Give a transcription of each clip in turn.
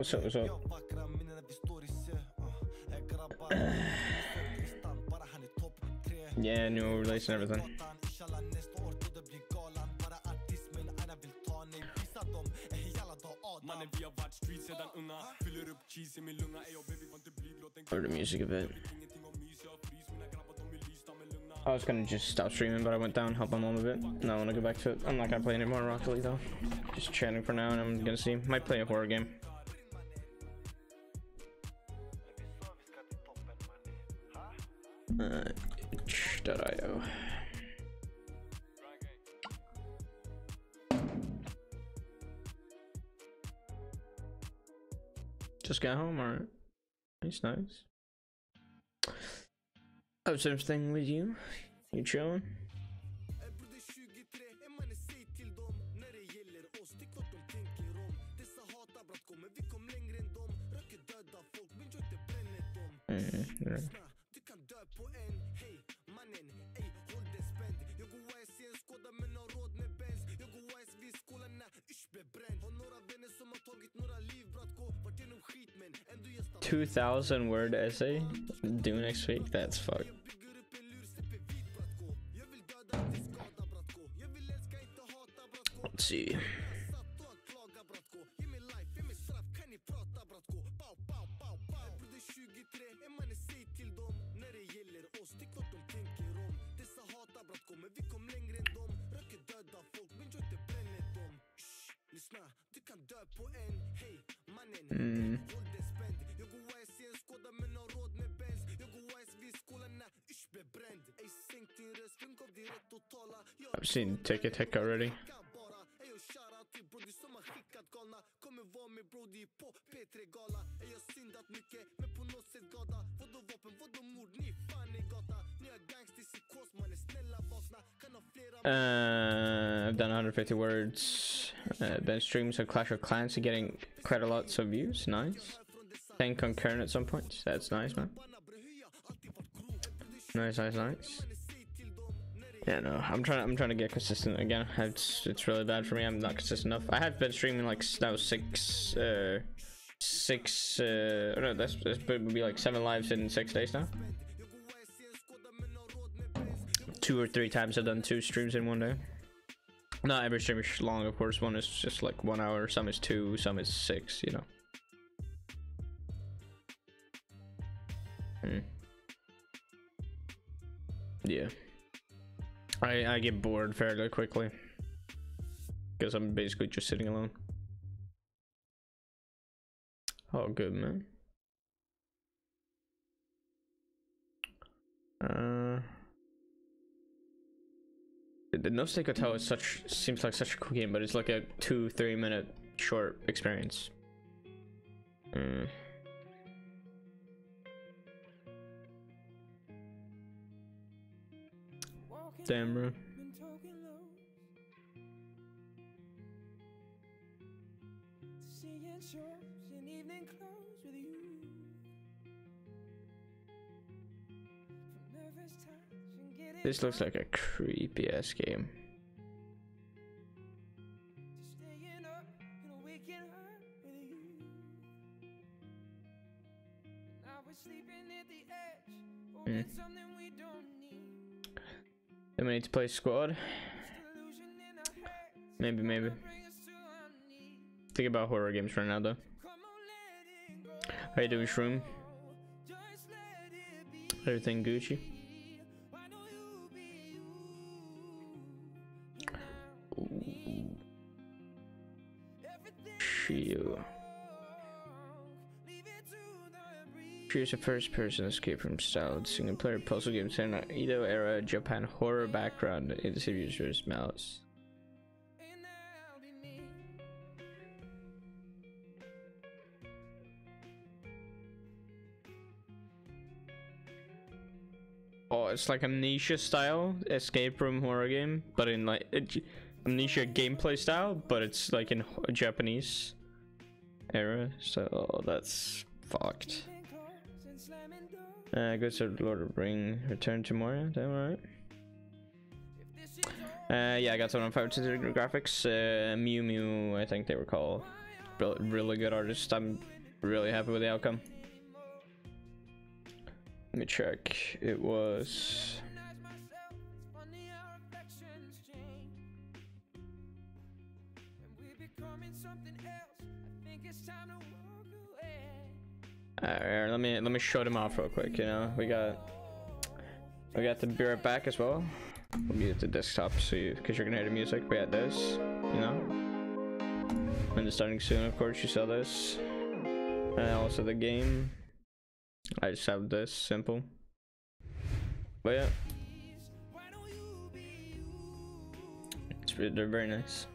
What's up, what's up? Yeah, new release and everything. Or the music a bit. I was gonna just stop streaming, but I went down, help my mom a bit. Now I wanna go back to it. I'm not gonna play any more Rocket League though. Just chatting for now, and I'm gonna see. Might play a horror game. .io. Just got home, alright. Nice, nice. How's everything with you? You chilling? Right. $2,000 word essay due next week. That's fucked. Let's see. I've seen Ticket Tick already. I've done 150 words. Been streams of Clash of Clans and getting quite a lot of views. Nice. 10 concurrent at some point. That's nice, man. Nice, nice, nice. Yeah, no, I'm trying to get consistent again. It's really bad for me. I'm not consistent enough. I have been streaming like now six no, that's would be like 7 lives in 6 days now. 2 or 3 times I've done 2 streams in one day. Not every stream is long, of course. One is just like 1 hour, some is 2, some is 6, you know. Yeah. I get bored fairly quickly because I'm basically just sitting alone. Oh, good, man. The No Stake Hotel is seems like such a cool game, but it's like a 2-3 minute short experience. Damn, bro. This looks like a creepy ass game. Then we need to play squad. Maybe. Think about horror games right now though. How you doing, Shroom? Everything Gucci? Choose a first-person escape from style single-player puzzle game set in an Edo era Japan horror background in the user's mouse. Oh, it's like Amnesia style escape room horror game, but in like Amnesia gameplay style, but it's like in Japanese era. So that's fucked. Good to Lord of the Ring Return to Moria. Damn, alright. Yeah, I got some on 5 graphics. Mew Mew, I think they were called. really good artist. I'm really happy with the outcome. Let me check. It was alright, let me show them off real quick. You know, we got the Be Right Back as well. We'll mute the desktop so because you're gonna hear the music. We got this, you know, and the starting soon. Of course, you saw this, and also the game. I just have this simple, but yeah, they're very nice.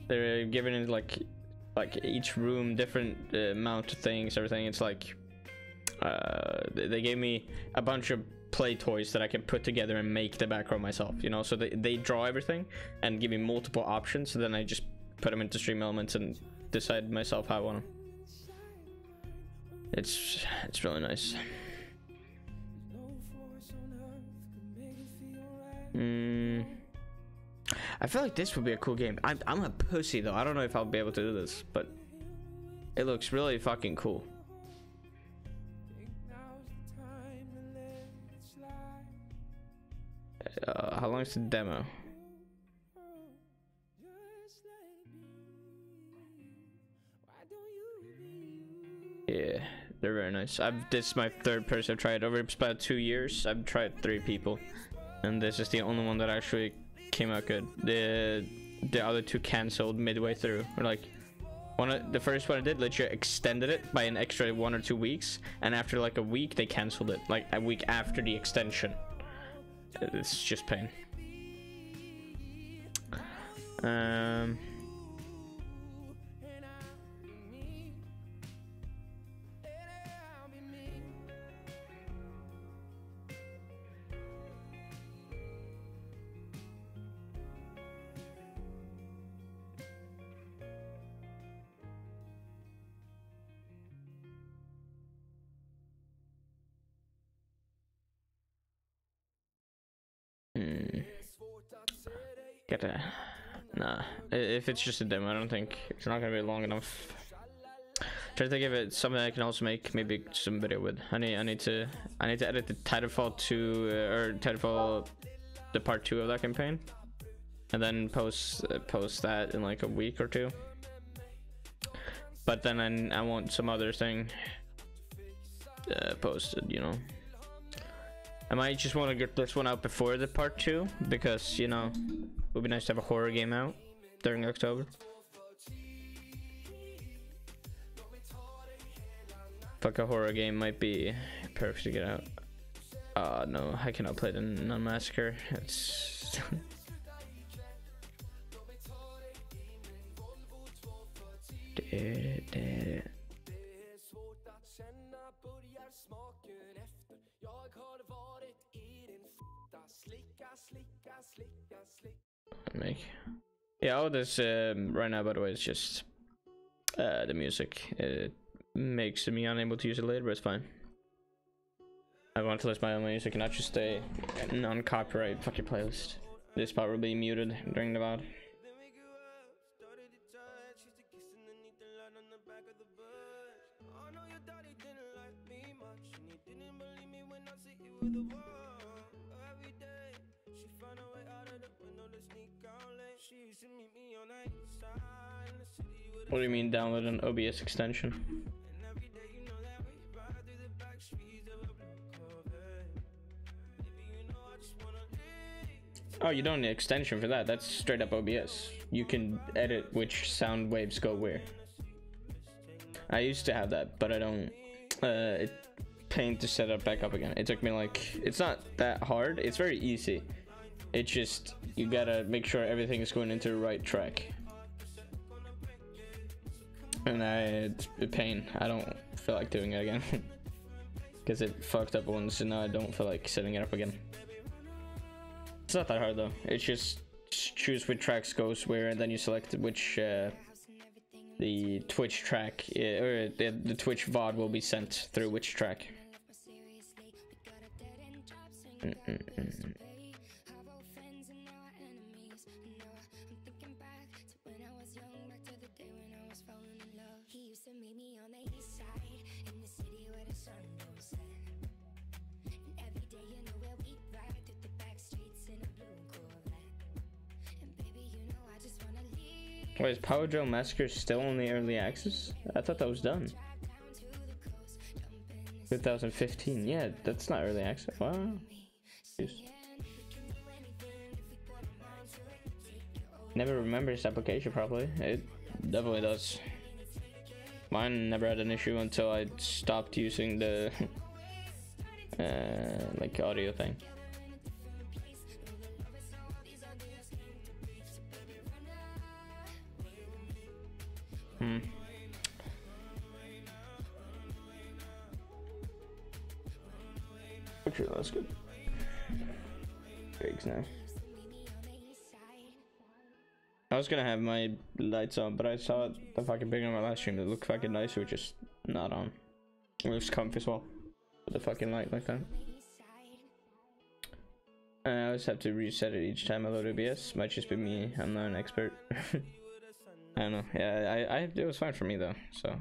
They're giving it like each room different amount of things, everything. It's like they gave me a bunch of play toys that I can put together and make the background myself, you know. So they draw everything and give me multiple options, so then I just put them into Stream Elements and decide myself how I want them. It's really nice. I feel like this would be a cool game. I'm a pussy though. I don't know if I'll be able to do this, but it looks really fucking cool. How long is the demo? Yeah, they're very nice. This is my third person I've tried. Over about 2 years, I've tried 3 people, and this is the only one that actually came out good. The other 2 canceled midway through. Or like the first one I did literally extended it by an extra 1 or 2 weeks, and after like a week they canceled it. Like a week after the extension. It's just pain. Nah, if it's just a demo, I don't think it's not gonna be long enough. Try to think of it something I can also make maybe some video with. I need to edit the Titanfall 2 or Titanfall the part 2 of that campaign, and then post that in like a week or 2. But then I want some other thing posted, you know. I might just want to get this one out before the part 2, because, you know, it would be nice to have a horror game out during October. Fuck, a horror game might be perfect to get out. No, I cannot play the Nun Massacre. It's yeah, all this right now, by the way, is just the music. It makes me unable to use it later, but it's fine. I want to list my own music and not just a non-copyright fucking playlist. This part will be muted during the VOD. What do you mean download an OBS extension? Oh, you don't need an extension for that. That's straight up OBS. You can edit which sound waves go where. I used to have that, but I don't. It's pain to set it back up again. It took me like, it's not that hard. It's very easy. It's just, you gotta make sure everything is going into the right track. And it's a pain. I don't feel like doing it again. Because it fucked up once, and now I don't feel like setting it up again. It's not that hard though. It's just choose which tracks goes where, and then you select which the Twitch track or the Twitch VOD will be sent through which track. meet me on the east side, in the city where the sun don't set. And every day you know where we ride through the back streets in a blue Corvette. And baby, you know I just wanna leave. Wait, is Power Drill Massacre still on the early access? I thought that was done. 2015. Yeah, that's not early access. Wow. Jeez. Never remember this application properly. It definitely does. Mine never had an issue until I stopped using the like audio thing. Actually, that's good. Bigs now. I was gonna have my lights on, but I saw the fucking big on my last stream. It looked fucking nice, so it's just not on. It looks comfy as well with the fucking light like that. I always have to reset it each time I load OBS. Might just be me. I'm not an expert. I don't know. Yeah, it was fine for me though. So.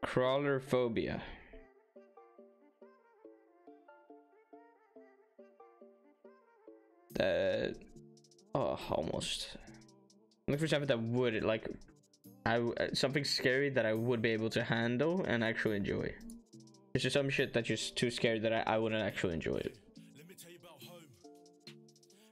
Crawler phobia. Almost. I'm looking for something that would like, something scary that I would be able to handle and actually enjoy. It's just some shit that's just too scary that I wouldn't actually enjoy it. Let me tell you about home.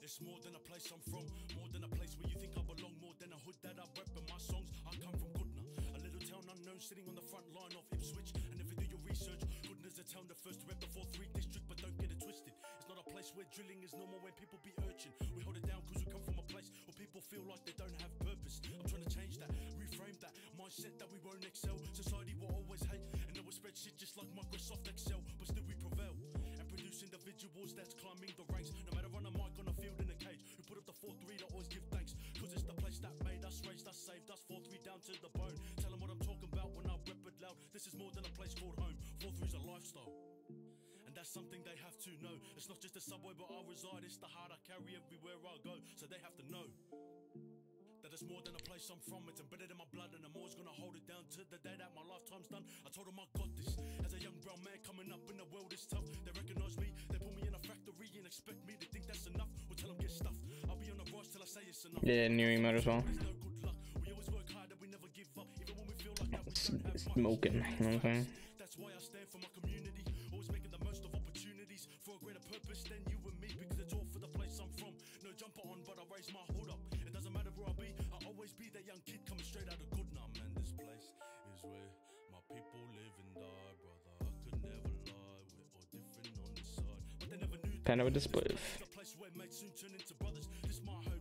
It's more than a place I'm from, more than a place where you think I belong, more than a hood that I rep in my songs. I come from Goodna, a little town unknown, sitting on the front line of Ipswich. And if you do your research, Goodna's a town the first to rep the 4-3 district, but don't get it twisted. It's not a place where drilling is normal when people be urging. We hold it down because we come from a place where people feel like they don't have purpose. I'm trying to change that, reframe that mindset that we won't excel. Society will always hate, and it will spread shit just like Microsoft Excel, but still we prevail and produce individuals that's climbing the ranks. No matter on a mic, on a field, in a cage, we put up the 4-3 that always give thanks, cause it's the place that made us, raised us, saved us. 4-3 down to the bone. Tell them what I'm talking about when I rip it loud. This is more than a place called home. 4-3's a lifestyle, and that's something they have to know. It's not just a subway but I reside, it's the heart I carry everywhere I go. So they have to know that it's more than a place I'm from. It's embedded in my blood, and I'm always gonna hold it down to the day that my lifetime's done. I told them I got this. As a young brown man coming up in the world is tough. They recognize me, they put me in a factory and expect me to think that's enough. Or tell them get stuffed. I'll be on the rise till I say it's enough. Yeah, new emote as well. There's no good luck. We always work hard and we never give up, even when we feel like that we don't have much. Smoking, you know what I'm saying? That's why I stand for my community, always making the most of opportunities for a greater purpose than you and me, because it's all for the place I'm from. No jumper on, but I raise my hood up. It doesn't matter where I'll be, I'll always be that young kid coming straight out of Goodna. Man, this place is where my people live and die, brother. I could never lie, we're all different on this side, but they never knew. Kinda with a split.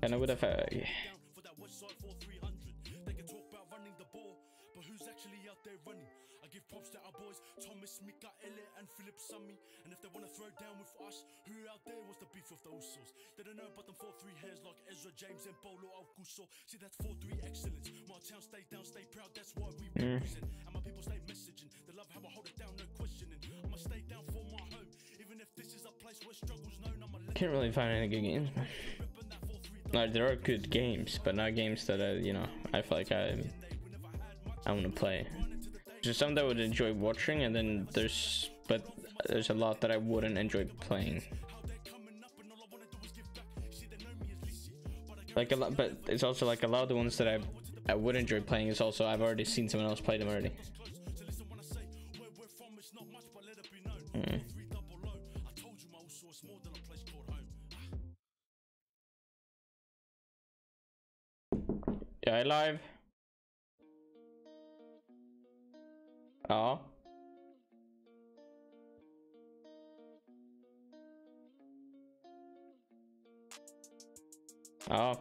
Kinda with a fag. For that west side 4-300, they can talk about running the ball, but who's actually out there running? I give props to our boys, Thomas, Mikaele, and Philip Summy. And if they want to throw down with us, who out there wants to beef with those souls? They don't know about them 4-3 hairs like Ezra James and Polo Alcuso. See, that's 4-3 excellence. My town stay down, stay proud, that's why we represent. And my people stay messaging, they love how I hold it down, no questioning. I'ma stay down for my home, even if this is a place where struggles known. Can't really find any good games, man. No, there are good games, but not games that I feel like I want to play. There's some that I would enjoy watching, and then there's a lot that I wouldn't enjoy playing. Like a lot, but it's also like a lot of the ones that I would enjoy playing is also I've already seen someone else play them already. Yeah, I live. Ja. Ja.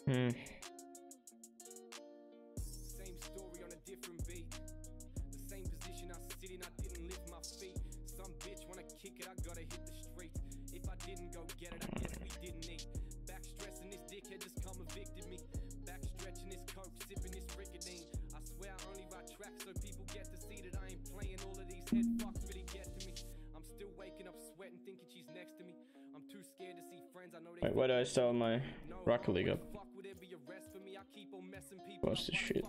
Same story on a different beat. The same position I sit in, I didn't lift my feet. Some bitch wanna kick it, I gotta hit the streets. If I didn't go get it, I guess we didn't eat. Back stressing, this dickhead just come evicted me. Back stretching this coke, sipping this Ricardine. I swear I only write tracks so people get to see that I ain't playing all of these headphones. Wait, why do I still have my Rocket League up? What's this shit?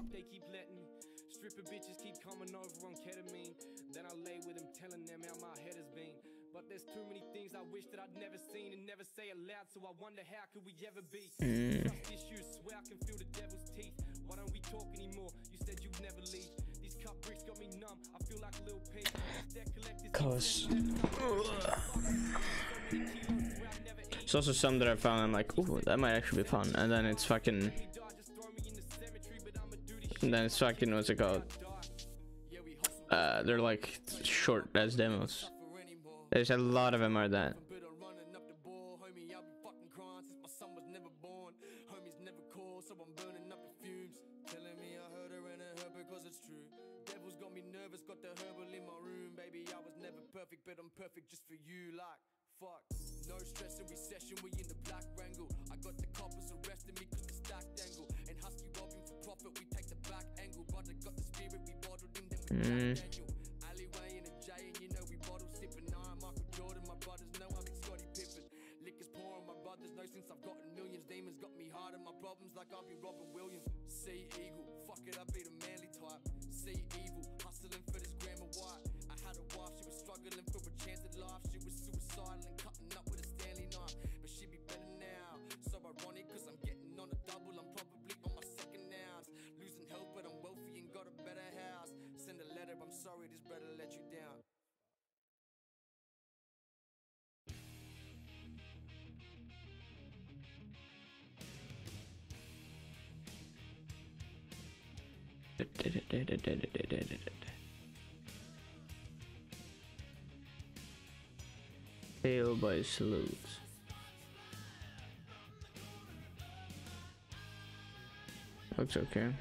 Stripper bitches keep coming over on ketamine. Then I lay with them, telling them how my head has been. But there's too many things I wish that I'd never seen and never say it loud. So I wonder how could we ever be? Trust issues, swear I can feel the devil's teeth. Why don't we talk anymore? You said you'd never leave. These cup bricks got me numb. I feel like a little pig. Cause it's also some that I found I'm like, ooh, that might actually be fun, and then it's fucking, and then it's fucking, what's it called? They're like short as demos. There's a lot of them are that. But I'm perfect just for you, like fuck. No stress and recession, we in the black wrangle. I got the coppers arresting me cause the stacked angle. And Husky robbing for profit, we take the back angle. Brother got the spirit, we bottled him, then we Daniel. Alleyway in a J and you know we bottle sipping. Now I'm Michael Jordan, my brothers know I'm like Scottie Pippen. Liquor's pouring, my brothers know since I've gotten millions. Demons got me hard in my problems like I'll be Robin Williams. Sea Eagle, fuck it, I be the manly type. Sea Evil, hustling for this gram of white. I had a wife, she was struggling for a chance at life. She was suicidal and cutting up with a Stanley knife. But she be better now. So ironic cause I'm getting on a double. I'm probably on my second ounce. Losing health but I'm wealthy and got a better house. Send a letter, I'm sorry this brother let you down. Hail by salutes. Looks okay.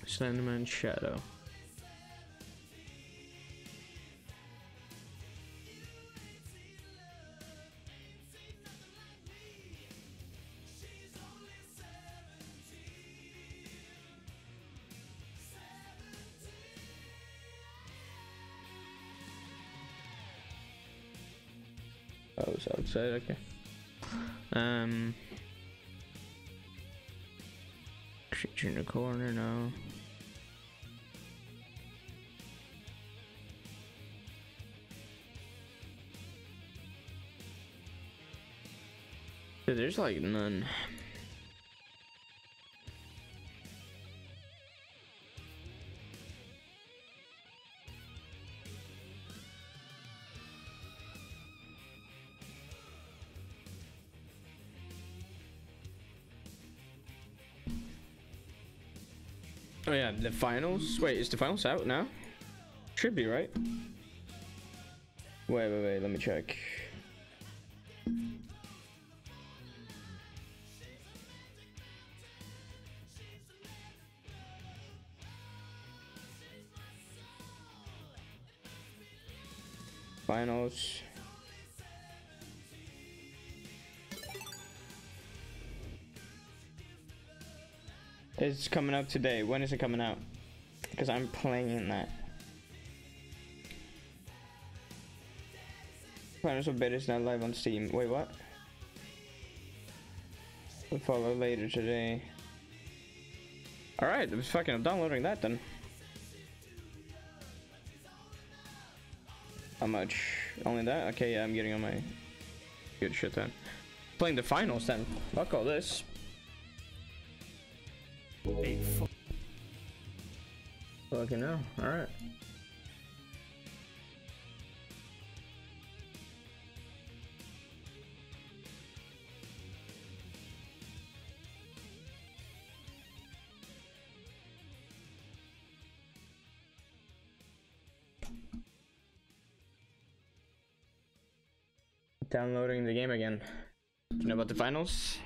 Slenderman Shadow. Oh, it's outside, okay. Creature in the corner now. Dude, there's like none. Oh yeah, the finals? Wait, is the finals out now? Should be, right? Wait, let me check. Finals. It's coming out today. When is it coming out? Because I'm playing that. Finals of Beta is now live on Steam. Wait, what? We'll follow later today. All right, I'm fucking downloading that then. How much? Only that? Okay, yeah, I'm getting on my good shit then. Playing the finals then. Fuck all this. Fucking hell. All right. Downloading the game again. You know about the finals?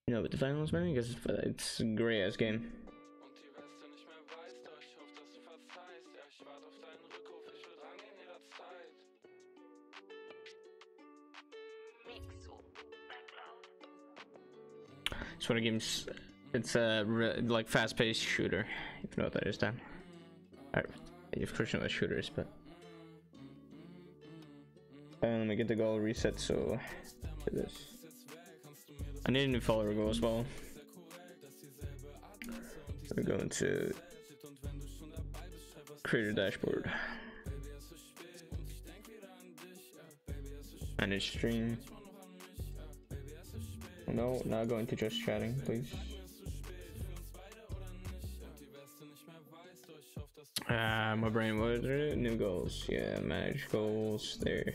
You know about the finals, man? Because it's a great ass game. It's one of the games. It's a like fast-paced shooter. If you know what that is, then. Of course you know what shooter is, but. Let me get the goal reset. So, do this. I need a new follower goal as well. We're going to creator dashboard. Manage stream. No, not going to just chatting, please. My brain was new goals. Yeah, manage goals there.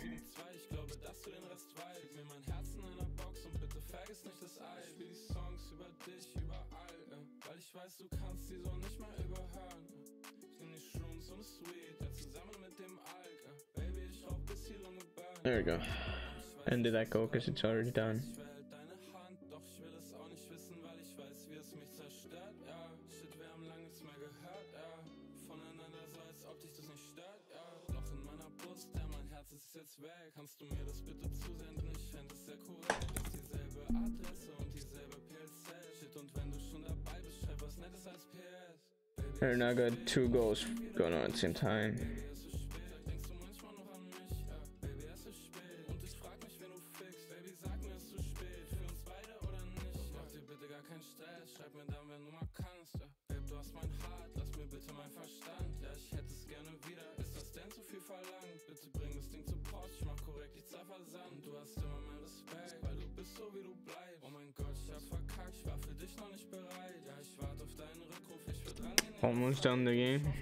There we go. Ended that goal because it's already done. Right now I got 2 goals going on at the same time. Almost done the game.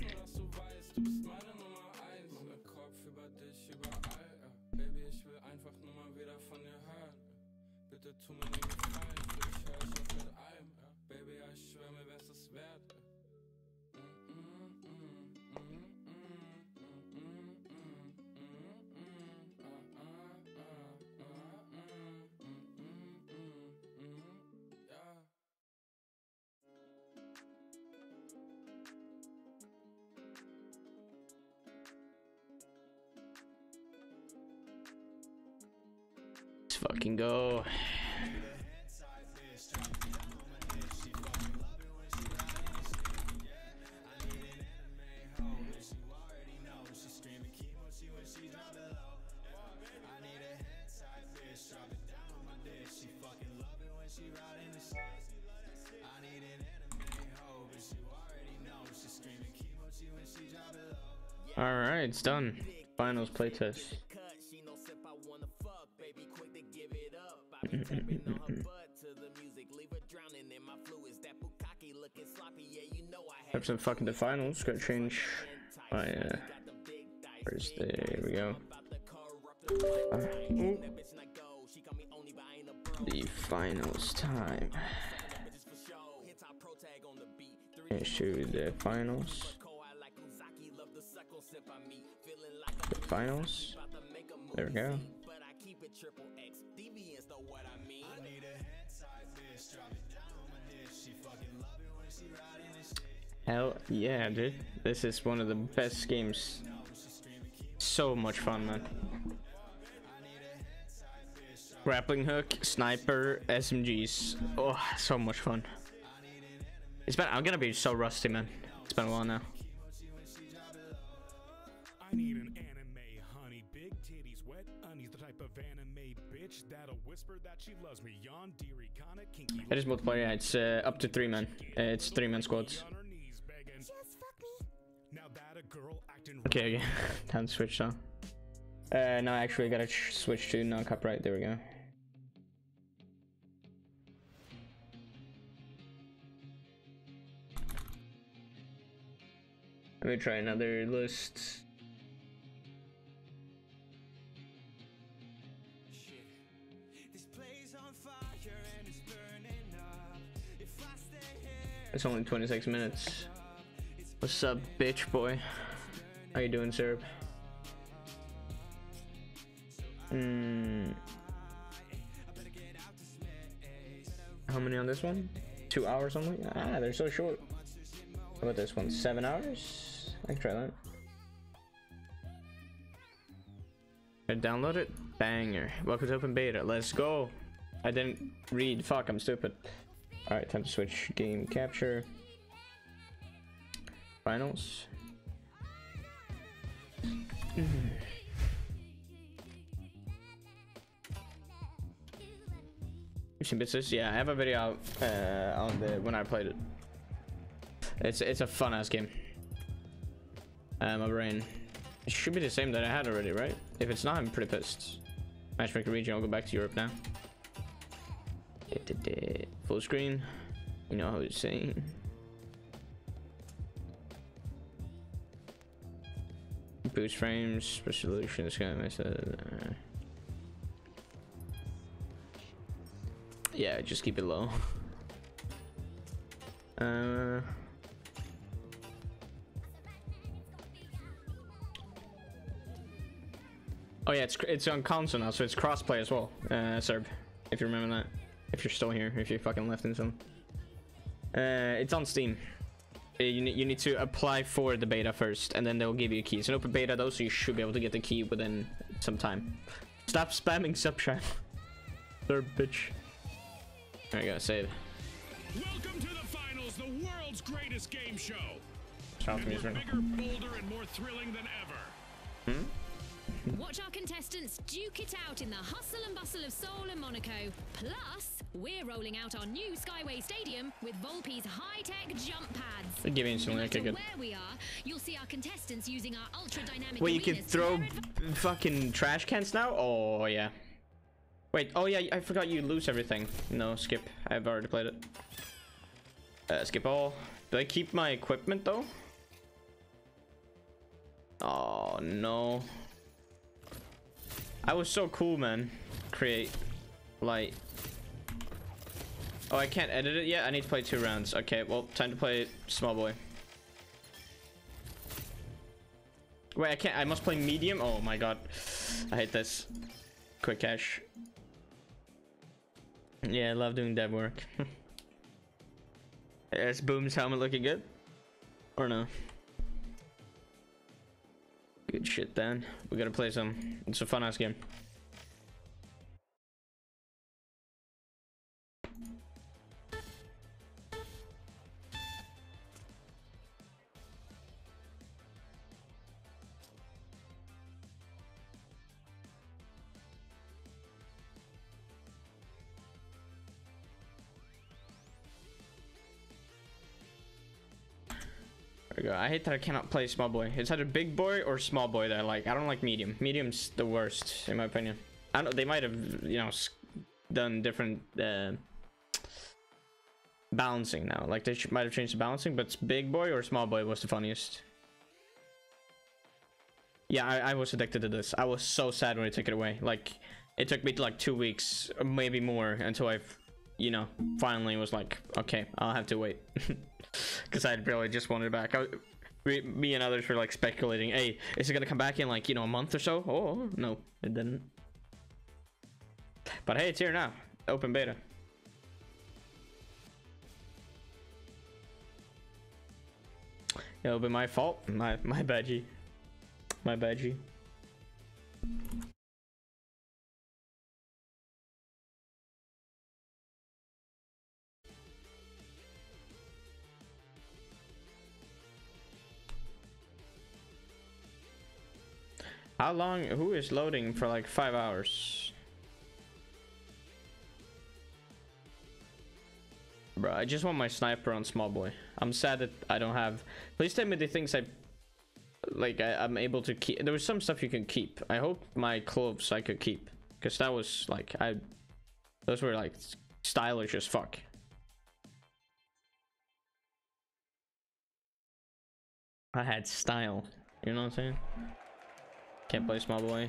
Let's fucking go. All right, it's done. Finals playtest. Perhaps I'm fucking the finals. Gotta change my where's the, there we go. The finals time. Issue the finals. The finals. There we go. Hell yeah, dude. This is one of the best games. So much fun, man. Grappling hook, sniper, SMGs. Oh, so much fun. It's been, I'm gonna be so rusty, man. It's been a while now. I need an anime, honey. Big titties, wet undies, the type type of anime bitch that'll whisper that she loves me. Yawn, dearie, kinda kinky. It is multiplayer. Yeah, it's up to 3 men. It's 3-man squads. On her knees begging. Just fuck me. Now that a girl acting Okay, okay. Time to switch now. No, actually, I gotta switch to non-copyright. There we go. Let me try another list. It's only 26 minutes. What's up, bitch boy? How you doing, Serb? How many on this one? 2 hours only? Ah, they're so short. How about this one? 7 hours? I can try that. I download it? Banger. Welcome to open beta. Let's go. I didn't read. Fuck, I'm stupid. Alright, time to switch. Game capture. Finals. You've seen Bitsis? Yeah, I have a video out on the when I played it. It's a fun ass game. My brain. It should be the same that I had already, right? If it's not, I'm pretty pissed. Matchmaker region, I'll go back to Europe now. Full screen. You know how it's saying. Boost frames, resolution, this kind of method. Yeah, just keep it low. Oh yeah, it's on console now, so it's crossplay as well. Serb, if you remember that. If you're still here, if you fucking left in some. It's on Steam. You need to apply for the beta first, and then they'll give you a key. It's an open beta though, so you should be able to get the key within some time. Stop spamming subchat. Serb, bitch. There we go, save. Welcome to the finals, the world's greatest game show. Sounds And we're miserable. bigger, bolder, and more thrilling than ever. Watch our contestants duke it out in the hustle and bustle of Seoul and Monaco. Plus, we're rolling out our new Skyway Stadium with Volpe's high-tech jump pads. Give me No instantly, matter okay, good. where we are, you'll see our contestants using our ultra-dynamic Wait, you can arenas to throw their fucking trash cans now? Oh, yeah. Wait, oh yeah, I forgot you lose everything. No, skip. I've already played it. Skip all. Do I keep my equipment, though? Oh, no. I was so cool, man. Create. Light. Oh, I can't edit it yet? I need to play 2 rounds. Okay, well, time to play small boy. Wait, I can't. I must play medium? Oh my god. I hate this. Quick cash. Yeah, I love doing dev work. Is Boom's helmet looking good? Or no? Good shit, then. We gotta play some. It's a fun ass game. There we go. I hate that I cannot play small boy. It's either big boy or small boy that I like. I don't like medium. Medium's the worst, in my opinion. I don't. They might have, you know, done different balancing now. Like they might have changed the balancing, but big boy or small boy was the funniest. Yeah, I was addicted to this. I was so sad when I took it away. Like, it took me like 2 weeks, or maybe more, until I, you know, finally was like, okay, I'll have to wait. Because I really just wanted it back. Me and others were like speculating, hey, is it gonna come back in like, you know, a month or so? Oh, no, it didn't. But hey, it's here now. Open beta. It'll be my fault. My badgie. My badgie. How long? Who is loading for like 5 hours? Bro, I just want my sniper on small boy. I'm sad that I don't have. Please tell me the things I'm able to keep. There was some stuff you can keep. I hope my clothes I could keep, because that was like those were like stylish as fuck. I had style. You know what I'm saying? Can't play small boy.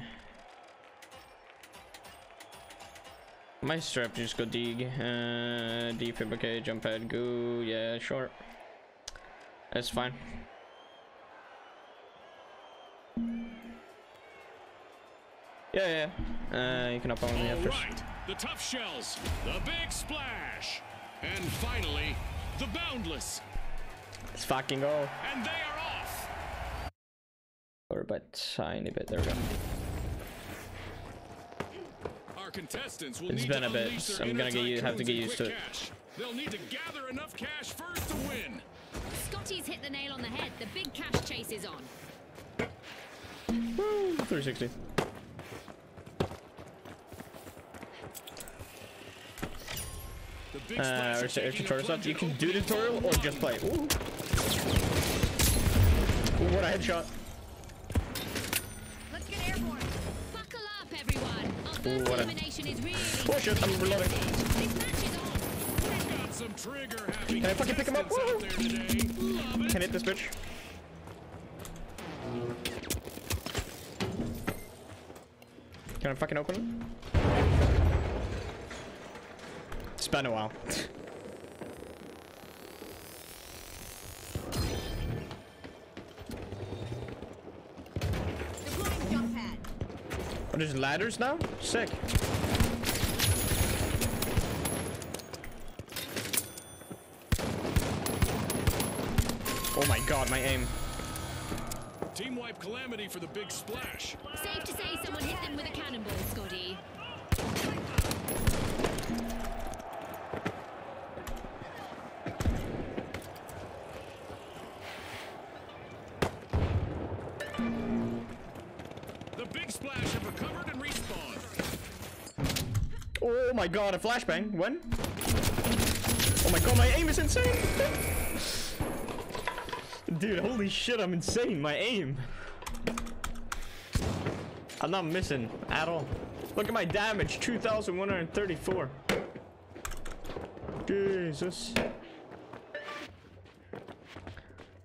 My strap just go dig. Defib, okay, jump pad, go. Yeah, sure. That's fine. Yeah. You can up on me after. Right, the tough shells, the big splash, and finally, the boundless. Let's fucking go. And they are off. Or a tiny bit. There we go. Our contestants will It's need been to a bit. unleash their I'm gonna inner have to tycoons get and used to quick it. cash. They'll need to gather enough cash first to win. Scotty's hit the nail on the head. The big cash chase is on. Woo, 360. The big splash Or are taking a tutorial stuff. plunge You and can do opening tutorial wide or wide. just play. Ooh. Ooh, what a headshot. Let's get airborne. Buckle up, everyone. Our first what a- elimination is really. Oh shit, I'm reloading. This match is on. We've got some trigger happy Can I fucking pick him up? contestants out there today. Love it. Can hit this bitch. Can I fucking open it? It's been a while. Deploying jump pad. Oh, there's ladders now? Sick. Oh my god, my aim. Team wipe calamity for the big splash. Safe to say someone hit them with a cannonball, Scotty. The big splash have recovered and respawned. Oh my god, a flashbang. When? Oh my god, my aim is insane. Dude, holy shit, I'm insane. My aim. I'm not missing at all. Look at my damage, 2,134. Jesus.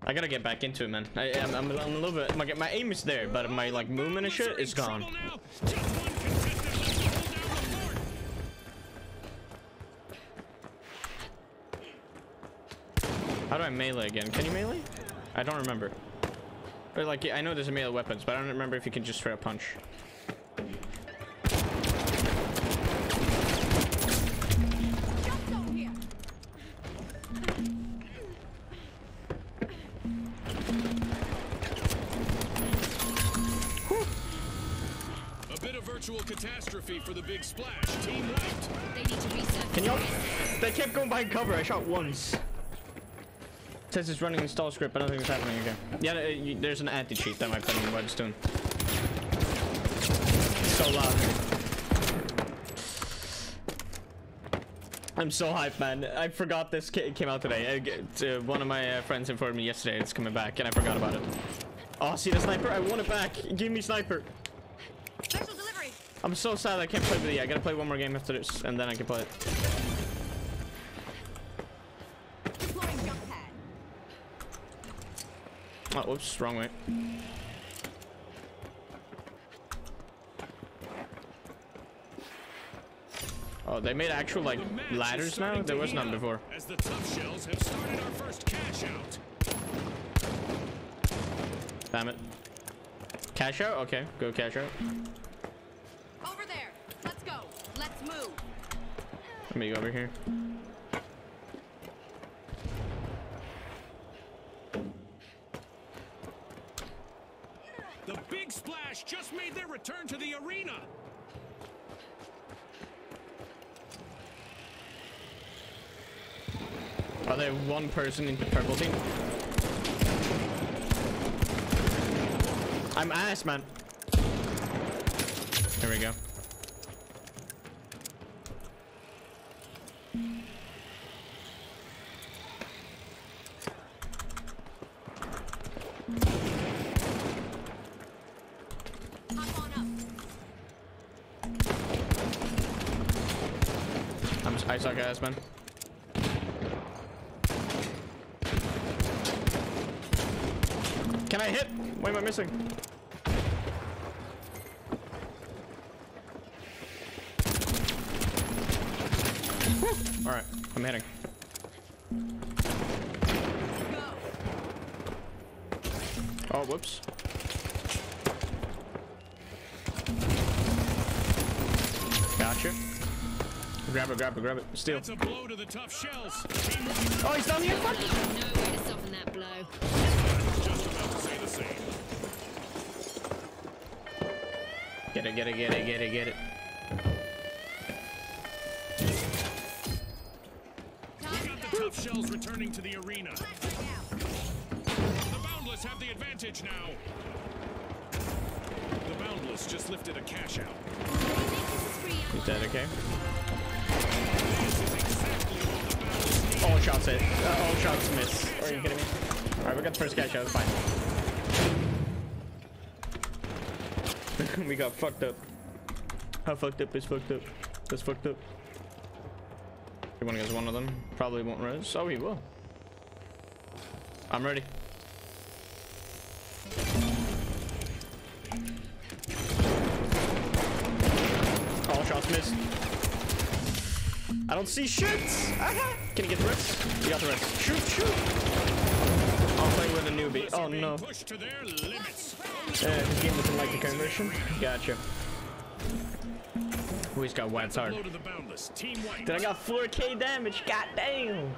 I gotta get back into it, man. I'm a little bit. My aim is there, but my like movement and shit is gone. Trouble now. Just one contestant left to hold down the fort. How do I melee again? Can you melee? I don't remember. Or like, I know there's a melee weapons, but I don't remember if you can just straight up punch. Jump zone here. A bit of virtual catastrophe for the big splash. Team wiped. They need to resurface. Can y'all? They kept going behind cover. I shot once. Says it's running install script. I don't think it's happening again. Yeah, there's an anti-cheat that might be in what it's doing. It's so loud. I'm so hyped, man. I forgot this came out today. One of my friends informed me yesterday it's coming back, and I forgot about it. Oh, see the sniper? I want it back. Give me sniper. Special delivery. I'm so sad I can't play with it. I gotta play one more game after this, and then I can play it. Deploying jump pad. Oh, whoops, wrong way. Oh, they made actual like The match is ladders now? starting There to was heat none up before. As the tough shells have started our first cash out. Damn it. Cash out? Okay, go cash out. Over there. Let's go. Let's move. Let me go over here. The big splash just made their return to the arena. Are there one person in the purple team? I'm ass, man. There we go. I suck ass, man. Can I hit? What am I missing? All right, I'm hitting. Oh, whoops. Gotcha. Grab it, grab it, grab it. Steal. That's a blow to the tough shells. Oh, he's down here. Fuck. No way to soften that blow. Just about to say the same. Get it, get it, get it, get it, get it. We got the tough shells returning to the arena. The Boundless have the advantage now. The Boundless just lifted a cash out. He's dead, okay. This is exactly what the Boundless need. All shots hit. All shots miss. Are you kidding me? Alright, we got the first cash out. It's fine. We got fucked up. How fucked up is fucked up? That's fucked up. He wanna get one of them. Probably won't res. Oh, he will. I'm ready. All shots missed. I don't see shit. Aha. Can you get the rest? You got the rest. Shoot, shoot. I'll play with a newbie. Oh no. Pushed to their limits. This game doesn't like the current version. Gotcha. Oh, he's got White's hard. Blow to the Boundless. Team White. Then I got 4k damage. God damn.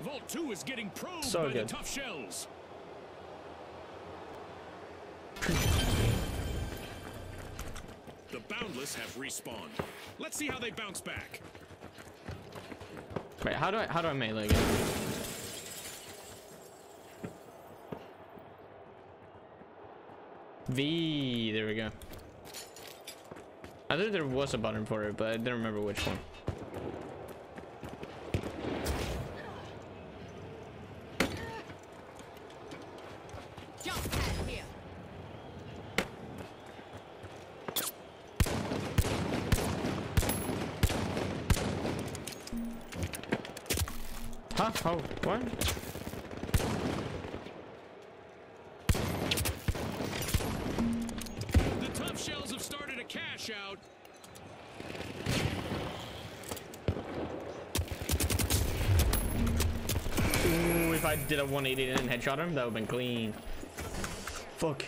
Vault 2 is getting probed So by good. the tough shells. The Boundless have respawned. Let's see how they bounce back. Wait, how do I melee again? V, there we go. I thought there was a button for it, but I didn't remember which one. Jump pad here. Huh? Oh, what? The tough shells have started a cash out. Ooh, if I did a 180 and headshot him, that would have been clean. Fuck.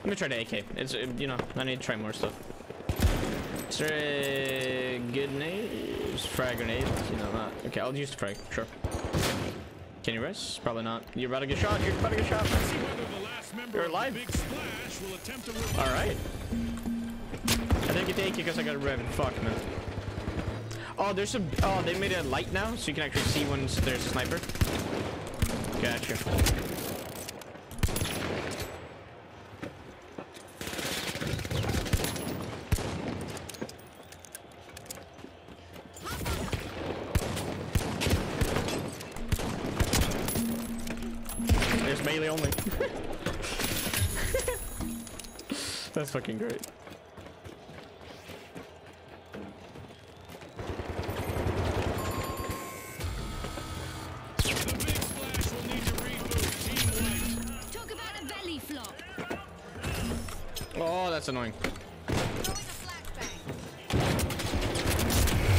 Let me try the AK. It's, you know, I need to try more stuff. Is there a good nade? Frag grenade? You know, not. Okay, I'll use the frag, sure. Can you rest? Probably not. You're about to get shot. You're about to get shot. See whether the last member You're of the alive. Big Splash will attempt to revive. Alright. I didn't get the AK because I got a rev. Fuck, man. Oh, there's a. Oh, they made it light now, so you can actually see when there's a sniper. Gotcha. There's melee only. That's fucking great. The Big Splash will need to reboot. Team White. Talk about a belly flop. Oh, that's annoying.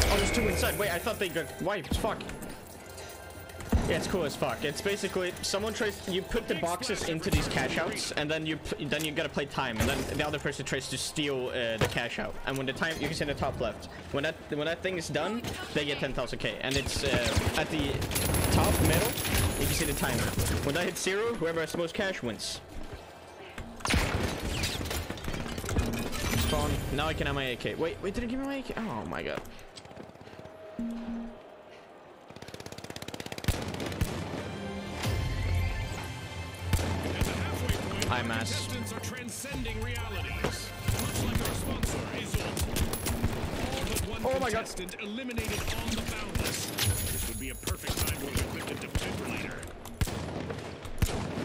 Oh, there's two inside. Wait, I thought they got wiped. Fuck. Yeah, it's cool as fuck. It's basically someone tries. You put the boxes into these cash outs, and then you gotta play time, and then the other person tries to steal the cash out. And when the time, you can see in the top left. When that thing is done, they get 10,000k, and it's at the top middle. You can see the timer. When that hits 0, whoever has the most cash wins. Spawn. Now I can have my AK. Wait, did it give me my AK? Oh my god. mass. Contestants are transcending realities. Much like our sponsor, Isolt. All but one Oh my God. contestant eliminated on the boundless. This would be a perfect time to equip the defibrillator.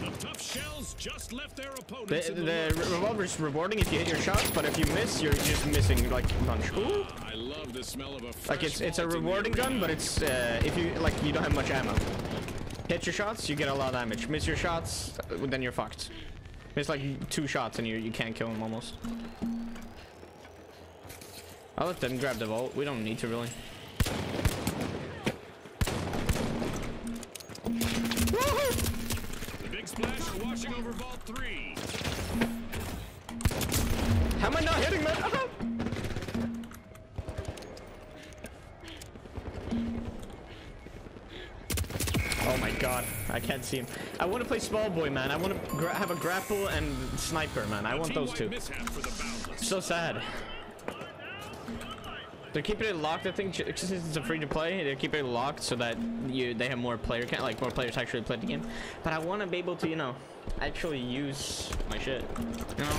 The tough shells just left their opponents in the The lurch. revolver's rewarding if you hit your shot, but if you miss, you're just missing like a bunch. Ooh. I love the smell of a fresh Like it's a malt in the rewarding gun, arena. but it's if you like you don't have much ammo. Hit your shots, you get a lot of damage. Miss your shots, then you're fucked. Miss like 2 shots and you can't kill him almost. I'll let them grab the vault. We don't need to really. The big splash are washing over Vault 3. How am I not hitting, man? Oh my god, I can't see him. I want to play small boy, man. I want to have a grapple and sniper, man. I want those two. Mishap for the boundless. So sad. They're keeping it locked, I think, since it's a free to play. They're keeping it locked so that they have more player count, like more players actually play the game. But I want to be able to, you know, actually use my shit, you know,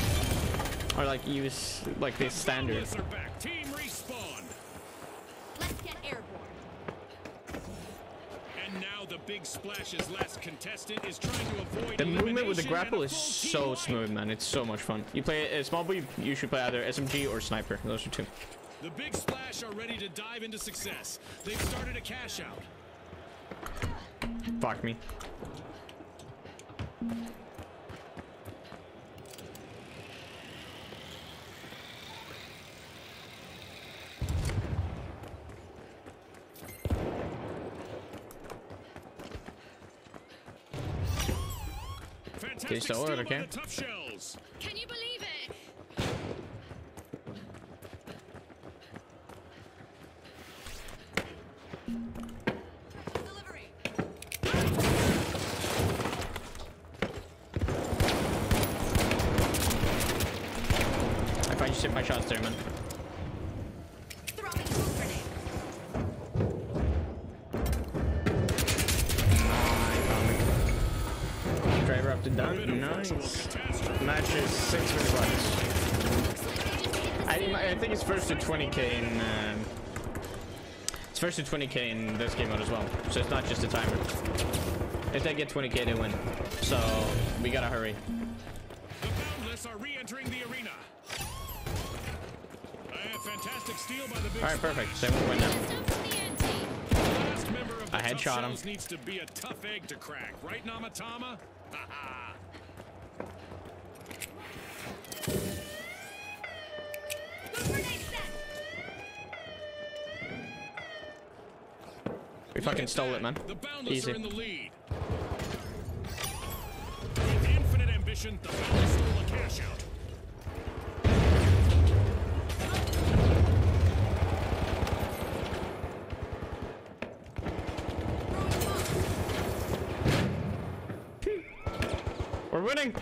or like use like this standard. Boundless are back. Team respawn. Let's get airborne. And now the big splash's last contestant is trying to avoid The movement with the elimination grapple and is a full so team wipe. smooth, man. It's so much fun. You play a small boy, you should play either SMG or sniper. Those are 2. The big splash are ready to dive into success. They've started a cash out. Fuck me. Fantastic still steal it, okay? by the tough shells. Can you believe it? Delivery. If I just hit my shots there, man. Throwing smoke grenade. Driver up to done. Nice. Match is 6 minutes left. I think it's first to 20k in. It's first to 20k in this game mode as well, so it's not just a timer. If they get 20k, they win. So we gotta hurry. The boundless are re-entering the arena. A fantastic steal by the big All right, perfect. They splash. won't win now. Stuff for the ante. The last member of the I tough headshot him. shells needs to be a tough egg to crack, right, Namatama? Haha. Grenade set. We fucking stole it, man. The boundless Easy. are in the lead. With infinite ambition, the boundless stole a cash out. We're winning.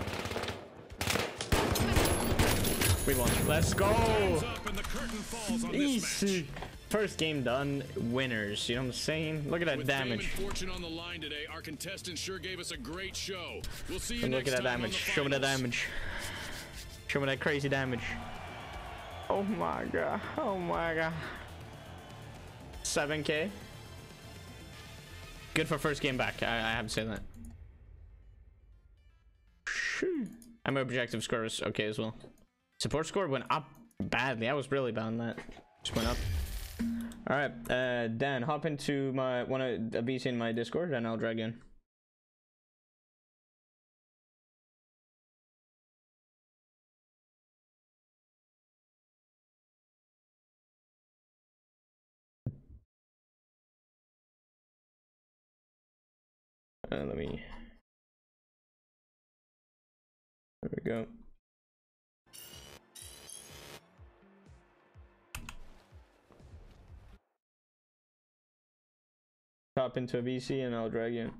We won. Let's go. Hands up and the curtain falls on this match. Easy. First game done. Winners. You know what I'm saying? Look at that With fame and damage. fortune on the line today, our contestants sure gave us a great show. We'll see you And look next at that time on damage. the Show me that finals. damage. Show me that crazy damage. Oh my god. Oh my god. 7k. Good for first game back. I have to say that. Shoo. And my objective score was okay as well. Support score went up badly. I was really bad on that. Just went up. All right, Dan, hop into my a VC in my Discord, and I'll drag you in. Let me. There we go. Hop into a VC and I'll drag you in.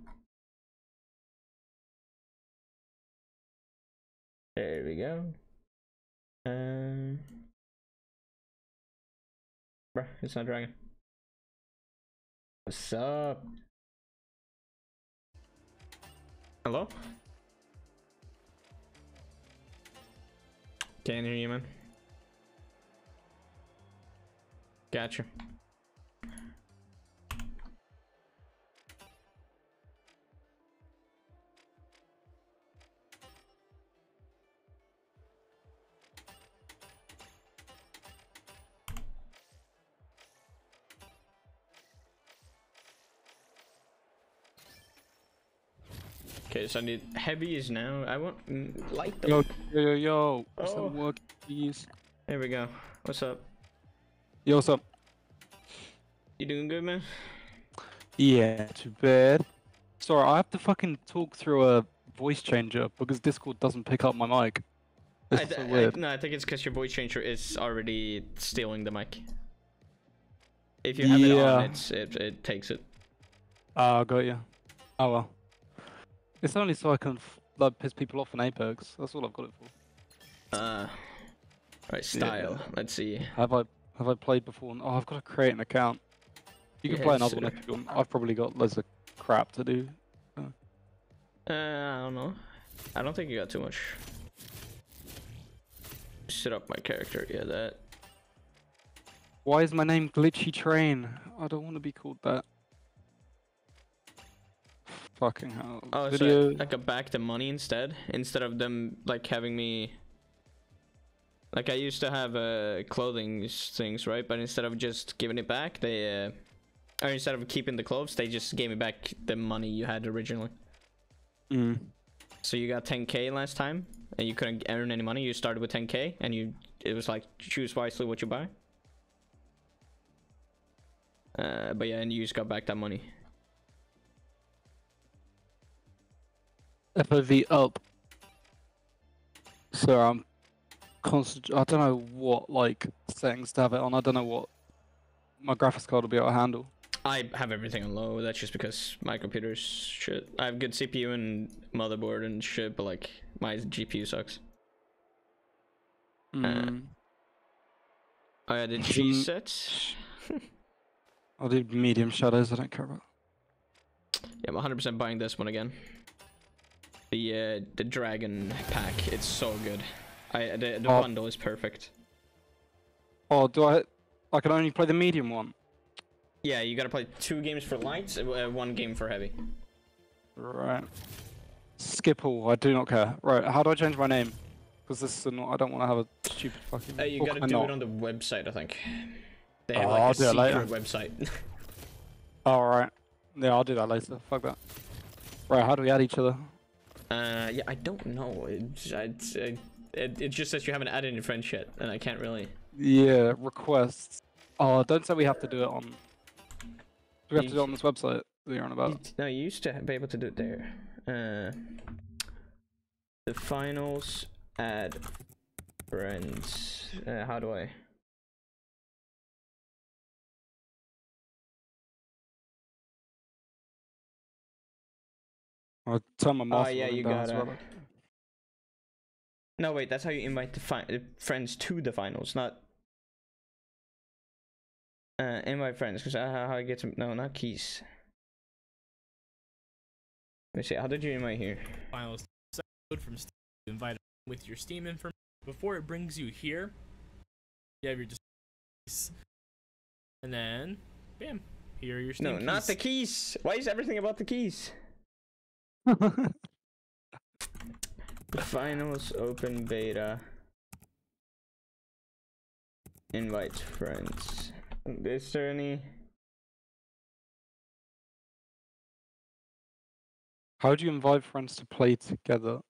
There we go. Bruh, it's not dragging. What's up? Hello? Can't hear you, man. Gotcha. Okay, so I need heavies now. I want light them. Yo. What's Oh. that work, please? Here we go. What's up? Yo, what's up? You doing good, man? Yeah, too bad. Sorry, I have to fucking talk through a voice changer because Discord doesn't pick up my mic. It's so weird. No, I think it's because your voice changer is already stealing the mic. If you have it on, it takes it. Ah, got you. Oh well. It's only so I can like piss people off in Apex. That's all I've got it for. Right, style. Yeah. Let's see. Have I played before? Oh, I've got to create an account. You can Yeah, play another one sure. if you want. I've probably got loads of crap to do. I don't know. I don't think you got too much. Set up my character. Yeah, that. Why is my name Glitchy Train? I don't want to be called that. Fucking hell. Oh, Video. so I got back the money instead of them like having me. Like I used to have clothing things, right? But instead of just giving it back, they or instead of keeping the clothes, they just gave me back the money you had originally. So you got 10k last time, and you couldn't earn any money. You started with 10k, and it was like choose wisely what you buy. But yeah, and you just got back that money. FOV up. So I'm I don't know what like settings to have it on. I don't know what my graphics card will be able to handle. I have everything on low. That's just because my computer's shit. I have good CPU and motherboard and shit, but like my GPU sucks. Oh yeah, the G sets. I'll do medium shadows. I don't care about. Yeah, I'm 100% buying this one again. The dragon pack. It's so good. The bundle is perfect. Oh, I can only play the medium one. Yeah, you gotta play 2 games for light, 1 game for heavy. Right. Skip all. I do not care. Right. How do I change my name? Because this is not. I don't want to have a stupid fucking. You gotta do it on the website, I think. They have I'll like do a it later. secret website. Alright. Yeah, I'll do that later. Fuck that. Right. How do we add each other? Yeah, I don't know. It just says you haven't added any friends yet, and I can't really. Yeah, requests. Oh, don't say we have to do it on. Do we have to do it on this website that you're on about? No, you used to be able to do it there. The finals, add friends. How do I? I'll turn my mouse yeah, volume you down as gotta. well. No, wait, that's how you invite the friends to the finals, not invite friends. Because how I get to not keys. Let me see. How did you invite here? Finals code from Steam to invite with your Steam information before it brings you here. You have your and then bam, here are your Steam No, keys. not the keys. Why is everything about the keys? Finals open beta. Invite friends. Is there any? How do you invite friends to play together?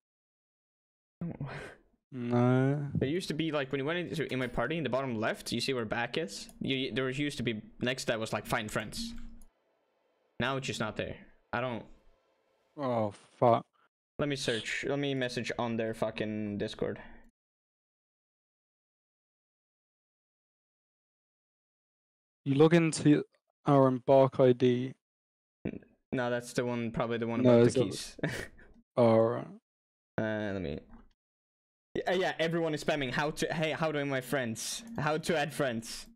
No. There used to be like when you went into in my party in the bottom left, you see where back is. There was used to be next that was like find friends. Now it's just not there. I don't. Oh fuck. Let me search. Let me message on their fucking Discord. You log into our Embark ID. No, that's the one. Probably the one No, about is the that- keys. Alright. Let me. Yeah, everyone is spamming. How to? Hey, how do I invite friends? How to add friends?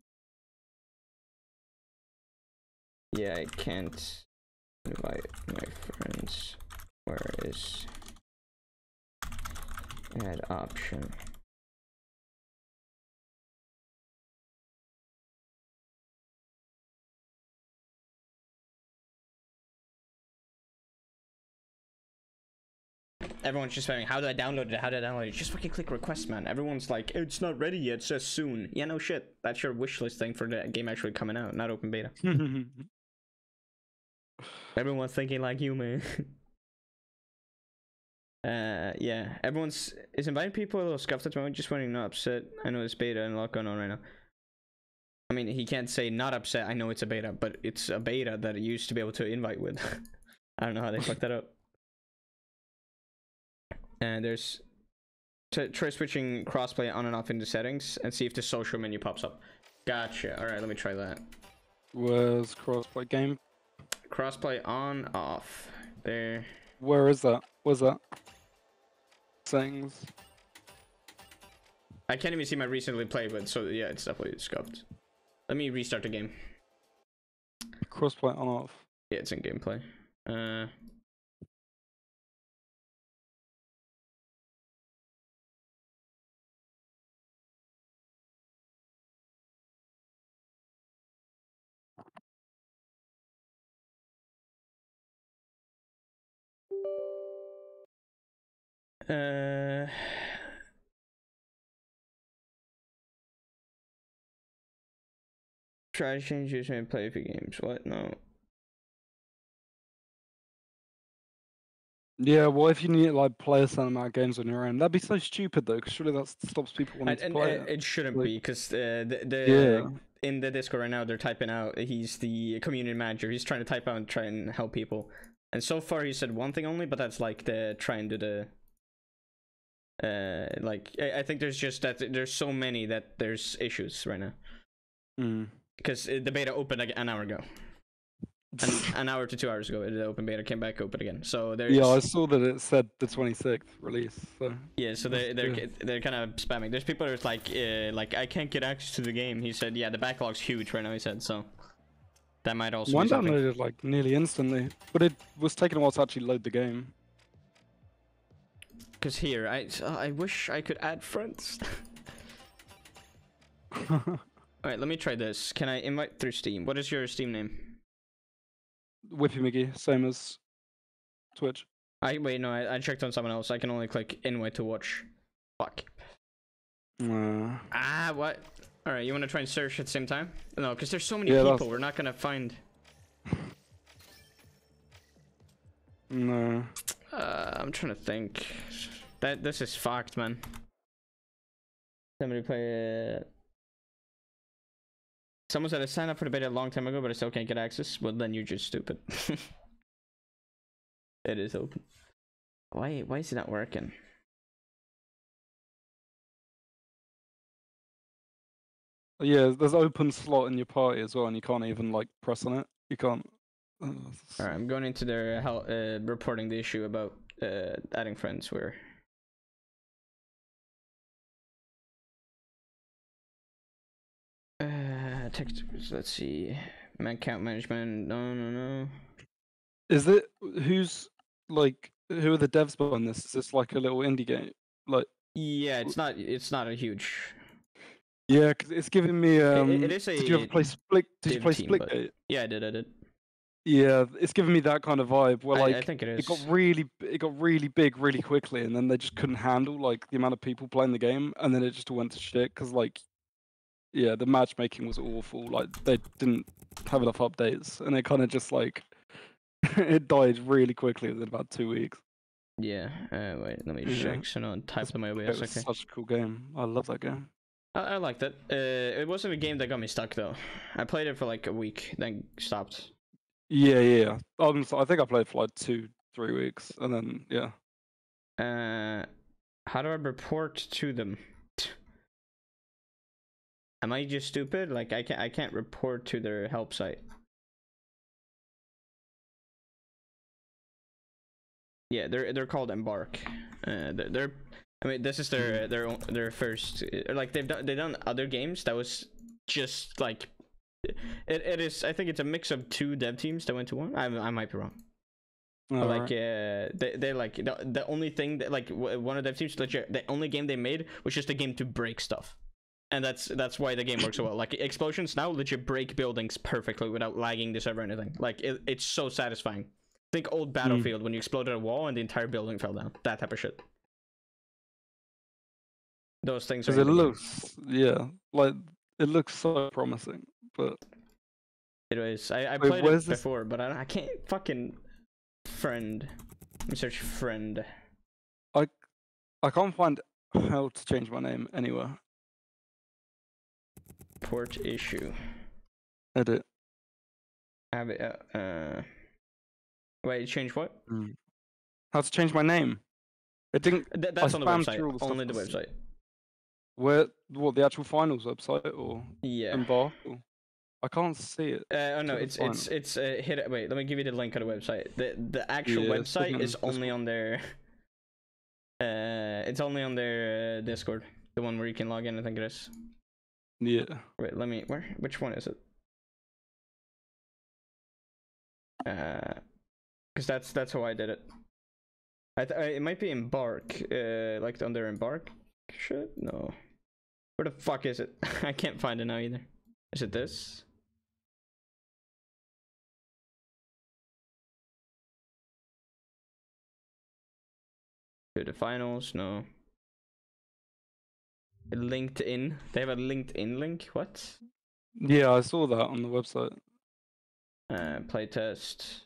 Yeah, I can't invite my friends. Where is add option? Everyone's just saying, how do I download it? How do I download it? Just fucking click request, man. Everyone's like, it's not ready yet, it says soon. Yeah, no shit. That's your wish list thing for the game actually coming out, not open beta. Everyone's thinking like you, man. Yeah. Everyone's is inviting people a little scuffed at the moment, just wondering, not upset. I know it's beta and a lot going on right now. I mean, he can't say not upset, I know it's a beta, but it's a beta that it used to be able to invite with. I don't know how they fucked that up. And there's try switching crossplay on and off in the settings and see if the social menu pops up. Gotcha. All right, let me try that. Where's crossplay game? Crossplay on off. There. Where is that? Where's that? Settings. I can't even see my recently played, but so yeah, it's definitely scuffed. Let me restart the game. Crossplay on off. Yeah, it's in gameplay. Try to change username and play a few games. What? No. Yeah, what if you need to like play a certain amount of games on your own? That'd be so stupid though, because surely that stops people wanting to play it. It shouldn't Like, be, because yeah. in the Discord right now they're typing out, he's the community manager, he's trying to type out and try and help people, and so far he said one thing only, but that's like the trying to the like I think there's just that there's so many that there's issues right now, because the beta opened like an hour ago. An hour to 2 hours ago, the open beta came back open again. So there's... Yeah, I saw that it said the 26th release. So yeah, so they're kind of spamming. There's people that's like I can't get access to the game. He said, yeah, the backlog's huge right now. He said, so that might also. Mine be something. downloaded like nearly instantly, but it was taking a while to actually load the game. Cause here, I wish I could add friends. All right, let me try this. Can I invite through Steam? What is your Steam name? Whippy McGee, same as Twitch. Wait, no, I checked on someone else. I can only click invite to watch. Fuck. What? All right, you want to try and search at the same time? No, because there's so many people. We're not gonna find. No. I'm trying to think. This is fucked, man. Somebody play it. Someone said I signed up for the beta a long time ago, but I still can't get access. Well, then you're just stupid. It is open. Why is it not working? Yeah, there's open slot in your party as well, and you can't even like press on it. You can't. All right, I'm going into their reporting the issue about adding friends. Where text. Let's see. Account management. No. Is it who's like who are the devs behind this? Is this like a little indie game? Like yeah, it's not a huge. Yeah, because it's giving me. It is a. Did you ever play Split? Did you play Splitgate? Yeah, I did. Yeah, it's giving me that kind of vibe where like I think it is. It got really big really quickly, and then they just couldn't handle like the amount of people playing the game, and then it just went to shit because like, yeah, the matchmaking was awful. Like they didn't have enough updates, and it kind of just like it died really quickly within about 2 weeks. Yeah. Wait, let me check. So no, type them my way. It was such a cool game. I love that game. I liked it. It wasn't a game that got me stuck though. I played it for like a week, then stopped. Yeah. I think I played for like 2-3 weeks, and then yeah. How do I report to them? Am I just stupid? Like I can't report to their help site. Yeah, they're called Embark. They're I mean, this is their first. Like they've done other games that was just like it is. I think it's a mix of 2 dev teams that went to one. I might be wrong. But like they like the only thing that like one of the dev teams legit, the only game they made was just a game to break stuff, and that's why the game works so well. Like Explosions now legit break buildings perfectly without lagging the server or anything. Like it's so satisfying. Think old Battlefield when you exploded a wall and the entire building fell down. That type of shit. Those things are Because it in the game. looks, yeah, like it looks so promising, but It is. I Wait, played where's it this- before, but I can't fucking friend. Let me search friend. I can't find how to change my name anywhere. Port issue. Edit. Have it. Wait, change what? How to change my name? It didn't. That's I on the spammed website. through all the stuff Only the that's- website. Where? What, the actual finals website or Yeah. Embark? Or, I can't see it. Oh no, to the it's hit. Wait, let me give you the link of the website. The actual Yeah, it's looking website on is Discord. only on their. It's only on their Discord. The one where you can log in. I think it is. Yeah. Wait, let me. Where? Which one is it? Because that's how I did it. It might be Embark. Like under Embark. Shit, no. Where the fuck is it? I can't find it now either. Is it this? To the finals? No. LinkedIn. They have a LinkedIn link. What? Yeah, I saw that on the website. Playtest.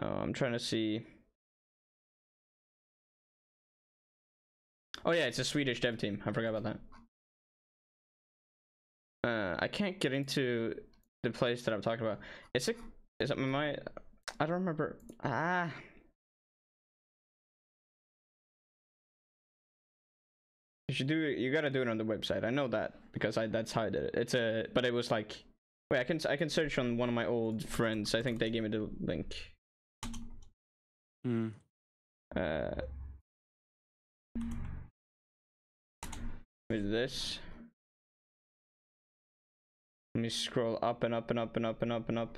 No, I'm trying to see. Oh yeah, it's a Swedish dev team. I forgot about that. I can't get into the place that I'm talking about. Is it my? I don't remember. You gotta do it on the website. I know that because that's how I did it. But it was like, wait, I can search on one of my old friends. I think they gave me the link. With this. Let me scroll up and up and up and up and up and up.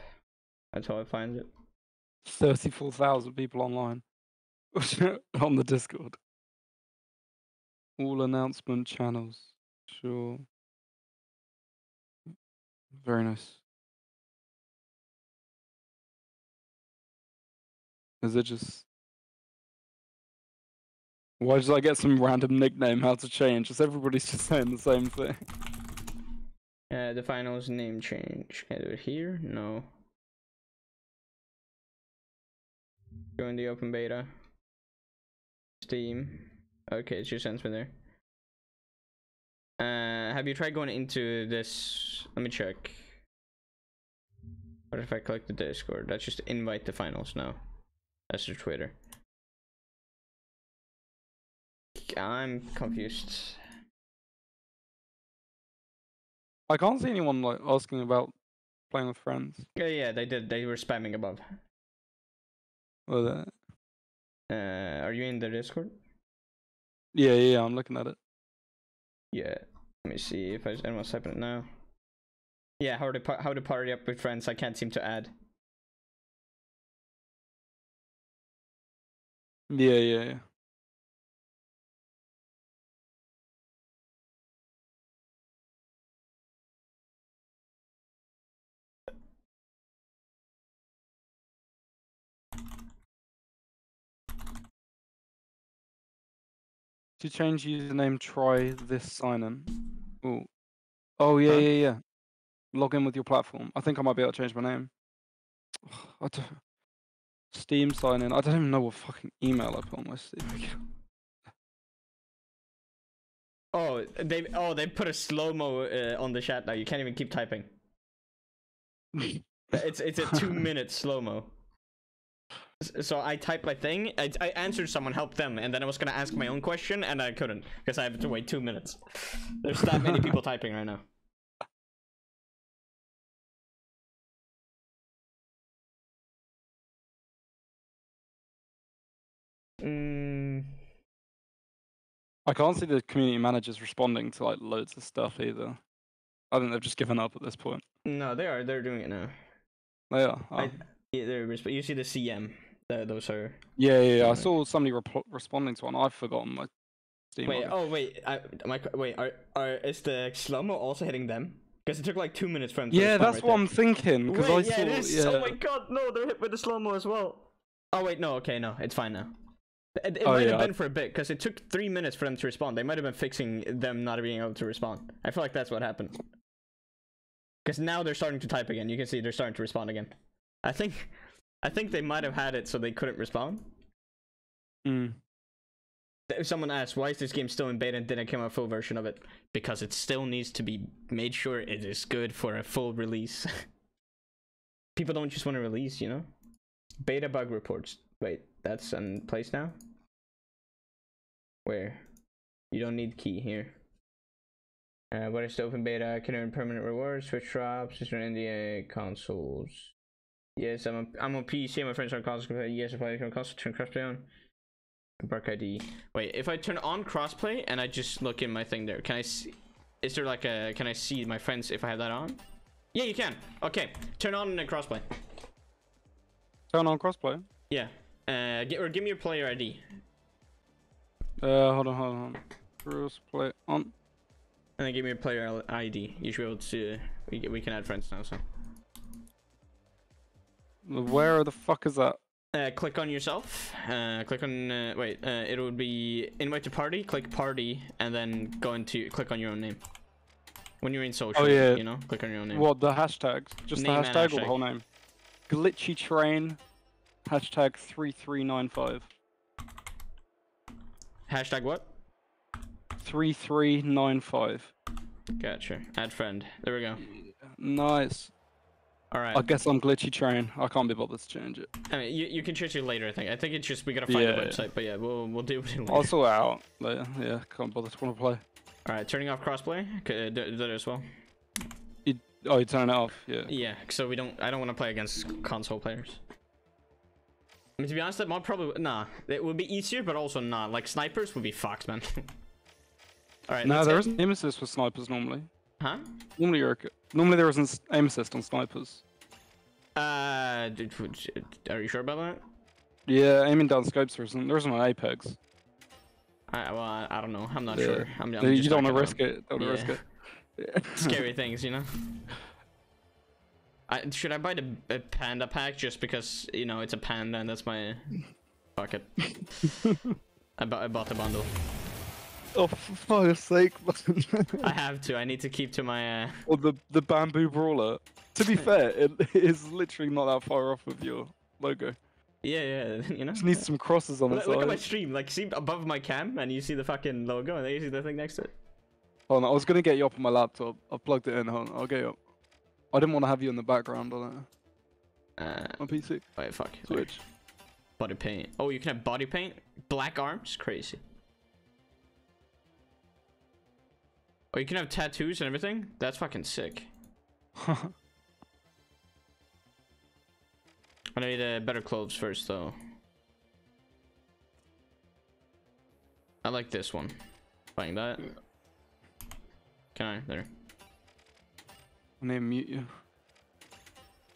That's how I find it. 34,000 people online on the Discord. All announcement channels. Sure. Very nice. Is it just... Why did I get some random nickname how to change? Just everybody's just saying the same thing. The finals name change. Can I do it here? No. Join the open beta. Steam. Okay, it just sends me there. Have you tried going into this? Let me check. What if I click the Discord? That's just invite the finals now. That's your Twitter. I'm confused. I can't see anyone like asking about playing with friends. Yeah, they did. They were spamming above. Or Are you in the Discord? yeah, I'm looking at it. Yeah. Let me see if anyone's typing it now. Yeah, how to party up with friends. I can't seem to add. Yeah. To change username, try this sign in. Ooh. Oh yeah, Huh? yeah. Log in with your platform. I think I might be able to change my name. Steam sign in. I don't even know what fucking email I put on my Steam account. They put a slow-mo on the chat now. You can't even keep typing. It's a 2-minute slow-mo. So I typed my thing, I answered someone, helped them, and then I was gonna ask my own question, and I couldn't, because I have to wait 2 minutes. There's that many people typing right now. I can't see the community managers responding to like loads of stuff either. I think they've just given up at this point. No, they're doing it now. They are. Oh. You see the CM. Those are. Yeah. I saw somebody responding to one. I've forgotten my Steam. Wait. login. Oh wait. Is the slow-mo also hitting them? Because it took like 2 minutes for him to Yeah, respond that's right what there. I'm thinking. Because Wait, I yeah, saw. it is. Yeah. Oh my god, no, they're hit with the slow-mo as well. Oh wait, no, okay, no, it's fine now. It Oh, might yeah. have been for a bit, because it took 3 minutes for them to respond. They might have been fixing them not being able to respond. I feel like that's what happened. Because now they're starting to type again. You can see they're starting to respond again. I think they might have had it so they couldn't respond. Mm. Someone asked, why is this game still in beta and didn't come out a full version of it? Because it still needs to be made sure it is good for a full release. People don't just want to release, you know? Beta bug reports. Wait, that's in place now? Where? You don't need key here. What is the open beta? Can earn permanent rewards, Switch drops, is there NDA consoles? Yes, I'm on PC, my friends are on consoles. Yes, if I play on console, turn crossplay on. Bark ID. Wait, if I turn on crossplay and I just look in my thing there, can I see? Is there like a? Can I see my friends if I have that on? Yeah, you can. Okay, turn on crossplay. Turn on crossplay. Yeah. Or give me your player ID. Hold on. Crossplay on. And then give me your player ID. You should be able to. We can add friends now. So. Where the fuck is that? Click on yourself. Click on. Wait. It would be invite to party. Click party, and then go into click on your own name. When you're in social, Oh, yeah. you know, click on your own name. What, the hashtags? Just Name the and hashtag or the hashtag. whole name? Glitchy train. Hashtag 3395. Hashtag what? 3395. Gotcha. Add friend. There we go. Nice. All right. I guess I'm glitchy train. I can't be bothered to change it. I mean, you can change it later. I think it's just we gotta find Yeah, the yeah. website. But yeah, we'll deal with it later. I'll sort it out later. Yeah, can't bother to want to play. All right, turning off crossplay. Do that as well. You turn it off. Yeah. Yeah, so I don't want to play against console players. I mean, to be honest, that mod probably it would be easier, but also not. Like snipers would be fucked, man. All right. No, there isn't aim assist for snipers normally. Huh? Normally there isn't aim assist on snipers. Are you sure about that? Yeah, aiming down scopes there isn't on Apex. I don't know. I'm not Yeah. sure. I'm you just don't want not to gonna- risk it. Don't want to risk it. Yeah. Scary things, you know. Should I buy the panda pack just because you know it's a panda and that's my bucket? I bought the bundle. Oh, for fuck's sake, man. I have to. I need to keep to my. Or the bamboo brawler. To be fair, it is literally not that far off of your logo. Yeah, you know. Just needs some crosses on the Look at my side. stream. Like, see above my cam, and you see the fucking logo, and then you see the thing next to it. Hold on, I was gonna get you up on my laptop. I've plugged it in. Hold on, I'll get you up. I didn't want to have you in the background on it. On PC. Wait, fuck. Switch. Body paint. Oh, you can have body paint. Black arms. Crazy. Oh, you can have tattoos and everything. That's fucking sick. I need better clothes first, though. I like this one. Buying that. Can I? There. I need to mute you.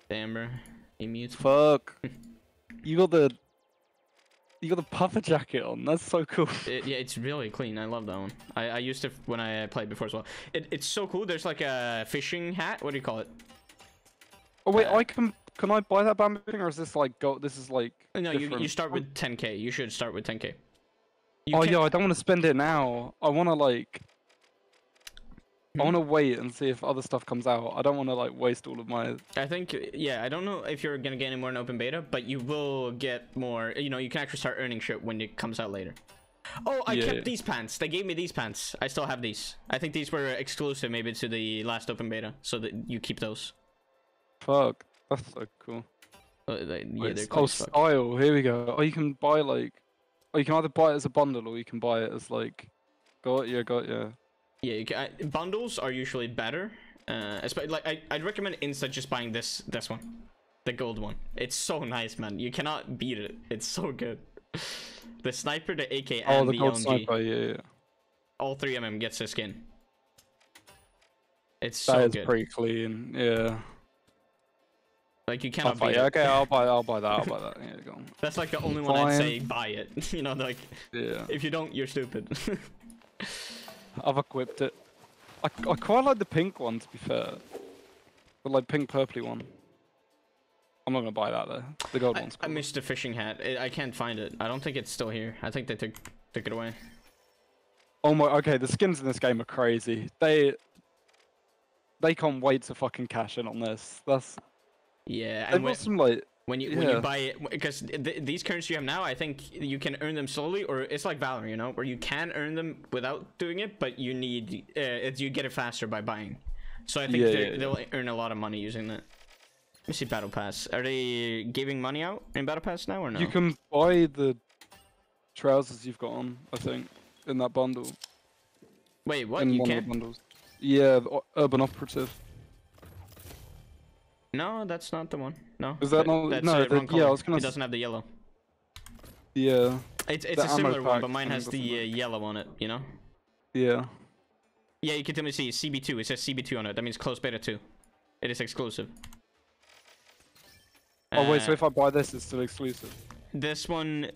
Damn, bro. He mutes. Fuck. You got the puffer jacket on. That's so cool. Yeah, it's really clean. I love that one. I used it when I played before as well. It's so cool. There's like a fishing hat. What do you call it? Oh wait, can I buy that bamboo thing, or is this like go? This is like. No, you different? start with 10k. You should start with 10k. Oh yeah, I don't want to spend it now. I want to like. I want to wait and see if other stuff comes out. I don't want to like waste all of my. I think, yeah, I don't know if you're gonna get any more in open beta, but you will get more. You know, you can actually start earning shit when it comes out later. Oh, I kept these pants. They gave me these pants. I still have these. I think these were exclusive maybe to the last open beta, so that you keep those. Fuck, that's so cool. Yeah, they're Oh, cool as fuck. style. Here we go. Oh, you can buy like. Oh, you can either buy it as a bundle or you can buy it as like. Got ya. Yeah, you can, bundles are usually better. Especially like I'd recommend instead just buying this one, the gold one. It's so nice, man. You cannot beat it. It's so good. The sniper, the AK, and Oh, the gold LMG. sniper. Yeah. All 3 of them gets a skin. It's That so is good. pretty clean. Yeah. Like you cannot Yeah, beat it. okay, I'll buy that. Yeah, go on. That's like the only one I'd Fine. say buy it. You know, like Yeah. if you don't, you're stupid. I've equipped it. I quite like the pink one, to be fair. The like pink purpley one. I'm not gonna buy that though. The gold one's cool. I missed the fishing hat. I can't find it. I don't think it's still here. I think they took it away. Oh my, okay, the skins in this game are crazy. They can't wait to fucking cash in on this. That's Yeah, they've and got some like when you buy it, because these currency you have now, I think you can earn them slowly, or it's like Valor, you know, where you can earn them without doing it, but you need you get it faster by buying. So I think they'll earn a lot of money using that. Let me see Battle Pass. Are they giving money out in Battle Pass now or no? you can buy the trousers you've got on, I think, in that bundle. Wait, what? In You one of can't? the bundles. Yeah, the Urban Operative. No, that's not the one. No. Is that not? That's No, wrong yeah, I color. was gonna. It doesn't have the yellow. Yeah. It's The a similar ammo one, pack but mine has thing the doesn't work. yellow on it. You know. Yeah. Yeah, you can tell me see CB2. It says CB2 on it. That means closed beta 2. It is exclusive. Oh wait, so if I buy this, it's still exclusive. This one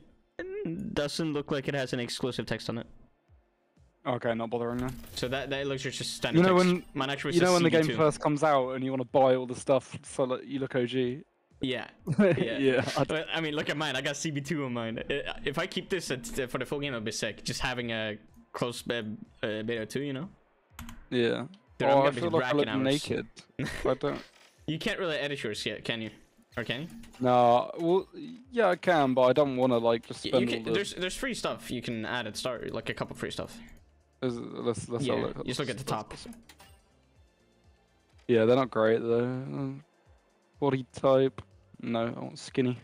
doesn't look like it has any exclusive text on it. Okay, not bothering then. So that looks just standard You know text. when Mine actually you says know when the game CB2. first comes out and you want to buy all the stuff so that you look OG. Yeah. Yeah. But, I mean, look at mine. I got CB2 on mine. If I keep this for the full game, it'll be sick. Just having a close beta 2, you know? Yeah. Dude, I'm Oh, gonna I be feel like I look racking hours. naked. I don't. You can't really edit yours yet, can you? Or can you? No, well, yeah, I can, but I don't want to like just You spend can, all the. there's free stuff you can add at start, like a couple free stuff. Let's have a Yeah, look. just look at the top. Yeah, they're not great though. Body type, no, I want skinny.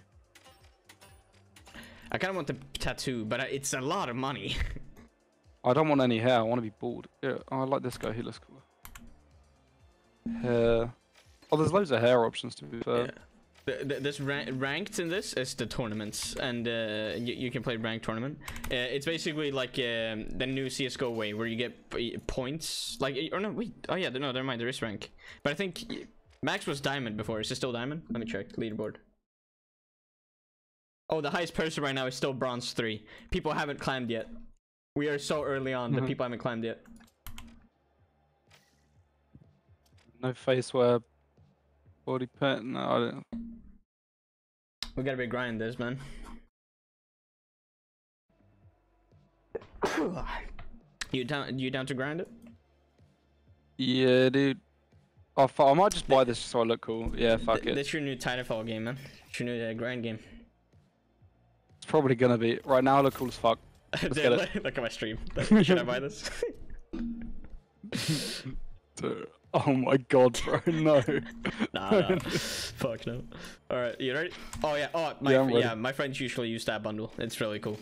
I kind of want the tattoo, but it's a lot of money. I don't want any hair. I want to be bald. Yeah, I like this guy. He looks cool. Hair. Oh, there's loads of hair options to be fair. Yeah. This ranked in this is the tournaments, and you can play ranked tournament. It's basically like the new CS:GO way, where you get points. Like, or no, wait, oh yeah, no, never mind, there is rank. But I think Max was diamond before. Is it still diamond? Let me check leaderboard. Oh, the highest person right now is still bronze 3. People haven't climbed yet. We are so early on that people haven't climbed yet. No face wear. Body pet. No, I don't. We gotta be grinding this, man. You down to grind it? Yeah, dude. Oh, I might just buy this just so I look cool. Yeah, fuck it. That's your new Titanfall game, man. It's your new grind game. It's probably gonna be. Right now, I look cool as fuck. Let's get it. Look at my stream. Should I buy this? Oh my god, bro, no. Nah. Fuck no. Alright, you ready? Oh yeah, my friends usually use that bundle. It's really cool.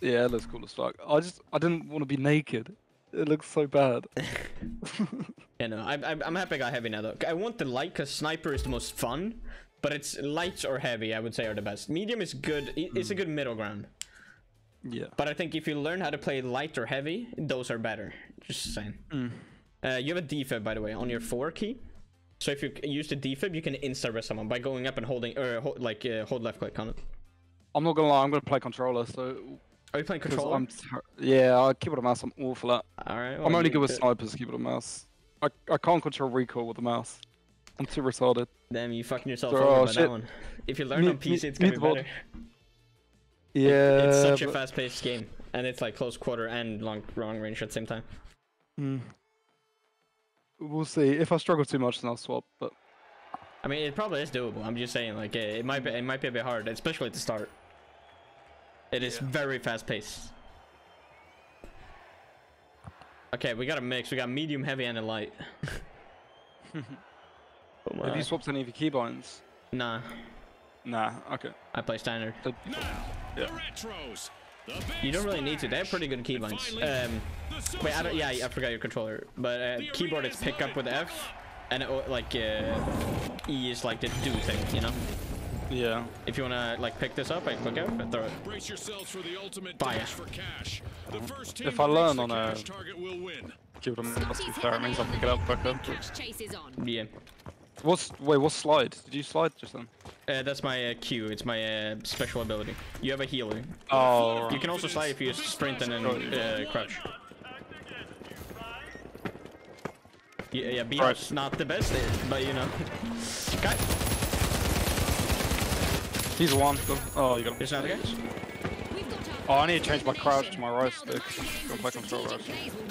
Yeah, it looks cool as fuck. I didn't want to be naked. It looks so bad. Yeah, no, I'm happy I got heavy now though. I want the light because sniper is the most fun, but it's light or heavy I would say are the best. Medium is good. It's a good middle ground. Yeah. But I think if you learn how to play light or heavy, those are better. Just saying. You have a defib, by the way, on your 4 key. So if you use the defib, you can insta-res someone by going up and holding, or hold left click on it. I'm not gonna lie, I'm gonna play controller, so... Are you playing controller? Yeah, keyboard and mouse, I'm awful at. Alright. I'm only good with snipers, keyboard and mouse. I can't control recoil with the mouse. I'm too retarded. Damn, you fucking yourself Oh, over by shit. that one. If you learn on PC, it's gonna be better. Yeah. It's such a fast-paced game, and it's like close quarter and long range at the same time. We'll see. If I struggle too much, then I'll swap. But I mean, it probably is doable. I'm just saying, like, it might be a bit hard, especially at the start. It is very fast-paced. Okay, we got a mix. We got medium, heavy, and a light. have you swapped any of your keybinds? Nah. Nah. Okay. I play standard. Now, the retros. You don't really need to. They have pretty good keybinds. Wait, I forgot your controller. But keyboard is pick up with F, and like E is like the do thing, you know? Yeah. If you wanna like pick this up, I click out and throw it. Brace yourselves for the ultimate Fire. dash for cash. The first team If I to learn reach the on a cash target will win. keyboard and mouse, to be fair, it means I'll pick it up quicker. Cash chase is on. Yeah. What's slide? Did you slide just then? That's my Q. It's my special ability. You have a healer. Oh. You can also slide if you use sprint and then crouch. Yeah, BR's not the best, but you know. Okay. He's one. Oh, you got him. There's another guy. Oh, I need to change my crouch to my right stick. Go play controller. Will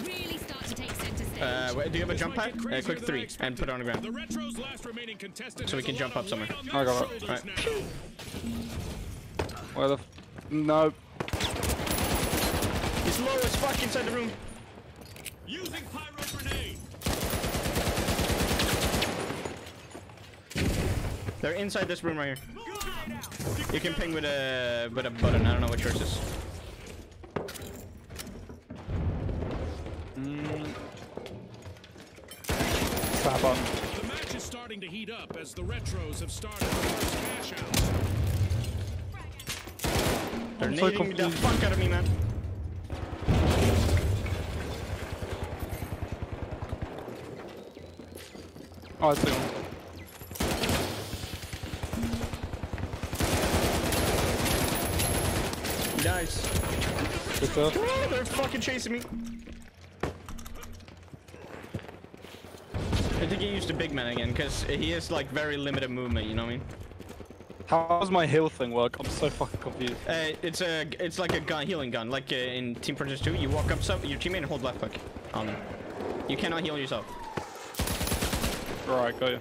really start to take center stage. Do you have a jump pad? Quick 3 and put it on the ground. The Retro's last remaining contestant So we can has a jump lot up somewhere. of weight I on got their it. Right. shoulders now. Where the? No. He's low as fuck inside the room. Using pyro grenade. They're inside this room right here. You can ping with a button. I don't know what yours is. Snap on. The match is starting to heat up as the Retros have started their first cash outs. They're I'm so nading the confused. fuck out of me, man. Oh, I see one. Nice. Good stuff. Oh, they're fucking chasing me. I think he used the big man again, because he has like very limited movement, you know what I mean? How does my heal thing work? I'm so fucking confused. It's like a gun, healing gun, like in Team Fortress 2. You walk up your teammate and hold left click on them. You cannot heal yourself. Right, got you.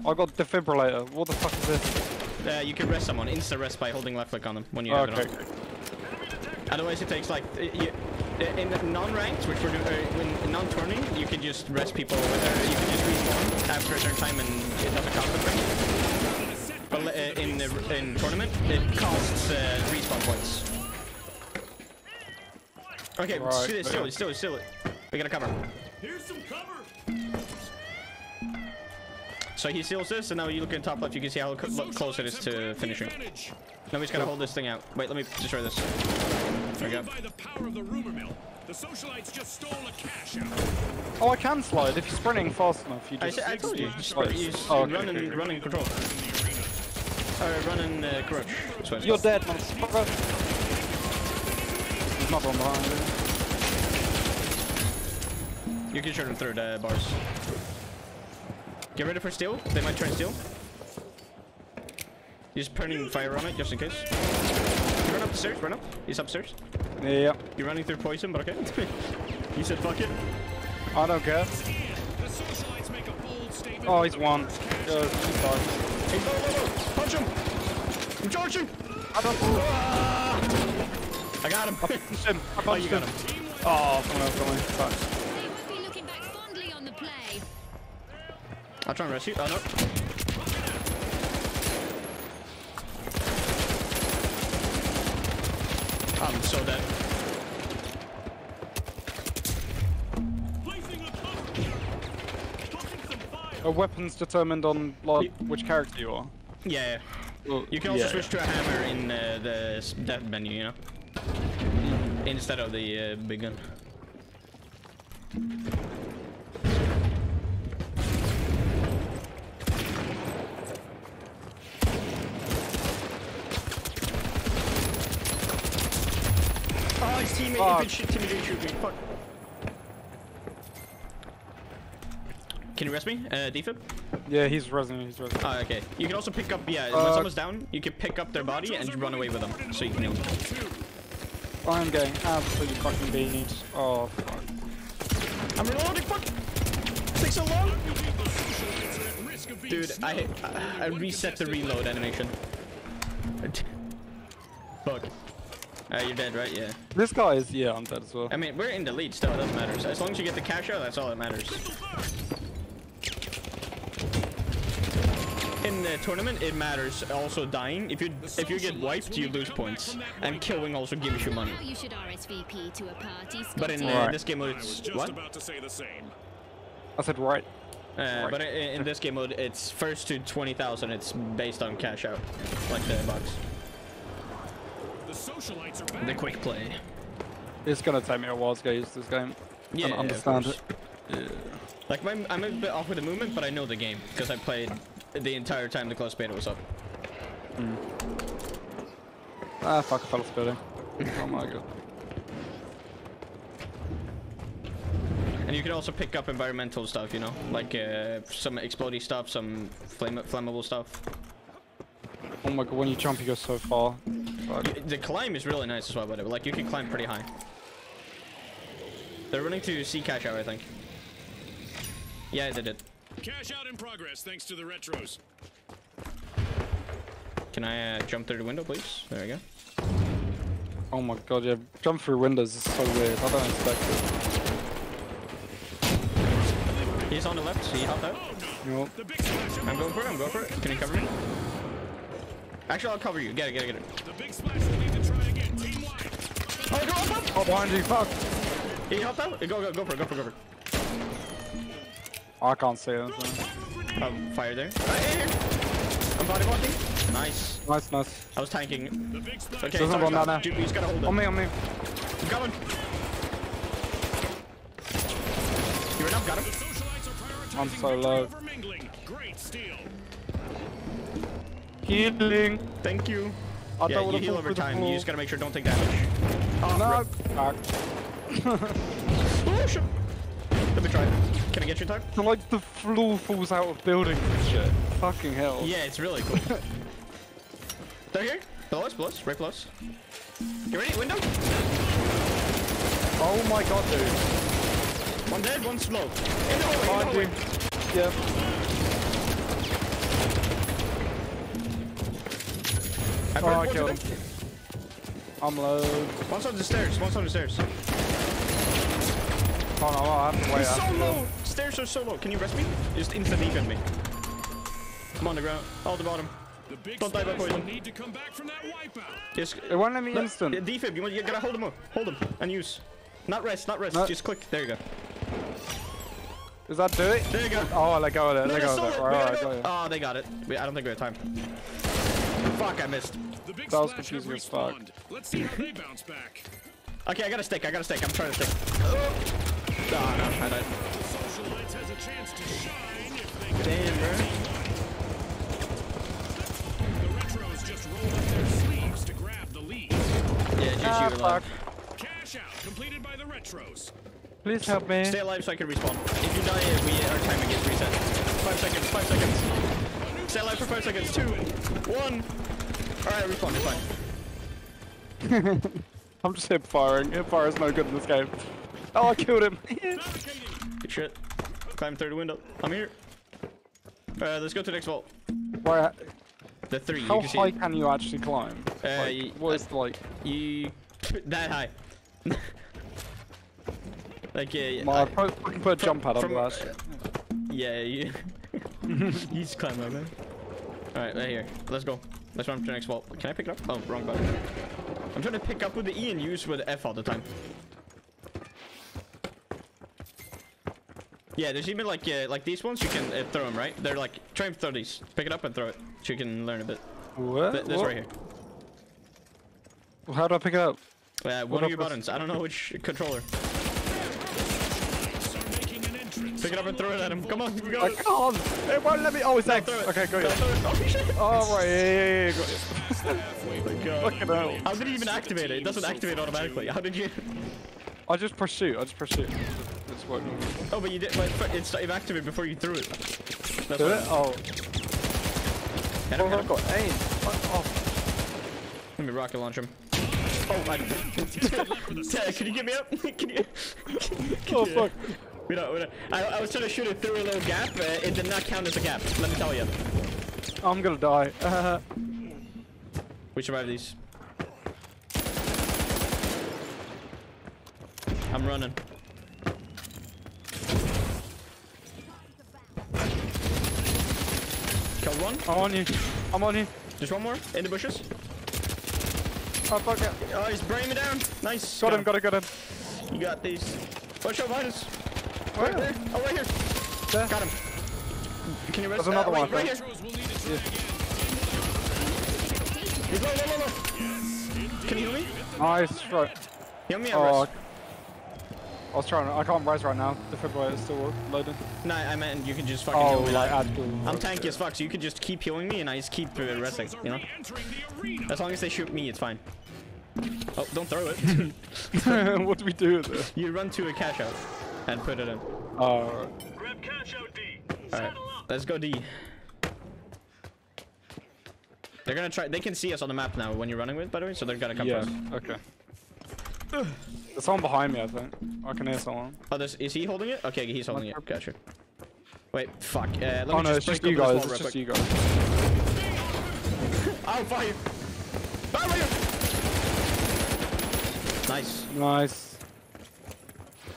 I got defibrillator. What the fuck is this? You can rest someone, insta rest by holding left click on them when you have Okay. it on. Otherwise, it takes like in non-ranked, which we're doing, in non-turning, you can just rest people. You can just respawn after a certain time, and it doesn't cost a thing. But in tournament, it costs respawn points. Okay, Right, still it. We gotta cover. Here's some cover. So he seals this, and now you look in top left, you can see how close it is to finishing. Now we just gotta hold this thing out. Wait, let me destroy this. There we go. By the power of the rumor mill, the socialites just stole a cash out. Oh, I can slide. If you're sprinting fast enough, you just... I told you. Just slide. use Oh, okay, run okay, and okay. run and control. Run and crouch. That's what it's You're called. dead, motherfucker. He's not on behind you. You can shoot him through the bars. Get ready for steal. They might try and steal. You're just putting fire on it just in case. You run up the stairs. Run up. He's upstairs. Yeah, You're running through poison, but okay. You said fuck it. I don't care. The socialites make a bold statement. Oh, he's one. He's fine. Hey, go. Punch him. I'm charging. I don't... I got him. Punched him. I Oh, punched you got him. him. Oh, someone else got me. Fuck. They won't be looking back fondly on the play. I'll try and rescue. Oh, no. I'm so dead. Placing a cover. Tossing some fire. Are weapons determined on like which character you are? Yeah. Well, You can also yeah. switch to a hammer in the death menu, you know? Instead of the big gun. Oh, his teammate, Fuck. teammate didn't shoot me. Fuck. Can you rest me? Defib? Yeah, he's resing. He's resing. Oh, okay. You can also pick up, when someone's down, you can pick up their body and run away with them, so you can heal them. I'm getting absolutely fucking beamed. Oh, fuck. I'm reloading, fuck! Takes so long! Dude, I reset the reload animation. Fuck. You're dead, right? Yeah. This guy is, yeah, I'm dead as well. I mean, we're in the lead still, it doesn't matter. So as long as you get the cash out, that's all that matters. In the tournament, it matters also dying. If you get wiped, you lose points. And killing also gives you money. Now you should RSVP to a party. But in Right. this game mode, I was it's... just What? about to say the same. I said right. But in this game mode, it's first to 20,000. It's based on cash out, like the box. The socialites are back. The quick play. It's gonna take me a while to get used to this game. Yeah, and of understand course. it. Like I'm a bit off with the movement, but I know the game because I played the entire time the close beta was up. Ah, fuck, I fell off the building. Oh my god. you can also pick up environmental stuff, you know, like some explodey stuff, some flammable stuff. Oh my god, when you jump, you go so far. The climb is really nice as well, by the way. Like, you can climb pretty high. They're running to sea cash out, I think. Yeah, they did. Cash out in progress, thanks to the retros. Can I jump through the window, please? There we go. Oh my god, yeah, jump through windows is so weird. I don't expect it. He's on the left, so he hopped out. Nope. I'm going for it, I'm going for it. Can you cover me? Actually, I'll cover you. Get it, get it, get it. The big splash will need to try again, team wide. Oh, go up! Oh, behind you, fuck! He hopped out? Go for it, go for it. Oh, I can't see anything. Fire there. Here. I'm body blocking. Nice. Nice, nice. I was tanking. Okay, Doesn't run down now. Dude, you just gotta hold it. On me. I'm coming. You ran up, got him. I'm so low. Great steal. Healing. Thank you. I Yeah, don't you wanna heal fall over through the time. floor. You just gotta make sure don't take damage. No. Fuck. Oh, shit. Let me try it. Can I get you in time? So, like, the floor falls out of buildings and shit. Fucking hell. Yeah, it's really cool. They're here. Below us, right below us. You ready? Window? Oh my god, dude. One dead, one slow. In the hallway, in the hallway. Yeah. I Oh, I burned killed one him. I'm low. One's on the stairs, one's on the stairs. Oh no, I have to wait. He's so low! Stairs are so low. Can you rest me? Just instant defend me. I'm on the ground. All the bottom. The big Don't die by splash poison. will need to come back from that wipeout. Just It won't let me instant. defib. You gotta hold him up. Hold him and use. Not rest, not rest. No. Just click. There you go. Does that do it? There you go. Oh, I let go of it. No, Let go of it. Alright, got you. Oh, they got it. Wait, I don't think we have time. Fuck, I missed. The big That was splash have confusing as fuck. respawned. Let's see how they bounce back. Okay, I got a stick. I'm trying to stick. Oh, no, I died. Socialites has a chance to shine if they can. Damn, bro. The retros just rolled up their sleeves to grab the lead. Yeah, just Ah, you alive. fuck. Cash out completed by the retros. Please help me. Stay alive so I can respawn. If you die, our timing gets reset. 5 seconds, 5 seconds. Stay alive for 5 seconds. 2, 1. Alright, respawn, you're fine. I'm just hip firing. Hip fire is no good in this game. Oh, I killed him. Good shit. Climb through the window. I'm here. Let's go to the next vault. Where? The 3. How you can see high it. can you actually climb? Like, what is like? You that high. Like I can put a jump pad under that shit. Yeah, you you just climb like that. Alright, right here. Let's go. Let's run to the next vault. Can I pick it up? Oh, wrong button. I'm trying to pick up with the E and use with the F all the time. Yeah, there's even like these ones you can throw them, right? They're like, try and throw these. Pick it up and throw it so you can learn a bit. What? This right here. Well, how do I pick it up? One of your buttons. I don't know which controller. Pick it up and throw it at him. Come on, we got I it. can't. It won't let me. Oh, it's X. Throw it. Okay, go No, yeah. throw it. Oh shit! Oh right, yeah, got it. Oh my god. Fucking hell. How did you even activate it? It doesn't activate automatically. How did you? I just press shoot. It's working. Oh, but you did. But it's activated before you threw it. That's Do why. it? Oh. Hit him, hit I've him. got aim. Fuck off. Let me rocket launch him. Oh, can you get me up? Can you? Oh fuck. Wait, I was trying to shoot it through a little gap. It did not count as a gap. Let me tell you. I'm gonna die. We survived these. I'm running. Killed one. I'm on you. I'm on you. Just one more in the bushes. Oh fuck it. Oh, he's bringing me down. Nice. Got him. Got him. You got these. Watch out, behind us. Where? Right there. Oh, right here. There. Got him. Can you rest? There's another one. Right here. Retros will need to try again. He's low. Can you heal me? Nice. Right. Heal me. Oh. Rest. I was trying. I can't rise right now. Defibrillator's still loading. No, I meant you can just fucking Oh, heal me. like now. I'm I'm tanky as fuck, so you could just keep healing me and I just keep resting, you know? Entering the arena. As long as they shoot me, it's fine. Oh, don't throw it. What do we do with this? You run to a cash out. and put it in. Oh, Grab cash out, D. Alright, let's go D. They're gonna try. They can see us on the map now when you're running with, by the way, so they're gonna come for yeah. us. Okay. There's someone behind me, I think. I can hear someone. Oh, is he holding it? Okay, he's holding it. Gotcha. Wait, fuck. Let Oh me no, it's break just you open guys. this It's wall just real you guys. quick. Oh, fire! Fire, fire! Nice. Nice.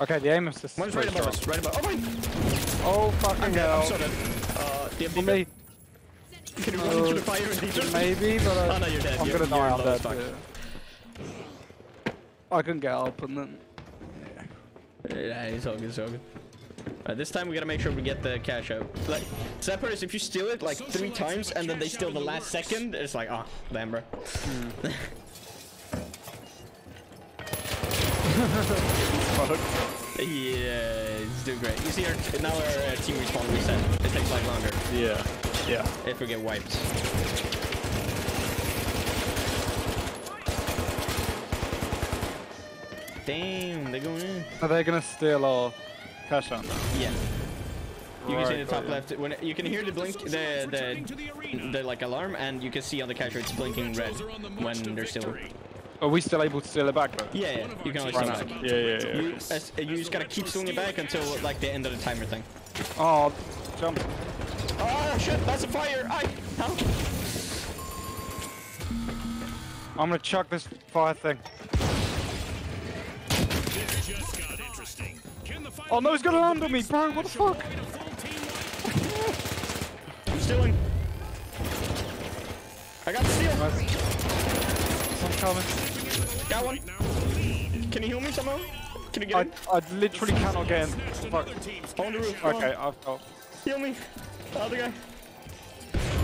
Okay, the aim assist. One's right above us. Right above. Oh my! Oh fucking I'm dead. hell. I'm so dead. Do you have Me. defense? Can you run into the fire and defense? Maybe, but Oh no, you're dead. I'm You're gonna die. low I'm as dead. fuck. Yeah. I can get up and then. Yeah, it's all good. It's all good. This time we gotta make sure we get the cash out. Like, sad part is if you steal it like 3 times and then they steal the last second, it's like, oh, damn, bro. Yeah, it's doing great. You see, now our team respawn reset. It takes like longer. Yeah. Yeah. If we get wiped. Damn, they're going in. Are they gonna steal our cash out now? Yeah. You can see in Right, the top got ya. left when you can hear the blink, the like alarm, and you can see on the cash it's blinking red when they're still. Are we still able to steal it back though? Yeah, yeah, you can always Right steal it now. back. Yeah. You just gotta keep stealing it back until like the end of the timer thing. Oh, jump. Oh shit, that's a fire! How? I'm gonna chuck this fire thing. This just got interesting. Can the Oh no, he's gonna land on me, bro. What the fuck? I'm stealing. I got the steal. I'm coming. Got one. Can you heal me somehow? Can you get in? I literally cannot get in. Fuck. On the roof. Come Okay, on. I fell. Heal me. The other guy.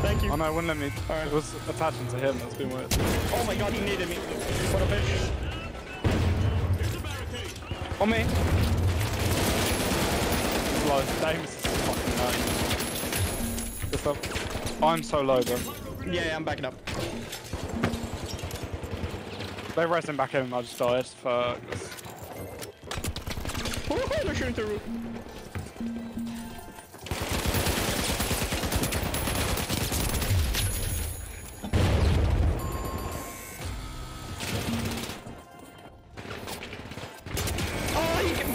Thank you. Oh no, it wouldn't let me. Alright. It was attaching to him. That's been weird. Oh my god, he needed me. What a bitch. On me. Low. Dames is fucking low. Just up. I'm so low, bro. Yeah, I'm backing up. They resting back in. I just died. Fuck. Oh, they're shooting through the roof.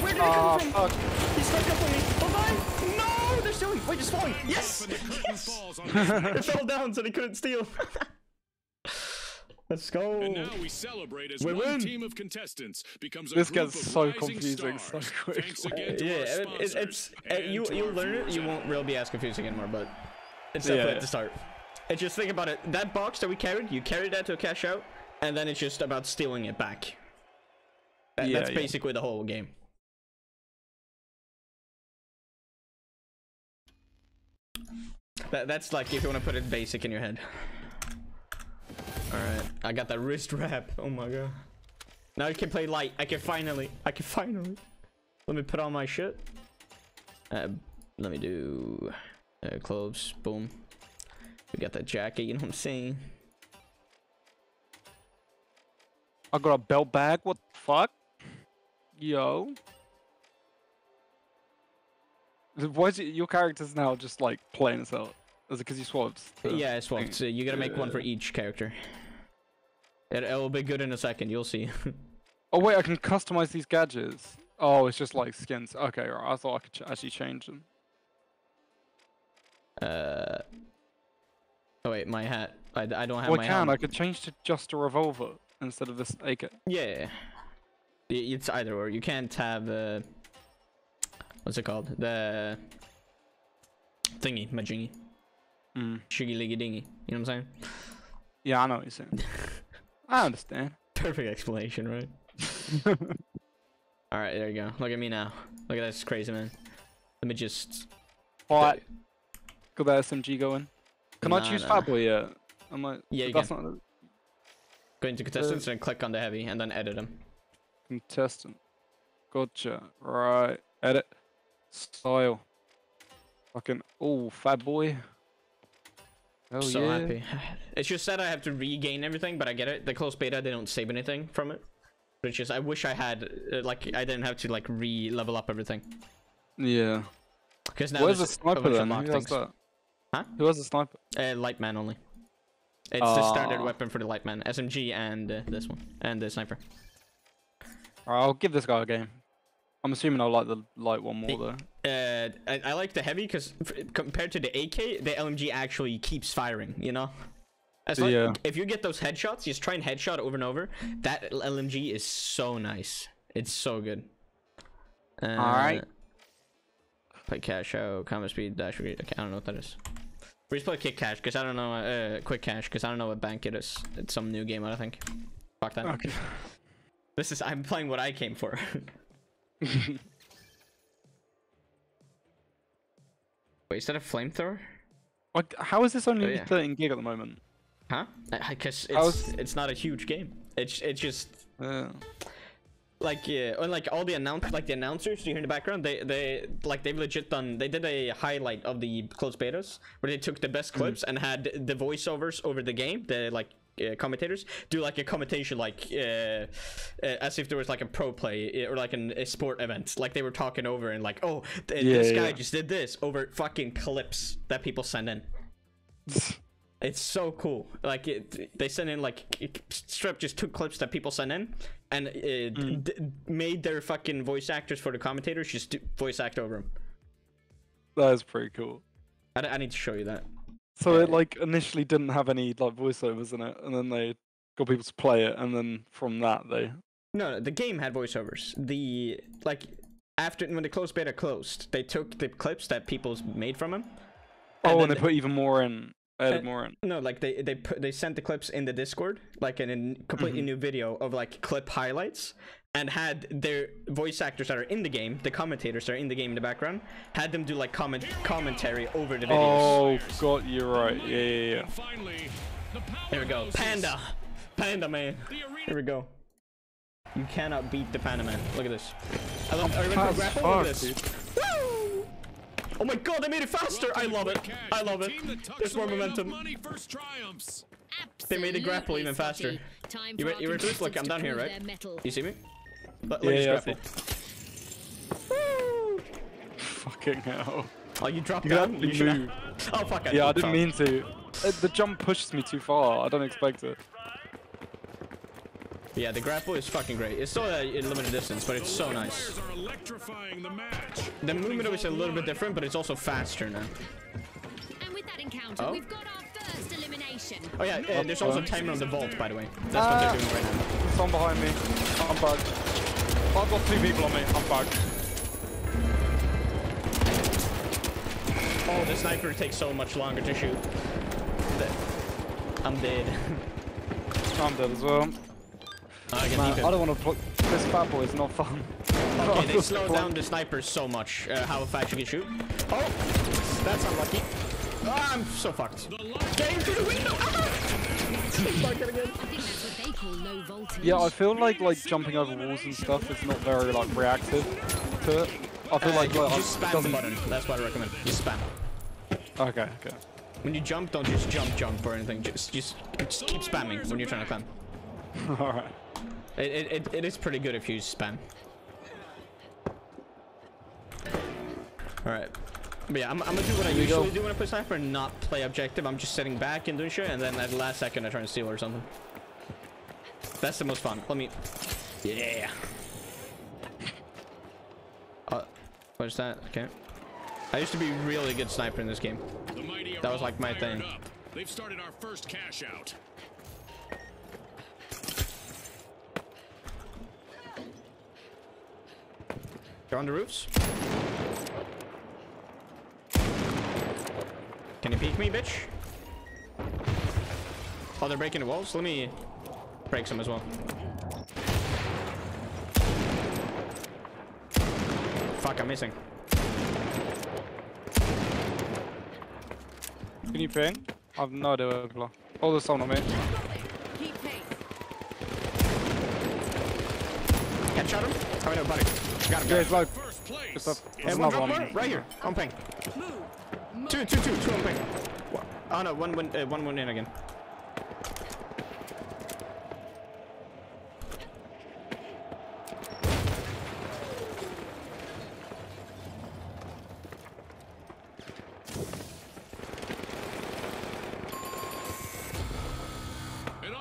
Where did it come from? Fuck. He snuck up on me. Oh my! No! They're stealing! Wait, it's falling! Yes! falls on his It fell down so they couldn't steal. Let's go. And now we celebrate as We one win. team of contestants becomes a This group gets of so rising confusing so stars. quickly. Thanks again to Yeah, our it's sponsors and you to you'll our learn it. viewers You at won't home. really be as confusing anymore, but it's definitely at the start. It's just think about it. That box that we carried, you carried that to a cash out, and then it's just about stealing it back. That's basically the whole game. That's like if you want to put it basic in your head. Alright, I got that wrist wrap. Oh my god. Now I can play light. I can finally. Let me put on my shit. Let me do clothes. Boom. We got that jacket, you know what I'm saying? I got a belt bag. What the fuck? Yo. Why is it your character's now just like playing us out? Is it because you swapped? Yeah, I swapped. So you gotta make one for each character. It'll be good in a second, you'll see. Oh wait, I can customize these gadgets. Oh, it's just like skins. Okay, right. I thought I could actually change them. Oh wait, my hat. I don't have Well, my I can. helmet. I could change to just a revolver instead of this AK. Yeah. It's either or. You can't have what's it called? The thingy, majingy. Shiggy liggy dingy. You know what I'm saying? Yeah, I know what you're saying. I understand. Perfect explanation, right? Alright, there you go. Look at me now. Look at this crazy man. Let me just Alright. Got that SMG going. Can I Nah, choose nah. Fatboy yet? I'm like, Yeah, you that's can. not go into contestants and click on the heavy and then edit them. contestant. Gotcha. Right. Edit. Style. Fucking. Oh, Fatboy. Oh So yeah. happy. It's just that I have to regain everything, but I get it. The closed beta, they don't save anything from it. But it's just I wish I had like I didn't have to like level up everything. Yeah. Because now Where's the there's a sniper bunch of then? locked Who has things. that? Huh? Who has the sniper? Light man only. It's the standard Ah. weapon for the light man. SMG and this one. And the sniper. Alright, I'll give this guy a game. I'm assuming I'll like the light one more though. I like the heavy because compared to the AK, the LMG actually keeps firing, you know? As long, Yeah. If you get those headshots, just try and headshot over and over. That LMG is so nice. It's so good. Alright. Play cash out, combat speed, dash rate. Okay, I don't know what that is. We just play kick cash because I don't know. Quick cash because I don't know what bank it is. It's some new game, I think. Fuck that. Okay. This is I'm playing what I came for. Wait, is that a flamethrower? Like, how is this only Oh, yeah. 13 gig at the moment? Huh? Because it's not a huge game. It's just like like all the announcers you hear in the background. They've legit done. They did a highlight of the closed betas where they took the best clips and had the voiceovers over the game. The commentators do like a commentation as if there was like a pro play or like a sport event, like they were talking over and like, oh, this guy just did this over fucking clips that people send in. It's so cool. Like they sent in like strip just took clips that people sent in and made their fucking voice actors for the commentators just voice act over them. That is pretty cool. I need to show you that. So it like initially didn't have any like voiceovers in it, and then they got people to play it, and then from that they. No, the game had voiceovers. After when the closed beta closed, they took the clips that people made from them. And they put even more in. Added more in. No, like they sent the clips in the Discord, like in a completely new video of like clip highlights, and had their voice actors that are in the game, the commentators that are in the game in the background, had them do like commentary over the videos. Oh, God, you're right. Yeah. Here we go, Panda man. Here we go. You cannot beat the Panda man. Look at this. Are you ready for grapple? Look at this. Woo! Oh my God, they made it faster! I love it. I love it. There's more momentum. They made the grapple even faster. You ready to this? Look, I'm down here, right? You see me? Let me just grapple. Woo! Fucking hell. Oh, you dropped down? You should have... Oh, fuck. Yeah, I didn't mean to. The jump pushes me too far. I don't expect it. Yeah, the grapple is fucking great. It's still a limited distance, but it's so nice. The movement was a little bit different, but it's also faster now. And with that encounter, we've got our first elimination. Oh yeah, there's also a timer on the vault, by the way. That's what they're doing right now. There's someone behind me. I'm bugged. I've got 2 people on me. I'm bugged. Oh, the sniper takes so much longer to shoot. I'm dead. I'm dead as well. Man, I don't want to play. This fat boy is not fun. Okay, they slow down the snipers so much. How fast you can shoot. Oh, that's unlucky. Oh, I'm so fucked. Getting through the window. Yeah, I feel like jumping over walls and stuff is not very like reactive to it. I feel like just spam the button. That's what I recommend. Just spam. Okay. When you jump, don't just jump or anything. Just keep spamming when you're trying to climb. All right. It is pretty good if you spam. Alright. But yeah, I'm gonna do what I usually do when I play sniper and not play objective. I'm just sitting back and doing shit, and then at the last second I try and steal or something. That's the most fun. Let me... Yeah! What is that? Okay. I used to be really good sniper in this game. That was like my thing. They've started our first cash out. They're on the roofs. Can you peek me, bitch? Oh, they're breaking the walls. Let me break some as well. Fuck, I'm missing. Can you ping? I have no idea where people are. Oh, there's someone on me. Headshot him? Oh, no, buddy. Got him. Yeah, it's like... Good stuff. Hey, There's one another drop one. more? Right here. On ping. Two on ping. Oh no, one went in again.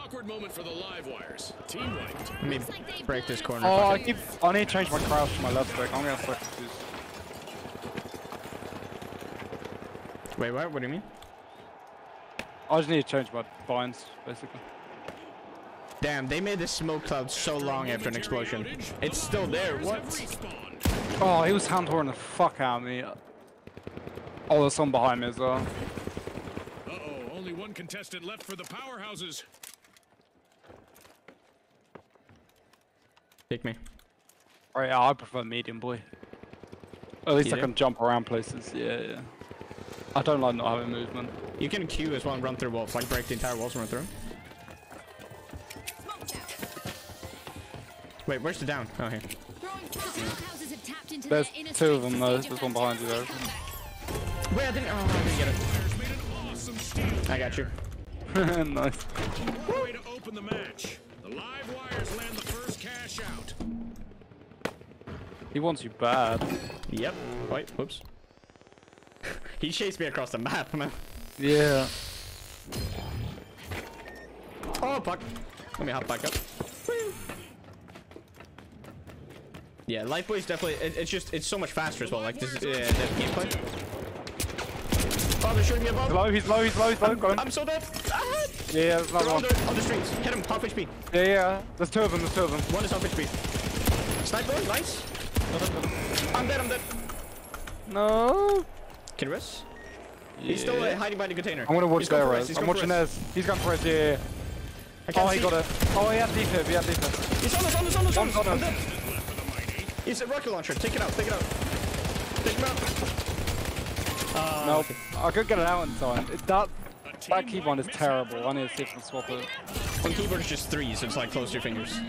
awkward moment for the live wires. Team wiped. Let me break this corner. Oh, Fuck it. I need to change my crouch to my left stick. I'm gonna stick to this. Wait, what? What do you mean? I just need to change my binds, basically. Damn, they made this smoke cloud so long after an explosion. It's still there. What? Oh, he was hand-horing the fuck out of me. Oh, there's someone behind me as well. Uh-oh, only one contestant left for the powerhouses. Take me. Alright, yeah, I prefer medium, boy. At least I Medium? can jump around places. Yeah, yeah. I don't like not having movement. You can Q as well and run through walls, like break the entire walls and run through. Wait, where's the down? Oh, here. There's two of them though. There's one behind you there. Wait, I didn't. Oh, I didn't get it. I got you. Nice. Way to open the match. The live wires land the first cash out. He wants you bad. Yep. Wait, whoops. He chased me across the map, man. Yeah. Oh, fuck. Let me hop back up. Yeah, Lifeboy's definitely. It's so much faster as well. Like this, the gameplay. Oh, they're shooting me above. He's low. Go on. I'm so dead. Ah! Yeah, there's They're another on one. the streets. Hit him. Half HP. Yeah. There's two of them. One is half HP. Sniper, nice. I'm dead. No. Can you rest? Yeah. He's still hiding by the container. I'm gonna watch He's going their for res. He's I'm going for watching theirs. He's going for res, yeah. I can't Oh, he see. got it. Oh, he had defib. He's on us. One's on I'm us. dead. He's a rocket launcher. Take it out. Take him out. Nope. Okay. I could get it out in time. That keybind is terrible. I need to see if I can swap it. On keyboard it's just 3, so it's like close to your fingers.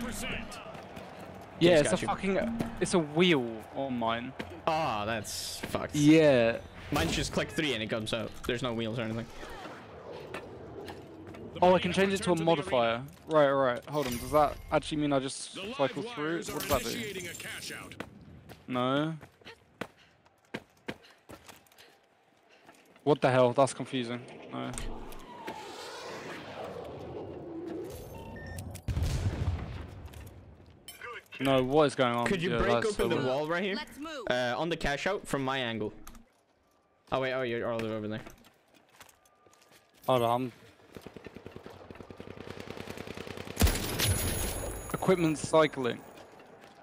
Yeah, He's it's a got you. fucking... It's a wheel on mine. Ah, that's fucked. Yeah. Mine's just click 3 and it comes out. There's no wheels or anything. Oh, I can change it to a modifier. Right. Hold on. Does that actually mean I just cycle through? What does that do? No. What the hell? That's confusing. No. No, what is going on? Could you Yeah, break that's open the so weird. wall right here? Let's move. On the cash out from my angle. Oh wait, you're all the way over there. Hold on. Equipment cycling.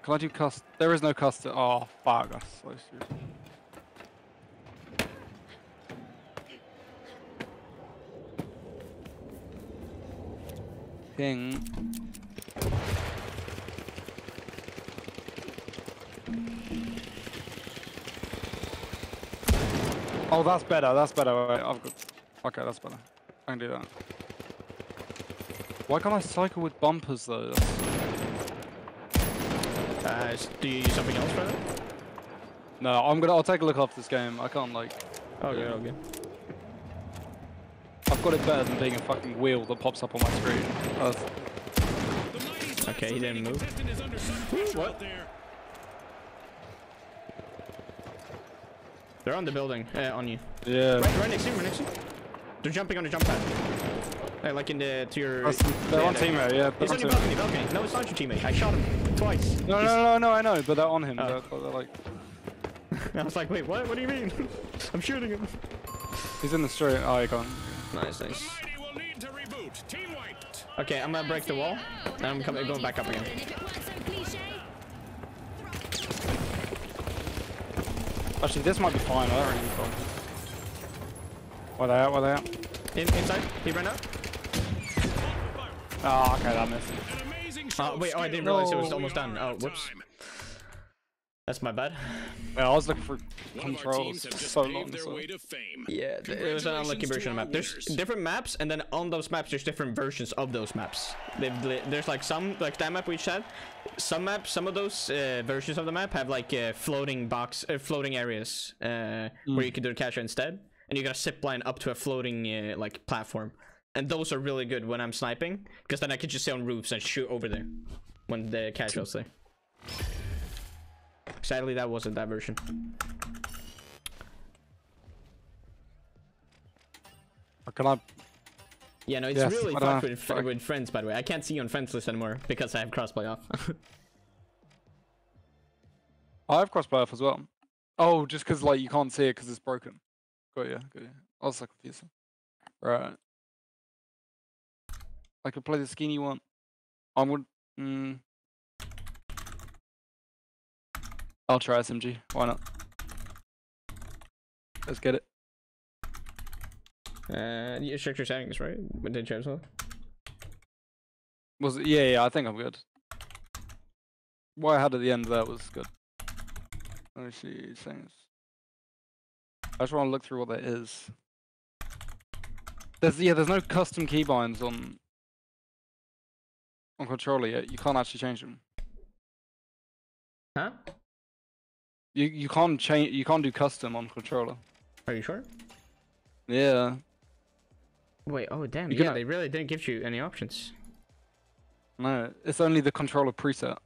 Can I do custom? There is no custom. Oh, fuck. That's so stupid. Ping. Oh, that's better. Wait, I've got... Okay, that's better. I can do that. Why can't I cycle with bumpers though? Do you use something else for that? No, I'll take a look after this game. I can't like... Okay, Yeah. okay. I've got it better than being a fucking wheel that pops up on my screen. Okay, he didn't move. What? They're on the building, on you. Yeah. Right next to you, They're jumping on the jump pad. Like in the, to your... They're on teammate, yeah. He's on your balcony. No, it's not your teammate. I shot him twice. No, I know, but they're on him. Oh. They're like... I was like, wait, what? What do you mean? I'm shooting him. He's in the street. Oh, he gone. Nice. Okay, I'm gonna break the wall, and I'm going back up again. Actually, this might be fine. I don't really know. Where they at? Inside? He ran out? Oh, okay, that missed. Wait, I didn't realize it was almost done. Oh, whoops. That's my bad. Yeah, I was looking for controls for so long. So. Yeah, it was an unlucky version of the map. There's different maps, and then on those maps, there's different versions of those maps. There's like some, like that map we just had. Some maps, some of those versions of the map have like floating areas where you can do the cache instead, and you got a zip line up to a floating like platform. And those are really good when I'm sniping, because then I can just stay on roofs and shoot over there when the cache goes there. Sadly, that wasn't that version. Can I Yeah, no, it's Yes, really I fucked don't with, have- with friends, by the way. I can't see you on friends list anymore because I have crossplay off. I have crossplay off as well. Oh, just because like you can't see it because it's broken. Got you, got you. I was so confused. Right. I could play the skin you want. I would. I'll try SMG. Why not? Let's get it. You checked your settings, right? With the as well? Was it? Yeah, yeah. I think I'm good. What I had at the end there was good. Let me see things. I just want to look through what that is. There's no custom keybinds on controller yet. You can't actually change them. Huh? You can't change. You can't do custom on controller. Are you sure? Yeah. Wait, oh damn, You yeah, can- they really didn't give you any options. No, it's only the controller preset.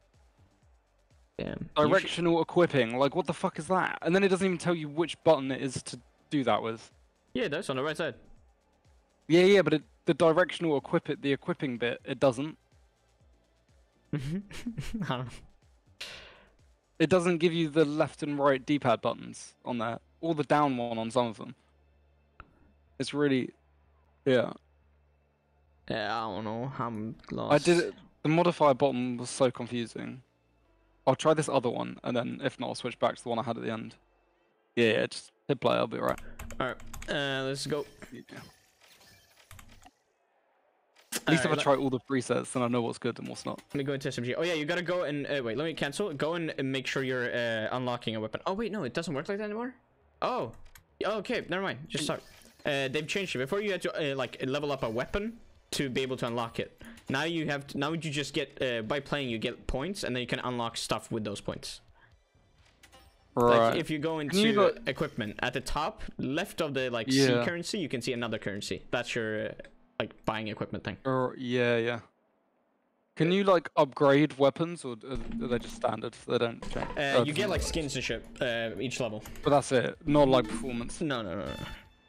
Damn. Directional equipping. Like, what the fuck is that? And then it doesn't even tell you which button it is to do that with. Yeah, that's on the right side. Yeah, yeah, but the directional the equipping bit, it doesn't. I don't know. It doesn't give you the left and right D-pad buttons on there, or the down one on some of them. It's really, yeah. Yeah, I don't know. I'm lost. I did it. The modifier button was so confusing. I'll try this other one, and then if not, I'll switch back to the one I had at the end. Yeah, yeah, just hit play. I'll be right. Alright, let's go. Yeah. At least Alright, if I try all the presets, then I know what's good and what's not. Let me go into SMG. Oh yeah, you gotta go and wait. Let me cancel. Go and make sure you're unlocking a weapon. Oh wait, no, it doesn't work like that anymore. Oh, okay, never mind. Just start. They've changed it. Before you had to like level up a weapon to be able to unlock it. Now you have. Now you just get by playing, you get points, and then you can unlock stuff with those points. Right. Like if you go into equipment at the top left of the like C currency, you can see another currency. That's your like buying equipment thing. Yeah, yeah. Can you like upgrade weapons, or are they just standard? They don't change. You get like skins and shit each level. But that's it. Not like performance. No.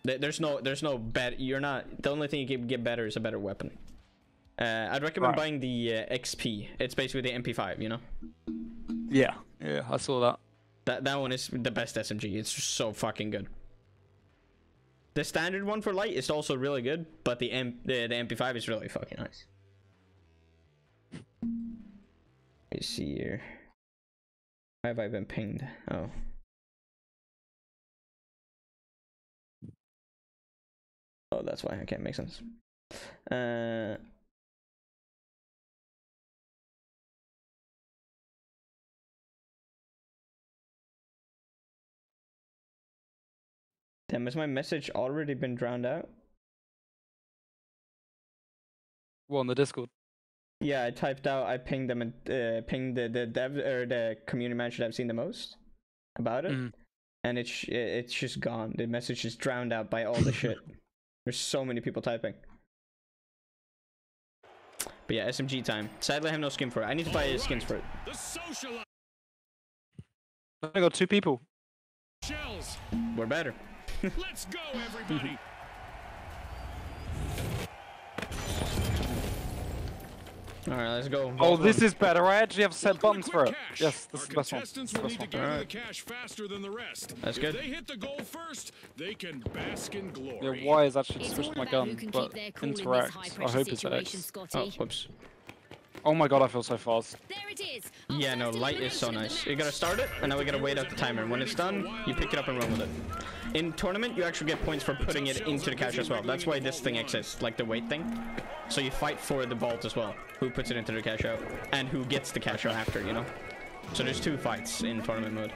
There's no bet. You're not. The only thing you can get better is a better weapon. I'd recommend buying the XP. It's basically the MP5. You know. Yeah, yeah. I saw that. That one is the best SMG. It's so fucking good. The standard one for light is also really good, but the MP5 is really fucking nice. Let me see here. Why have I been pinged? Oh. Oh, that's why. Okay, makes sense. Damn, has my message already been drowned out? Well, on the Discord. Yeah, I typed out, I pinged them and pinged the dev or the community manager that I've seen the most about it, and it's just gone. The message is drowned out by all the shit. There's so many people typing. But yeah, SMG time. Sadly, I have no skin for it. I need to buy skins for it. The social I got 2 people. shells. We're better. Let's go, everybody. Alright, let's go. Oh, this is better. I actually have set buttons for it. Cash. Yes, this Our is the best one. contestants will need to get to the cash faster than the rest. That's if good. they hit the goal first, they can bask in glory. Yeah, Y is actually It's switched all my about who gun, can but keep their cool in this interact. I high-pressure hope it's situation, X. Scotty. Oh, whoops. Oh my god, I feel so fast. There it is. Yeah, no, light is so nice. You gotta start it, and now we gotta wait out the timer. When it's done, you pick it up and run with it. In tournament, you actually get points for putting it into the cache as well. That's why this thing exists, like the weight thing. So you fight for the vault as well. Who puts it into the cache out, and who gets the cache out after, you know? So there's 2 fights in tournament mode.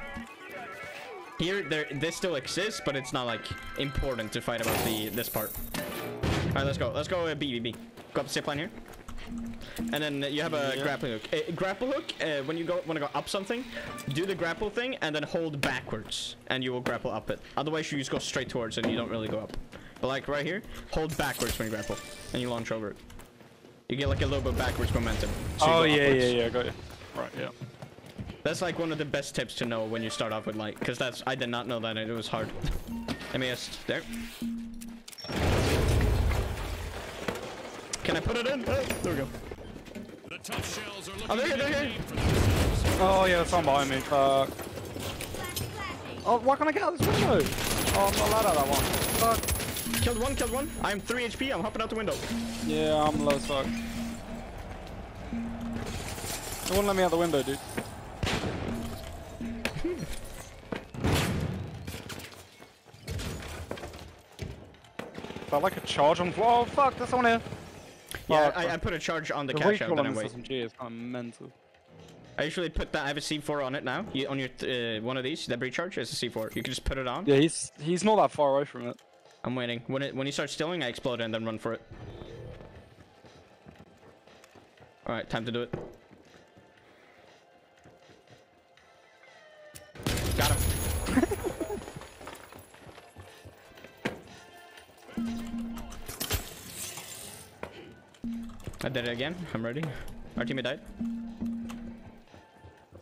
Here, this still exists, but it's not like important to fight about this part. All right, let's go. Let's go B. Go up the zip line here. And then you have a grappling hook. Grapple hook, when you want to go up something, do the grapple thing and then hold backwards and you will grapple up it. Otherwise you just go straight towards it and you don't really go up. But like right here, hold backwards when you grapple and you launch over it. You get like a little bit backwards momentum. So you go upwards. Yeah, got you. Right, yeah. That's like one of the best tips to know when you start off with light, because I did not know that, and it was hard. Let me just, there. Can I put it in? Oh, there we go. The tough shells are Oh, looking they're at here. a name for themselves. Oh yeah, there's someone behind me. Fuck. Oh, why can't I get out this window? Oh, I'm not allowed out that one. Fuck. Killed one, killed one. I'm 3 HP. I'm hopping out the window. Yeah, I'm low as fuck. They won't let me out the window, dude. Felt like a charge on. Oh fuck, there's someone here. Yeah, Fuck. I put a charge on the The cash out, recoil then I on wait. this SMG is kind of mental. I usually put that. I have a C4 on it now. You, on your one of these, that recharge is a C4. You can just put it on. Yeah, he's not that far away from it. I'm waiting. When he starts stealing, I explode and then run for it. All right, time to do it. Got him. I did it again. I'm ready. Our teammate died.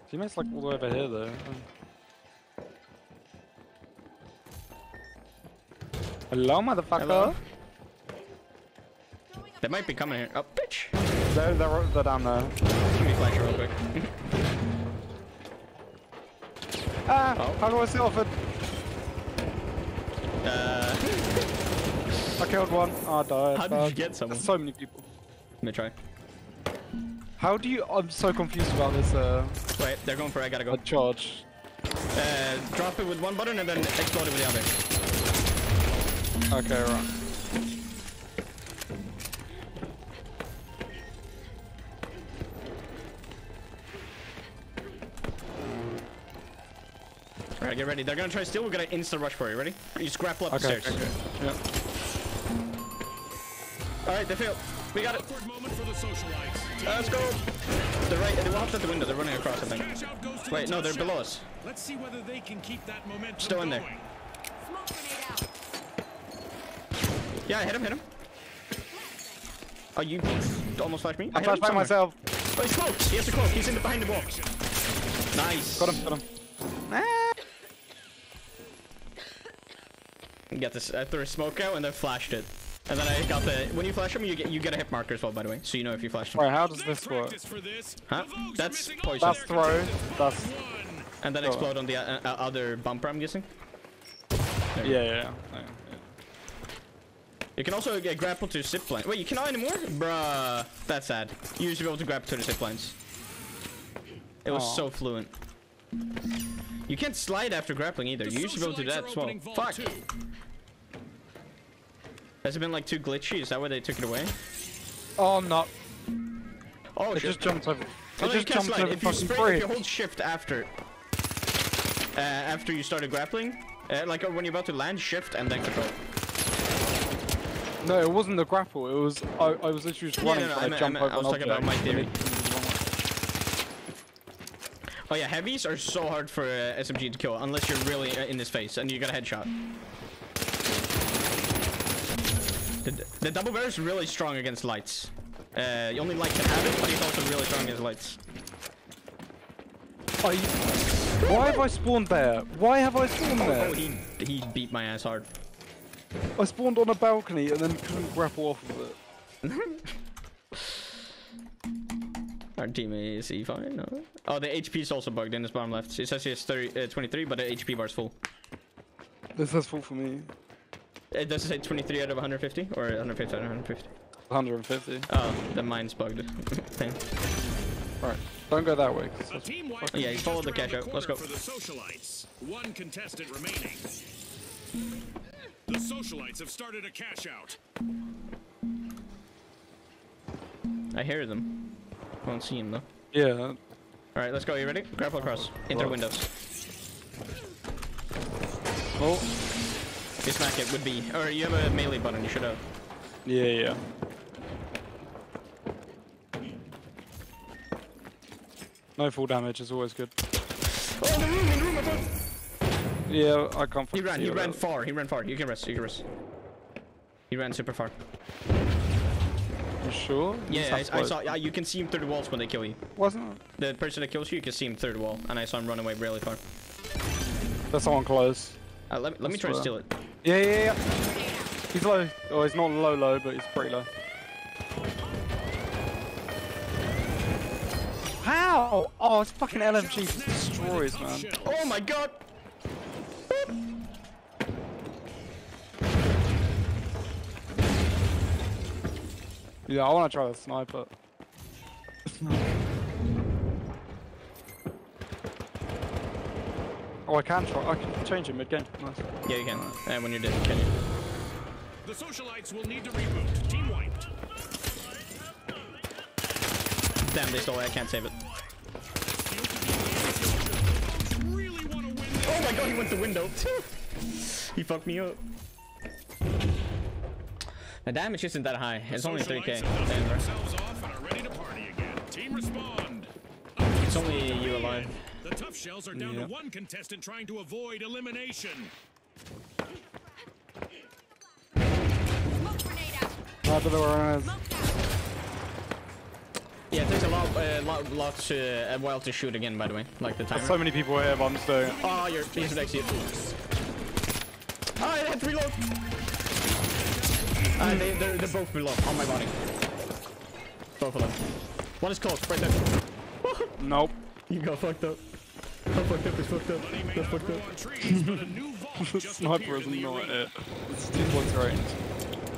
Teammates like all the way over here though. Hello, motherfucker. Hello. They might be coming here. Oh, bitch. They're down there. Give me a flash real quick. Ah! Oh. How do I steal it? I killed one. Oh, I died. How did you get someone? There's so many people. Let me try. How do you? I'm so confused about this. Wait, they're going for it. I gotta go. Charge. Drop it with one button and then explode it with the other. Okay, right. Alright, get ready. They're gonna try to steal. We're gonna insta rush for you. Ready? You just grapple up the Okay. stairs. Okay. Yeah. Alright, they failed. We got it. Awkward moment for the socialites. Let's go. They're right. They walked out the window. They're running across, I think. Cash out goes to Wait, the no, tough they're below shells. us. Let's see whether they can keep that momentum Still in there. going. Smoke grenade out. Yeah, hit him. Oh, you almost flashed me. I hit him flashed by somewhere. myself. Oh, he's close. He has to close. He's in behind the wall. Nice. Got him. Got him. Get this. I threw a smoke out and then flashed it. And then I got the. When you flash him, you get a hit marker as well, by the way, so you know if you flashed him. Right, how does They've this work? practiced for this. Huh? The Vods are That's missing all poison. their That's throw. contestants That's. but one. And then Go explode on the other bumper, I'm guessing. There you go. Yeah. You can also get grapple to zip line. Wait, you cannot anymore? Bruh, that's sad. You used to be able to grapple to the zip lines. It was Aw. so fluent. You can't slide after grappling either. You used to be able to do that as well. Fuck. Has it been like too glitchy? Is that why they took it away? Oh no! Oh It shit. just jumped over. Oh, It no, you just can't jumped slide. over If you fucking spray, if bridge. you hold shift after you started grappling, like when you're about to land, shift and then control. No, it wasn't the grapple. It was I was literally just running. no, trying to I jump meant- over I was an talking about object, my and theory. it was the wrong way. Oh yeah, heavies are so hard for SMG to kill unless you're really in his face and you got a headshot. The double barrel is really strong against lights. Only light can have it, but he's also really strong against lights. Why have I spawned there? Why have I spawned Oh, there? he beat my ass hard. I spawned on a balcony and then couldn't grapple off of it. Our team is he fine? No. Oh, the HP is also bugged in his bottom left. It says he has 23, but the HP bar is full. This is full for me. It does it say 23 out of 150 or 150 out of 150? 150. Oh, the mine's bugged. Thing. Right, don't go that way. 'cause A that's- team wipe Yeah, is he's followed just the around cash out. Let's corner go. For the socialites. One contestant remaining. The socialites have started a cash out. I hear them. I don't see him though. Yeah. Alright, let's go. You ready? Grapple across. Enter windows. Oh. You smack it would be. Or you have a melee button, you should have. Yeah. No full damage is always good. Oh, in the room, I thought. Yeah, I can't. He fucking see ran it. far. You can rest. He ran super far. You sure? Yeah, I saw. Yeah, you can see him through the walls when they kill you. Wasn't it? The person that kills you, you can see him through the wall, and I saw him run away really far. There's someone close. Let me try to steal it. Yeah. He's low. Oh, he's not low, but he's pretty low. How? Oh, it's fucking LMG just destroys, man. Oh my god! Yeah, I want to try the sniper. Oh, I can try. I can change it mid-game. Nice. Yeah, you can. And when you're dead, can you? The socialites will need to reboot. Team wiped. Damn, they stole it. I can't save it. Really want to win this. Oh my god, he went the window. He fucked me up. The damage isn't that high. It's only 3k. Damn, bro. Themselves off and are ready to party again. Team respond. It's only you alive. The tough shells are down to one contestant trying to avoid elimination. Smoke grenade out. I don't know where it is. Smoke down. Yeah, it takes a while to shoot again, by the way. Like the timer. There's so many people here, but I'm just doing it. Oh, he's next to you. Oh, I had to reload. They're both below on my body. Both of them. One is close, right there. Nope. You got fucked up. How fucked up is fucked up. That's fucked up. The sniper is not it. It's 2 points range.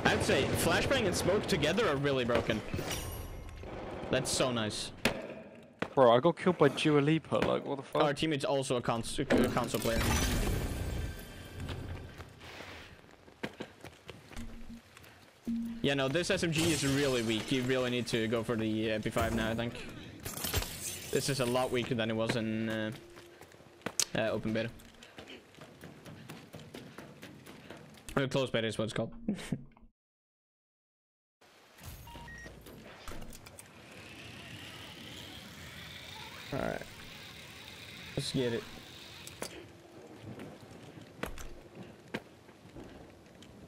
I'd say flashbang and smoke together are really broken. That's so nice. Bro, I got killed by Dua Lipa, like, what the fuck? Our teammate's also a console player. Yeah, no, this SMG is really weak. You really need to go for the MP5 now, I think. This is a lot weaker than it was in open beta. Or closed beta is what it's called. Alright. Let's get it.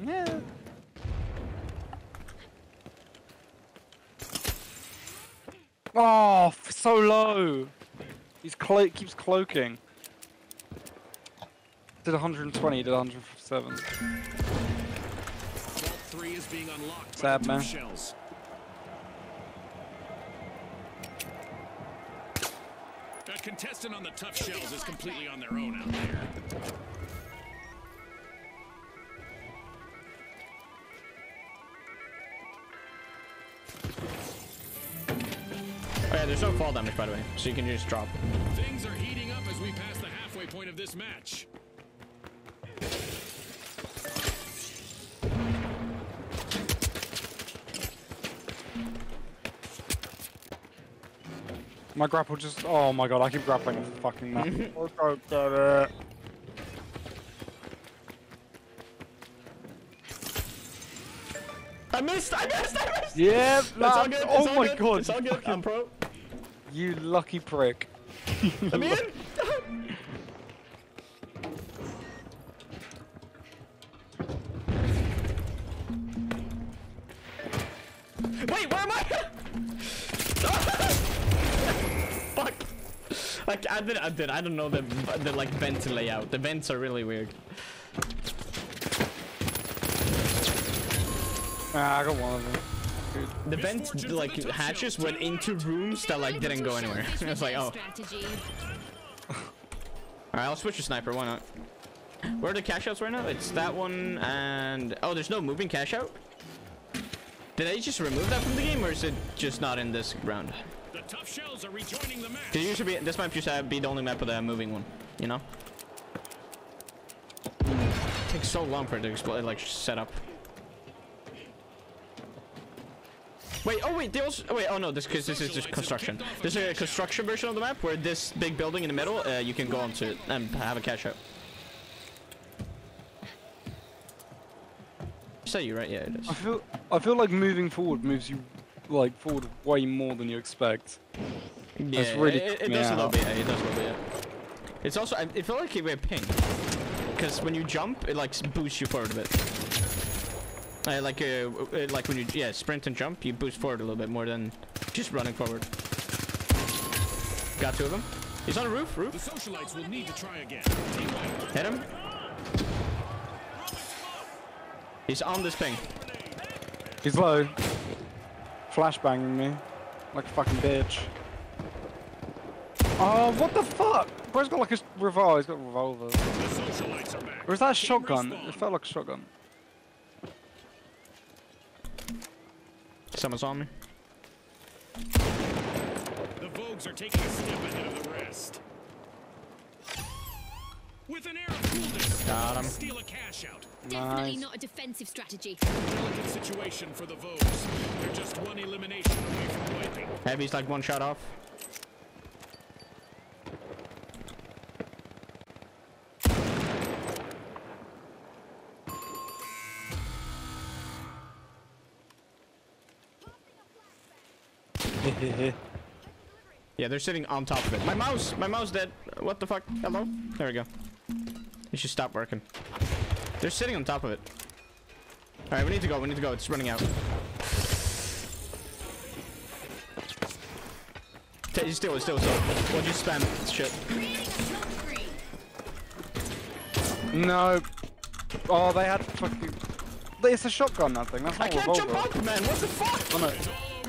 Yeah. Oh, so low. He's keeps cloaking. Did 120, did 157. Vault 3 is being unlocked. Sad, by the man. tough shells. A contestant on the tough shells is completely on their own out there. Oh yeah, there's no fall damage, by the way, so you can just drop. Things are heating up as we pass the halfway point of this match. My grapple just, oh my god, I keep grappling a fucking map. I don't get it. I missed! Yeah, It's all good. oh It's all my good. god. It's all good. I'm pro. You lucky prick. I'm in. Wait, where am I? Fuck. I don't know the like vent layout. The vents are really weird. Ah, I got one of them. The vent like hatches went into rooms that like didn't go anywhere. It's like, oh. Alright, I'll switch to sniper, why not? Where are the cash outs right now? It's that one and... Oh, there's no moving cash out? Did they just remove that from the game, or is it just not in this round? The tough shells are rejoining the match. It usually be, this might just be the only map with a moving one, you know? It takes so long for it to explode, like set up. Wait, oh wait, they also, oh wait, oh no, this is just construction. There's a construction version of the map where this big building in the middle, you can go onto it and have a cash out. Say you right? Yeah, it is. I feel like moving forward moves you like forward way more than you expect. Yeah, That's really it does a little bit. Yeah, it does a little bit. Yeah. It's also, it felt like it went ping, because when you jump, it like boosts you forward a bit. Like when you sprint and jump, you boost forward a little bit more than just running forward. Got two of them. He's on a roof. The socialites will need to try again. Hit him. He's on this ping. He's low. Flashbanging me like a fucking bitch. Oh, what the fuck? Bro's got like a revolver. He's got a revolver. The socialites are back. Or is that a Team shotgun? respawn. It felt like a shotgun. Someone's on me. The Vogues are taking a step ahead of the rest. With an air of coolness, Got him. steal a cash out. Definitely Nice. not a defensive strategy. Delicate situation for the Vogues. They're just one elimination away from wiping. Heavy's like one shot off. Yeah, they're sitting on top of it. My mouse dead. What the fuck? Hello? There we go. It should stop working. They're sitting on top of it. Alright, we need to go, it's running out. Still. We'll just spam shit. No. Oh, they had fucking... It's a shotgun, that thing. That's not I a can't revolver. jump up, man. What the fuck? Oh, no.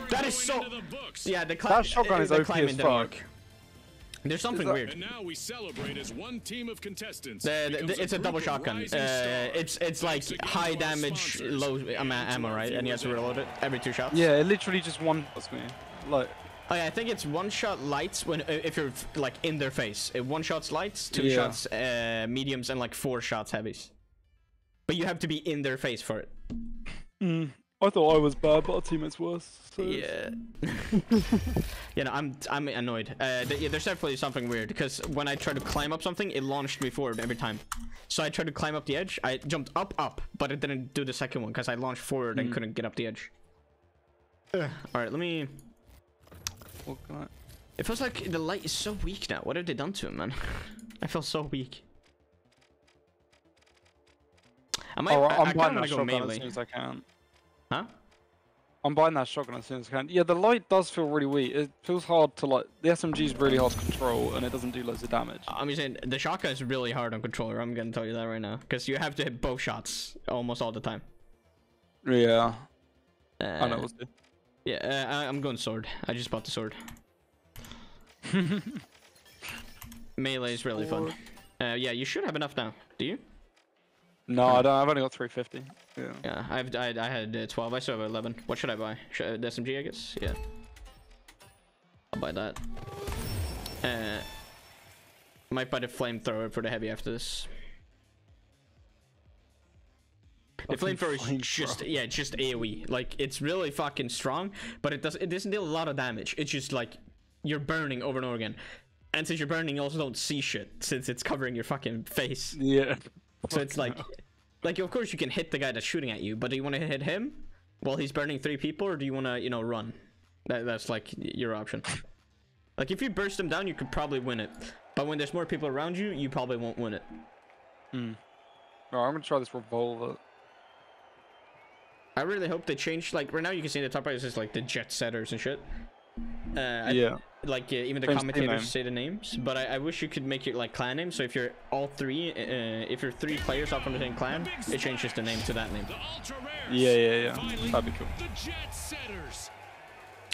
That is so... The books. Yeah, the That shotgun is the OP climbing as didn't fuck. work. There's something that- weird. And now we celebrate as one team of contestants. It's a double shotgun. It's like high damage, low ammo, right? And you have to reload it every 2 shots. Yeah, it literally just one-shots me. Like... Oh yeah, I think it's 1 shot lights when if you're like in their face. 1 shot's lights, 2 Yeah. shots mediums, and like 4 shots heavies. But you have to be in their face for it. I thought I was bad, but our teammate's worse. So. Yeah. Yeah, no, I'm annoyed. There's definitely something weird because when I tried to climb up something, it launched me forward every time. So I tried to climb up the edge. I jumped up, but it didn't do the second one because I launched forward and couldn't get up the edge. All right, let me. What can I... It feels like the light is so weak now. What have they done to him, man? I feel so weak. I might. I'm I buying kinda that wanna go shotgun as melee. soon as I can. Huh? I'm buying that shotgun as soon as I can. Yeah, the light does feel really weak. It feels hard to like... The SMG is really hard to control, and it doesn't do loads of damage. I'm saying the shotgun is really hard on controller. I'm gonna tell you that right now, because you have to hit both shots almost all the time. Yeah. I know what's good. Yeah, I'm going sword. I just bought the sword. Melee is really fun. Yeah, you should have enough now. Do you? No, I don't. I've only got 350. Yeah. Yeah, I had 12. I still have 11. What should I buy? The SMG, I guess. Yeah. I'll buy that. Might buy the flamethrower for the heavy after this. The flamethrower is just just AoE. Like it's really fucking strong, but it doesn't deal a lot of damage. It's just like you're burning over and over again. And since you're burning, you also don't see shit since it's covering your fucking face. Yeah. So it's like of course you can hit the guy that's shooting at you, but do you want to hit him while he's burning 3 people, or do you want to, run? That's like your option. Like if you burst him down, you could probably win it, but when there's more people around you, you probably won't win it. Alright, I'm gonna try this revolver. I really hope they change. Like right now, you can see in the top right is just like the jet setters and shit. Yeah. Even the Change the commentators name. say the names, but I wish you could make it like clan names. So if you're all 3, if you're 3 players all from the same clan, it changes the name to that name. The ultra rares. Yeah. Finally, That'd be cool. the jet setters.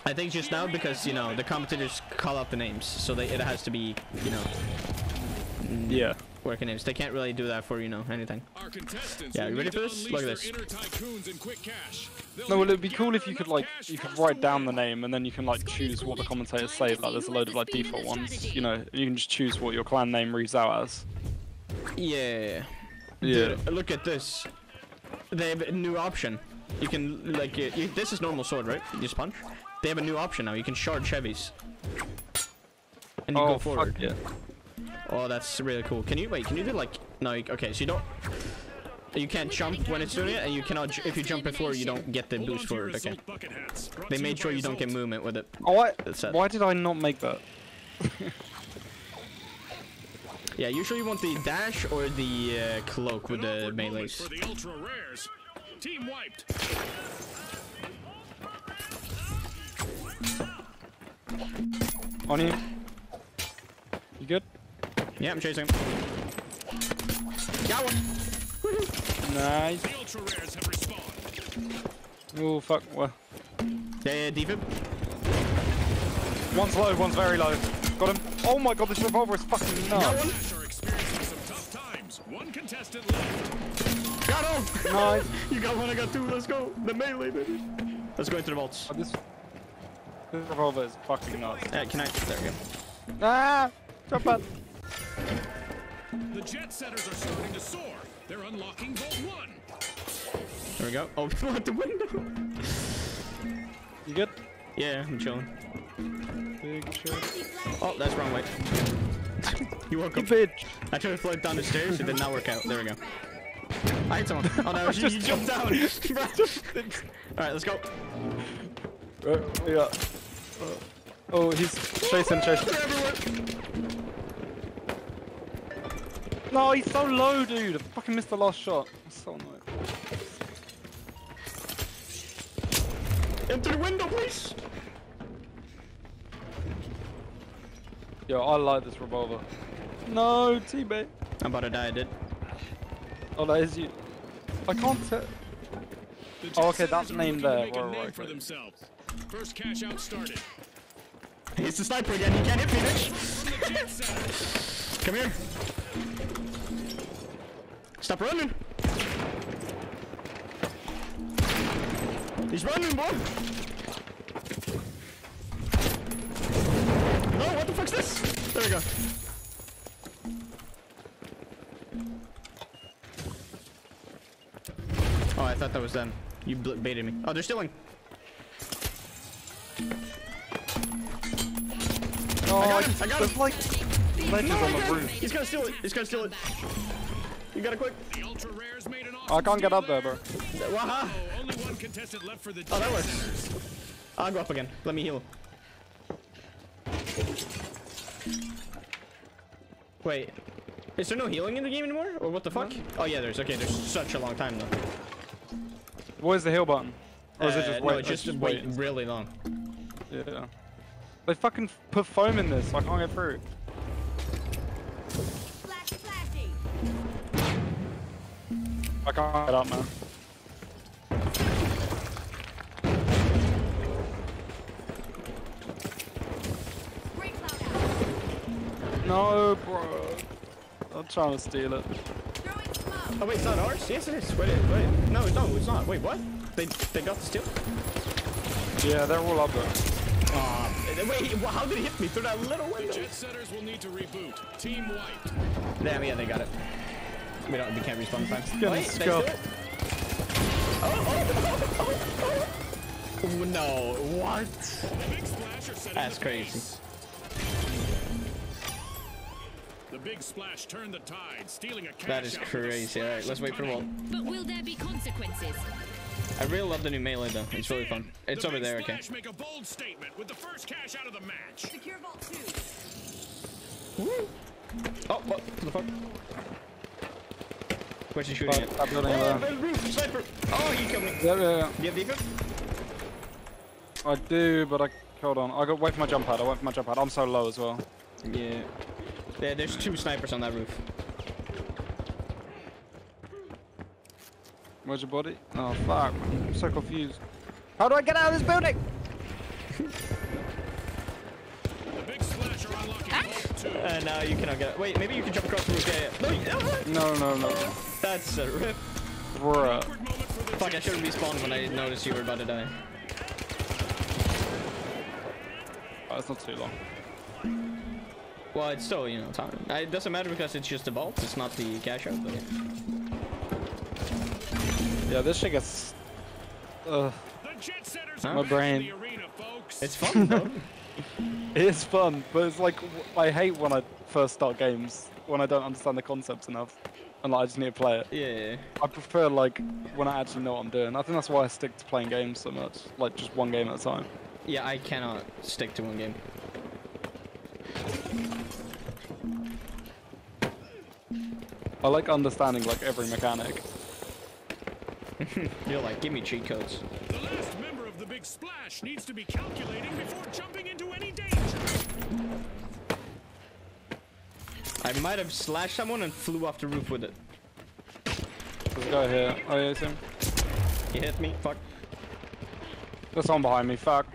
I think just now because the commentators call out the names, so it has to be Yeah. working names. They can't really do that for anything. Our contestants Yeah, will you ready need for to this? Look at unleash this. their inner tycoons in quick cash. They'll No, well, need it'd be to cool gather if you could enough like cash you could for write down the win. name and then you can like choose what the commentators say. Like there's a load of like default ones. You know, you can just choose what your clan name reads out as. Yeah. Yeah. Dude, look at this. They have a new option. You can this is normal sword, right? You just punch. They have a new option now. You can charge heavies. And you go forward. Fuck yeah. Oh, that's really cool. Can you do like no? Okay, so you can't jump when it's doing it, and you cannot. If you jump before, you don't get the Hold boost on to your forward. Okay. Assault bucket hats. Brought They to made you sure by you don't get Assault. movement with it. Oh, That's sad. why did I not make that? Yeah, usually you want the dash or the cloak with An the awkward moment melees. for the ultra rares. Team wiped. On you. You good? Yeah, I'm chasing him. Got one. Nice. The ultra rares have respawned. Oh fuck. Well, Yeah, defib. one's low, one's very low. Got him. Oh my god, this revolver is fucking nuts. Flash are experiencing some tough times. One contestant left. Got him! Nice. You got one, I got two. Let's go. The melee, baby. Let's go into the vaults. Oh, this revolver is fucking nuts. Can I? There we go. Ah! Jump pad. The jet setters are starting to soar. They're unlocking Vault 1. There we go. Oh, out the window. You good? Yeah, I'm chilling. Big shit. Oh, that's wrong way. You're welcome. Bitch. I tried to float down the stairs. It did not work out. There we go. I hit someone. Oh no, you jumped down. Alright, let's go. Yeah. Oh, he's chasing. They're everywhere. No, he's so low, dude. I fucking missed the last shot. I'm so annoyed. Into the window, please. Yo, I like this revolver. No, teammate. I'm about to die, I did. Oh, that is you. I can't tell. The jet Oh, okay, setters that's are named looking to there. make a Right, name right, for right. themselves. First cash out started. It's the sniper again. You can't hit me, bitch. From the jet setters. Come here. Stop running. He's running, boy. No, what the fuck's this? There we go. Oh, I thought that was them. You baited me. Oh, they're stealing. Oh, I got him. there's like ledges on the roof. He's gonna steal it. He's gonna steal it. You got it quick. The ultra rares made an I awesome can't get steal up there, bro. Waha. Oh, only one contestant left for the Oh, that jet works. setters. I'll go up again. Let me heal. Wait. Is there no healing in the game anymore? Or what the fuck? Oh yeah, there's. Okay, there's such a long time though. Where's the heal button? Or is it just No, wait? it's just wait really long. Yeah. They fucking put foam in this, so I can't get through. Flashy, flashy. I can't get up, man. Break cloud out. No, bro. I'm trying to steal it. Throwing smoke. Oh wait, it's not ours? Yes it is. Wait. No, it's not. Wait, what? They got the steal? Yeah, they're all up there. Wait, how did he hit me through that little The window? jet setters will need to reboot. Team wiped. Damn, yeah, they got it. We can't respawn in time. Gonna Wait, they scuff. steal it? Oh, no, what? The big splash are setting That's the crazy. pace. The big splash turned the tide, stealing a cash That is out with a crazy. Alright, let's wait for the wall. But will there be consequences? I really love the new melee though. It's really fun. It's The over big there, okay. splash make a bold statement with the first cash out of the match. Secure vault 2. Woo. Oh, what the fuck? Where's he shooting at? That building Oh, over there. there's roof, sniper! Oh, he killed me. Yeah. Do you have defense? I do, but I hold on. I got wait for my jump pad. I'm so low as well. Yeah. Yeah, there's two snipers on that roof. Where's your body? Oh fuck, man. I'm so confused. How do I get out of this building? The big splash are unlocking vault 2. No, you cannot get it. Wait, maybe you can jump across the roof. Yeah. No, No. that's a rip. Bruh. Awkward moment for the Fuck, I jet should have respawned when I noticed you were about to die. Oh, it's not too long. Well, it's still, you know, time. It doesn't matter because it's just the vault. It's not the cash out. But yeah. Yeah, this shit gets. The jet setters My are back brain. in the arena, folks. It's fun though. It is fun, but it's like I hate when I first start games when I don't understand the concepts enough, and like I just need to play it. Yeah. I prefer like when I actually know what I'm doing. I think that's why I stick to playing games so much, like just one game at a time. Yeah, I cannot stick to one game. I like understanding like every mechanic. You're like, give me cheat codes. The last member of the big splash needs to be calculating before jumping into any danger. I might have slashed someone and flew off the roof with it. There's a guy here. Oh yeah, it's him. He hit me. Fuck. There's someone behind me. Fuck.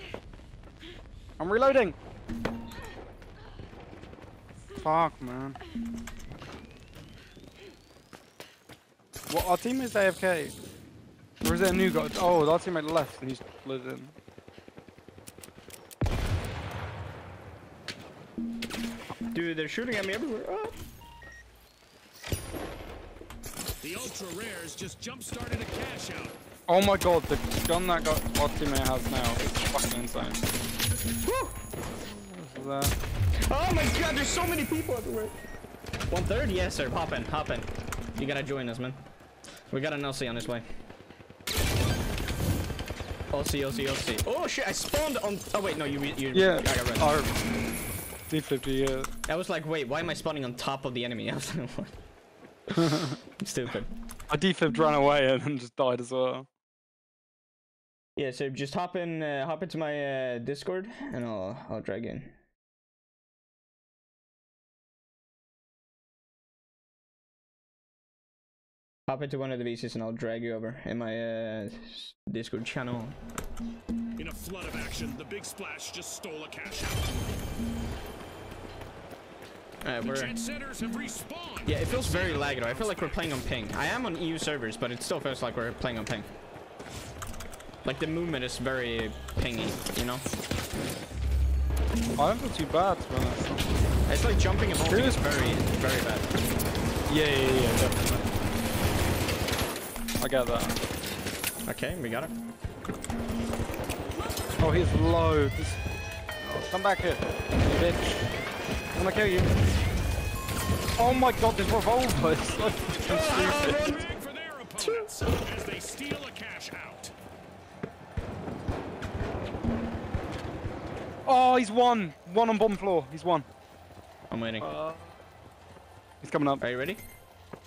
I'm reloading. Fuck, man. What, our teammate's AFK? Or is there a new guy? Oh, our teammate left and he's split in. Dude, they're shooting at me everywhere. Ah. The ultra rares just jump started a cash out. Oh my god, the gun that our teammate has now is fucking insane. Woo! What is that? Oh my god, there's so many people everywhere. 1/3? Yes, sir. Hop in, hop in. You gotta join us, man. We got an LC on his way. LC, LC, LC. Oh shit, I spawned on. Oh wait, no, you. Yeah, I got red. D50, yeah. I was like, wait, why am I spawning on top of the enemy? I was like, what? Stupid. I D50 ran away and then just died as well. Yeah, so just hop into my Discord, and I'll drag in. Hop into one of the VCs and I'll drag you over in my Discord channel. In a flood of action, the big splash just stole a cash out. Alright, The jet setters have respawned. yeah, it feels very laggy though. I feel like we're playing on ping. I am on EU servers, but it still feels like we're playing on ping. Like the movement is very pingy, you know? I don't feel too bad, to be honest. It's like jumping and holding is very, very bad. Yeah, definitely. I get that. Okay, we got it. Oh, he's low. This... Oh, come back here, bitch. I'm gonna kill you. Oh my god, this revolver is so stupid. For their opponents as they steal a cash out. Oh, he's won. One on bomb floor. He's won. I'm waiting. He's coming up. Are you ready?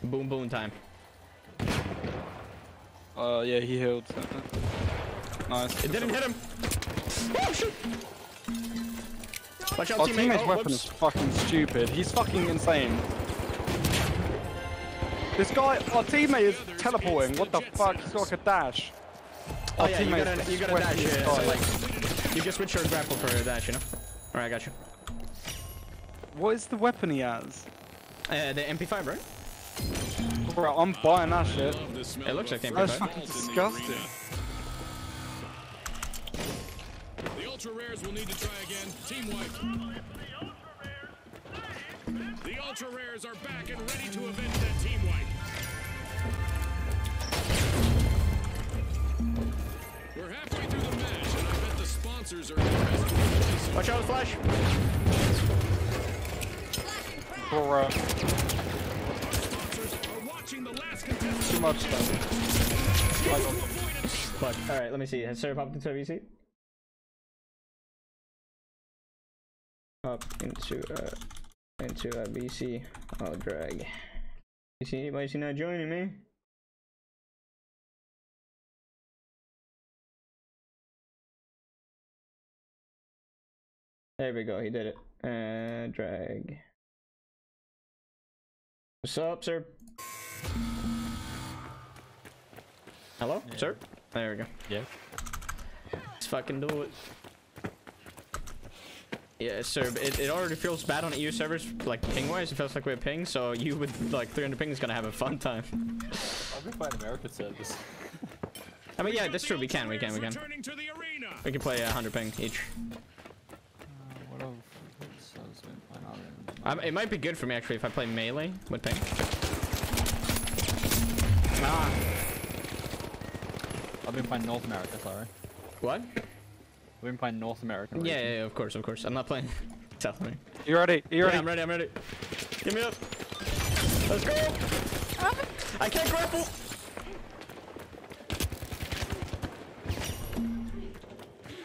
Boom, boom time. Yeah, he healed. Nice. It didn't hit him. Oh, shit. Watch out, Our teammate. teammate's Oh, weapon whoops. is fucking stupid. He's fucking insane. This guy, our teammate is teleporting. What the fuck? He's got like a dash. Oh Our yeah, you teammate's gotta dash. sweating his So, guy. like, you can switch your grapple for a dash, you know? Alright, I got you. What is the weapon he has? The MP5, right? Bro, I'm buying that shit. It looks like the That's MP5. fucking disgusting. The ultra rares will need to try again. Team wipe. The ultra rares are back and ready to avenge that team wipe. We're halfway through the match, and I bet the sponsors are interested. Watch out, flash. Bro, Sponsors are watching the last contestant. too much stuff. Fuck. Alright, let me see. Has Sarah popped into a VC? Up into a VC. I'll drag. VC, why is he not joining me? There we go, he did it. Drag. What's up, sir? Hello, sir? There we go. Yeah. Let's fucking do it. Yeah, sir, it already feels bad on EU servers, like ping-wise, it feels like we have ping, so you with like 300 ping is gonna have a fun time. I've been playing American servers. I mean, yeah, that's true, we can. Returning to the arena. We can play 100 ping each. What else? It might be good for me, actually, if I play melee with ping. Ah. I've been playing North America, sorry. What? We've been playing North American. Yeah, yeah, of course, of course. I'm not playing South America. You ready? You ready? Yeah, I'm ready, I'm ready. Give me up. Let's go! I can't grapple!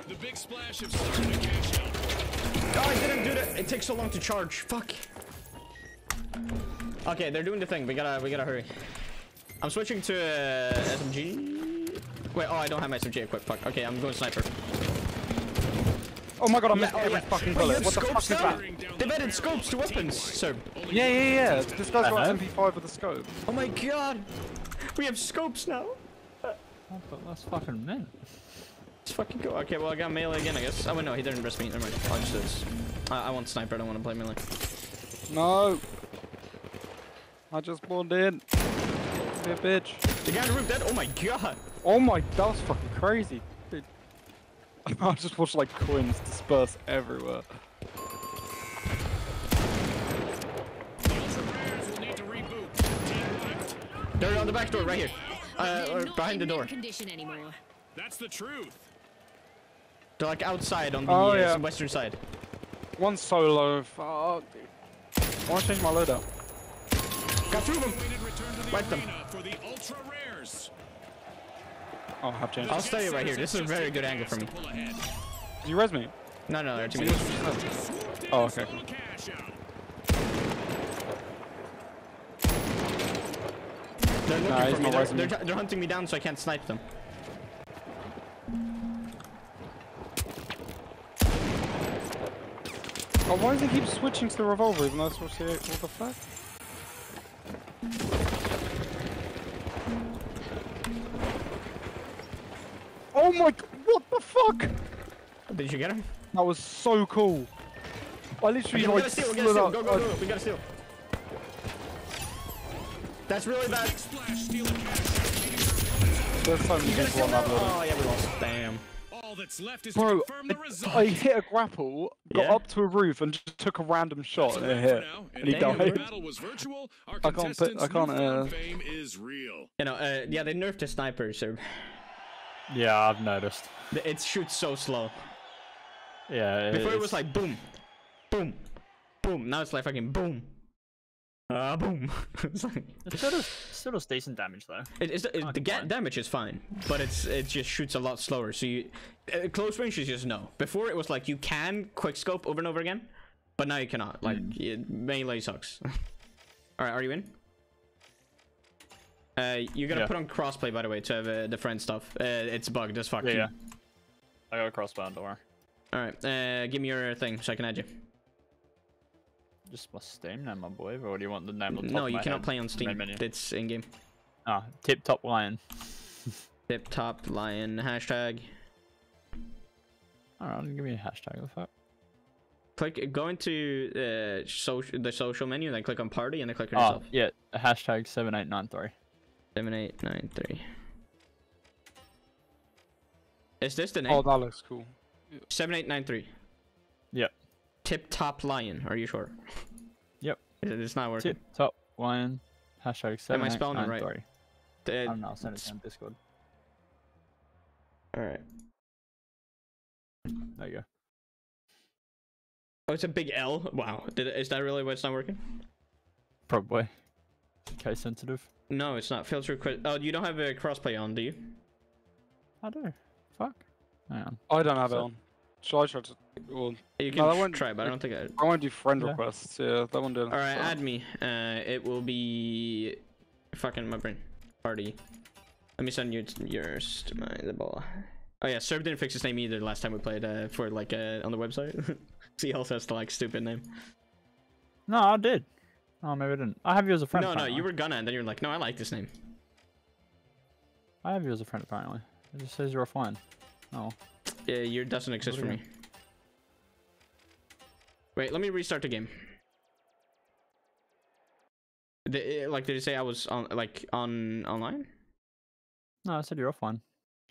The big splash of started a cash out. Oh, I didn't do that. It takes so long to charge. Fuck. Okay, they're doing the thing. We gotta hurry. I'm switching to SMG. Wait, oh, I don't have my SMG equipped. Fuck. Okay, I'm going sniper. Oh my god, I Yeah, missed every fucking Wait, you bullet. have What the fuck scopes is now? that? They've added scopes to weapons, sir. Yeah. This guy's got MP5 with a scope. Oh my god. We have scopes now. Oh, but that's fucking mint. Let's fucking go. Okay, well, I got melee again, I guess. Oh, wait, no, he didn't rest me. Never mind. I'll just do this. I want sniper. I don't want to play melee. No. I just spawned in. Be a bitch. The guy on the roof dead. Oh my god. Oh my, that was fucking crazy. Dude. I just watched like coins disperse everywhere. The ultra rares will need to reboot. Team wiped. They're on the back door right here. They're Or not behind the in door. mint condition anymore. That's the truth. They're like outside on the Oh, yeah. western side. One solo. Fuck. I want to change my loadout. Got through them. Awaited return to the Wipe them. arena for the ultra rares. Oh, I have changed. I'll stay right here. This is a very good angle for me. Pull ahead. Did you res me? No, no, they're too Just many. swooped in, Oh, okay, stole cool. the cash out. They're looking Nah, he's for me. not rising me. They're hunting me down so I can't snipe them. Oh, why does he keep switching to the revolver even though it's supposed to what the fuck? Oh my, what the fuck? Did you get him? That was so cool. I literally We like gotta steal, we slid gotta steal. up. Go, go, go. We gotta steal. That's really bad. Big splash, steal the cash. There's so many You gotta people steal on now. that building. Oh, yeah, we lost. Damn. All that's left is to Bro, confirm the result. I hit a grapple, got Yeah? up to a roof, and just took a random shot and it hit. And he Damn, died. The battle was virtual. Our I can't put- contestants' I can't, newfound fame is real. You know, yeah, they nerfed the sniper, so Yeah, I've noticed. it shoots so slow. Yeah. Before it was like boom, boom, boom. Now it's like fucking boom. Boom. It's like, It still does decent damage though. the damage is fine, but it just shoots a lot slower. So you close range is just no. Before it was like you can quick scope over and over again, but now you cannot. Like melee sucks. All right, are you in? You gotta Yeah. put on crossplay by the way to have the friend stuff. It's bugged as fuck. Yeah, yeah. I got a crossbow, don't worry. All right, give me your thing so I can add you. Just my Steam name, my boy. Or do you want the name on top No, of you my cannot head? play on Main Steam. menu. It's in game. Ah, Tip Top Lion. Tip top lion hashtag. Alright, give me a hashtag. What the fuck? Click, go into the social menu, then click on party, and then click on Oh, yourself. yeah. Hashtag 7893. 7893. Is this the name? Oh, that looks cool. 7893. Yep. Tip top lion. Are you sure? Yep. It's not working. Tip Top Lion. Hashtag Am I spelling it right? 7893. I don't know. I'll send it to you on Discord. All right. There you go. Oh, it's a big L. Wow. Is that really why it's not working? Probably. Case sensitive. No, it's not. Filter quit. Oh, you don't have a crossplay on, do you? I do. Fuck. Hang on. I don't have it So- on. Should I try to? Well, You No, that can won't- try, but I don't think I. I want to do friend Yeah. requests. Yeah, that one did. All right, add me. It will be fucking my brain party. Let me send you yours to the ball. Oh yeah, Serb didn't fix his name either last time we played for like on the website. So he also has the like stupid name. No, I did. Oh, maybe I didn't. I have you as a friend. No, no, apparently. you were gonna, and then you're like, no, I like this name. I have you as a friend apparently. It just says you're offline. Oh. Yeah, your doesn't exist for What do me. Wait, let me restart the game. Like, did it say I was on online? No, I said you're offline.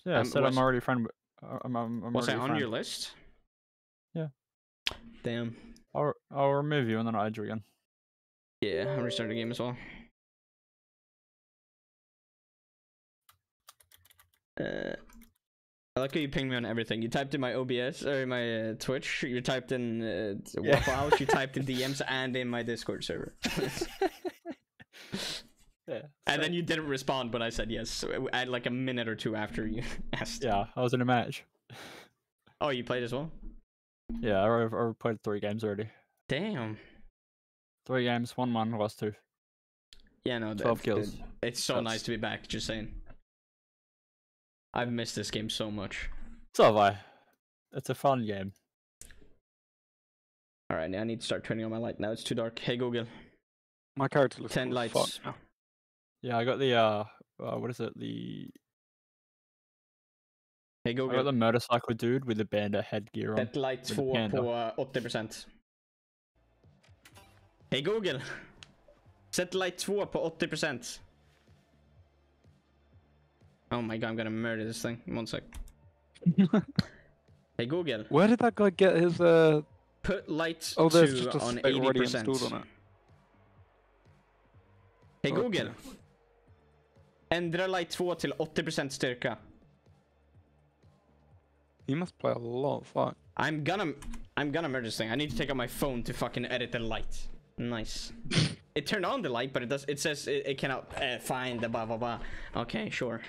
So, yeah, I said was- I'm already friend. I'm Was I already on friend. your list? Yeah. Damn. I'll remove you and then I'll add you again. Yeah, I'll restart the game as well. I like how you pinged me on everything. You typed in my OBS or my Twitch. You typed in Waffle House. You typed in DMs and in my Discord server. Yeah. And then you didn't respond, but I said yes. So I like a minute or two after you asked. Yeah, I was in a match. Oh, you played as well? Yeah, I played 3 games already. Damn. 3 games, 1-1, lost 2. Yeah, no. 12 kills. It's so That's- nice to be back. Just saying. I've missed this game so much. So have I. It's a fun game. All right, I need to start turning on my light now. It's too dark. Hey Google, My character looks 10 cool as lights. fuck now. Yeah, I got the what is it? Hey I got Google, the motorcycle dude with the bandit headgear on. sätt light with the 2 panda. på 80%. Hey Google. Sätt light 2 på 80%. Oh my god, I'm gonna murder this thing. 1 sec. Hey Google. Where did that guy get his Put light Oh, there's 2 just a on spec already installed 80%. on it. Hey Okay. Google. Ändra light 2 till 80% styrka. He must play a lot. Fuck. I'm gonna murder this thing. I need to take out my phone to fucking edit the light. Nice. It turned on the light, but it says it cannot find the blah blah blah. Okay, sure.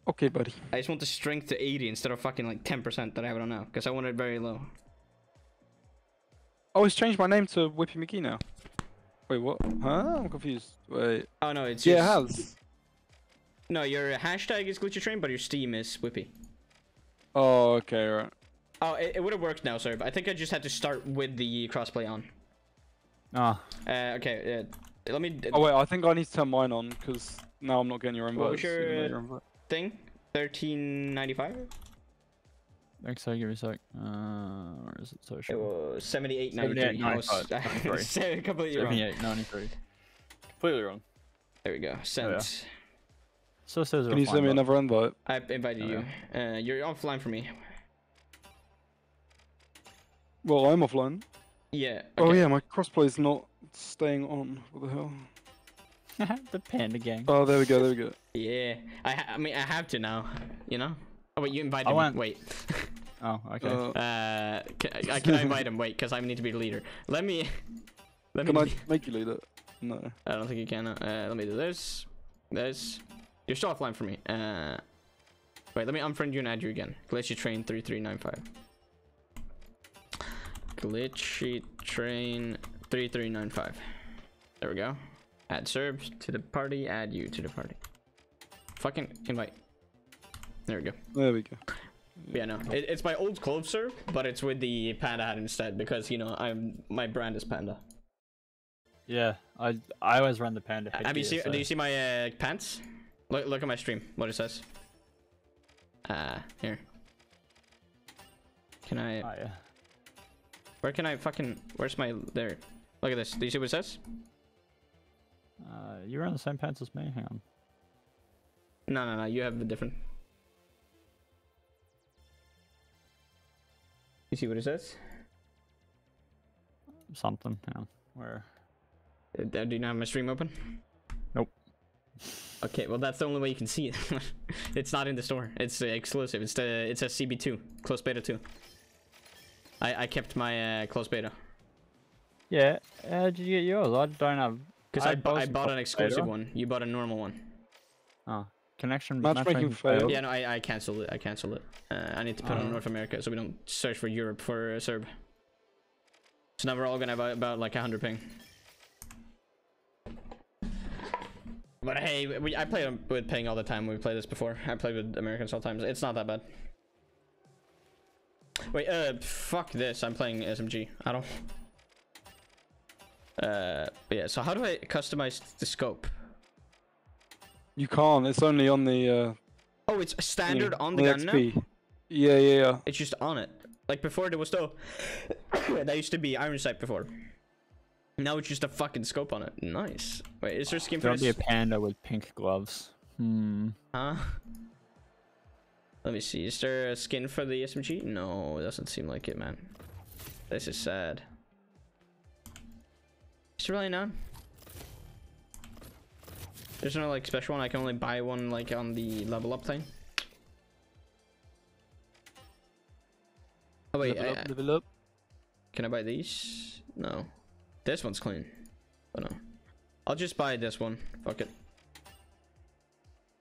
Okay, buddy. I just want the strength to 80 instead of fucking like 10% that I have it on now, because I want it very low. Oh, he's changed my name to Whippy McGee now. Wait, what? Huh? I'm confused. Wait. Oh no, it's Yeah, it just... has. No, your hashtag is Glitchy Train, but your Steam is Whippy. Oh, okay, right. Oh, it would have worked now, sir. But I think I just had to start with the crossplay on. Ah. Okay. Let me. Oh wait, I think I need to turn mine on because now I'm not getting your invites. What was even though your you're invite. thing? 13.95. Thanks, so give me a sec. Where is it? It Social. was 78.93. I was completely wrong. 78.93. Completely wrong. There we go. Sent. Oh, yeah. So it says Can you send me another invite? I invited Oh, you. You're offline for me. Well, I'm offline. Yeah. Oh okay. yeah, my crossplay is not staying on. What the hell? The Panda Gang. Oh, there we go. There we go. Yeah. I mean, I have to now. You know. Oh wait, you invited I me. went- Wait. Oh, okay. Can I invite him? Wait, because I need to be the leader. Let me. Can I make you lead it? No. I don't think you can. Let me do this. This. You're still offline for me. Wait, let me unfriend you and add you again. Glitchy Train 3395. Glitchy Train 3395. There we go. Add served to the party. Add you to the party. Fucking invite. There we go. There we go. Yeah, no, it's my old clothes serve, but it's with the panda hat instead because you know my brand is panda. Yeah, I always run the Panda. Have you seen? Do you see my pants? Look at my stream. What it says. Here. Can I? Oh yeah. Where can I fucking? Where's my? There. Look at this. Do you see what it says? You run the same pants as me. Hang on. No. You have a different. You see what it says? Something. Hang on. Where? Do you not have my stream open? Nope. Okay, well that's the only way you can see it. It's not in the store. It's exclusive. It's a CB2, closed beta 2. I kept my closed beta. Yeah. Did you get yours? I don't have. Because I bought an exclusive one. You bought a normal one. Oh, connection. Matchmaking failed. Yeah, no, I canceled it. I need to put on North America so we don't search for Europe for Serb. So now we're all gonna have about like 100 ping. But hey, I play with ping all the time. We played this before. I played with Americans all the time. It's not that bad. Wait, fuck this. I'm playing SMG. I don't. Yeah. So how do I customize the scope? You can't. It's only on the. Oh, it's standard on the gun now. XP. Yeah. It's just on it. Like before, there was still. That used to be Iron Sight before. Now it's just a fucking scope on it. Nice. Wait, is there a skin for Don't be a this? panda with pink gloves. Huh? Let me see. Is there a skin for the SMG? No, it doesn't seem like it, man. This is sad. Is there really not? There's no like special one. I can only buy one like on the level up thing. Oh wait, Level up. can I buy these? No. This one's clean. Oh no. I'll just buy this one. Fuck it.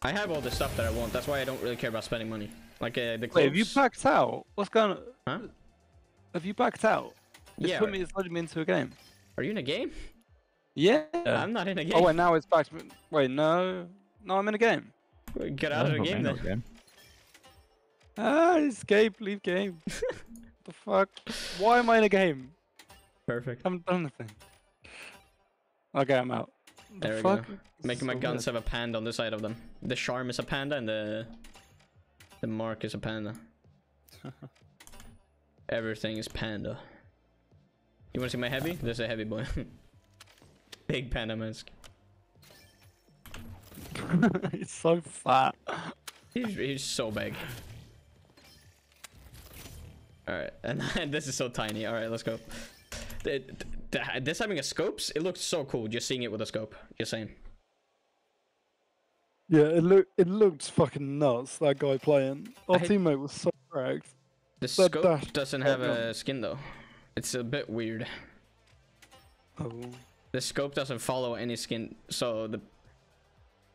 I have all the stuff that I want. That's why I don't really care about spending money. Like the clothes. Wait, have you backed out? What's going on? Huh? Have you backed out? It's Yeah. it's loaded me into a game. Are you in a game? Yeah. I'm not in a game. Oh wait, now it's back. Wait, no, I'm in a game. Get out of the game then. Ah, escape, leave game. The fuck? Why am I in a game? Perfect. I haven't done anything. Okay, I'm out. The There we fuck? go. Making my So guns weird. have a panda on the side of them. The charm is a panda and the mark is a panda. Everything is panda. You wanna see my heavy? There's a heavy boy. Big panda mask. He's so fat. He's so big. Alright, and this is so tiny. Alright, let's go. This having a scopes, it looks so cool just seeing it with a scope. Just saying. Yeah, it looked fucking nuts, that guy playing. Our teammate was so cracked. The That scope dash- doesn't have a skin though. It's a bit weird. Oh. The scope doesn't follow any skin, so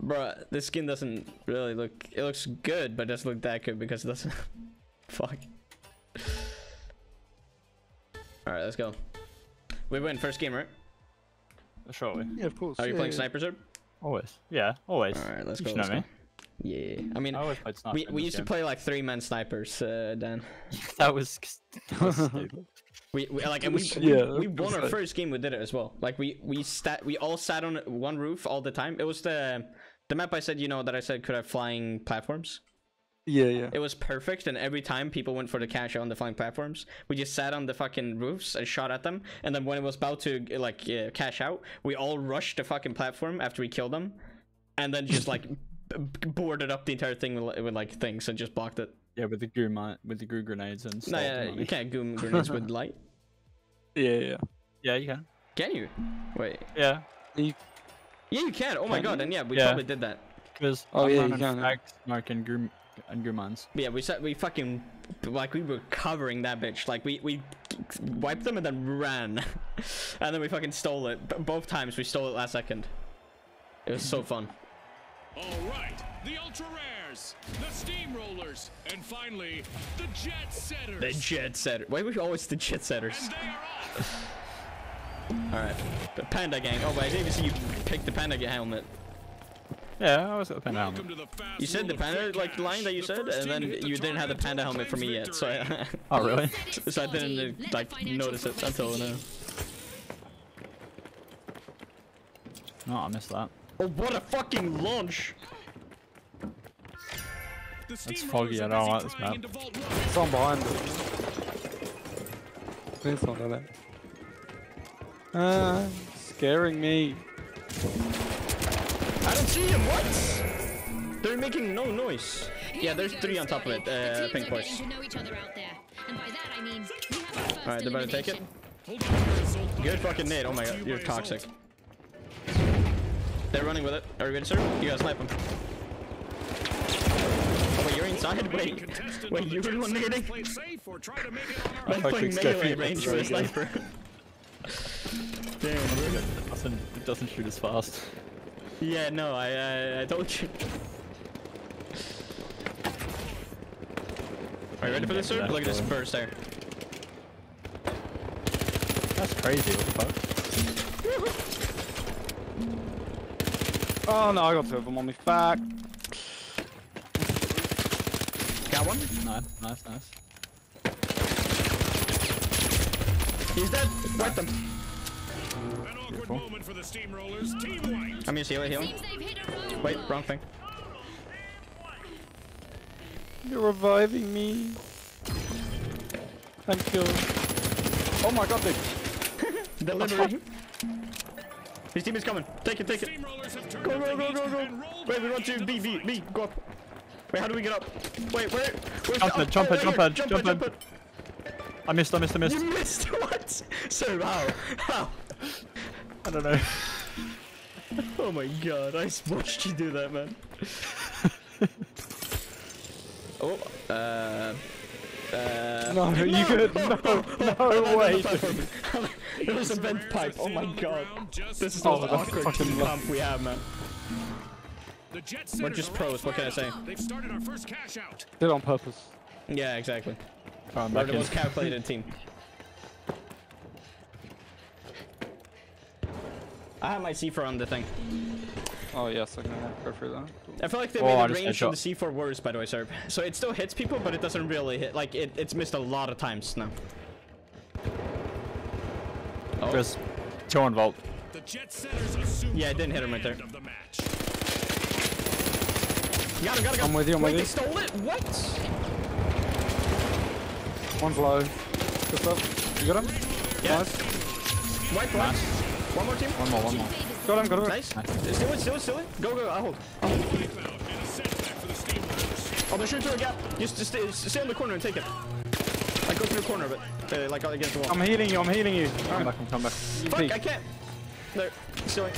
bruh, the skin doesn't really look. It looks good, but it doesn't look that good because it doesn't. Fuck. All right, let's go. We win first game, right? Surely. Yeah, of course. Are you yeah, playing yeah. snipers, or? Always. Yeah, always. All right, let's You go. should Let's know go. me. Yeah, I mean, I always played sniper in we this used to game. play like 3-man snipers, Dan. That was stupid. We like, and Yeah, we won our that's first game. We did it as well. Like we all sat on one roof all the time. It was the map I said, you know, that I said could have flying platforms. Yeah, yeah. It was perfect, and every time people went for the cash on the flying platforms, we just sat on the fucking roofs and shot at them. And then when it was about to like cash out, we all rushed the fucking platform after we killed them, and then just like boarded up the entire thing with like things and just blocked it. Yeah, with the goo grenades and stuff. No, yeah, you can't goom grenades with light. Yeah, yeah. Yeah, you can. Can you? Wait. Yeah, Yeah, you can. Oh my Can god, you? then yeah, we Yeah. probably did that. because Oh, I'm yeah, you running can, yeah. frag, smoke, and goo mines. Yeah, we fucking like we were covering that bitch. Like we wiped them and then ran, and then we fucking stole it. Both times we stole it last second. It was so fun. All right, the ultra rares, the steamrollers, and finally the jet setters. The jet setter. Why are we always the jet setters? And they are off. All right, the panda gang. Oh, but I didn't even see you pick the panda helmet. Yeah, I was at the panda Welcome helmet. to the fast You said the world of panda free like line that you cash. said, The first and team then to hit the you didn't have the target panda helmet for me yet, so claims Oh, really? so I didn't like notice it until now. No, I missed that. Oh, what a fucking launch! The That's steamrollers foggy, I are don't busy like this trying map. into Vault 1. Someone behind us. Please don't do that. Scaring me. I don't see them. What? They're making no noise. Yeah, there's 3 on top of it. Pink Teams are boys. getting to know each other out there, and by that I mean we have our first Alright, they're about to take it. elimination. Hold on to your assault Good button. fucking nade. Oh my god, Brought to you're you by toxic. Assault. They're running with it. Are you ready, sir? You gotta snipe them. Oh wait, you're inside? Wait, Contestant wait, of the you're the jet one setters nading? play it safe or try to make it on our I'm own. playing Fucking melee Steffi, range for a that's very sniper. Damn, bro. It doesn't shoot as fast. Yeah, no, I told you. Are you ready for this, sir? Look at this burst there. That's crazy. What the fuck? Oh no, I got 2 of them on me. Fuck. Got one? Nice. He's dead. Wipe them. An awkward moment for the steamrollers. Team white. I'm gonna heal it, healing. Seems they've hit a roadblock. Wait, wrong thing. You're reviving me. Thank you. Oh my god, dude. Delivering. His team is coming. Take it. Steamrollers have turned Go. up the heat and rolled Wait, we back want to into B, the fight. go up. Wait, how do we get up? Wait, where's Jump the... it, jump it, here, jump it. I missed. You missed what? Sir, how? I don't know. Oh my god, I watched you do that, man. Oh, No, you good? No way. There was a vent pipe. Oh my god. This is the Oh, most that's awkward fucking team lo- comp we have, man. The jet We're setters just are pros, all what can I fired say? up. They've started our first cash out. Did it on purpose. Yeah, exactly. Oh, I'm We're back the in. most calculated team. I have my C4 on the thing. Oh yes, I can go through that. Cool. I feel like they Oh, I made the just range on the headshot. C4 worse, by the way, sir. So it still hits people, but it doesn't really hit. Like, it's missed a lot of times now. Oh, Chris, 2 on vault. The jet setters assume Yeah, it didn't hit him right there. command of the match. got him. I'm with you, I'm Wait, with they you. stole it? What? One's low. Good stuff. You got him? Yeah. Nice. White. One more team. One more. Got him, got him. Nice. Still it. Go. I'll hold. Oh, they're shooting through a gap. Just stay on the corner and take it. Like, go through the corner of it. Like, against the wall. I'm healing you. Come back. Fuck, I can't. There. Still. The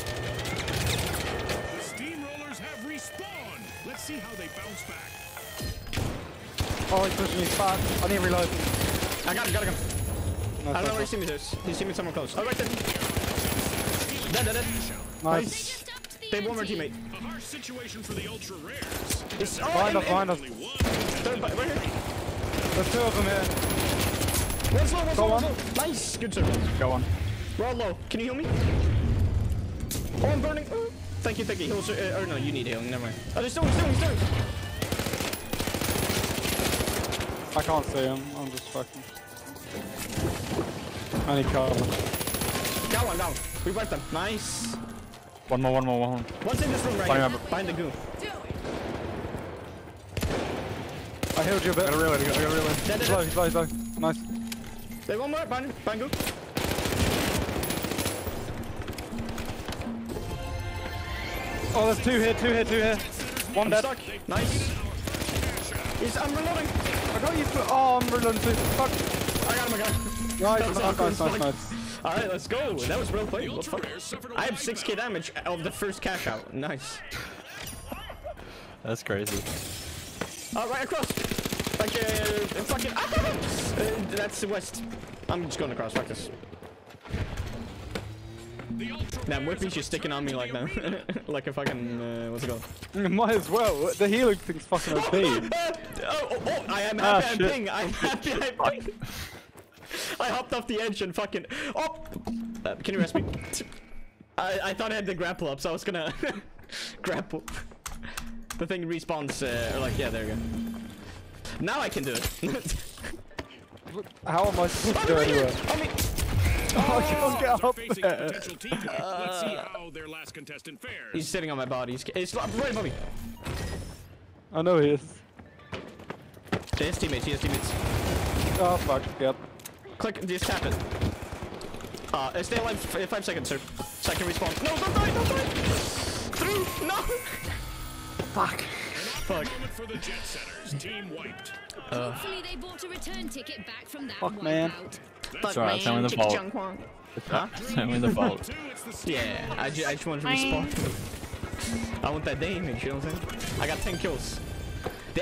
steamrollers have respawned. Let's see how they bounce back. Oh, he's pushing me fast. I need to reload. I got him. I don't know where Nice. He's seen me somewhere close. Oh, right there. Dead. Nice. They have one more teammate. A harsh situation for the ultra rares. It's, Behind us. Only one. Third, right here. There's two of them here. One's low. Nice. Good serve. Go on. We're all low. Can you heal me? Oh, I'm burning. Oh. Thank you. Heal, or no, you need healing. Never mind. Oh, he's still. I can't see him. I'm just fucking. I need cover. Down. We wiped them. Nice. One more. One's in this room right here. Behind the goo. I healed you a bit. I got a reload. He's low. Nice. There's one more. Behind goo. Oh, there's two here. One dead. Stuck. Nice. I'm reloading. I got you. Oh, I'm reloading too. Fuck. I got him. Nice. Alright, let's go. That was real play. What the fuck? I have 6k damage of the first cash out. Nice. That's crazy. Right across. Like, fucking. That's the west. I'm just going across. Fuck this. Damn, Whippy's just sticking on me like that. Like a fucking. What's it called? Might as well. The healing thing's fucking OP. I am happy I'm shit. ping. I'm happy I'm ping. I hopped off the edge and fucking. Oh! Can you rest me? I thought I had the grapple up, so I was gonna grapple. The thing respawns, or like, yeah, there we go. Now I can do it. How am I supposed to go anywhere? Oh, I can't get up Facing there. potential team. Let's see how their last contestant fares. He's sitting on my body. He's right above me. I know he is. He has teammates. Oh, fuck. Yep. Click, just tap it. Stay alive 5 seconds, sir. So I can respawn. No, don't die! Through! No! Fuck. Moment for the jet setters. Team wiped. Hopefully they bought a return ticket back from that Fuck, man. wipeout. Fuck, alright, tell me the fault. Huh? Tell me the fault. Yeah, I just want to respawn. I want that damage, you know what I'm saying? I got 10 kills.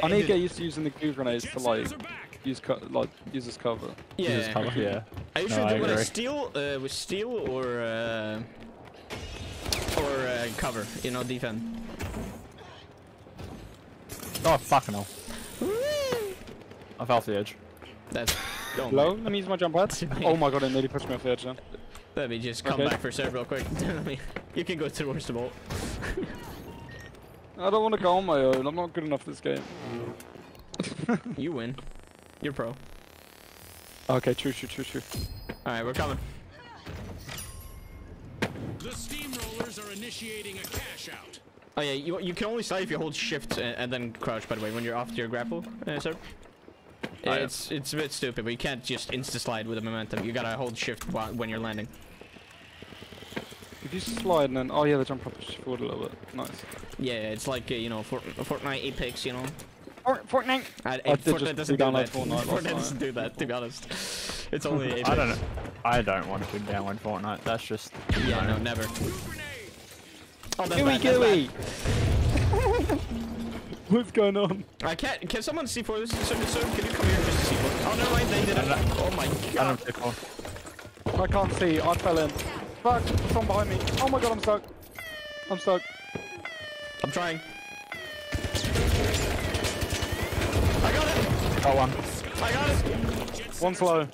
I need to get used to using the goo grenades to, like, use as cover. Yeah. Just cover, yeah. I usually No, do I when I agree. steal, with steal or cover, you know, defend. Oh, fucking hell. I fell off the edge. That's... Don't Hello? worry. Let me use my jump pad. Oh my god, it nearly pushed me off the edge then. Let me just come back for serve real quick. You can go to the worst of all. I don't want to go on my own. I'm not good enough this game. You win. You're pro. Okay, true. Alright, we're coming. The steamrollers are initiating a cash out. Oh yeah, you can only slide if you hold shift and then crouch, by the way, when you're off to your grapple, sir. Oh, yeah. It's a bit stupid, but you can't just insta-slide with the momentum. You gotta hold shift when you're landing. If you slide and then... Oh yeah, the jump pad pushes forward a little bit. Nice. Yeah, it's like, you know, Fortnite Apex, you know. Fortnite! Fortnite doesn't do that. Fortnite Fortnite doesn't do that, to be honest. It's only Apex. I don't know. I don't want to download Fortnite. That's just... Yeah, no, never. Oh, that's Gooey bad, that's gooey! What's going on? I can't. Can someone C4 this? Sir, can you come here just to C4? Oh, never mind, they did it. Oh my I god. don't pick off. I can't see. I fell in. Fuck! Someone behind me. Oh my god, I'm stuck. I'm stuck. I'm trying. I got it! Got one. I got it! One's low.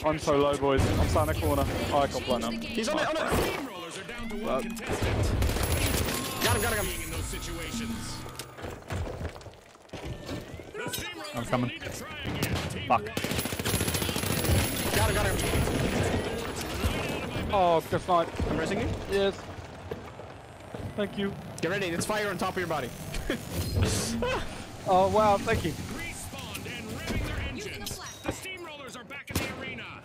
I'm so low, boys. I'm sat in a corner. Oh, I got blown up. He's on it, on it! Steamrollers are down to one contestant. Got him. Being in those situations. The steamrollers I'm coming. will need to try again. Team Fuck. Got him. Oh, good fight. I'm resing you. Yes. Thank you. Get ready, it's fire on top of your body. Oh, wow, thank you. respawned and revving their engines. The steamrollers are back in the arena.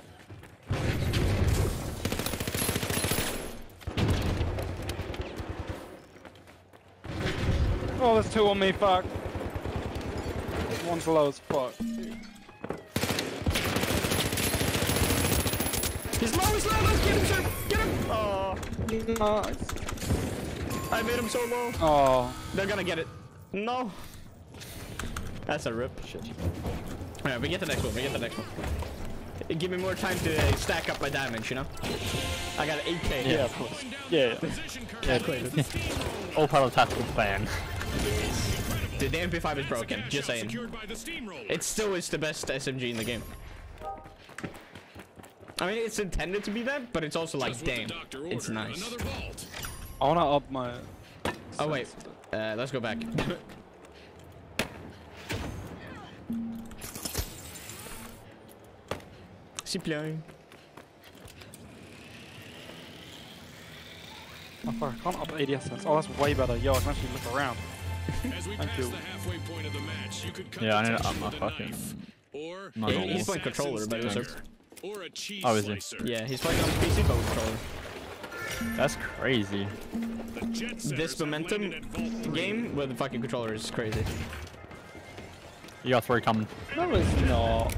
Oh, there's two on me, fuck. One's low as fuck. He's low, let's get him, sir! Get him! Oh, Nice. I made him so low. Oh. They're gonna get it. No. That's a rip. Shit. Alright, we get the next one, Give me more time to stack up my damage, you know? I got 8k. Yeah, of course. Yeah. All part of the tactical plan. Dude, the MP5 is broken, just saying. It still is the best SMG in the game. I mean, it's intended to be that, but it's also like, damn, it's nice. I wanna up my... Oh wait, let's go back. Zipline. Oh fuck, I can't up ADS sense. Oh, that's way better. Yo, I can actually look around. Thank you. Yeah, I need to up my fucking... He's playing controller, but it was Oh, is he? yeah, he's playing on PC but with controller. That's crazy. This momentum game with the fucking controller is crazy. You got 3 coming. No, it's not.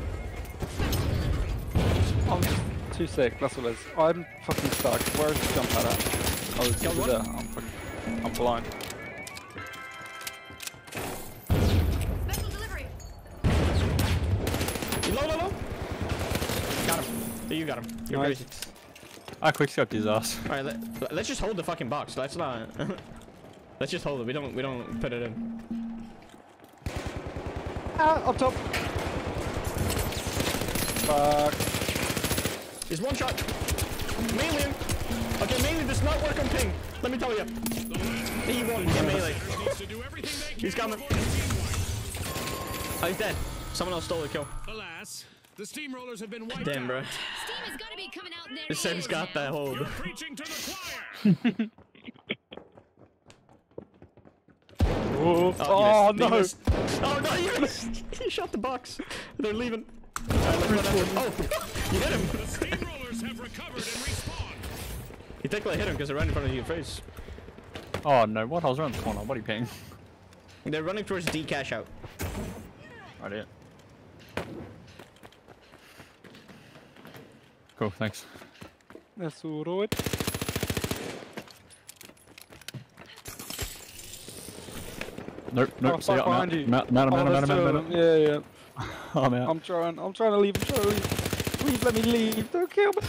I'm just too sick, that's what it is. I'm fucking stuck. Where's the jump pad at? Oh, it's over there. I'm blind. Vessel delivery. Low. Got him. You got him. You're Nice. crazy. I quick scoped his ass. Alright, let's just hold the fucking box. Let's not. Let's just hold it. We don't put it in. Ah, up top. Fuck. There's one shot. Melee him. Okay, melee does not work on ping. Let me tell you. He won. Get melee. He's coming. Oh, he's dead. Someone else stole the kill. Alas, the steamrollers have been wiped Damn, bro. Steam has got to be coming out there. This Sam's got that hold. You're preaching to the choir. Oh, Oh, no. missed. Oh no, you missed. He shot the box. They're leaving. Oh, you hit him. The steamrollers have recovered and respawned. You technically hit him because they're right in front of your face. Oh no, what? I was around the corner. What are you paying? They're running towards D cash out. Right here. Cool, thanks. That's alright. Nope, Oh, see ya, fuck behind you. I'm out. Yeah, yeah. I'm out. I'm trying to leave. Please let me leave. Don't kill me.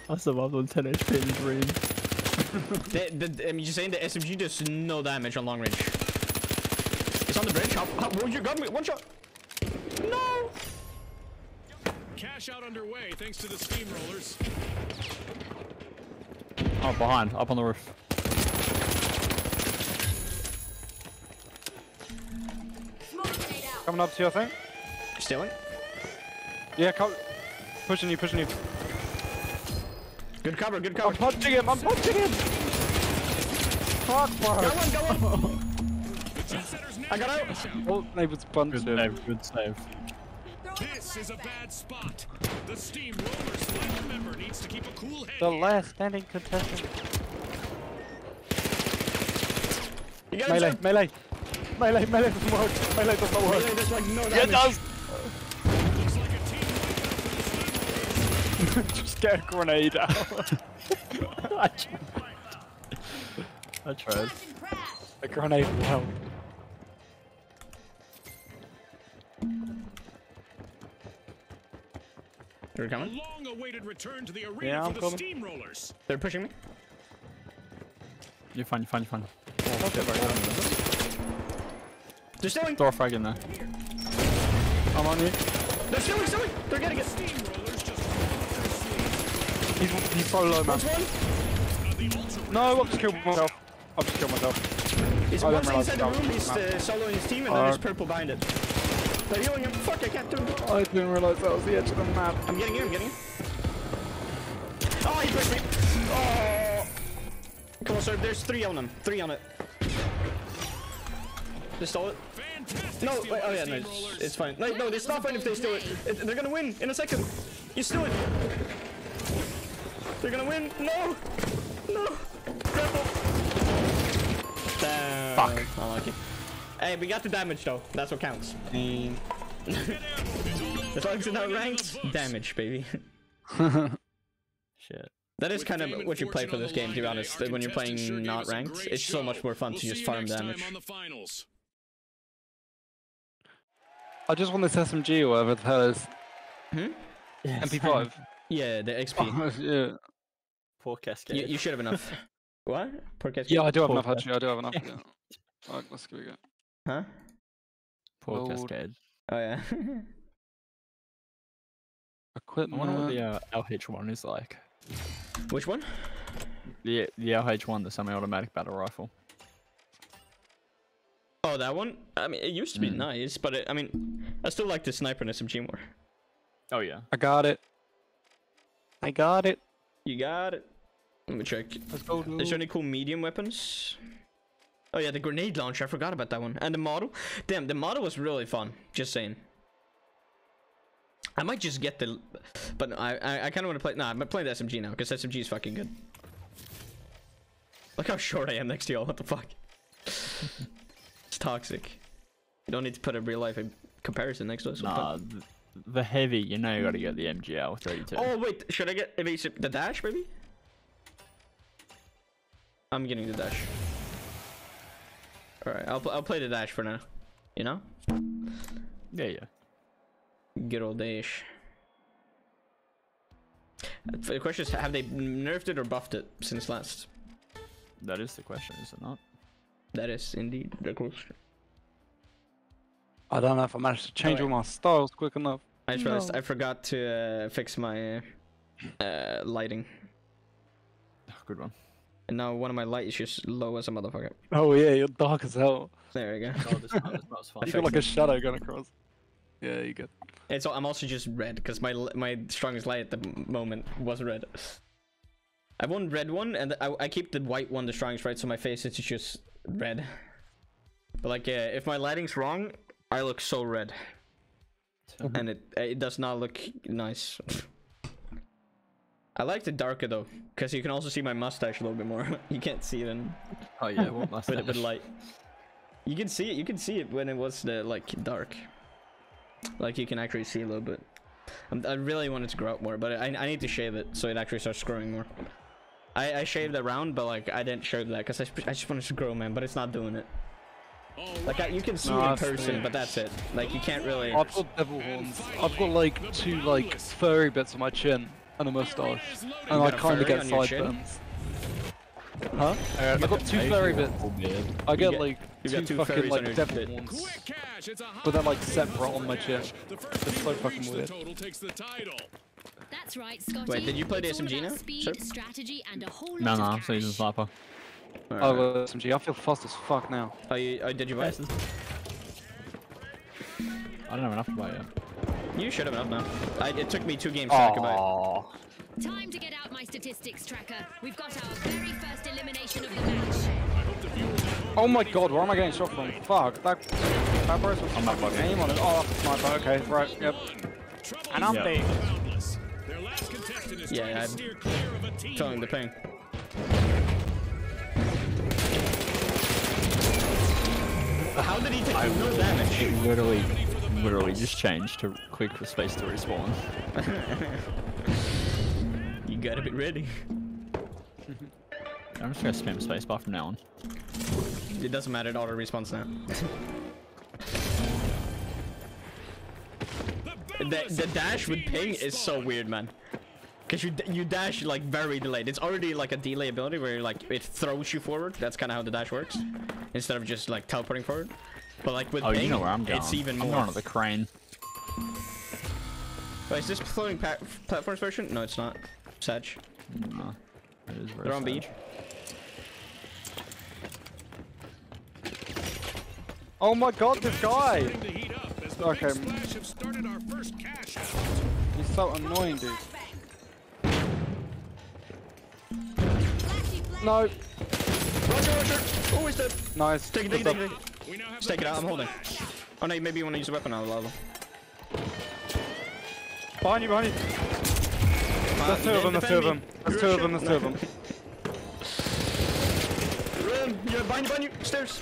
I survived on 10 HP in the dream. I'm just saying the SMG does no damage on long range. It's on the bridge. Oh, you got me. One shot. No. Cash out underway thanks to the steamrollers. Oh, behind, up on the roof. Coming up to you, I think. Stealing. Yeah, come. Pushing you. Good cover. I'm punching him. Fuck. Go on. I got out. Oh, they was punching him. Good save. This is a bad spot. The steamrollers flight member needs to keep a cool head. The here. last standing contestant. You got him. Melee doesn't work. Melee does not work. Melee does like no damage. Yeah, it does. Looks like a team fight for the steamrollers. Just get a grenade out. I tried. A grenade will help. They're A coming. long-awaited return to the arena Yeah, I'm for the coming. steamrollers. They're pushing me. You're fine. Oh, shit, They're stealing. Throw a frag in there. I'm on you. They're stealing. They're getting it. Steamrollers just He's so low, man. That's one. No, I've just killed myself. He's I one's didn't realize inside the that was room. He's map. soloing his team, and then there's purple behind it. They're healing him. Fuck, I can't do it. I didn't realise that was the edge of the map. I'm getting him. Oh, he pushed me. Oh. Come on, sir. There's 3 on them. 3 on it. They stole it. fantastic. No, steal wait, by oh the yeah, no, steamrollers. it's fine. No, it's not fine if they steal it. They're gonna win in a second. You steal it. They're gonna win. No. Grapple. Fuck. Unlucky. Hey, we got the damage though. That's what counts. As long as it's not ranked, damage, baby. Shit. That is kind of what you play for this game, to be honest. When you're playing not ranked, it's so much more fun to just farm damage. I just want this SMG or whatever the hell is. Yeah, MP5. Yeah, the XP. Yeah. Poor Cascade. You should have enough. What? Poor Cascade? Yeah, I do have Poor enough actually. I do have enough. Yeah. Alright, let's give it a go. Huh? Poor Lord. Cascade. Oh yeah. I Equipment. wonder what the LH1 is like. Which one? The LH1, the semi-automatic battle rifle. Oh, that one? I mean, it used to be nice, but I mean, I still like the sniper and SMG more. Oh yeah. I got it. I got it. You got it. Let me check. Let's go. Is there any cool medium weapons? Oh yeah, the grenade launcher. I forgot about that one. And the model. Damn, the model was really fun. Just saying. I might just get the, but I kind of want to play. Nah, I'm playing the SMG now because SMG is fucking good. Look how short I am next to y'all. What the fuck? It's toxic. You don't need to put a real life comparison next to us. Nah, the heavy, you know you gotta get the MGL 32. Oh wait, should I get evasive the dash, maybe? I'm getting the dash. All right, I'll play the dash for now. You know? Yeah. Good old dash. The question is, have they nerfed it or buffed it since last? That is the question, is it not? That is indeed the question. I don't know if I managed to change all my styles quick enough. I just realized I forgot to fix my lighting. Oh, good one. And now one of my lights is just low as a motherfucker. Oh yeah, you're dark as hell. There we go. Oh, this not as fun. You got like a shadow going across. Yeah, you good. I'm also just red because my strongest light at the moment was red. I have one red one and I keep the white one the strongest, right? So my face is just red. But like, if my lighting's wrong, I look so red, and it does not look nice. I like the darker though, because you can also see my mustache a little bit more. You can't see it in Oh yeah, what mustache? with light. You can see it. You can see it when it was like dark. Like you can actually see a little bit. I really wanted to grow up more, but I need to shave it so it actually starts growing more. I shaved around, but like I didn't shave that because I just wanted to grow, man. But it's not doing it. Like you can see it in person, but that's it. Like you can't really. I've got devil horns. I've got like 2 like furry bits on my chin and a mustache, and I kind of get sideburns. Huh? I've got 2 furry bits. I get like 2 fucking like devil horns, but they're like separate on my chin. It's so fucking weird. That's right, Scotty. Wait, did you play the It's all SMG about now? Speed, Sure. strategy, and a whole No, lot no, of I'm still using cash. sniper. Oh, well, SMG, I feel fast as fuck now. Oh, did you buy it? I don't have enough to buy yet. You should have enough now. It took me 2 games to buy it. Time to get out my statistics tracker. We've got our very first elimination of the match. Oh my god, where am I getting shot from? Fuck, that burst was some aim on it. Oh, sniper, okay, right, yep. And I'm big. Yeah, I'm feeling the pain. How did he take no damage? It literally just changed to quick for space to respawn. You gotta be ready. I'm just gonna spam spacebar from now on. It doesn't matter, it auto respawns now. the dash with ping is so weird, man. Cause you dash like very delayed. It's already like a delay ability where like it throws you forward. That's kind of how the dash works, instead of just like teleporting forward. But like with ping, you know where I'm going. it's even more. I'm going to the crane. Wait, is this floating platforms version? No, it's not. Sag. No, it is very They're on B. sad. Oh my god, this guy! Okay. He's so annoying, dude. No. Roger. Oh, he's dead. Nice. Take it. Just take it out. I'm holding. Oh no, maybe you want to use a weapon now, level. Behind you. There's 2 of them, There's 2 of them. Run! Yeah, behind you. Stairs.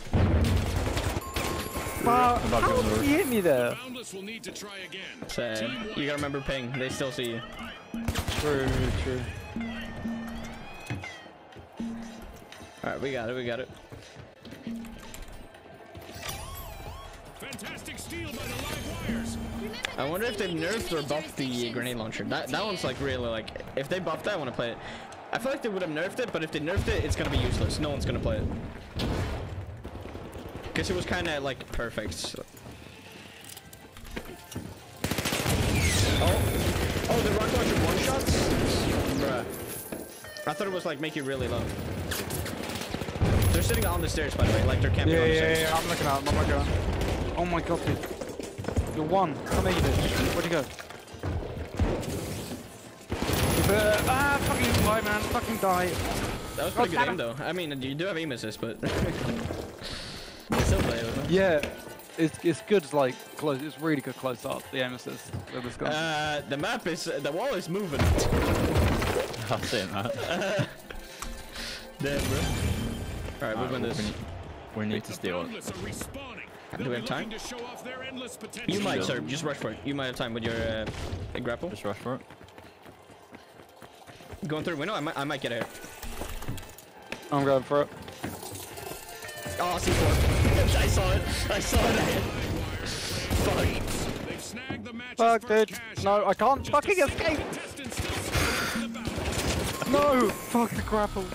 Wow, I'm about to how go on the did roof. he hit me there? Boundless will need to try again. Sad. You gotta remember ping. They still see you. True, true. Alright, we got it. We got it. Fantastic steal by the live wires. I wonder if they've nerfed or buffed the grenade launcher. That one's like really like. If they buffed that, I want to play it. I feel like they would have nerfed it, but if they nerfed it, it's gonna be useless. No one's gonna play it. Because it was kind of like perfect. So. Oh, the rocket launcher one shots? Bruh. I thought it was like make you really low. They're sitting on the stairs, by the way, like they're camping on the stairs. Yeah, I'm looking out, I'm looking out. Oh my god, dude. You're one. Come here, you bitch. Where'd you go? Fucking die, man. Fucking die. That was pretty good aim, though. I mean, you do have aim assist, but... you still play it, huh? Yeah. It's good, like, close. It's really good close up, the aim assist with this gun. The map is... the wall is moving. I'll say it, man. Damn, bro. Alright, we'll win this. We need to steal it. Boundless are respawning. Do we have time? To show off their endless potential. You might, sir. Just rush for it. You might have time with your grapple. Just rush for it. Going through window? I might get it. I'm going for it. Oh, C4. I saw it. I saw it. Fuck. They've snagged the match's Fuck, first dude. cash No, out. I can't Just fucking a escape. contestant still survives the battle. No! Fuck the grapple.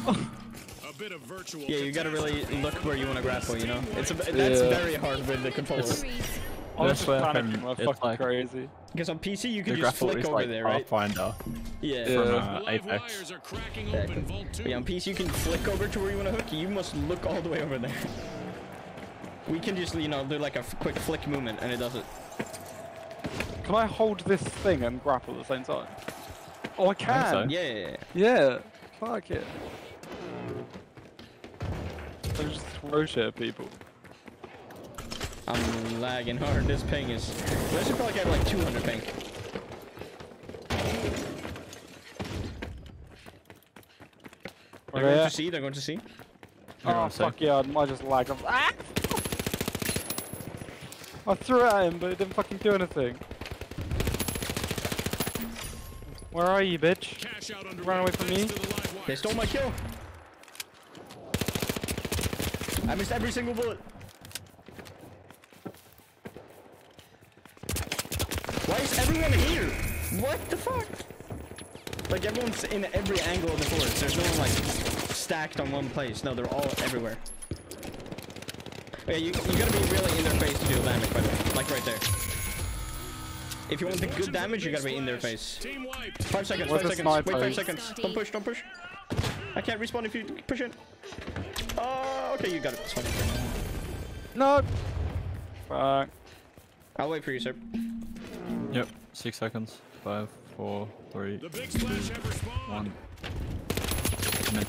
A bit of virtual Yeah, you gotta really catastrophe look where you want to grapple, you know? That's Yeah. very hard with the controller. I was This just way panicking like it's fucking like- crazy. Because on PC, you can The just grapple flick is over like there, right? Pathfinder Yeah. from Yeah. The live Apex. wires are cracking Yeah, open Vault 2. Yeah, on PC, you can flick over to where you want to hook. You must look all the way over there. We can just, you know, do like a quick flick movement, and it does it. Can I hold this thing and grapple at the same time? Oh, I can! so. Yeah. Yeah! Fuck it. I just throw shit at people. I'm lagging hard. This ping is... I should probably get like 200 ping. They're going to see. They're going to see. Oh, fuck yeah, I just lagged. Ah! I threw it at him, but it didn't fucking do anything. Where are you, bitch? Cash out under Run away from me. to the live wires. They stole my kill. I missed every single bullet. Why is everyone here? What the fuck? Like everyone's in every angle of the forest. There's no one like stacked on one place. No, they're all everywhere. Yeah, you gotta be really in their face to deal damage, by the way. Like right there. If you want the good damage, you gotta be in their face. Team wiped. 5 seconds, What's 5 the seconds. Wait, sniper? 5 seconds. Don't push, don't push. I can't respawn if you push it. Oh, okay, you got it. It's fine. No! Fuck. I'll wait for you, sir. Yep, 6 seconds. 5, 4, 3, The big splash have respawned. 1. Come in.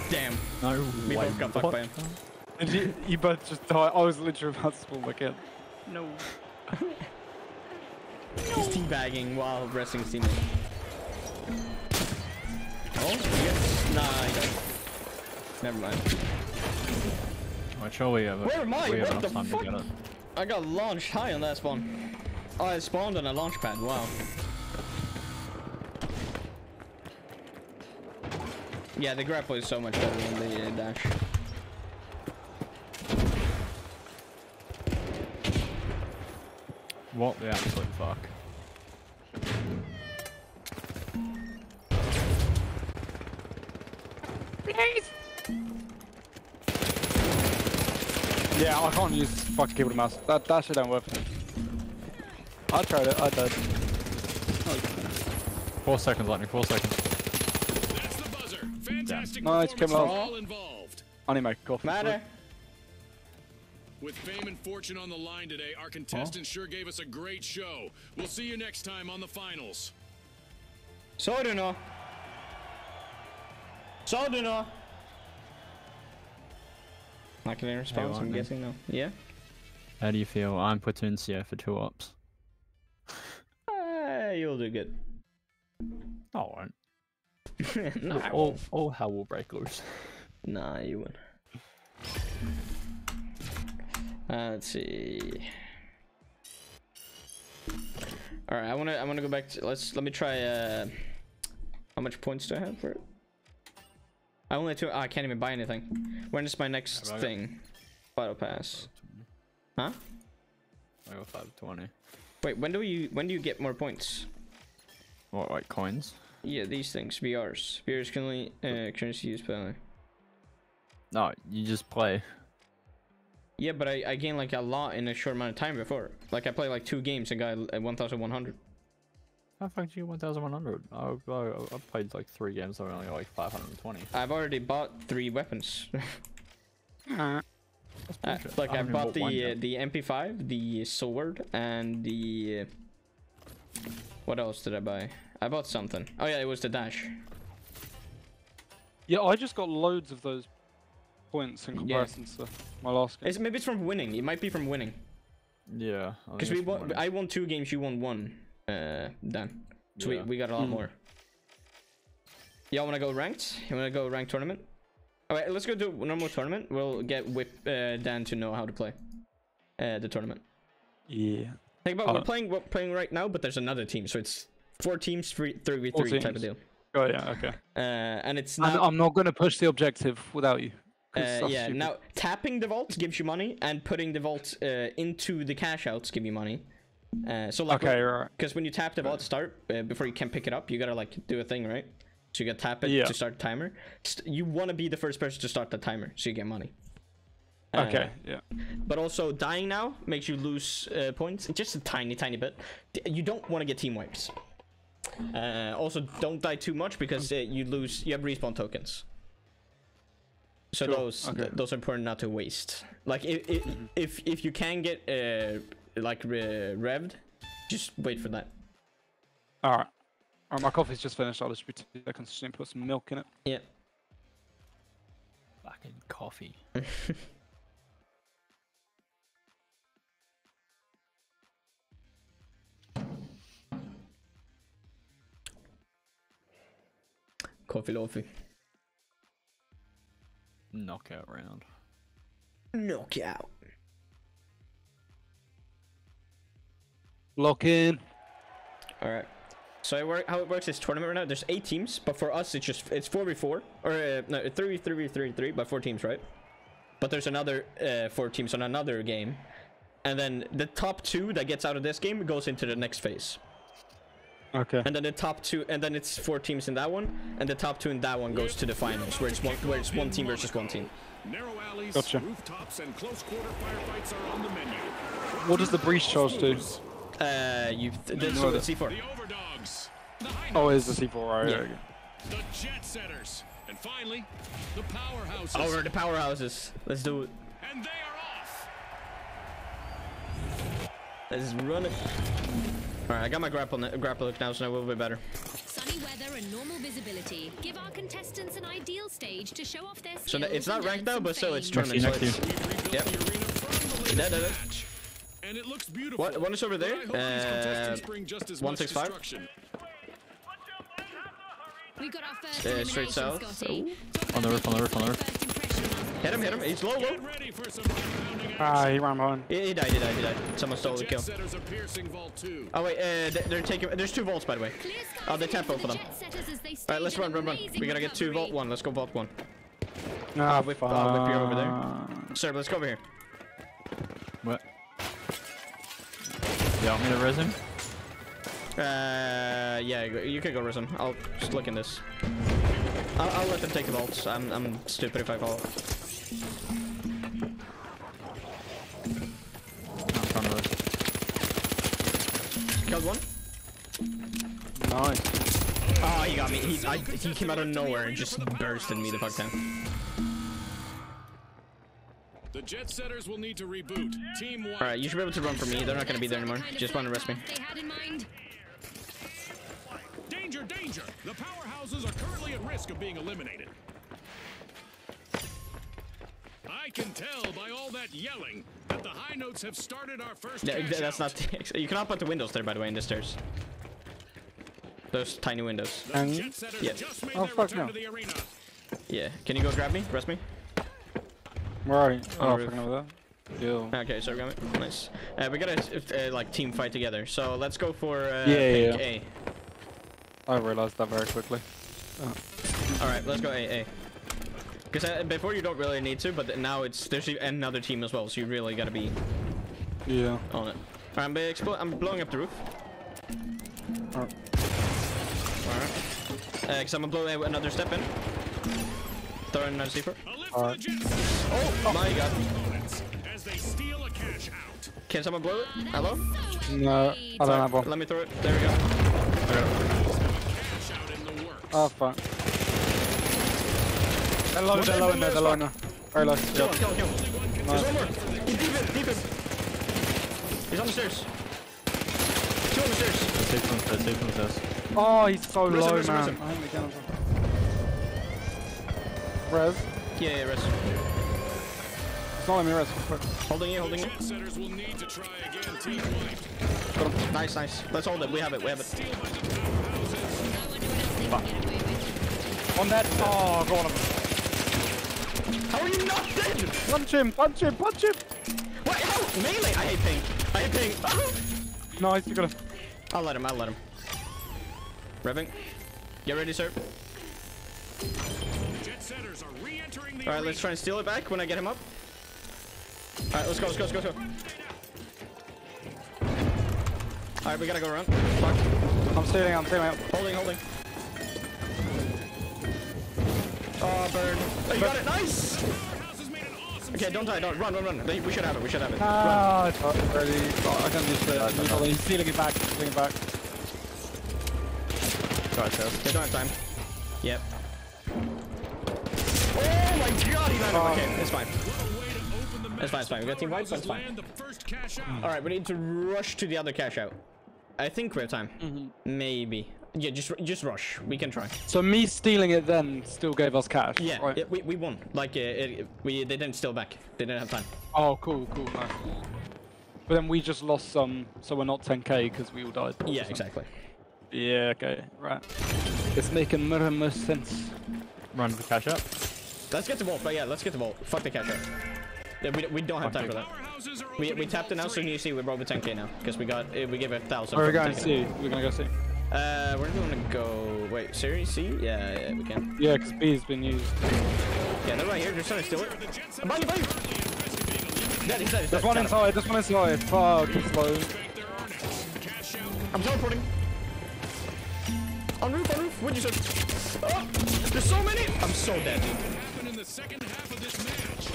Damn. No We way. both got fucked by him. And you both just died. I was literally about to spawn back in. No. He's teabagging while resting his teammate. Oh, yes. Nah, you don't. Never mind. I'm sure we have, Where am I? we have What the enough time fuck? to get it. I got launched high on that spawn. Oh, I spawned on a launch pad. Wow. Yeah, the grapple is so much better than the dash. What the absolute fuck? Yeah, I can't use fucking keyboard and mouse. That shit don't work. I tried it, I died. 4 seconds, Lightning, 4 seconds. That's the buzzer. Fantastic Nice, performance come from on. all involved. I need to make a coffee. Matter. With fame and fortune on the line today, our contestants sure gave us a great show. We'll see you next time on the finals. So do no. So do no. Not gonna respond, so I'm Lightning. guessing no. Yeah? How do you feel? I'm put in CF for 2 ops. you'll do good. No, I won't. No, I won't. All hell will break loose. Nah, you won't. Let's see. All right, I wanna go back to let me try. How much points do I have for it? I only have 2. Oh, I can't even buy anything. When is my next thing? Battle pass. Huh? I got 520. Wait, when do you get more points? What, like coins? Yeah, these things. VRs. VRs can only currency used by. No, you just play. Yeah, but I gained like a lot in a short amount of time before. Like I played like 2 games and got 1,100. How the fuck did you get 1,100? I played like 3 games, so I only got like 520. I've already bought 3 weapons. That's Like I bought the one yet. the MP5, the sword, and the what else did I buy? I bought something. Oh yeah, it was the dash. Yeah, I just got loads of those points in comparison to my last game. Maybe it's from winning. It might be from winning. Yeah. Because I won 2 games, you won 1. Dan. So Yeah. we got a lot more. Y'all wanna go ranked? You wanna go ranked tournament? Alright, let's go do a normal tournament. We'll get Dan to know how to play the tournament. Yeah. Think about we're playing right now, but there's another team, so it's 4 teams, 3v3 type of deal. Oh yeah, okay. And it's now, I'm not gonna push the objective without you. yeah. Now tapping the vault gives you money, and putting the vault into the cash outs give you money. So like, okay, right. Because when you tap the vault start before you can pick it up, you gotta like do a thing, right? So you gotta tap it to start the timer. You want to be the first person to start the timer, so you get money. Okay, yeah. But also dying now makes you lose points, just a tiny bit. You don't want to get team wipes. Also, don't die too much because you have respawn tokens. So those are important not to waste. Like if you can get revved, just wait for that. All right. Alright, my coffee's just finished. I'll just be 2 seconds to put some milk in it. Yeah. Fucking coffee. Coffee loafy. Knockout round. Knockout. Lock in. All right. So how it works is tournament right now. There's 8 teams, but for us it's 4v4 or no 3v3, but 4 teams, right? But there's another 4 teams on another game, and then the top 2 that gets out of this game goes into the next phase. Okay. And then the top 2, and then it's 4 teams in that one, and the top 2 in that one goes to the finals, where it's one team versus 1 team. Narrow alleys, Gotcha. rooftops, and close quarter firefights are on the menu. What does the breach charge do? The C4. The overdogs. The high Oh, notes, it's the C4, right? Yeah. Okay. the jet setters, and finally, the powerhouses. Over the powerhouses. Let's do it. And they are off. Let's run it. All right, I got my grapple hook now, so now we'll be better. Sunny weather and normal visibility give our contestants an ideal stage to show off their skills. So it's not and ranked earn now, some but still it's fame. tournament. So Next to it's, you. We've rebuilt Yep. the arena from the That, latest that. match. And it looks beautiful. One is over there. But I hope these contestants bring just as much 165. destruction. We got our first Straight elimination, south. Scotty. On the roof, on the roof, on the roof. First impression last Hit him. He's low. Get ready for some pounding action. Ah, he ran behind. He died. Someone stole the Jet kill. setters are piercing vault 2. Oh wait, they're taking. There's 2 vaults by the way. Clear skies Oh, they ahead tap for both the of them. jet setters as they All stage right, let's an run. amazing We gotta get 2 vault recovery. 1. Let's go vault 1. Ah, I'll whip you over there. Sir, let's go over here. What? You want me to res him? Yeah, you can go res him. I'll just look in this. I'll let them take the vaults. I'm stupid if I fall. I'm trying to res. Killed one. Nice. Oh, he got me. He came out of nowhere and just bursted me the fuck down. The jet setters will need to reboot. Team 1. All right, you should be able to run for me. They're not gonna be there anymore. Just want to rest me. They had in mind. Danger, danger! The powerhouses are currently at risk of being eliminated. I can tell by all that yelling that the high notes have started our first Yeah, cash that's out. not. You can hop out the windows there, by the way, in the stairs. Those tiny windows. The And- Jet Setters Yeah. just made Oh, their fuck return no. to the arena. Yeah. Can you go grab me? Rest me. Right. On Oh, the roof. fucking over there. Yeah. Okay, so grab me. Nice. We gotta like team fight together. So let's go for Yeah, pick yeah. A. I realized that very quickly. All right, let's go A. Because before you don't really need to, but now there's another team as well, so you really gotta be Yeah. on it. Alright, I'm blowing up the roof. Alright. Alright. Because I'm gonna blow another step in. Throw in another C4. A lift for the Jet Setters. Oh my god. Opponents as they steal a cash out. Can someone blow it? Hello? No, I don't have one. Let me throw it. There we go. Cash out in the works. Oh, fuck. They're low in there, they're low in there. Very low. Kill him, kill him, kill him. Nice. There's one more. Deep him. He's on the stairs. Two on the stairs. Safe from this. Oh, he's so Res him, low, res him, man. res him. I think we can. Res. Yeah, rest. It's not letting me res. Holding you. Jet Setters will need to try again. Team wiped. Nice. Let's hold it. We have it. Steal by the powerhouses. On that. Oh, go on. How are you not dead? Punch him. What? How? Melee? I hate ping. Nice, you got it. I'll let him. Revving. Get ready, sir. Jet Setters are re-entering the Alright, let's try and steal it back when I get him up. Alright, let's go. Alright, we gotta go around. Fuck. I'm stealing up. Holding. Oh, bird. Oh, you got it. Nice! Powerhouse has made an awesome Okay, don't die. Don't. Run. We should have it. Run. Ah, it's not ready. Oh, I can't use it. He's stealing it back. They don't have time. Yep. Oh my god, he landed. Okay, it's fine. It's fine. We got team wipes, but it's fine. land the first cash out. Alright, we need to rush to the other cash out. I think we have time. Maybe. Yeah, just rush. We can try. So me stealing it then still gave us cash. Yeah, Right. we won. Like, they didn't steal back. They didn't have time. Oh, cool. Nice. But then we just lost some, so we're not 10k because we all died. Yeah, exactly. Yeah, okay, right. It's making more and more sense. Run for cash up. Let's get the vault. But yeah, let's get the vault. Fuck the cash out. Yeah, we don't have time for that. Powerhouses are We opening tapped it now, so you see we're over 10k now because we gave 1,000. Where are we for going to taking see? We're gonna go see. it. Where do we want to go? Wait, Series C? Yeah, we can. Yeah, because B has been used. Yeah, they're right here. They're trying to steal it. the Jet Setters Above you. Dead, he's dead. There's one Got him. inside. Fuck, he's slow. bank their earnings. Cash out. I'm teleporting. On roof. What'd you say? Oh, there's so many. I'm so dead. Happen in the second half of this match.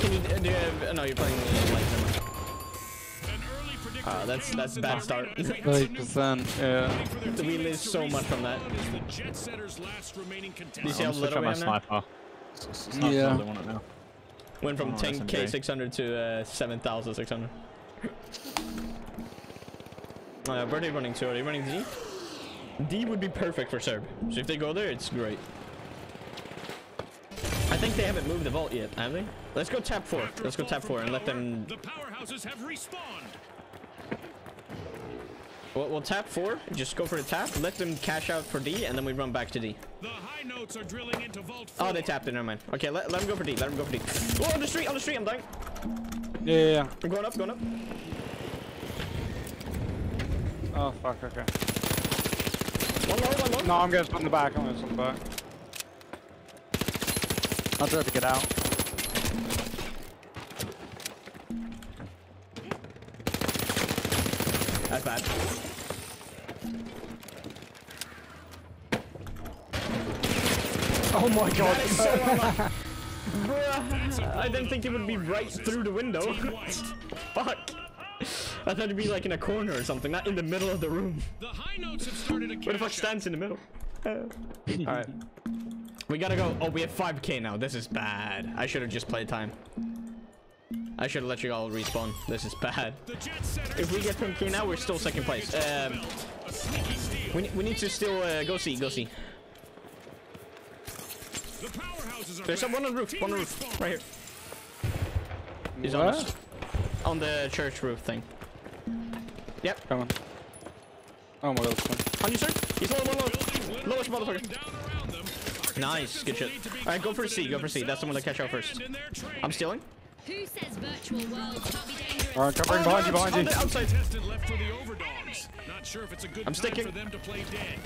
Can you do you have, no, you're playing like An early predictor. that's bad start. 30%, yeah. We lose so much from that. Is the Jet Setters' last remaining Do you contestant. see how Switch little out we my have now? sniper. Yeah. They want it now. Went from Oh, 10k SMG. 600 to 7,600. Birdie running 2. Are they running D? D would be perfect for Serb. So if they go there, it's great. I think they haven't moved the vault yet, have they? Let's go tap 4. Let's go tap 4 and let them. The powerhouses have respawned. We'll tap 4. Just go for the tap. Let them cash out for D, and then we run back to D. The high notes are drilling into Vault 4. Oh, they tapped it. Never mind. Okay, let them go for D. Oh, on the street. I'm dying. Yeah. I'm going up. Oh, fuck, okay. One low. No, I'm going from the back. I'll try to get out. That's bad. Oh my god. Bruh, I didn't think it would be right through the window. Fuck. I thought it'd be like in a corner or something, not in the middle of the room. The high notes have started a Where the fuck cash stands in the middle? Alright. We gotta go. Oh, we have 5k now. This is bad. I should have just played time. I should have let you all respawn. This is bad. The Jet Setters If we get 10k now, we're still second place. a sneaky steal. We need to still go see. The powerhouses are There's back. one on the roof. Team One on the roof. respawn. Right here. He's on the church roof thing. Yep. Come on. Oh my god, that's fine. On you, sir. He's low, low, low. Buildings literally Lowest falling motherfucker. down around them. Our Nice, good shit. contestants need to be Alright, go for C, confident go in for C. That's the one to catch out first. themselves and in their training. I'm stealing. Who says virtual worlds can't be dangerous? Alright, covering behind you, behind On you. the outside. Contestant left for the overdogs. Not sure if it's a good I'm time sticking. for them to play dead.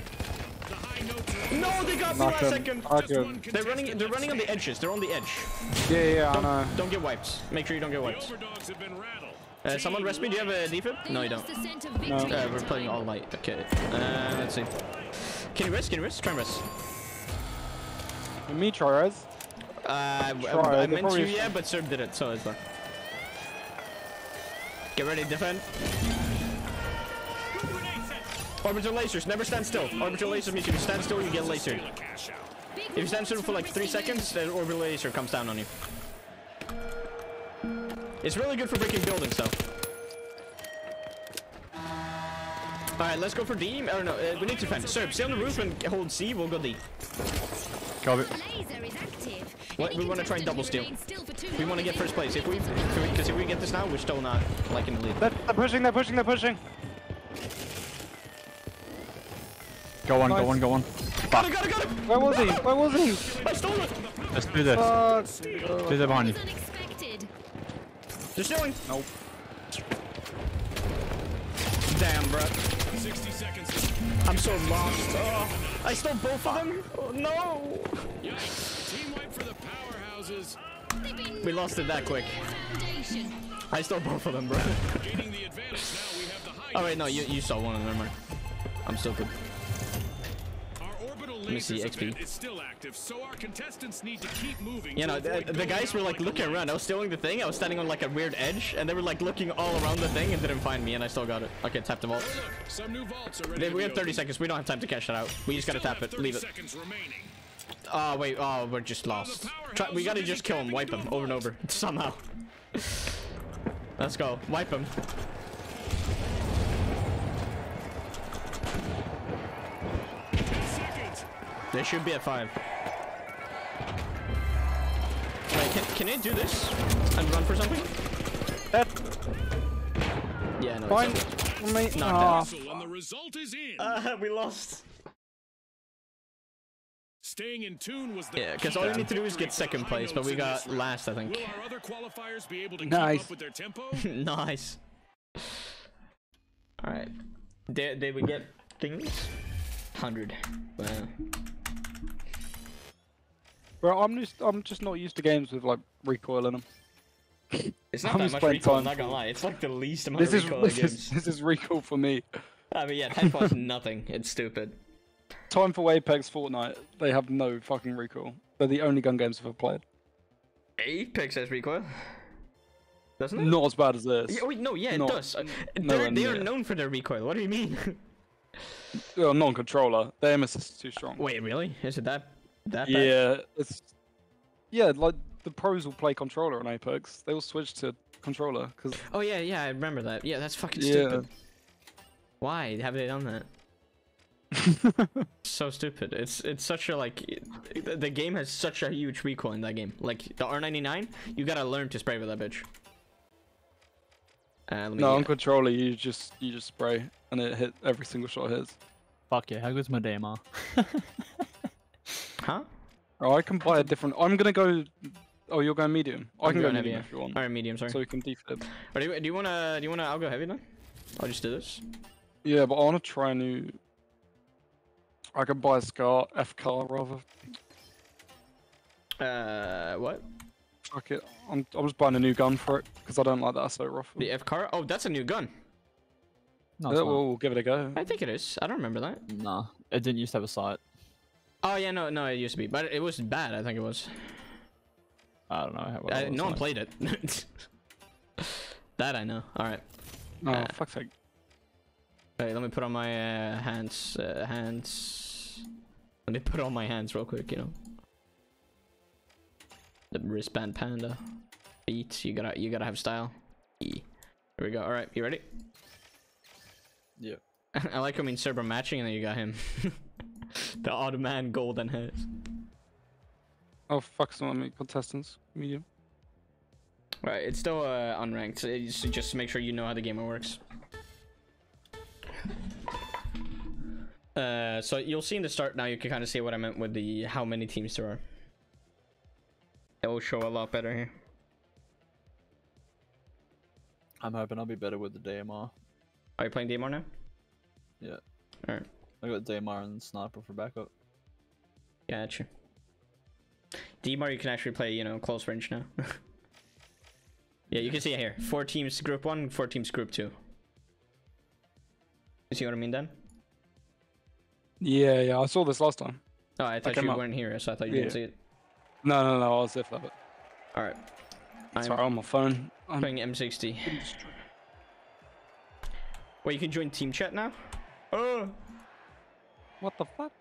The high notes are No, they got me Knock last him. second. Knock just him. one They're running contestant on the left edges. They're on the edge. Yeah, I know. Don't get wiped. Make sure you don't get wiped. The overdogs have been rattled. Someone rest me. Do you have a defib? They No, you lost don't. the scent of victory in We're playing time. all light. Okay. Let's see. Can you rest? Can you rest? Try and rest. Me try res. I Try, meant probably to, yeah, but Serb did it, so it's fine. Get ready, defend. Orbital lasers, never stand still. Orbital lasers means if you stand still, you get lasered. Big If you stand still for like 3 seconds, the orbital laser comes down on you. It's really good for breaking buildings, though. Alright, let's go for D. Or no, we need to defend. Serb, stay on the roof and hold C, we'll go D. Copy. laser is active. What, Any we wanna try and contestant double who steal. remains still for too We long want to is get in first place. trouble. Because if we get this now, we're still not like in the lead. They're pushing, they're pushing, they're pushing. Go on, Nice. go on, go on. Got it, got it, got it! Where was he? Where was he? I stole it! Let's do this. Fuck. Do that behind you. Was unexpected. They're stealing! Nope. Damn, bro. 60 seconds. I'm so lost. Oh, I stole both of them? Oh, no! Yikes. Team wipe for the powerhouses. They've been We lost it that quick. foundation. I stole both of them, bro. Gaining the advantage. Now we have the high Oh, wait, no, you saw one of them. Never mind. I'm stupid. Our orbital me see lasers XP. event is still active, so our contestants need to keep moving. You to know, avoid the going guys were down like looking a around. I was stealing the thing. I was standing on like a weird edge, and they were like looking all around the thing and didn't find me, and I still got it. Okay, tap the vault. Oh, look, some new vaults are ready. We to have be 30 opened. seconds. We don't have time to cash that out. We just gotta Still tap have it. 30 Leave it. seconds remaining. Oh, wait. Oh, we're just lost. We gotta just kill him. Wipe him over and over. Somehow. Let's go. Wipe him. 10 seconds. They should be at 5. Wait, can I do this and run for something? Dead. Yeah, no. Fine. It's Mate. Knocked Aw. out. And the result is in. we lost. Staying in tune was the Yeah, because key all you to need to do is victory get for second high place, but notes we in got this round. last, I think. Will our other qualifiers be able to Nice. keep up with their tempo? Nice. Alright. Did we get things? 100. Wow. Bro, I'm just not used to games with like recoil in them. It's not I'm that just much playing recoil, I'm time. not gonna lie. It's like the least amount This of is recoil in games. this is recoil for me. I mean, yeah, Titanfall is nothing. It's stupid. Time for Apex, Fortnite. They have no fucking recoil. They're the only gun games I've ever played. Apex has recoil. Doesn't it? Not as bad as this. Yeah, wait, no, yeah, it Not- does. nowhere They are near. known for their recoil. What do you mean? Well, non-controller. The aim assist is too strong. Wait, really? Is it that bad? Yeah, like the pros will play controller on Apex. They will switch to controller because Oh yeah, yeah, I remember that. Yeah, that's fucking Yeah. stupid. Why have they done that? So stupid. It's such a like the game has such a huge recoil in that game. Like the R99, you gotta learn to spray with that bitch. Let me no, on controller you just spray and it hit every single shot hits. Fuck yeah, how good's my DMR? Huh? Oh, I can buy a different. I'm gonna go. Oh, you're going medium. I I'm can go going heavy, medium yeah. if you want. Alright, medium, sorry. So you can defib. Or do you wanna I'll go heavy then? I'll just do this. Yeah, but I want to try a new. I could buy a Scar F car rather. What? Fuck it. I'm just buying a new gun for it because I don't like that assault rifle. The F car? Oh, that's a new gun. No, Yeah, it's not. we'll give it a go. I think it is. I don't remember that. Nah, it didn't used to have a sight. Oh yeah, no, it used to be, but it was bad. I think it was. I don't know how well it was No one like. played it. That I know. All right. Oh, fuck's sake. Wait, let me put on my hands. Let me put on my hands real quick. You know. The wristband panda. Beats. You gotta have style. Here we go. All right, you ready? Yep. I like how me and Serb are matching, and then you got him. The odd man golden hairs. Oh, fuck some of me contestants. Medium. Right, it's still unranked. So just make sure you know how the gamer works. So you'll see in the start now. You can kind of see what I meant with the how many teams there are. It will show a lot better here. I'm hoping I'll be better with the DMR. Are you playing DMR now? Yeah. All right. I got DMR and sniper for backup. Gotcha. DMR you can actually play, you know, close range now. Yeah, you can see it here. 4 teams group 1, 4 teams group 2. You see what I mean, Dan? Yeah, I saw this last time. Oh, I thought you weren't here, so I thought you didn't see it. No, I was if that. Alright. Sorry, on my phone. I'm playing M60. Wait, you can join team chat now? Oh! What the fuck?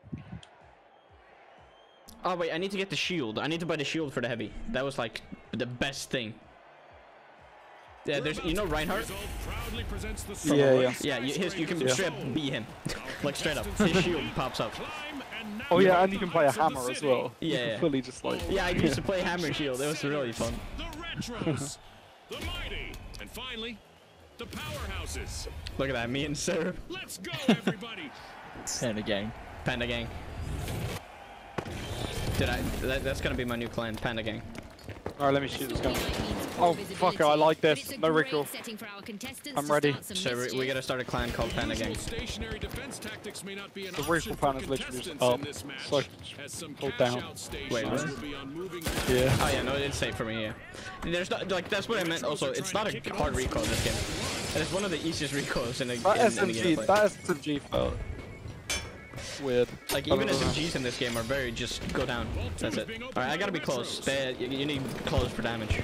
Oh wait, I need to get the shield. I need to buy the shield for the heavy. That was like the best thing. Yeah, there's, you know Reinhardt? Yeah. You can straight up beat him. Like straight up. His shield pops up. Oh yeah, and you can play a hammer as well. Yeah. You can fully just like... Yeah, I used to play hammer shield. It was really fun. The retros, the mighty, and finally, the powerhouses. Look at that, me and Sarah. Let's go, everybody. Panda gang. Panda gang. That's gonna be my new clan, Panda gang. Alright, let me shoot this guy. Oh, fuck it, I like this. No recall. I'm ready. So we gotta start a clan called Panda Gang. The recall pan is literally just up. So, hold down. Wait, what? Yeah. Oh yeah, no, it's safe for me, yeah. There's not, like, that's what I meant also. It's not a hard recoil in this game. And it's one of the easiest recoils in the game. That SMG felt weird. Like, even SMGs in this game are very just go down. That's it. Alright, I gotta be close. You need close for damage.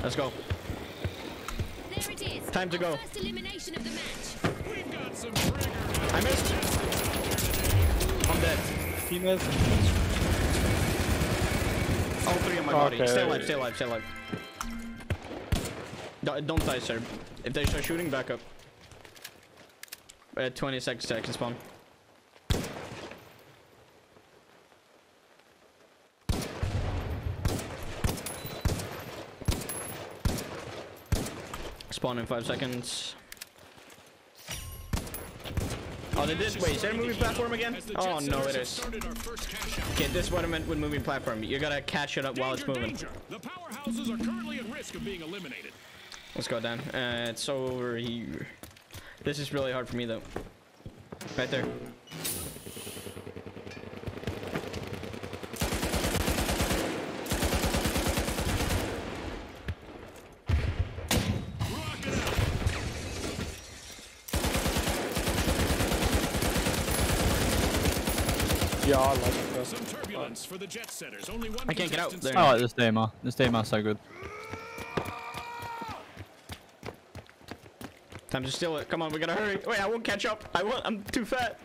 Let's go. There it is. Time to go. First elimination of the match. I missed. I'm dead. He missed. All 3 on my body. Stay alive, stay alive, stay alive. Don't die, sir. If they start shooting, back up. 20 seconds to can spawn. Spawn in 5 seconds. Oh, they did. Wait, is there a moving platform again? Oh no, it is. Okay, this is what I meant with moving platform. You gotta catch it up while it's moving. The powerhouses are currently at risk of being eliminated. Let's go down. It's over here. This is really hard for me though. Right there. Yeah, I like it. Some turbulence for the jet setters. Only one I can't get out there. I like this DMR. This DMR is so good. Time to steal it. Come on, we gotta hurry. Wait, I won't catch up. I'm too fat.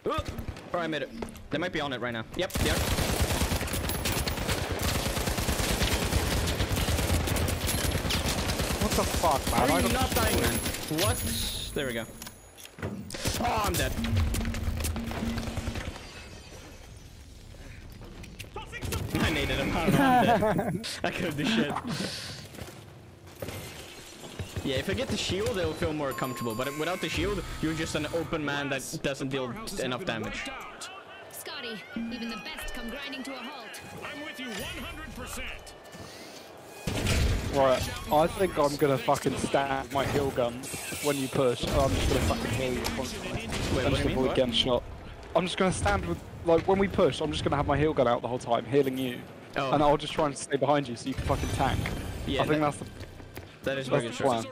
Oh, I made it. They might be on it right now. Yep. What the fuck, man? Are you not dying, man? What? There we go. Oh, I'm dead. I needed him. I'm dead. I couldn't do shit. Yeah, if I get the shield, it'll feel more comfortable. But without the shield, you're just an open man that doesn't deal enough damage. Scotty, even the best come grinding to a halt. I'm with you 100%. Right, I think I'm gonna fucking stand my heal gun when you push, and I'm just gonna fucking heal you constantly. Wait, I'm what just do you avoid mean? getting shot. I'm just gonna stand with, like, when we push, I'm just gonna have my heal gun out the whole time, healing you. Oh. And I'll just try and stay behind you so you can fucking tank. Yeah, I think that's the that is very good. plan.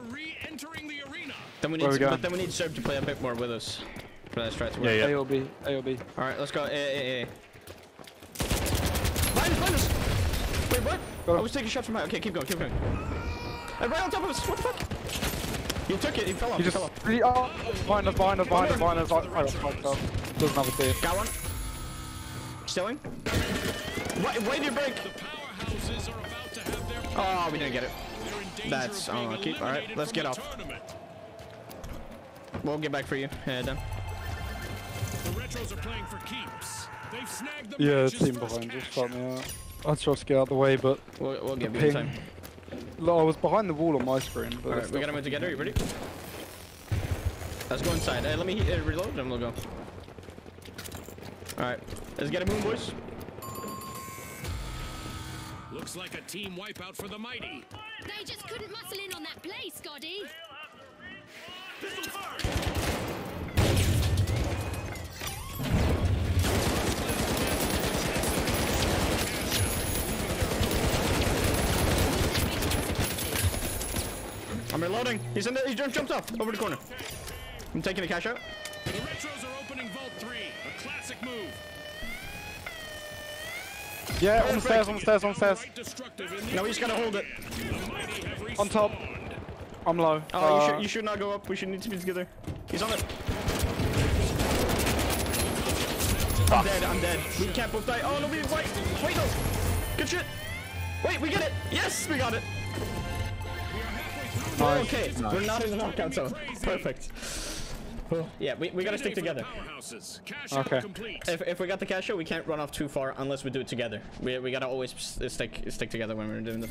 Then we need, but then we need Serb to play a bit more with us for that strat to work. Yeah. AOB. All right, let's go. Behind us! Wait, what? Go. I was taking a shot from my. Okay, keep going. Right on top of us. What the fuck? You took it. He fell off. You just He fell off. really, oh, behind us. I got fucked up. Doesn't have a team. Got one. Stealing. Why did you break? Oh, we didn't get it. That's unlucky. All right, let's get off. We'll get back for you. Dan. The retros are playing for keeps. They've snagged the Yeah, matches team first behind. Just cash fuck out. me out. I'll try to get out of the way, but We'll give you ping. time. Look, I was behind the wall on my screen. But All right, we gotta move together. You ready? Let's go inside. Let me reload and we'll go. Alright. Let's get a boom, boys. Looks like a team wipeout for the mighty. They just couldn't muscle in on that play, Scotty. I'm reloading. He's in there. He jumped off over the corner. I'm taking the cash out. The Retros are opening Vault 3. A classic move. Yeah, on the stairs, on the stairs, on the stairs. Right destructive in the No, he's gotta hold it. The mighty have On top. respawned. I'm low. Oh, you should not go up. We should need to be together. He's on it. I'm dead. I'm dead. We can't both die. Oh no, wait, no. Good shit. Wait, we get it. Yes, we got it. Oh, okay, we're not in the knockout zone. Perfect. Yeah, we gotta stick together. Powerhouses. Cash out Okay. complete. If we got the cash out, we can't run off too far unless we do it together. We gotta always stick together when we're doing this.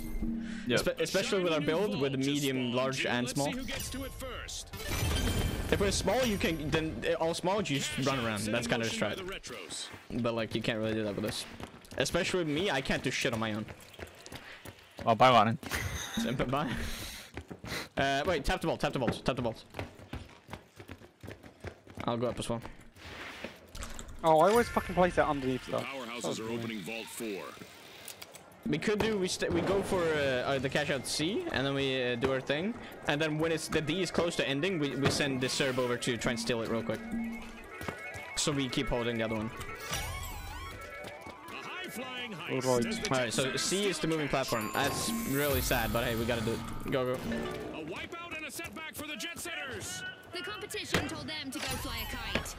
Yep. Especially with our build with medium, large, and small. Let's see who gets to it first. If we're small, you can then all small. You just run around. That's kind of a strat. The Retros. But like you can't really do that with us. Especially with me, I can't do shit on my own. Oh, bye, Martin. Bye. Wait, tap the vault, tap the vault, tap the vault. I'll go up as well. Oh, I always fucking place it underneath stuff. Powerhouses are opening Vault 4. We could do, we go for the cash out C, and then we do our thing. And then when the D is close to ending, we send the Serb over to try and steal it real quick. So we keep holding the other one. A high-flying Alright. heist as the Alright, so C is the moving platform. That's really sad, but hey, we gotta do it. Go, go. A wipeout and a setback for the Jet Setters. The competition told them to go fly a kite.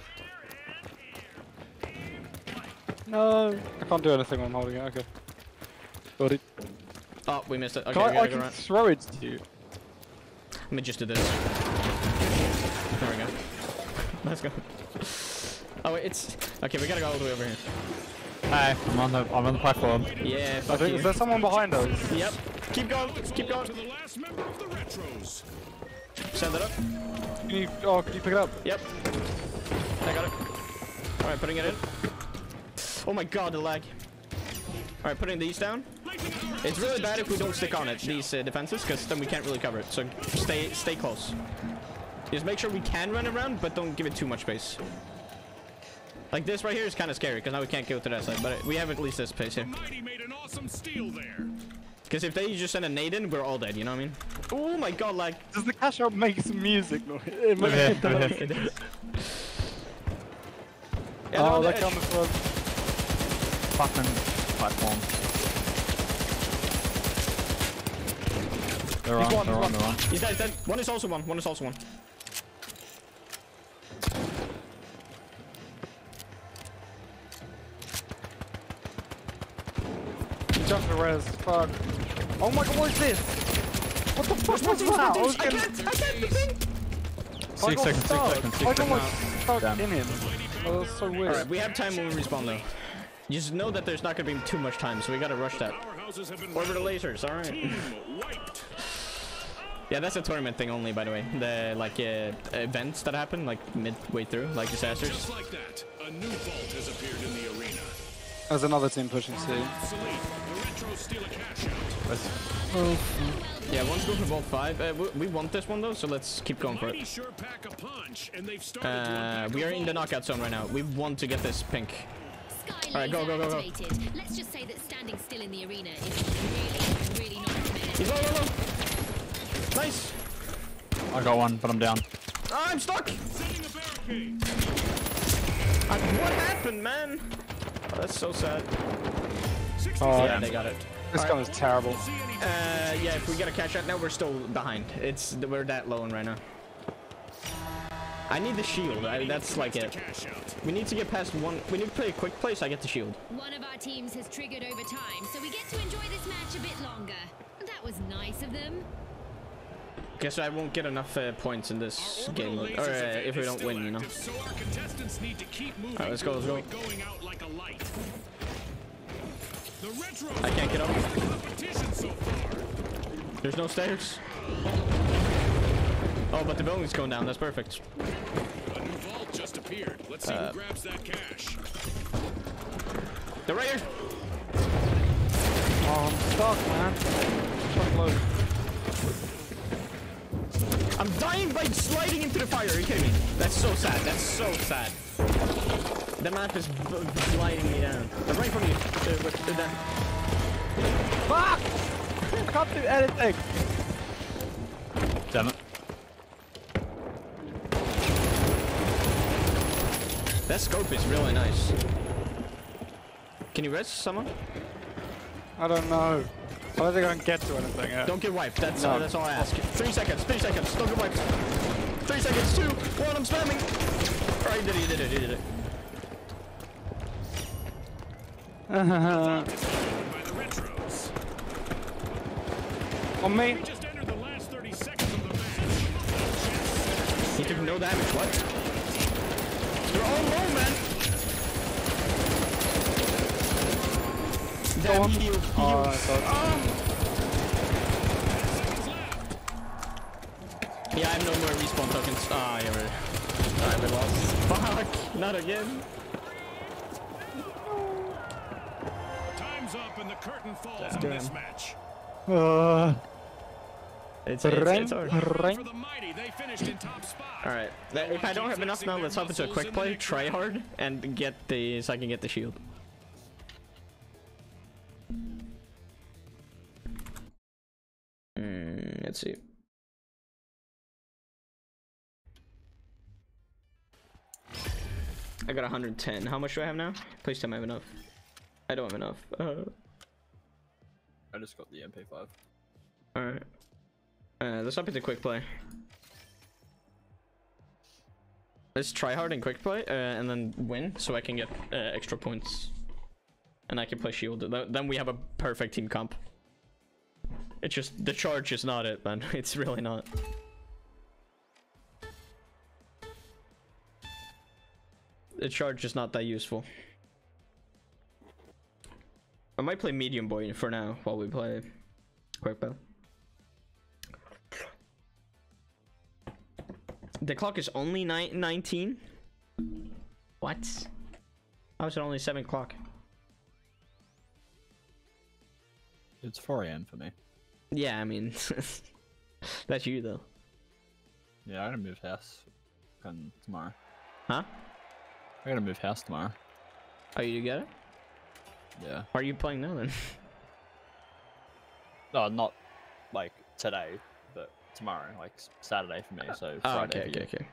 No, I can't do anything when I'm holding it. Okay. Got it. Oh, we missed it. Okay, Can we I gotta go can around. throw it to you. Let me just do this. There we go. Let's go. Oh, wait, it's... Okay, we gotta go all the way over here. Hey, I'm on the platform. Yeah, I fuck think, you. is there someone behind us? Yep. Keep going, keep going. To the last member of the Retros. Send it up. Can you pick it up? Yep. I got it. Alright, putting it in. Oh my god, the lag. Alright, putting these down. It's really bad if we don't stick on it, these defenses, because then we can't really cover it. So stay close. Just make sure we can run around, but don't give it too much space. Like this right here is kind of scary, because now we can't go to that side, but we have at least this space here. Mighty made an awesome steal there. Because if they just send a nade in, we're all dead, you know what I mean? Oh my god, lag. Does the cash out make some music noise? It Over here, makes over here. It is. Yeah, Oh, they're they're on the coming from. Fucking platform. They're He's on, one, they're he's on, they're on. He's dead, he's dead. One is also one. One is also one. He jumped the res. Fuck. Oh my god, what is this? What the fuck was that? I was I getting. can't the thing. 6 seconds, 6 seconds, 6 I got my seconds. stuck Damn. in him. Oh, that's so weird. Alright, we have time when we respawn though. Just know that there's not gonna be too much time, so we gotta rush that. Powerhouses have been Orbital lasers, alright. team wiped. Yeah, that's a tournament thing only, by the way. The like events that happen like midway through, like disasters. Just like that, a new vault has appeared in the arena. There's another team pushing C. Obsolete. The Retros steal a cash out. Yeah, one's going for Vault 5. We want this one though, so let's keep going for Mighty it. sure pack a punch, and they've started to unpack We a are in the vault. knockout zone right now. We want to get this pink. Sky Alright, go, laser go, go, go. activated. Let's just say that standing still in the arena is really not recommended. He's low. Nice. I got one, but I'm down. I'm stuck. Setting a barricade. What happened, man? Oh, that's so sad. 60 Oh, Yeah, they got it. this gun is terrible. see any Yeah, if we get a catch out now, we're still behind. We're that low right now. I need the shield. That's like it. cash out. We need to get past one. We need to play a quick play so I get the shield. One of our teams has triggered over time, so we get to enjoy this match a bit longer. That was nice of them. Guess I won't get enough points in this Our game, orbital or lasers event if we is don't still win, you know. active, so our contestants need to keep moving Alright, let's to go, let's go. avoid going out like a light. The Retros I can't get up. competition so far. There's no stairs. Oh, but the building's going down. That's perfect. A new vault just appeared. Let's see who grabs that cash. They're right here. Oh, I'm stuck, man. Stuck low. I'm dying by sliding into the fire. Are you kidding me? That's so sad. That's so sad. The map is sliding me down. They're right in front of you. With that. Fuck! I can't do anything. Damn it. That scope is really nice. Can you res someone? I don't know. I don't think I can get to anything yet. Don't get wiped. That's No. that's all I ask. 3 seconds. 3 seconds. Don't get wiped. 3 seconds. 2, 1. I'm spamming. Alright, he did it. He did it. By the retros. On me. We just entered the last 30 seconds of the match. He took no damage. What? They're all low, man. Damn, he healed. He healed. Yeah, I have no more respawn tokens. Ah, yeah, we lost. Fuck, not again. Time's up and the curtain falls on this match. It's hard. For the mighty, they finished in top spot. All right. If I don't have enough now, let's hop into a quick play. Try hard and get the so I can get the shield. Let's see. I got 110. How much do I have now? Please tell me I have enough. I don't have enough. I just got the MP5. Alright. Let's hop into quick play. Let's try hard and quick play, and then win, so I can get extra points. And I can play shield. Then we have a perfect team comp. It's just, the charge is not it, man. It's really not. The charge is not that useful. I might play medium boy for now while we play quick play. The clock is only 19? What? How is it only 7 o'clock? It's 4 AM for me. Yeah, I mean, that's you though. Yeah, I'm gonna move house tomorrow. Huh? I gotta move house tomorrow. Oh, you get it? Yeah. Are you playing now then? No, not like today, but tomorrow, like Saturday for me, so Friday. Okay.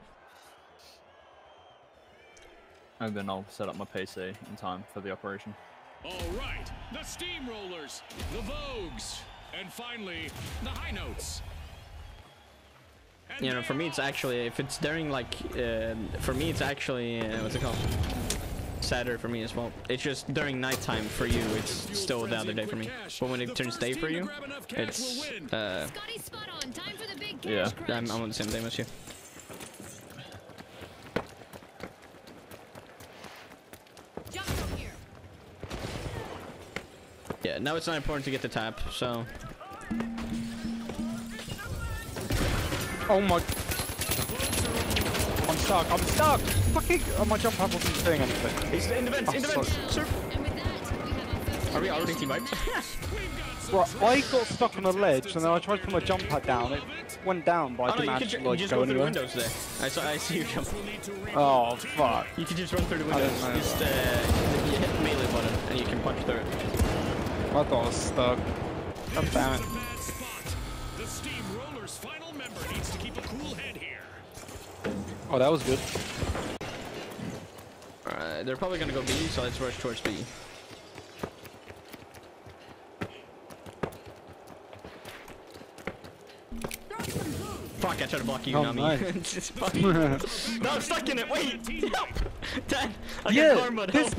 And then I'll set up my PC in time for the operation. All right, the steamrollers, the Vogues, and finally, the high notes. And You know, for me it's actually, if it's during like, for me it's actually, what's it called? Saturday for me as well. It's just during nighttime for you, it's still the other day for me. But when it turns day for you, it's, Scotty, spot on. Time for the big cash Yeah. crunch. I'm on the same day as you. Jump from here. Yeah, now it's not important to get the tap, so. Oh my. I'm stuck. Fucking. Oh, my jump pad wasn't doing anything. He's in the vents, in the vents. Sir. And with that, we have our first Are we already team wiped? Right, I got stuck on a ledge and then I tried to put my jump pad down. It went down, but I Oh no, didn't you can actually you like just go go through the anywhere. windows there. I see you jump. Oh fuck. You can just run through the I windows. didn't know Just you hit the melee button and you can punch through it. I thought I was stuck. God damn it. Bad spot. The steamrollers' final member needs to keep a cool head here. Oh, that was good. Alright, they're probably gonna go B, so let's rush towards B. Fuck, I tried to block you, Oh, not nice. me. Just fuck you. No, I'm stuck in it, wait! Help! Dad, I Yeah, got karma, help!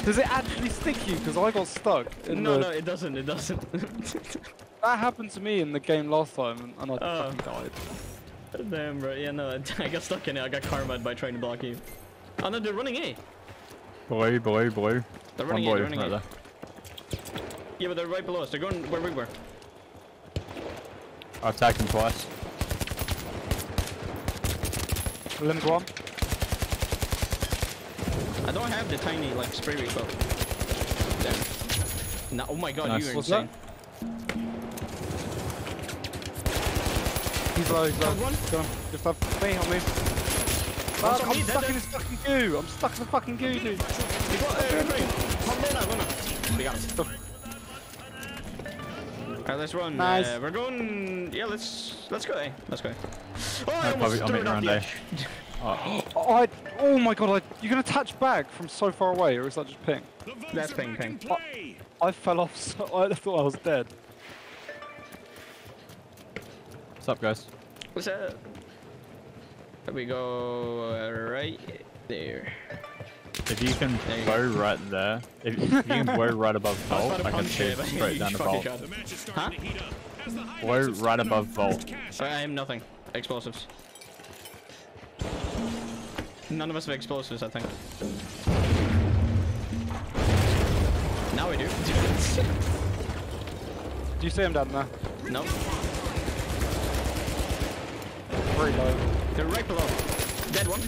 Does it actually stick you? Because I got stuck. No, it doesn't, it doesn't. That happened to me in the game last time and I fucking died. Damn, bro, yeah, no, I got stuck in it, I got karma by trying to block you. Oh no, they're running A! Boy. They're running One A, boy they're running right A. there. Yeah, but they're right below us, they're going where we were. I attacked him twice. Limb one. I don't have the tiny like spray recoil. There. No, oh my god, Nice. you're What's insane. He's low, he's low. One. Go on. Just have me on me. On I'm me, stuck dead, in this fucking goo. I'm stuck in the fucking goo, dude. We got, we got it. Alright, let's run. Nice. We're going. Yeah, let's go. Let's go. Oh, I almost probably- I'll threw make it it off around the A. edge. Oh my god, you can attach back from so far away, or is that just ping? The Vods That's are ping, back in ping. play. I fell off, so I thought I was dead. What's up, guys? What's up? There we go. Right there. If you can There you blow right there, if you can blow right above I was vault, about to I can punch shoot it, but straight you down the fucking vault. shot The it. match is Huh? starting to heat up. As the Blow highlights right of above first vault. cash I have nothing. Explosives. None of us have explosives, I think. Now we do. Do you see him down there? No, Very low. they're right below. Dead one.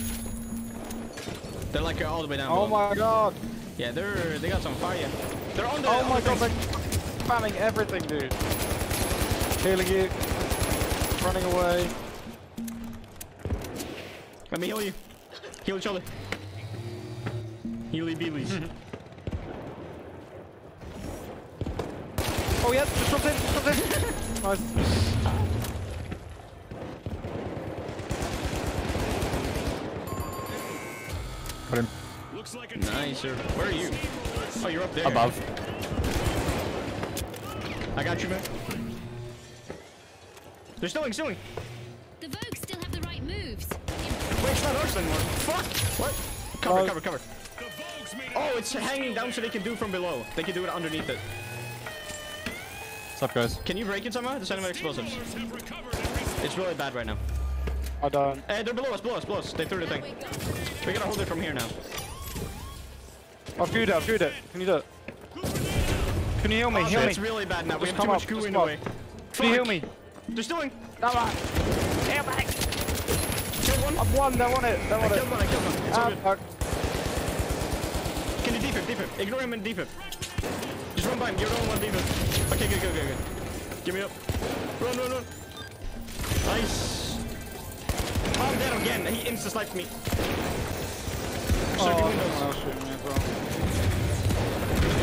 They're like all the way down. Oh below. my god. Yeah, they got some fire. They're on the. Oh on my the god, thing. they're spamming everything, dude. Healing you. Running away. Let me heal you. Heal each other. Healy beelies. Oh yeah, just dropped in, Nice. Put him looks like a Nice, sir. Where are you? Oh, you're up there. above. I got you, man. They're stealing. The Vogues still have the right moves. Wait, it's not ours anymore. Fuck! What? Cover. the Vogues made Oh, it's hanging down so they can do from below. They can do it underneath it. What's up, guys? Can you break it somehow? The cinematic explosives. have recovered and It's really bad right now. I don't. They're below us. They threw the thing. We gotta hold it from here now. I've viewed it. Can you do it? Can you heal me? Oh, Heal me. it's really bad now. We Just have too come much up, goo just in the come way. Can you heal me? They're stealing. Come on. Kill one. I've won. They want it. I killed one. It's all good. Fuck. Can you defib? Ignore him and defib. Just run by him. You're the only one defib. Okay, good. Give me up. Run. Nice. Oh, I'm dead again. He insta-sniped me. Oh, Circle someone windows. else shooting me as well.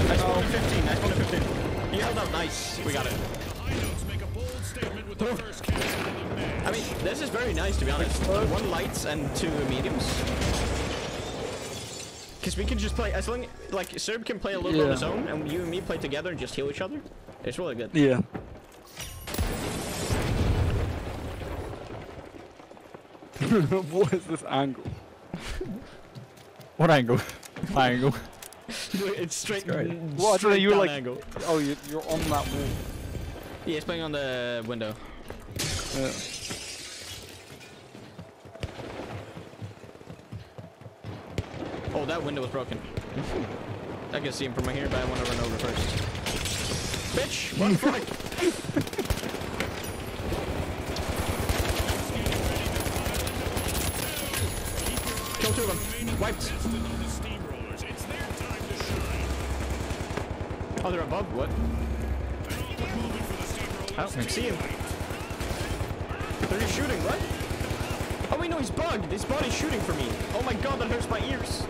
I spawned 15. He held out. Nice. We got it. the high notes make a bold statement with the first cash of the match. I mean, this is very nice to be honest. 1 lights and 2 mediums. Because we can just play, as long like Serb can play a little bit on his own, and you and me play together and just heal each other. It's really good. Yeah. What is this angle? What angle? My angle. It's straight. great. Well, I don't know, you were down like, angle. oh, you're on that wall. Yeah, it's playing on the window. Yeah. Oh, that window was broken. I can see him from right here, but I want to run over first. Bitch! What the fuck? Kill 2 of them. Wiped. Steamrollers, it's their time to shine. Oh, they're above? What? I don't see him. They're just shooting. What? Oh wait, no, he's bugged. His body's shooting for me. Oh my god, that hurts my ears.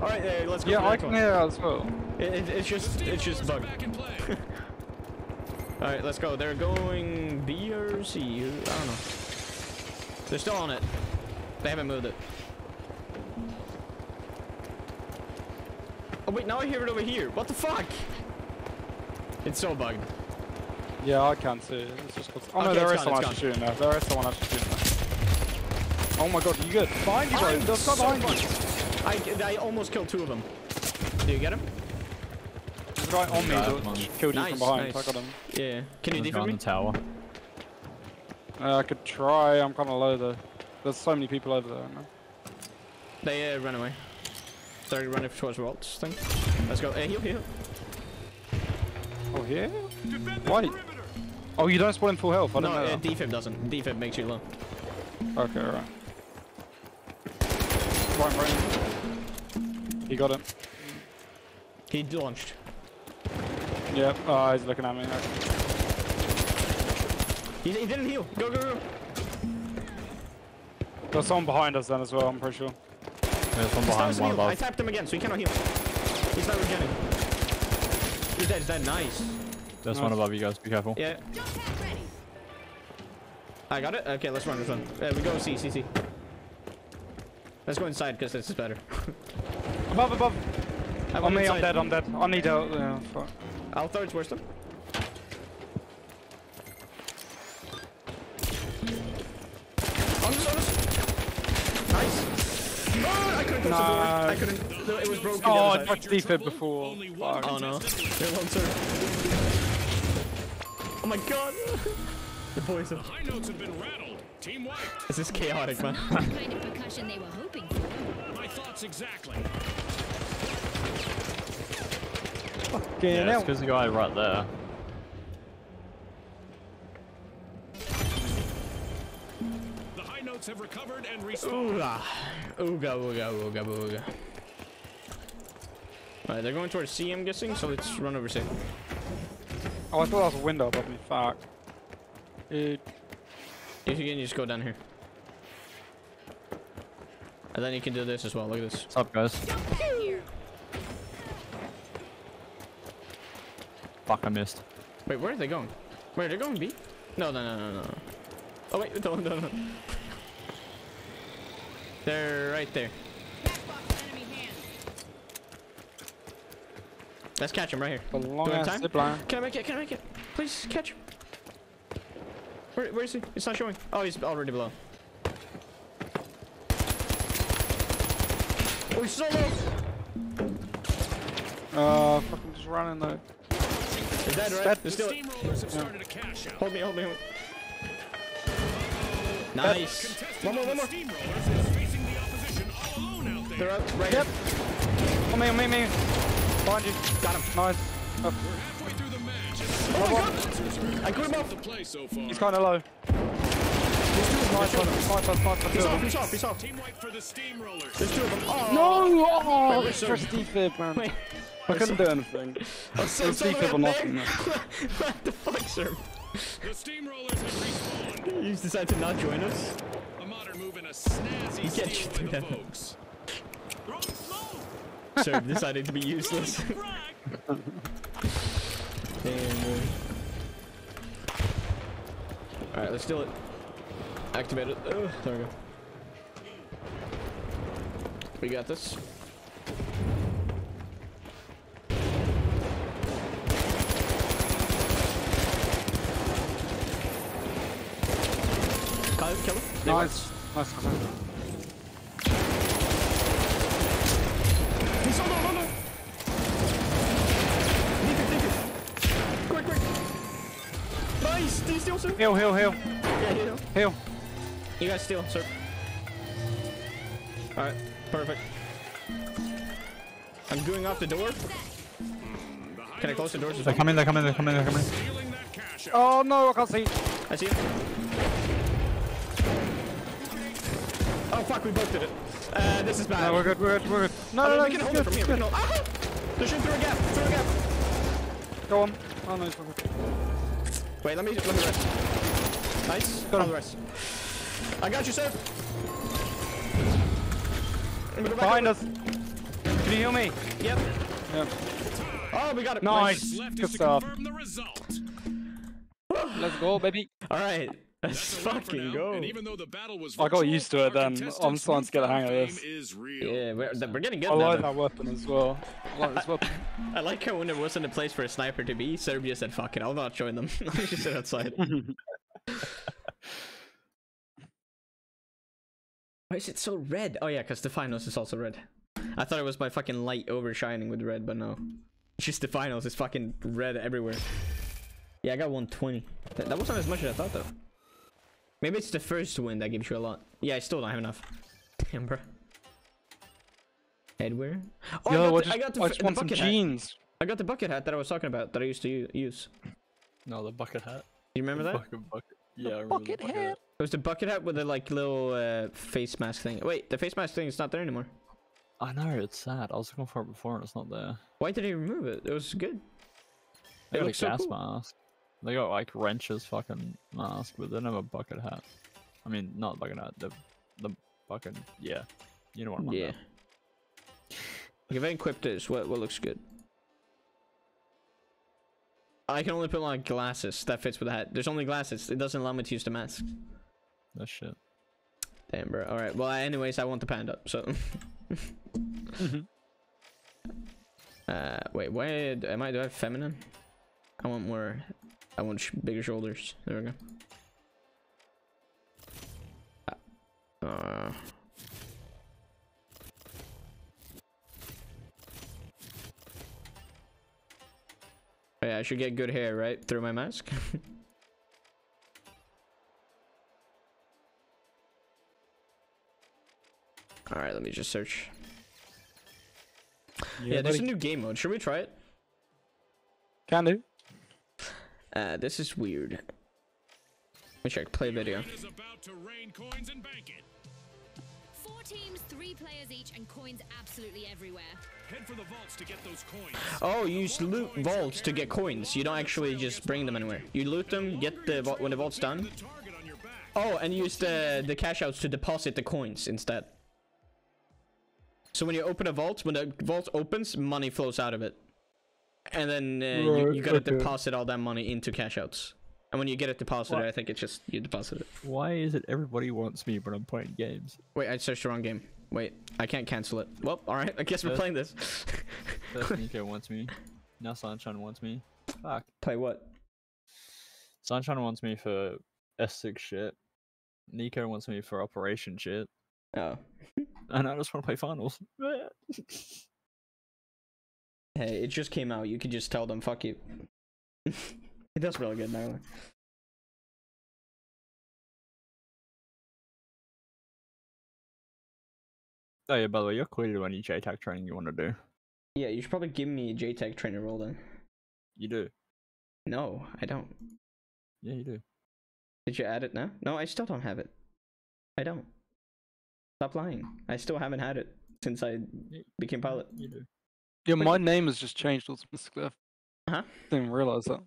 All right, let's go. Yeah, for the I next can one. hear as well. It's just bugged. Back in play. All right, let's go. They're going B or C. I don't know. They're still on it. They haven't moved it. Oh wait, now I hear it over here. What the fuck? It's so bugged. Yeah, I can't see it. It's just cause... Oh no, Okay, there it's is gone, someone it's actually shooting now. There is someone actually shooting now. Oh my god, you good? Behind you, bro. I'm There's so someone behind you. fucked. I almost killed 2 of them. Do you get him? There's a guy on me Got that one. killed you Nice, from behind. nice. I got him. Yeah. Can you There's a guy defib on me? the tower. I could try. I'm kind of low though. There's so many people over there. Man. They ran away. They're running towards Walt's thing. Let's go. Heal. Oh here? Why? Oh, you don't spawn in full health. I don't No, know. defib doesn't. Defib makes you low. Okay, alright. right. He got it. He launched. Yep. He's looking at me. He didn't heal. Go, go, go. There's someone behind us then as well, I'm pretty sure. There's one behind, one I above. tapped him again, so he cannot heal. He's not regenerating. He's dead, he's dead. Nice. There's one above you guys, be careful. Yeah. I got it? Okay, let's run, let's run. We go C. Let's go inside, because this is better. Above. On me, inside. I'm dead. I need help. Yeah, fuck. I'll throw it towards them. On us. Nice. Oh, I couldn't close the door. I couldn't. No, it was broken. Oh, I touched defib before. Fuck. Oh no. They're long, sir. Oh my god. The boys The are... high notes have been rattled. Team wiped. This is chaotic, man. Not the kind of percussion they were hoping for. My thoughts exactly. Yeah, it's because the guy right there. The high notes have recovered and respawned. Ooga. Alright, they're going towards C, I'm guessing, so let's run over C. Oh, I thought that was a window above me. Fuck. If you can, just go down here. And then you can do this as well. Look at this. What's up, guys? Fuck, I missed. Wait, where are they going? Wait, they're going B? No. Oh wait, no. They're right there. Let's catch him right here. A long Do we have ass time? zip line. Can I make it? Please, catch him. Where is he? It's not showing. Oh, he's already below. Oh, he's so low. Fucking just running though. He's dead, right? Dead. Let's do it. Steamrollers have started to cash out. Hold me. Nice. One more. Steamrollers is facing the opposition all alone out there. They're up right Yep. here. On me. Behind you. Got him. Nice. We're halfway through the match. Oh my god! I couldn't The off. play so far. He's kind of low. Nice. He's off. Team wipe for the steamrollers. There's two of them. Oh. No! Oh, Wait, sorry. just defib, man. Wait. I couldn't do anything. It's It was defib or nothing. Man. What the fuck, sir? The steamrollers have respawned. You decided to not join us? A modern move and a snazzy You can't steal shoot by the them. folks. Throw it slow. Sir decided to be useless. Frag. Damn. Alright, let's do it. Activate it. Oh, there we go. We got this. Kill him. Nice. He's so low. Leave it. Quick. Nice. Do you steal, sir? Heal. Yeah, Heal. You guys steal, sir. Alright, perfect. I'm going off the door. Can I close the doors as They're well? coming. Stealing that cash out. Oh no, I can't see. I see it. Oh fuck, we both did it. This is bad. No, we're good. No, we can hold it from here. We can hold. Ah! They're shooting through a gap. Go on. Oh no, it's all good. Wait, let me rest. Nice. Got him. The rest. I got you, sir. Let me go back Behind over. us. Can you heal me? Yep. Yeah. Oh, we got it. Nice. Left Good is to stuff. confirm the result. Let's go, baby. All right. Let's That's a wrap for fucking now, go. And even though the battle was I got virtual, used to it our then. I'm contestants' starting to get the hang of newfound this. fame is real. Yeah, we're getting good I now. like though. that weapon as well. I like this weapon. I like how when there wasn't a place for a sniper to be, Serbia said, fuck it, I'll not join them. I'll just sit outside. Why is it so red? Oh yeah, because the finals is also red. I thought it was my fucking light overshining with red, but no. It's just the finals is fucking red everywhere. Yeah, I got 120. That wasn't as much as I thought though. Maybe it's the first win that gives you a lot. Yeah, I still don't have enough. Damn, bro. Headwear? Oh, Yo, I got the I just want some bucket hat. jeans. I got the bucket hat that I was talking about that I used to use. No, the bucket hat. You remember that? Fucking bucket. Yeah, I remember the bucket hat. It was the bucket hat with the like little face mask thing. Wait, the face mask thing is not there anymore. I know, it's sad. I was looking for it before and it's not there. Why did he remove it? It was good. They It got a looks so gas cool. mask. They got like wrenches fucking mask, but they don't have a bucket hat. I mean, not bucket hat. The fucking yeah. You know what I'm on Yeah. about. Like if I equip this, what looks good? I can only put on like glasses that fits with the hat. There's only glasses. It doesn't allow me to use the mask. That shit. Damn, bro. All right. Well, anyways, I want the panda. So. Wait. Why am I? Do I have feminine? I want more. I want bigger shoulders. There we go. Yeah, I should get good hair, right? Through my mask. All right, let me just search. Yeah, there's a new game mode. Should we try it? Can do. This is weird. Let me check. Play video. It is about to rain coins and bank it. 4 teams, 3 players each, and coins absolutely everywhere. Head for the vaults to get those coins. Oh, you use loot vaults to get coins. You don't actually just bring them anywhere. You loot them, get the when the vault's done. The target on your back. Oh, and use the cash outs to deposit the coins instead. So when you open a vault, when the vault opens, money flows out of it. And then you gotta deposit all that money into cash outs. And when you get it deposited, I think it's just you deposit it. Why is it everybody wants me when I'm playing games? Wait, I searched the wrong game. Wait, I can't cancel it. Well, alright, I guess we're playing this. First Nico wants me. Now Sunshine wants me. Fuck. Play what? Sunshine wants me for S6 shit. Nico wants me for Operation shit. Oh. And I just want to play finals. Hey, it just came out. You could just tell them, fuck you. It does really good now. Oh yeah, by the way, you're clear to any JTAC training you want to do. Yeah, you should probably give me a JTAC trainer role then. You do. No, I don't. Yeah, you do. Did you add it now? No, I still don't have it. I don't. Stop lying. I still haven't had it since I became pilot. You do. Yeah, my name has just changed automatically. Huh? Didn't realize that.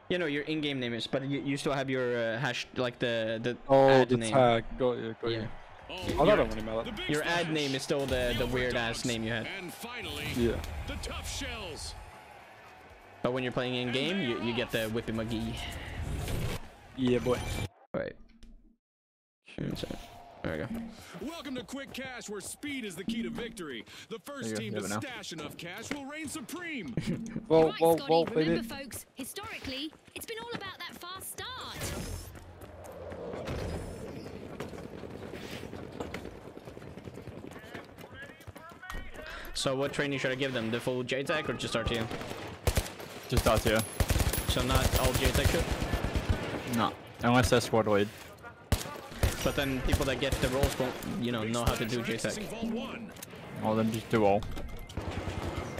You know, your in-game name is, but you still have your hash, like the Oh, ad the name. tag. Got you. Got Yeah. you. Oh, Oh, that don't really matter. the big Your ad splash. name is still the The weird-ass overdogs. name you had. And finally, Yeah. the tough shells. But when you're playing in-game, you get the Whippy McGee. Yeah, boy. Right. There we go. Welcome to Quick Cash, where speed is the key to victory. The first There team you go, to you have it now. stash enough cash will reign supreme. Well, Right, well, Scotty, well, they remember, did. folks, historically, it's been all about that fast start. So what training should I give them? The full JTAC or just RTO? Just out here. So not all JTAC shit? No. Unless they're squad lead. But then people that get the roles won't, you know how to do Accessing JTAC. Vault 1. Well, then just do all.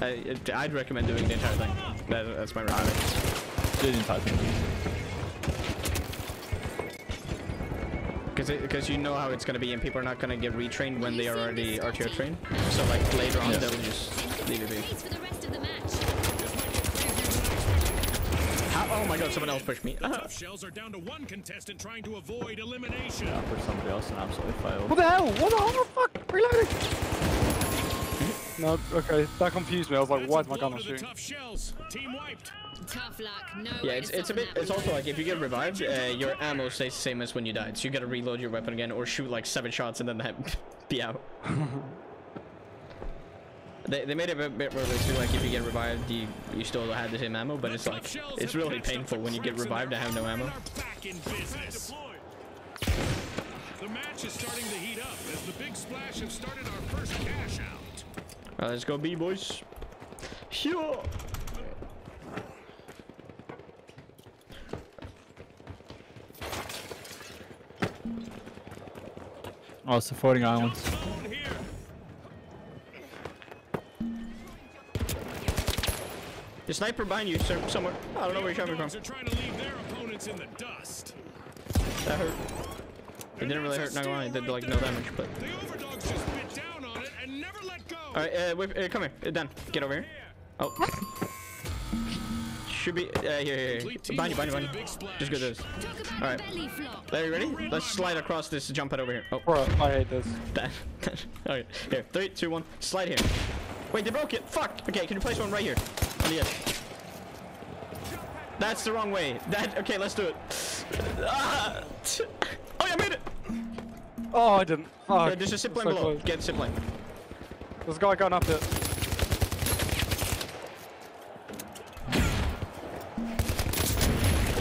I'd recommend doing the entire thing. That's my recommendation. Do the entire thing. Because you know how it's gonna be, and people are not gonna get retrained when they are already RTO trained. So like later on, Yeah. they'll just leave it be. Pace for the rest of the match. Oh my god, someone else pushed me. The tough shells are down to one contestant trying to avoid elimination. Yeah, for somebody else and absolutely failed. What the hell? What the fuck? Reloading! No, okay, that confused me. I was like, That's why a is my blow gun not to the shooting? tough shells. Team wiped. Tough luck. No Yeah, way it's to a stop bit. that It's one. also like if you get revived, your ammo stays the same as when you died. So you gotta reload your weapon again, or shoot like 7 shots and then be out. They made it a bit realistic, like if you get revived, you still have the same ammo, but it's like it's really painful when you get revived and have no ammo. Back in business. The match is starting to heat up as the big splash have started our first cash out. Let's go, B boys. Sure. Oh, it's the floating islands. Zone here. The sniper behind you, sir, somewhere. I don't know where you're coming from. Dogs are trying to leave their opponents in the dust. That hurt. It didn't really hurt, not gonna lie. It did like no damage, but. The overdogs just bit down on it and never let go. Alright, wait, come here. Dan, get over here. Oh. Should be, here. Behind you. Just go this. Alright. Are you ready? Let's slide across this jump pad over here. Oh. Bro, I hate this. Okay, here. 3, 2, 1. Slide here. Wait, they broke it. Fuck. Okay, can you place one right here? On the edge. That's the wrong way. Okay, let's do it. Ah! Oh, yeah, I made it! Oh, I didn't. Oh, yeah, there's a zip line below. close. Get the zip line. There's a guy going up it.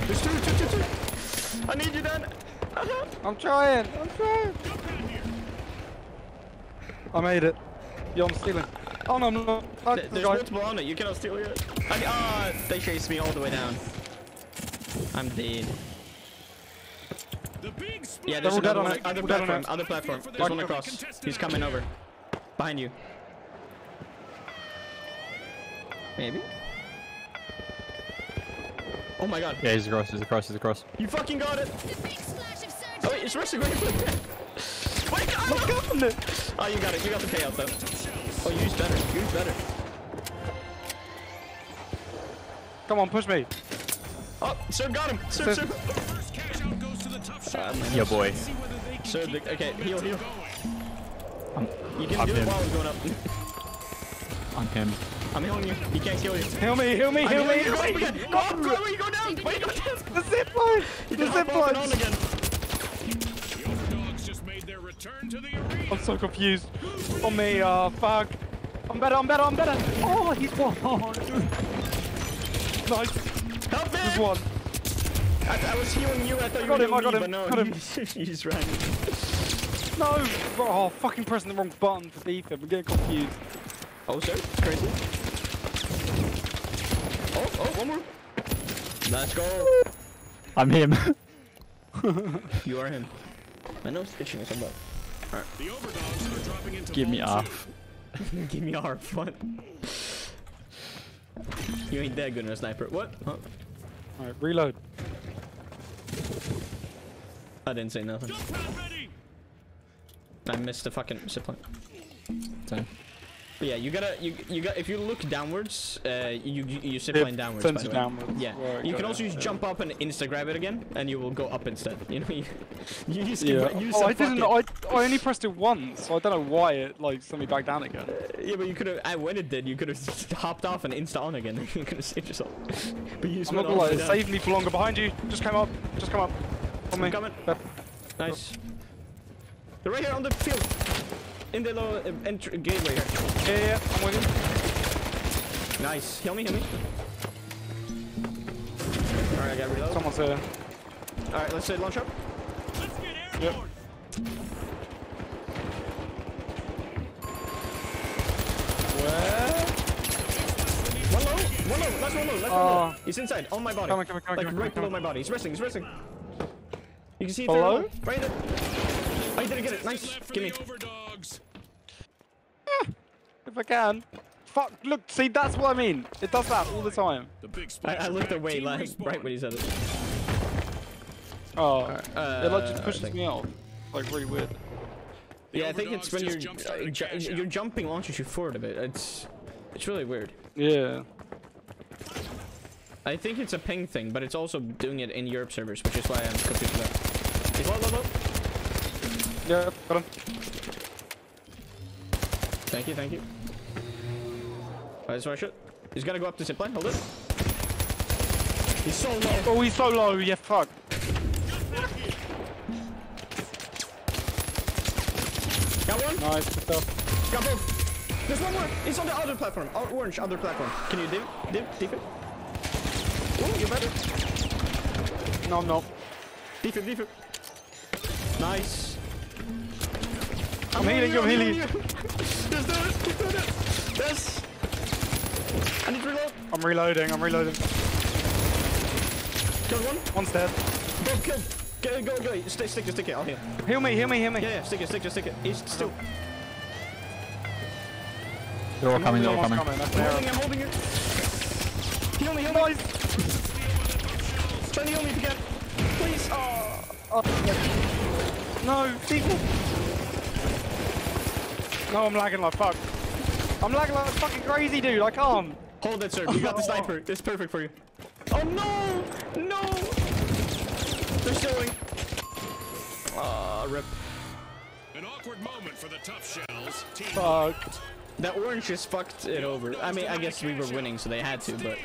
There's two. I need you, Dan. I'm trying. I made it. Yo, I'm stealing. Oh no, I'm not. Oh, There's multiple on it. You cannot steal it. They chased me all the way down. I'm dead. Yeah, there's another one. Other platform. There's one across. He's coming over. Behind you. Maybe? Oh my god. Yeah, he's across. You fucking got it! Oh wait, it's rushing. Wait, oh, you got it. You got the payout though. Oh, use better. Come on, push me. Oh, Sir got him. Sir. Yeah, boy. Sir, okay, heal. You can I'm do it him. while I'm going up. I'm him. I'm healing you. He can't kill you. Heal me. Go up, go down. Wait, go down. The zip line. The zip line. On again. The overdogs just made their return to the arena. I'm so confused. Oh me, fuck. I'm better. Oh, he's one. Nice. Help me! There's one. I was healing you. I thought you Got were him, I got me, him, but no, got him. you just ran. No. Oh, fucking pressing the wrong button for defib. I'm getting confused. Oh, sir. Crazy. Oh, one more. Let's go. I'm him. You are him. My nose itching or something. Alright. The overdogs are dropping into Give me Vods. off. Give me ARF. What? You ain't that good in a sniper. What? Huh? Alright, reload. I didn't say nothing. Jump pad ready. I missed the fucking zip line. Same. But yeah, you gotta, if you look downwards, you zip line downwards. By Sends the you way. downwards. Yeah, Right, you got can it. also use jump up and insta grab it again, and you will go up instead. You know, you use Yeah. Oh, I fuck didn't. it. I only pressed it once, so I don't know why it like sent me back down again. Yeah, but you could have. When it did, you could have hopped off and insta on again. You could have saved yourself. But you I'm not gonna lie, it saved me for longer. Behind you. Just come up. On me. I'm coming. Nice. They're right here on the field. In the low gateway here. Yeah, I'm with you. Nice. Heal me. Alright, I got reload. Someone's here. Alright, let's say launch up. Let's get Yep. airborne. Where? One low. Last one low. He's inside, on my body. Coming, Like right below my body. He's resting. You can see it there. Hello? Right there. Oh, you didn't get it. Nice. Left for Give me. the overdogs. If I can. Fuck, look, see, that's what I mean. It does that all the time. The big I splash looked pad away team like respawn. right when he said it. Oh, it like just pushes thank- me off. Like really weird. Yeah, I think it's when Overdogs just jump-started a cash your out. jumping launches you forward a bit. It's really weird. Yeah. I think it's a ping thing, but it's also doing it in Europe servers, which is why I'm confused with that. He's low. Yeah, got him. Thank you. That's where I should. He's gonna go up the zip line. Hold it. He's so low. Oh, he's so low. Yeah, fuck. Got one. Nice, good stuff. Got both. There's one more. He's on the other platform. Orange, other platform. Can you dip it? Oh, you're better. No, I'm not. Dip it. Nice. I'm healing you. Just do it. Keep doing it. Yes. I need to reload. I'm reloading. Kill one. One's dead. Go. Stick it. I'll heal. Heal me. Yeah, stick it. He's still. They're all coming. Someone's That's an arrow. I'm holding it. Heal me. Nice. Try to heal me if you can. Please. Oh, no, people. No, I'm lagging like fuck. I'm lagging like fucking crazy, dude. I can't. Hold it, sir. You got the sniper. It's perfect for you. Oh no! No! They're stealing. Rip. An awkward moment for the tough shells. Team Fuck. That orange just fucked it over. I mean, I guess we were winning, so they had to, but.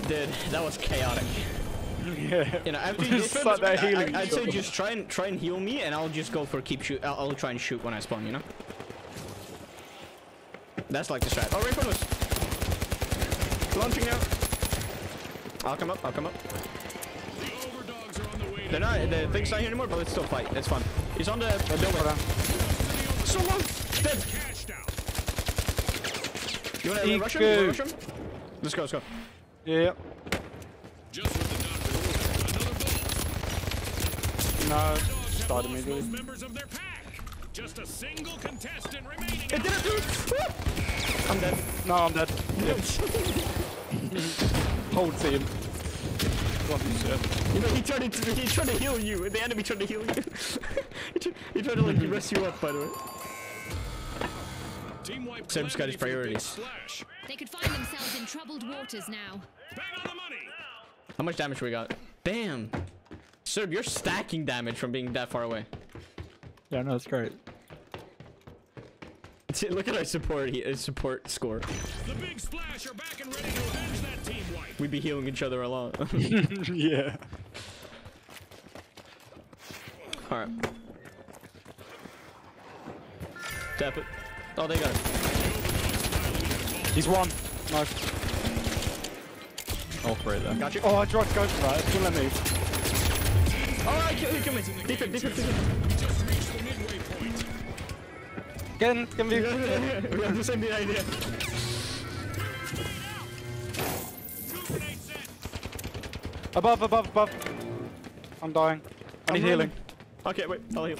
Dude, that was chaotic. Yeah. You know, after you Just like that healing I'd say shot. just try and heal me, and I'll just go for keep shoot. I'll try and shoot when I spawn. You know. That's like the strat. Oh, right from us. Launching out. I'll come up. I'll come up. The overdogs are on the way. They're not. The thing's not here anymore, but let's still fight. It's fun. He's on the building. So long. Dead. Cashed out. You wanna rush him? You wanna rush him? Let's go. Let's go. Yeah. Just what the doctor ordered. Another No. ball. Dogs have Started lost immediately. most members of their pack. Just a single contestant remaining. It did it, dude. I'm dead. No, I'm dead. Whole team. Bloody shit. You know, he tried to heal you. The enemy tried to heal you. he tried to like rest you up, by the way. Team wipe Seb's got his calamity for the big priorities. splash. They could find themselves in troubled waters now. Bang on the money. How much damage we got? Damn. Sir, you're stacking damage from being that far away. Yeah, no, it's great. Look at our support score. The big splash are back and ready to avenge that team wipe. We'd be healing each other a lot. Yeah. Alright. Tap it. Oh, they got it. He's one. Nice. All three there. Got you. Oh, I tried to go for that. It wouldn't let me. Alright, kill me. Deep it. Just reached the midway point. Get me. We have the same idea. Grenade set. Above. I'm dying. I need healing. Okay, wait. I'll heal.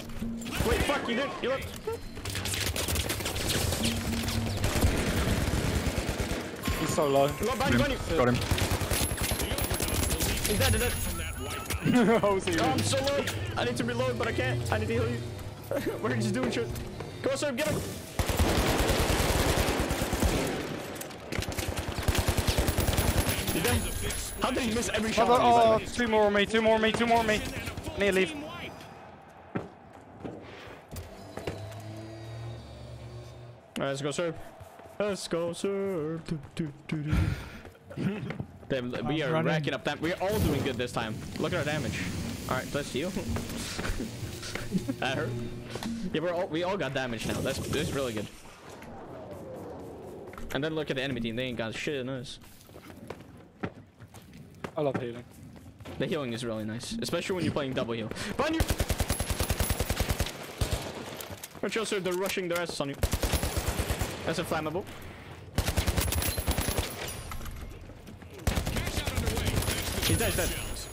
Wait, fuck, you didn't. You looked. He's so low. Behind you. Got him. He's dead. From that wipe out. Oh, see Oh, I'm so low. I need to reload, but I can't. I need to heal you. We're just doing shit. Go on, sir. Get him. You dead? How did he miss every shot? Oh, two more on me. I need to leave. Team wipe. Alright, let's go, sir. Let's go, sir. Damn, we are racking up that. We're all doing good this time. Look at our damage. Alright, let's heal. That hurt. Yeah, we all got damage now. That's really good. And then look at the enemy team. They ain't got shit in us. I love healing. The healing is really nice, especially when you're playing double heal. Behind you! Watch out, sir. They're rushing their asses on you. That's inflammable. Cash out underway. Thanks to He's dead, he's dead. shells.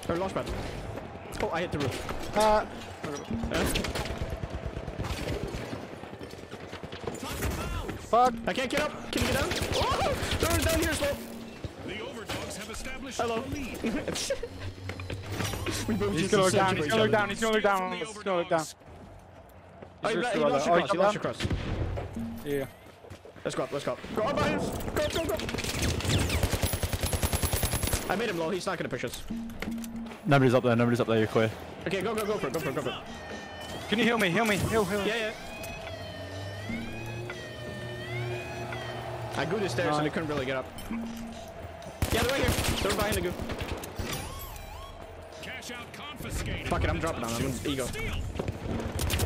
Or launch pad. Oh, I hit the roof. Fuck. I can't get up. Can you get down? Oh, they're down here as well. The overdogs have established Hello. a lead. We both He's just gonna look searching down. for He's each gonna look other. down. He's gonna look down. From the He's gonna look down. overdogs. Oh, he He's launched still across. there. He launched across. Yeah. Let's go up. Let's go up. Go up behind us. Go. I made him low. He's not gonna push us. Nobody's up there. You're clear. Okay, go for it. Can you heal me? Heal. Yeah. I grew the stairs and I couldn't really get up. Yeah, they're right here. They're behind the goo. Cash out confiscated. Fuck it, I'm dropping on him. Ego. Steal.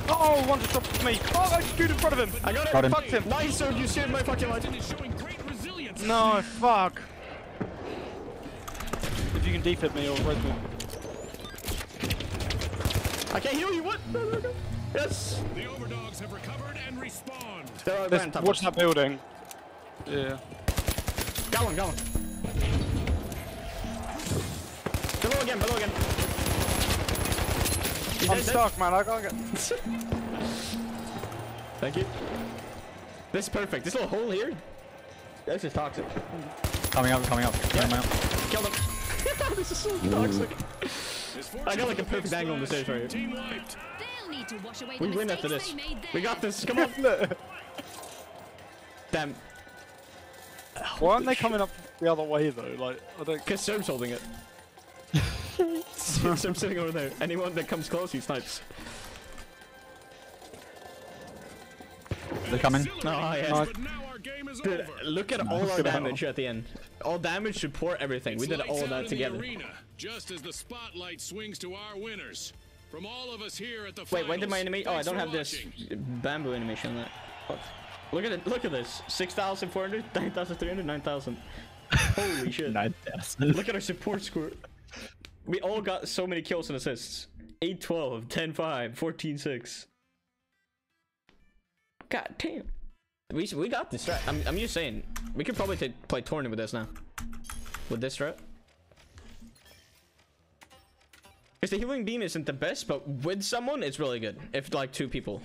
Oh, one just dropped me. Oh, I just in front of him. I got it. Got him. Fucked him. Nice, sir. You saved my fucking life. Is showing great resilience. No, fuck. If you can defib me or res me. I can't heal you. What? Yes. The overdogs have recovered and respawned. They're right Let's on top. watch that building. Yeah. Got one. Below again. He's I'm dead. stuck, man. I can't get. Thank you. This is perfect. This little hole here. This is toxic. Coming up. Coming up. Kill them. This is so toxic. I got like a perfect angle on the stage right here. Team wiped. They'll need to wash away We the win mistakes after this. they made there. We got this. Come on. Damn. Why aren't they coming up the other way though? Like, I don't. Because Serb's holding it. Serb's sitting over there. Anyone that comes close, he snipes. They're coming. Oh, yeah. But now our game is Dude, over. look at all our damage at the end. All damage, support, everything. We did It's all lights out that in the together. arena, just as the spotlight swings to our winners. From all of us here at the Wait, when did my finals, animation? Oh, I thanks don't for have this watching. bamboo animation on that. Fuck. Look at it. Look at this. 6,400, 9,300, 9,000. Holy shit. 9,000. Look at our support score. We all got so many kills and assists. 8-12, 10-5, 14-6. God damn. We got this strat. I'm just saying. We could probably play tournament with this now. With this strat. Because the healing beam isn't the best, but with someone, it's really good. If like 2 people.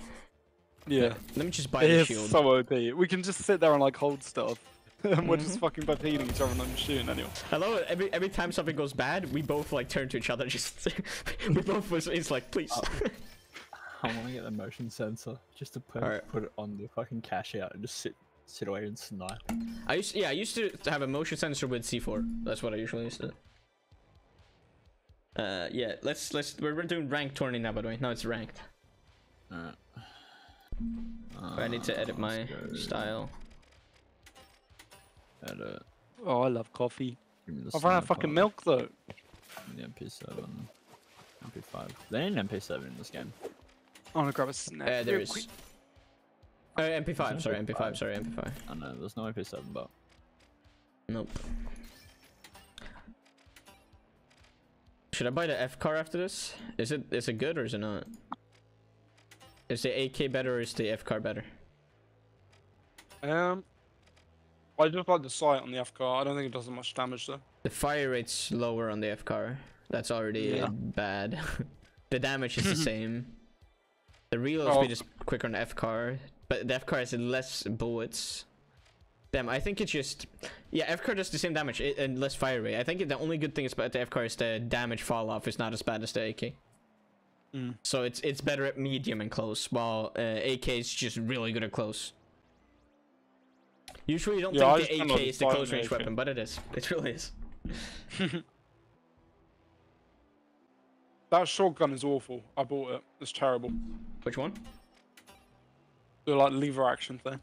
Yeah. Let me just buy It the is shield. so OP. We can just sit there and like hold stuff. And we're just fucking both healing each other and I'm shooting anyone. I love it. Every time something goes bad, we both like turn to each other. Just we both was. It's like, please. I want to get the motion sensor just to put it on the fucking cash out and just sit away and snipe. I used to have a motion sensor with C4. That's what I usually used to. Yeah. We're doing ranked tourney now, by the way. No, it's ranked. Alright. I need to edit my style. Edit. Oh, I love coffee. Give me the I've run out of sniper. fucking milk though. The MP7. MP5. They need an MP7 in this game. I want to grab a snack. There real is. quick. MP5. Sorry, MP5. Sorry, MP5. I know, there's no MP7, but... Nope. Should I buy the F car after this? Is it good or is it not? Is the AK better or is the F car better? I just like the sight on the F car. I don't think it does that much damage though. The fire rate's lower on the F car. That's already bad. The damage is the same. The reload speed is quicker on the F car, but the F car has less bullets. Damn, I think it's just... Yeah, F car does the same damage and less fire rate. I think the only good thing about the F car is the damage fall off is not as bad as the AK. So it's better at medium and close, while AK is just really good at close. Usually you don't think the AK is the close range weapon, but it is. It really is. That shotgun is awful. I bought it. It's terrible. Which one? The like lever action thing.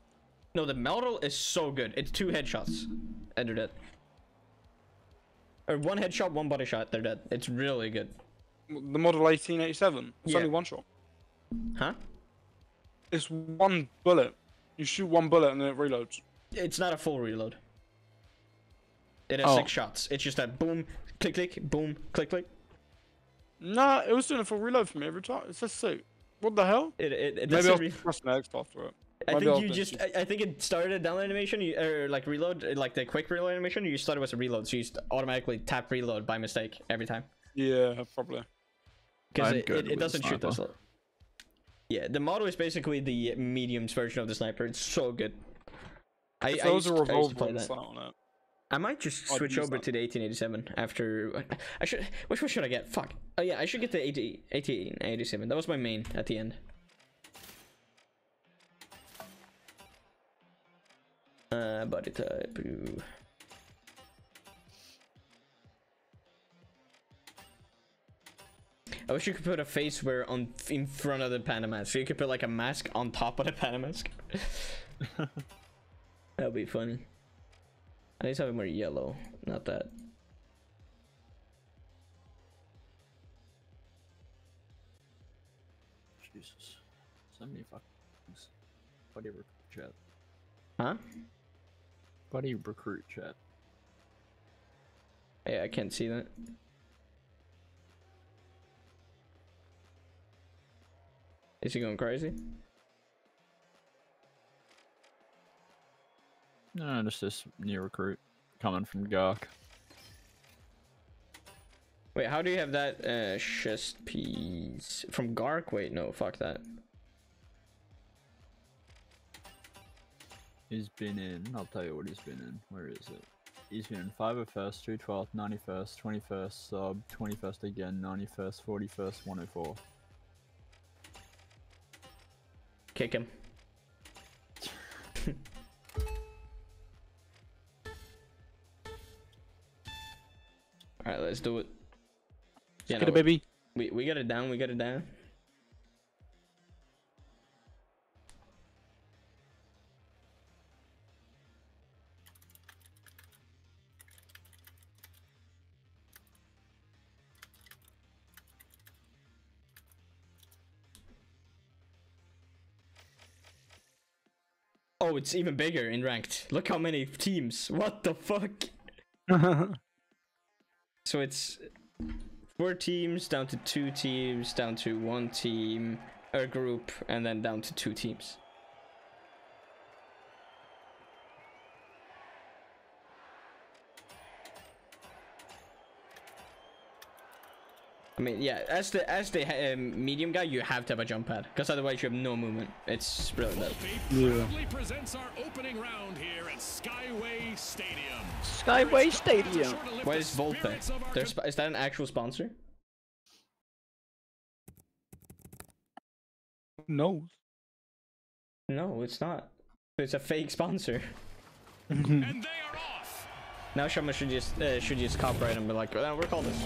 No, the model is so good. It's 2 headshots, and they're dead. Or 1 headshot, 1 body shot, they're dead. It's really good. The model 1887. It's only 1 shot. Huh? It's 1 bullet. You shoot 1 bullet and then it reloads. It's not a full reload. It has 6 shots. It's just a boom, click, click, boom, click, click. Nah, it was doing a full reload for me every time. It's just sick. What the hell? It Maybe I was pressing X after it. I think you just, I think it started down animation, or like reload, like the quick reload animation, you just thought it was a reload, so you just automatically tap reload by mistake every time. Yeah, probably. Because it doesn't shoot this. Yeah, the model is basically the medium's version of the sniper. It's so good. I used to play that. On it. I might just switch over to the 1887 after. I should. Which one should I get? Fuck. Oh yeah, I should get the 1887. That was my main at the end. Body type. I wish you could put a face wear on in front of the panda mask, so you could put like a mask on top of the panda mask. That'd be funny. I need to have it more yellow, not that. Jesus. So many fucking buddy recruit chat. Huh? Buddy recruit chat. Yeah, I can't see that. Is he going crazy? No, just this new recruit coming from Gark. Wait, how do you have that chest piece from Gark? Wait, no, fuck that. He's been in, I'll tell you what he's been in. Where is it? He's been in 501st, 212th, 91st, 21st, sub, 21st again, 91st, 41st, 104. Kick him. Alright, let's do it. Yeah, Get it, baby. We got it down, we got it down. Oh, it's even bigger in ranked. Look how many teams. What the fuck? So it's 4 teams, down to 2 teams, down to 1 team, a group, and then down to 2 teams. I mean, yeah, as the medium guy, you have to have a jump pad, because otherwise you have no movement. It's really bad. Proudly presents our opening round here at Skyway Stadium. Skyway Stadium. What is Volpe? Is that an actual sponsor? No. No, it's not. It's a fake sponsor. And they are off. Now Shama should just copyright and be like, oh, we're called this.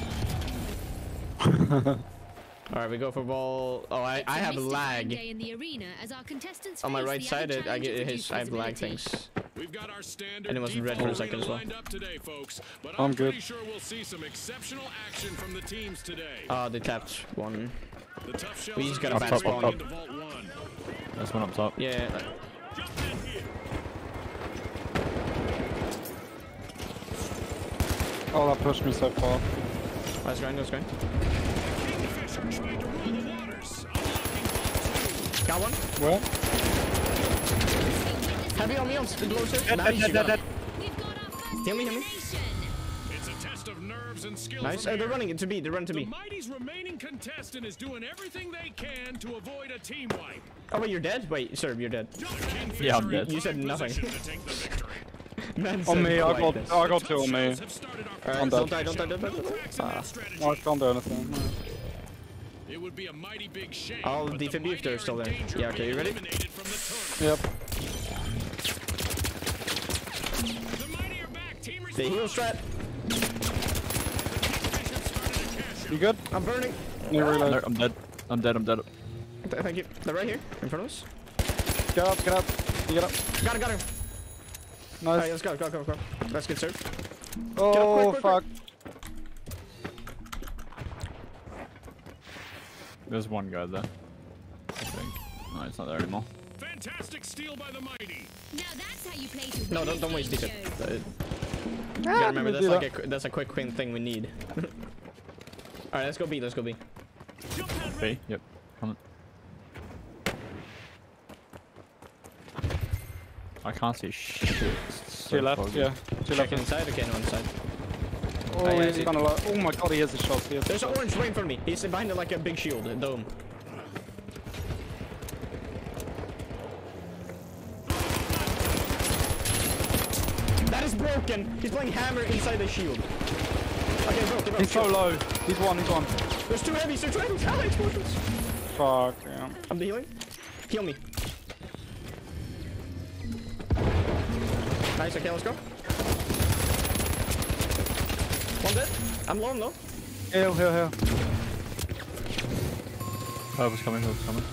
Alright, we go for ball. Oh, I have lag. Day in the arena as our contestants On my face right the side, added I get challenge of his. I have lag reduced things. We've got our standard And it wasn't red for a second as well. lined up today, folks, but I'm I'm good. pretty sure we'll see some exceptional action from the teams today. Oh, they tapped one. The tough shells We just are got a bad concentrating spawn. into Vault 1. There's one up top. Yeah. Jump in here. Oh, that pushed me so far. Let's go, let's go. Kingfisher trying to rule the waters. Unlocking Got one. Where? Heavy on me on the blow sir. Nice, you got it. Heal me, heal me. It's a test of nerves and skill. Nice. from They're here. running to B. They're running to The B. Mighty's remaining contestant is doing everything they can to avoid a team wipe. Oh wait, you're dead. Wait, sir, you're dead. The Kingfisher Yeah, I'm in dead. You said prime nothing. position to take the victory. Man On said me, I quite this. got 2 on me. Shells have started our Alright, I'm don't dead. die, don't die, don't die. No Don't die. cracks in that strategy. I can't do anything. It would be a mighty big shame. I'll but the defend you if Mighty they're are still in there. danger Yeah, of okay, you being ready? eliminated from the tournament. Yep. The Mighty are back. Team The heal strat. You good? I'm burning. You reload. No, I'm dead. I'm dead. I'm dead. Thank you. They're right here, in front of us. Get up, get up. You get up. Got him, got him. Nice. Alright, let's go, go, go, go. That's good, sir. Oh, quick, fuck. There's one guy there. I think. No, it's not there anymore. Fantastic steal by the Mighty. Now that's how you play to No, win don't a waste game these. show. You gotta remember, let me that's do like that's a quick win thing we need. Alright, let's go B, let's go B. B? Yep. Come on. I can't see shit. It's so To your left, foggy. yeah. To your left. Checking inside, okay, no inside. Oh, yeah, he's I gonna like. Oh my god, he has a shot. He has a There's an shot. orange right in front of me. He's behind it like a big shield, a dome. That is broken! He's playing hammer inside the shield. Okay, broke. He's so low. He's one. There's 2 heavies, there's 2 heavies! How explosions? Fuck, yeah. I'm the healing. Heal me. Nice, okay, let's go. One dead. I'm low, I'm low. Heal. Purple's coming, purple's coming.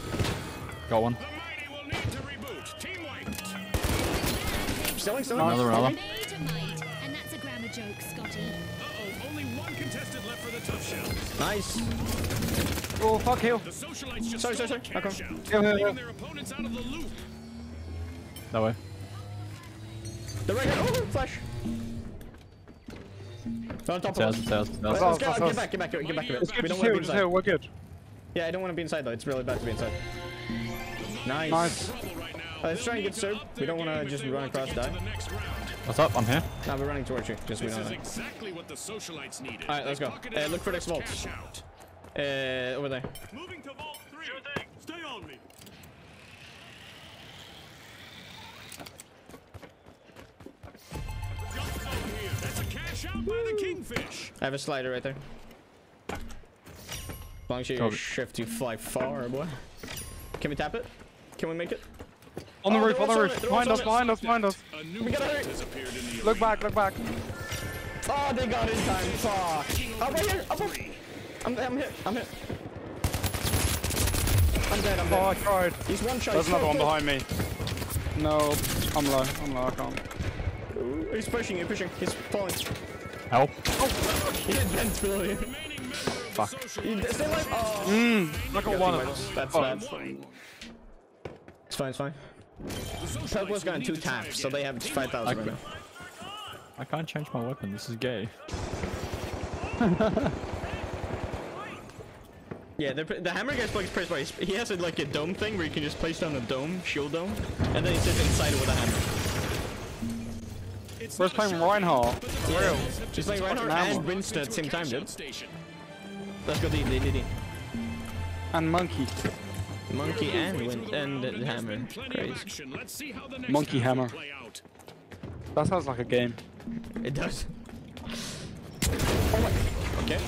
Got one. The Mighty will need to reboot. Team wiped. Still. Another. Made a might, and that's a grammar joke, Scotty. Uh-oh, only one contestant left for the tough shells. Nice. Oh, fuck, heal. The socialites just Sorry. stole a Okay. cash out, Heal. leaving their opponents out of the loop. That way. The right guy. Oh, flash. No, on top of Stairs, us. stairs, Let's stairs. get back a bit. It's good, We don't just want to heal, be just inside. heal. We're good. Yeah, I don't want to be inside though. It's really bad to be inside. Nice. Nice. Trouble right now. Let's try and get served. We don't want to just run across, die. The next round. What's up? I'm here. Now we're running towards you. Just we This don't is know. exactly what the socialites needed. Alright, let's go. Look for next vaults. Cash out. Over there. Moving to vault 3. Sure thing. Stay on me. Cash out by the Kingfish. I have a slider right there. As long as you shift, you fly far, boy. Can we tap it? Can we make it? On the roof, they're on the on roof. it, they're Behind on us, it. behind us, behind us. A new We gotta threat hurry. has appeared in the Look back, look back. Oh, they got in time. Fuck. Oh, right here. Up. I'm hit. I'm hit. I'm dead. I'm Oh, I dead. tried. He's one shot. There's He's another one kill. behind me. No, I'm low, I can't. Ooh, he's pushing. He's falling. Help. He did vent really. remaining member of Fuck. the social Stay alive. Oh. I got one of them. That's Oh. bad. It's fine. It's fine. Purple's got 2 taps, so they have 5,000 right now. I can't change my weapon. This is gay. Yeah, the hammer guy's like pretty smart. He has like a dome thing where you can just place down a dome, shield dome, and then he sits inside it with a hammer. Where's playing Reinhardt? Yeah. He's playing Reinhardt Hammer. and Winston at the same time, dude. Let's go D. And Monkey. Monkey and the hammer. Crazy. Monkey hammer. That sounds like a game. It does. Oh my. Okay.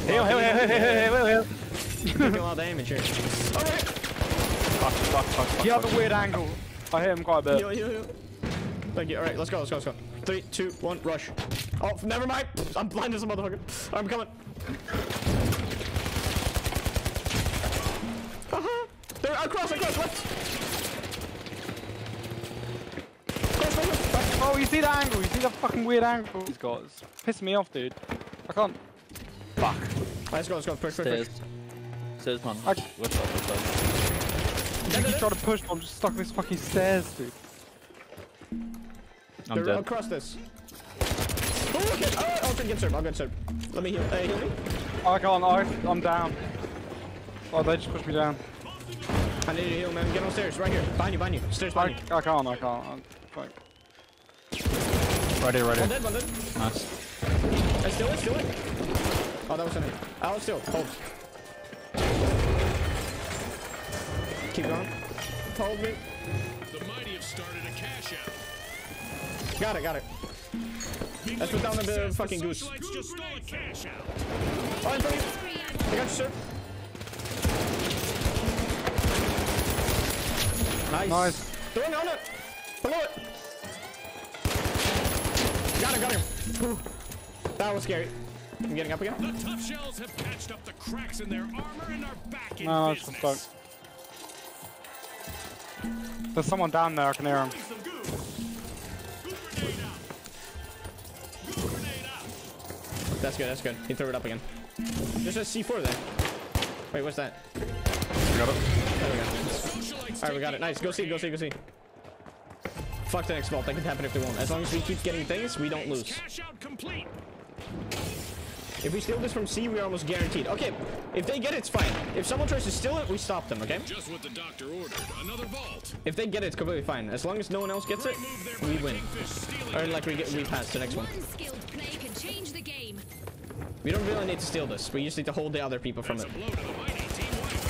Heal. Taking a lot of damage here. Alright. He had a weird angle. I hit him quite a bit. Heal. Thank you. Alright, let's go. 3, 2, 1, rush. Oh, never mind. I'm blind as a motherfucker. I'm coming. They're across, left. Cross. Oh, you see the angle? You see the fucking weird angle he's got? It's pissing me off, dude. I can't. Fuck. Let's go. Push. Stairs, man. I- What's up? You keep trying to push, but I'm just stuck in this fucking stairs, dude. I'm They're dead. across this. Oh, okay. I'll get served. Let me heal. Heal me. I can't. I'm down. Oh, they just pushed me down. I need you to heal, man. Get on stairs. Right here. Behind you. Stairs behind you. I can't. I'm fuck. Right here. One dead. Nice. I steal it. Oh, that was in it. I'll steal. Hold. Keep going. Hold me. The mighty have started a cash out. Got it. Let's put down the fucking goose. Socialites just stole a cash out. Oh, in front of you. I got you, sir. Nice. Throwing on it. Below it. Got him. Whew. That was scary. I'm getting up again. The tough shells have patched up the cracks in their armor and are back in No, it's business. fucked. There's someone down there. I can hear him. Some goo. Goo grenade out. That's good. He threw it up again. There's a C4 there. Wait, what's that? Got it. There we go. Alright, we got it. Nice. Go see. Fuck the next vault. That could happen if they won't. As long as we keep getting things, we don't lose. Cash out complete. If we steal this from C, we're almost guaranteed. Okay, if they get it, it's fine. If someone tries to steal it, we stop them, okay? Just what the doctor ordered. Another vault. If they get it, it's completely fine. As long as no one else gets it, we win. Or like we pass the next one. One skilled play can change the game. We don't really need to steal this. We just need to hold the other people from it. Blow to the mighty team white.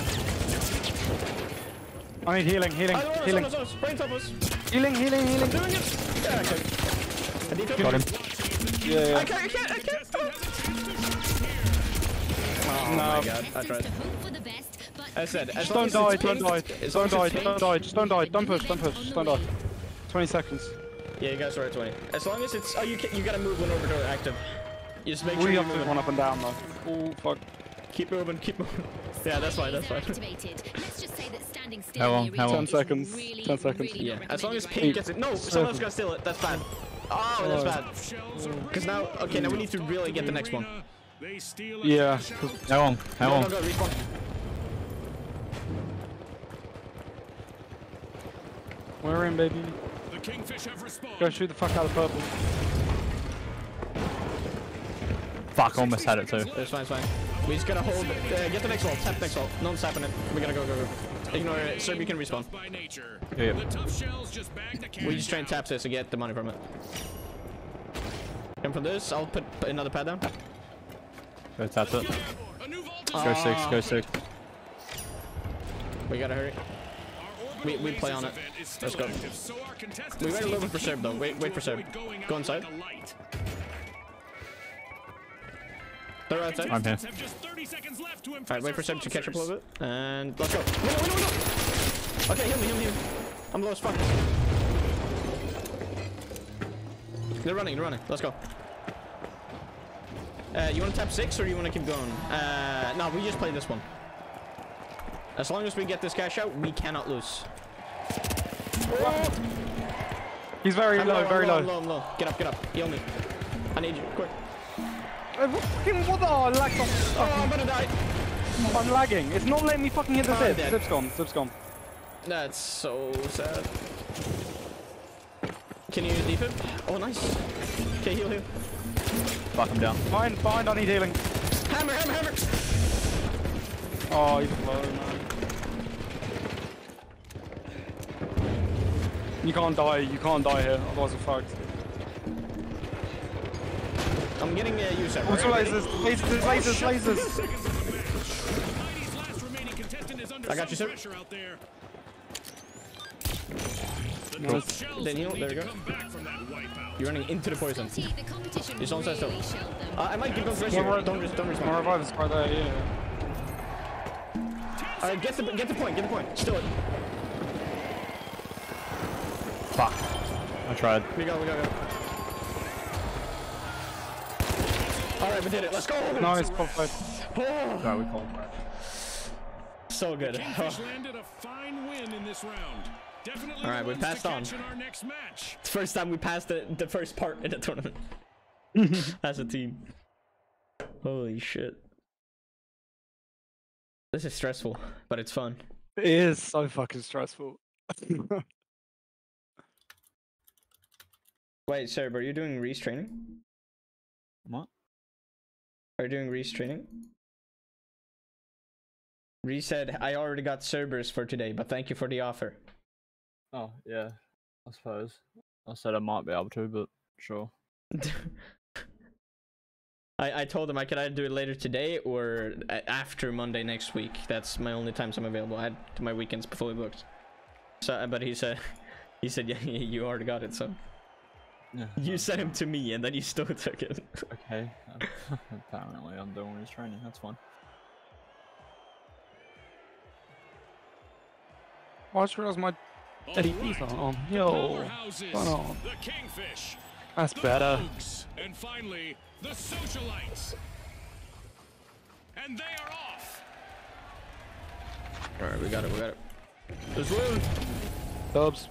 I need healing. Someone's brain top us. Healing. Doing it. Yeah, okay. I need to Got him. Yeah. I can't. Oh No. my god, I tried. To hope for the best, but I said, as Just long don't as die. it's Don't pink- die. as long Don't as die. it's Don't pink- die. Just don't die. Don't push. Don't die. 20 seconds. Yeah, you guys are at 20. As long as it's... Oh, you gotta move when orbital active. You just make sure We you have to move. one up and down though. Oh fuck. Keep moving. Yeah, that's fine. Laser activated. Let's just say that standing still How in long? the How arena long? is 10 seconds. really, 10 seconds. really Yeah, not as long as recommended Pink right gets it. No, someone else gotta steal it. That's bad. Oh, that's bad. Because now... Okay, now we need to really get the next one. They steal a Yeah. cash out. How long? Go, respawn. We're in, baby. The Kingfish have responded. Go shoot the fuck out of purple. Fuck, almost had it too. It's fine. We just gotta hold... get the next wall. Tap next wall. No one's tapping it. We gotta go. Ignore it. Sir, you can respawn. By nature. Yeah. The tough shells just bagged the cash We just try and out. tap this to get the money from it. And from this, I'll put another pad down. Go tap it. A new vault is Go 6. We gotta hurry. Our We play on it. event is Let's still go. active, so our contestants We wait a little need bit for to Serb though. keep Wait moving for to Serb. avoid going Go out inside. like a light. They're outside. I'm here. Have just 30 seconds left to impress Alright, wait our for Seb to catch up a sponsors. little bit. And let's go. No. Okay, heal me. I'm low as fuck. They're running. Let's go. You want to tap 6 or you want to keep going? No, we just play this one. As long as we get this cash out, we cannot lose. Oh. He's very low, very low. I'm low. Get up. Heal me. I need you, quick. What the? Oh, I lagged off. Oh, I'm gonna die. I'm lagging. It's not letting me fucking hit the I'm zip. dead. Zip's gone. That's so sad. Can you leave him? Oh, nice. Okay, heal. Fuck him down. Fine, I need healing. Hammer. Oh, he's low, man. You can't die here, otherwise we're fucked. I'm getting used up. Also lasers. I got you, sir. Nice. Daniel, there we go. You're running into the poison. He's on side still. I might give those rest here. Don't respond. My revival's right there, yeah. Alright, get the point. Still it. Fuck. I tried. We go. Alright, we did it. Let's go. Nice, qualified. Alright, we called him. So good. Kingfish landed a fine win in this round. Definitely Alright, we the ones passed to on. catch in our next match. It's the first time we passed the first part in the tournament. As a team. Holy shit. This is stressful, but it's fun. It is so fucking stressful. Wait, Serb, are you doing Reese training? What? Are you doing Reese training? Reese said, I already got Cerberus for today, but thank you for the offer. Oh, yeah. I suppose. I said I might be able to, but sure. I told him I could either do it later today or after Monday next week. That's my only times I'm available. I had my weekends fully booked. So, but he said, yeah, you already got it, so. Yeah. You sent him to me and then you still took it. Okay. Apparently I'm doing his training, that's fine. I just realised my ADP's not on. Yo, Powerhouses, what's going on? the Kingfish, That's the better. Vods, and finally, the Socialites. And they are off. Alright, we got it. There's one. Dubs.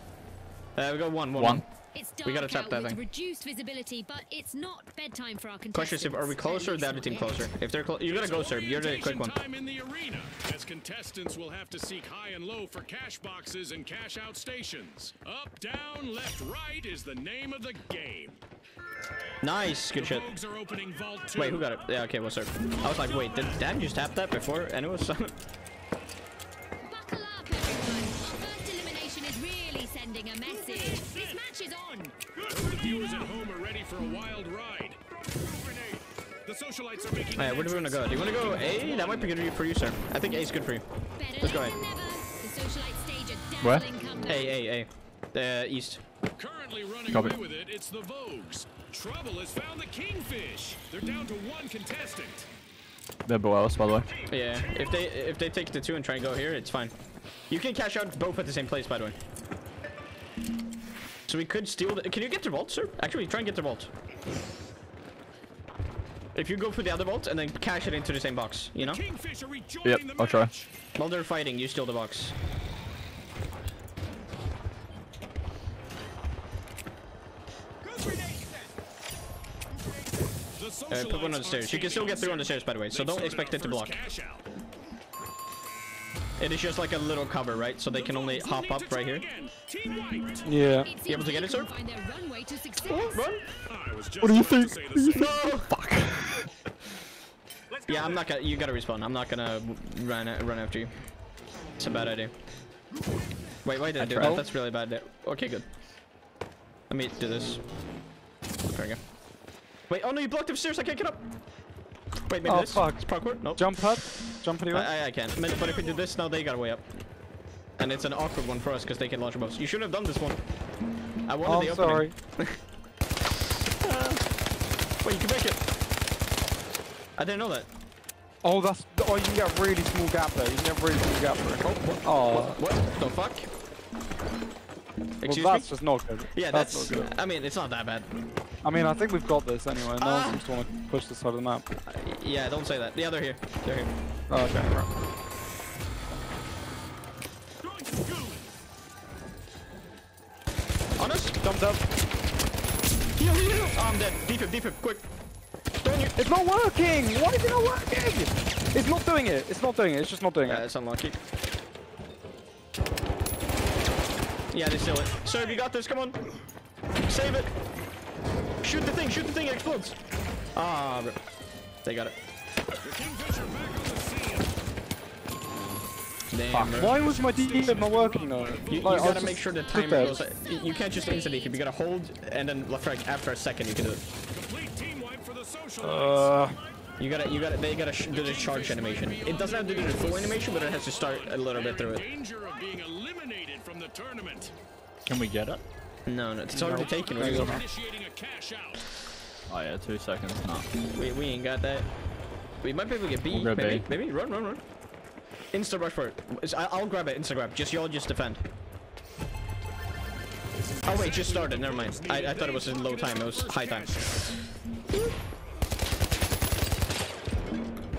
We got one. It's We gotta dark tap out that with thing. reduced visibility, but it's not bedtime for our Question contestants. is, are we closer or the other team closer? If they're close, you gotta go, sir. You're the quick one. Time in the arena, as contestants will have to seek high and low for cash boxes and cash out stations. Up, down, left, right is the name of the game. Nice, good shit. Vogues are opening vault 2. Wait, who got it? Yeah, okay, well, sir. I was like, wait, did Dan just tap that before? And it was Buckle up, everyone. Our first elimination is really sending a message. This match is on. The viewers at home are ready for a wild ride. The Socialites are making. Alright, where do we wanna go? Do you wanna go A? That might be good for you, sir. I think A is good for you. Better Let's go late ahead. than never. The Socialite stage a Where? dazzling comeback. A. East. Currently running Copy. away with it, it's the Vogues. Trouble has found the Kingfish. They're down to one contestant. They're below us, by the way. Yeah, if they take the 2 and try and go here, it's fine. You can cash out both at the same place, by the way. So we could steal the... Can you get the vault, sir? Actually, try and get the vault. If you go for the other vault and then cash it into the same box, you know? Kingfish are rejoining Yep, the I'll try. match. While they're fighting, you steal the box. The Put one on the Socialites stairs. You are can still get through on the standing stairs, by the way, so They've don't sorted expect out it to first block. cash out. It is just like a little cover, right? So they can only Vogues hop need up to right try here. again. Team White. Yeah. It You able to get it, seems sir? they can find their runway to success. Oh, run! I was just What do you about to think? say the same. No! Fuck. Yeah, I'm not gonna. You gotta respawn. I'm not gonna run after you. It's a bad idea. Wait, why did I do tried. that? That's really bad. Okay, good. Let me do this. There we go. Wait, oh no, you blocked the stairs. I can't get up. Wait, maybe Oh, this. fuck. It's parkour. Nope. Jump pad? Jump anywhere? I can. But if we do this now, they got a way up. And it's an awkward one for us because they can launch bombs. You should have done this one. I wanted Oh, the I'm opening. sorry. Wait, you can make it. I didn't know that. Oh, that's. Oh, you can get a really small gap there. You can get a really small gap there. Oh, what? Oh. What the fuck? Excuse Well, that's me? just not good. Yeah, that's not good. I mean, it's not that bad. I mean, I think we've got this anyway. No one seems to want to push this side of the map. Yeah, don't say that. Yeah, they're here. They're here. Oh, okay, right. On us? Jumped up. Heal, heal, heal. Oh, I'm dead. Defib, quick. Don't you? It's not working! Why is it not working? It's not doing it. It's not doing it. It's just not doing it. It's unlucky. Yeah, they steal it. Sir, you got this. Come on. Save it. Shoot the thing. It explodes. Ah, bro. They got it. Damn, bro. Why was my defib not working though? You gotta make sure the timer goes. You can't just instant defib. You gotta hold and then after a second you can do it. You gotta. They gotta do the charge animation. It doesn't have to do the full animation, but it has to start a little bit through it. Danger of being eliminated from the tournament. Can we get it? No, it's already taken. Initiating a cash out. Oh yeah, 2 seconds. No. We ain't got that. We might be able to get B. We'll grab maybe. B. Maybe. Run. Insta rush for it. I'll grab it. Insta grab. Y'all just defend. Oh wait, just started. Never mind. I thought it was in low time. It was high time.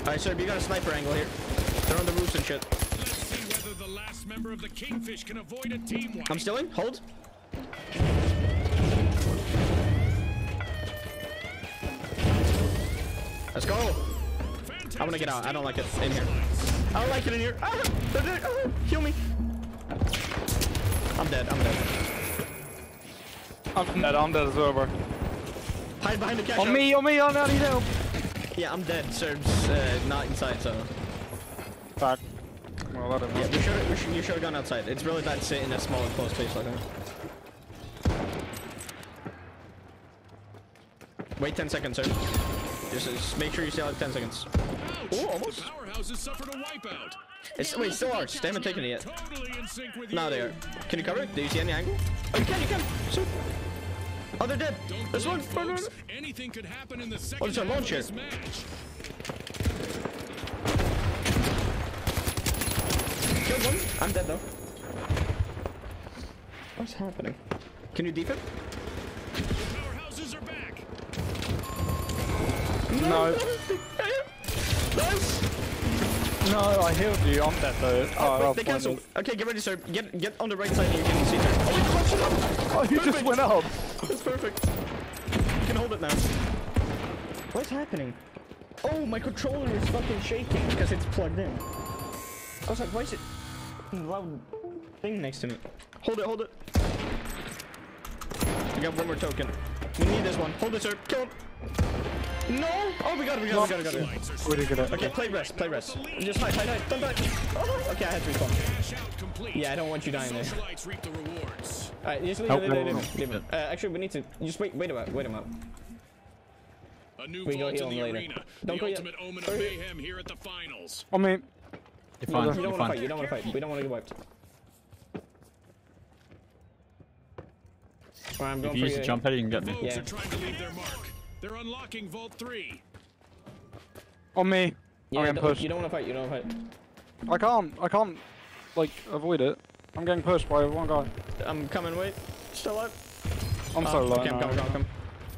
Alright, sir, you got a sniper angle here. They're on the roofs and shit. Let's see whether the last member of the Kingfish can avoid a team wipe. I'm still in. Hold. Let's go. I want to get out. I don't like it in here. I don't like it in here. Ah, heal me. I'm dead. I'm dead as well, bro. Hide behind the cash. On me, I need help. Yeah, I'm dead. Serb's not inside, so. Fuck. Well, that Yeah, you should have gone outside. It's really bad to sit in a small enclosed space like that. Wait 10 seconds, sir. Just make sure you stay like 10 seconds. Oh, almost. The powerhouses suffered a wipeout. Wait, still ours. They haven't taken it yet. Totally in sync with No, you. they are. Can you cover it? Do you see any angle? Oh, you can. Sir. Oh, they're dead. There's one. Folks, anything could happen in the second there's a half of launcher. this match. Killed one. I'm dead though. What's happening? Can you defib? The powerhouses are back. No. Nice. No, I healed you. I'm dead though. Oh, they cancelled. Okay, get ready, sir. Get on the right side and you can see her. Oh, you just went up. That's perfect. You can hold it now. What's happening? Oh, my controller is fucking shaking because it's plugged in. I was like, why is it a loud thing next to me? Hold it. I got one more token. We need this one. Hold it, sir. Kill him. No! Oh, we got it. Really good. Okay, play rest. Just hide. Don't die. Oh, okay, I had to respawn. Cash out complete. Yeah, I don't want you dying there. Socialites reap the rewards. Alright, just leave it. Actually, we need to just wait him out. A new We go Vods heal in him the later. arena. Don't The go yet. ultimate omen of mayhem here at the finals. I mean, You're fine. You You're don't want to fine. fight. We don't want to get wiped. Alright, I'm If going you for use the jump head, you can get me. Vods Yeah. are trying to leave their mark. They're unlocking Vault 3. on me. Yeah, I'm getting pushed. you don't want to fight. I can't, like, avoid it. I'm getting pushed by one guy. I'm coming. Wait. Still alive. I'm so low. Okay, I'm now. coming.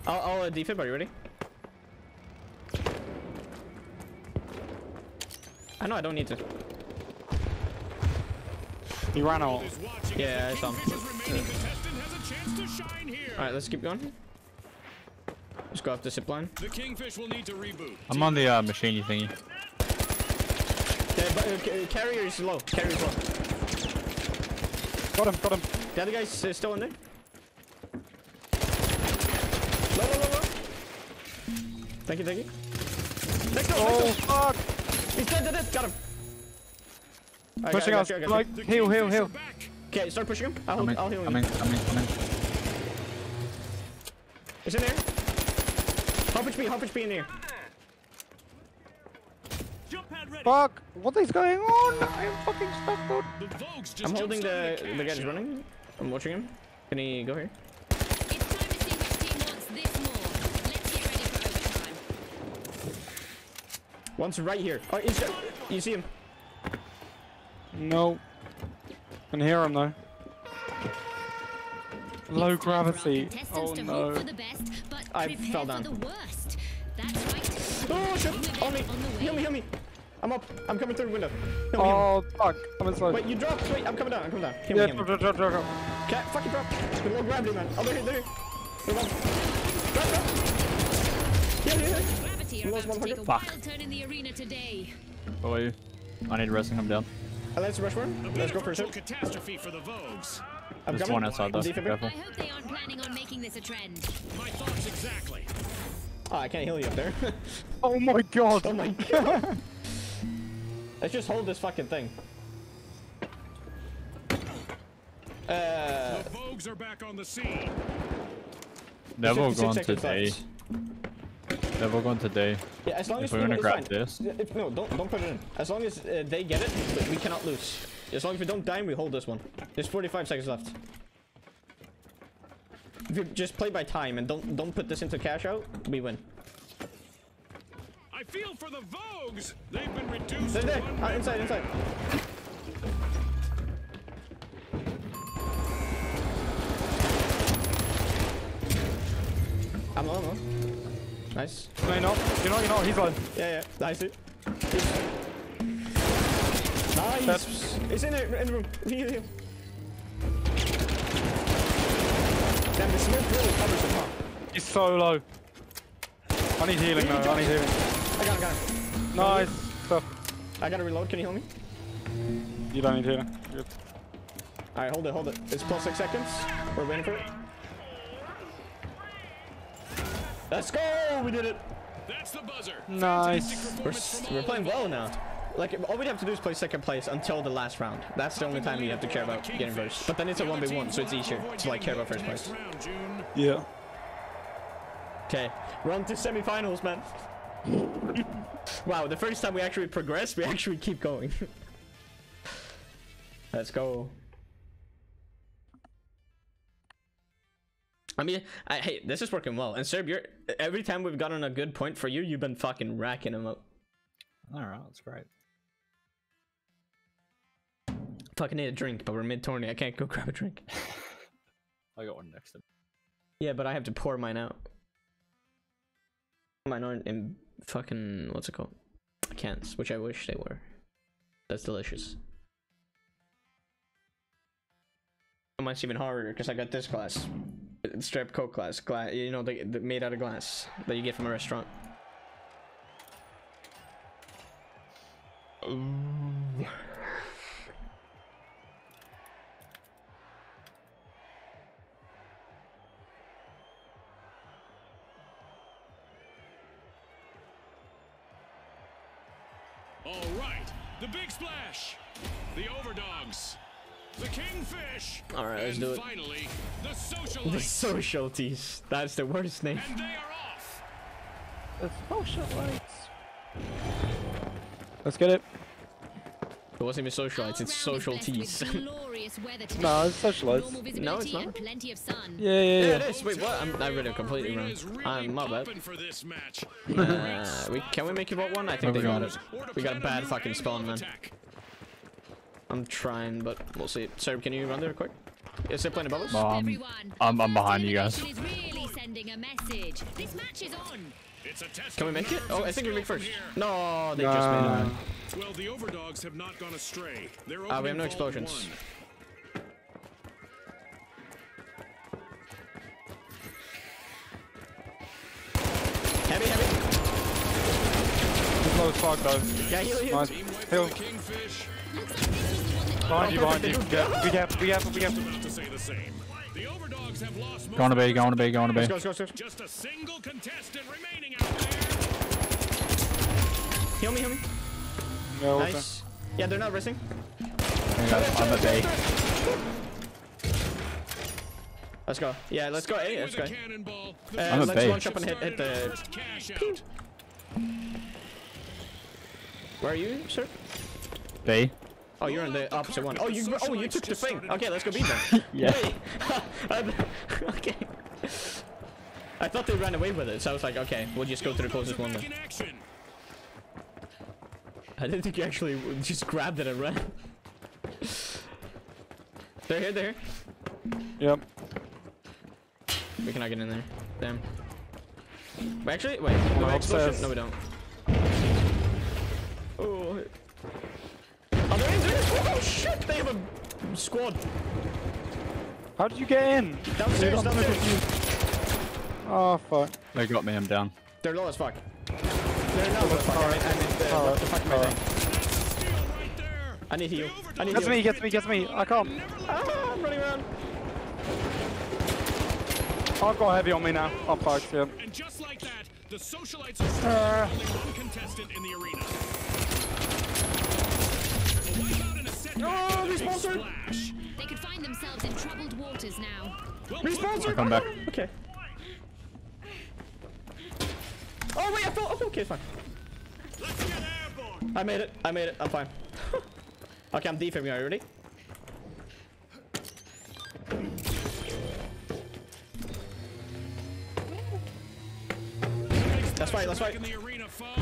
I'll defib. Are you ready? I know I don't need to. He ran out. Is watching Yeah, I as the saw him. Kingfish's remaining contestant has a chance to shine here. Alright, let's keep going. Just go off the zip line. The Kingfish will need to reboot. I'm on the machine thingy. Carrier is low. Got him. The other guy's still in there. Low. Thank you. Let's go. Oh fuck! He's dead. Got him. Alright, Pushing got us. you. Like, The heal. Kingfish are back. Okay, start pushing him. I'll heal him. I'm in. It's in there. Half HP in here. Fuck! What is going on? I'm fucking stuck, dude. The Vogues just I'm holding jump-started the cash guy that's out. running. I'm watching him. Can he go here? It's time to see which team wants this more. Let's get ready for overtime. One's right here. Oh, you see him? No. Can hear him though. Low gravity. Oh no. I fell down. Oh shit! On me! Heal me, heal me! I'm up. I'm coming through the window. Heal me, Oh fuck. I'm inside. Wait, you dropped. Wait, I'm coming down. I'm coming down. Heal Yeah, me, heal me. drop. Okay, fucking drop. With low gravity, man. Oh, they're here, they're here. They're one. Drop. Yeah. Gravity are about to take a wild turn in the arena today. Where are you? I need rest and come down. Let's rush for him. Let's go for a shot. Catastrophe for the Vogs. I'm There's coming. one outside though. I'm Careful. I hope they aren't planning on making this a trend. My thoughts exactly. Oh, I can't heal you up there. Oh my god. Oh my god. Let's just hold this fucking thing. The Vogs are back on the scene. Never 56 gone seconds today. left. Never gone today. Yeah, as long If as we're gonna it's grab fine. this. No, don't put it in. As long as they get it, we cannot lose. As long as we don't die, we hold this one. There's 45 seconds left. If you just play by time and don't put this into cash out, we win. I feel for the Vogs. They've been reduced. They're to there. one Inside. I'm on. Nice. No, you're not. You're not. He's on. Yeah. Nice. Nice. It's in there, in the room. Heal. Damn, the smoke really covers the top. He's so low. I need healing though. I need healing. I got him. Nice stuff. I gotta reload. Can you heal me? You don't need healing. Good. Alright, hold it. It's plus 6 seconds. We're waiting for it. Let's go! We did it! That's the buzzer. Nice. We're playing well now. Like, all we'd have to do is play second place until the last round. That's the only time we have to care about getting first. But then it's a 1v1, so it's easier to like care about first place. Yeah. Okay, we're on to semifinals, man. Wow, the first time we actually progress, we actually keep going. Let's go. I mean, hey, this is working well. And Serb, every time we've gotten a good point for you, you've been fucking racking them up. Alright, that's great. Fucking need a drink, but we're mid-tourney. I can't go grab a drink. I got one next to me. Yeah, but I have to pour mine out. Mine aren't in fucking, what's it called? Cans, which I wish they were. That's delicious. Mine's even harder because I got this glass. It's straight Coke glass. You know, they made out of glass that you get from a restaurant. Ooh. All right, the big splash, the overdogs, the kingfish. All right, let's do it. Finally, the socialites. The socialities. That's the worst name. And they are off. The socialites. Let's get it. It wasn't even socialites. It's social teas. No, it's socialites. No, it's not. Yeah. Yeah, it is. Wait, what? I read it completely wrong. I'm my bad. For this match. Can we make it what one? I think they got it. We got a bad fucking spawn, man. I'm trying, but we'll see. Sir, can you run there quick? Is it playing above us? I'm behind you guys. Can we make it? Oh, I think we make first. No, they just made it. Well, the overdogs have not gone astray. They're We have no explosions. Heavy. He's low as fuck though. Yeah, heal. Nice. Heal. Behind you. Go on a B. Go. Just a single contestant remaining out there. Heal me. Yeah, Nice. Yeah, they're not resting. I'm a B. Let's go. Yeah, let's go A. Let's go. I'm a Let's B. launch up and hit the... Where are you, sir? B. Oh, you're in the opposite one. Oh, you took the thing. Okay, let's go beat them. Yeah. Wait. Okay. I thought they ran away with it, so I was like, okay, we'll just go to the closest one then. I didn't think you actually just grabbed it and ran. They're here, they're here. Yep. We cannot get in there. Damn. Wait, actually, wait. Do we have explosion? No, we don't. Oh. Oh, there is, there is. Oh, shit! They have a squad. How did you get in? Downstairs, downstairs. Oh, fuck. They got me, I'm down. They're low as fuck. They're low as fuck. I mean, the fuck am I saying? I need heal. I need heal. Gets me. I can't. Ah, I'm running around. I've got heavy on me now. I'm fucked, yeah. And just like that, the socialites are only one contestant in the arena. A wipeout and a setback and a big splash. They could find themselves in troubled waters now. Respawn! Come back. Okay. Oh wait, I fell. Oh, okay, fine. Let's get airborne. I made it. I'm fine. Okay, I'm defibing. Are you ready? That's right. Back in the arena, folks.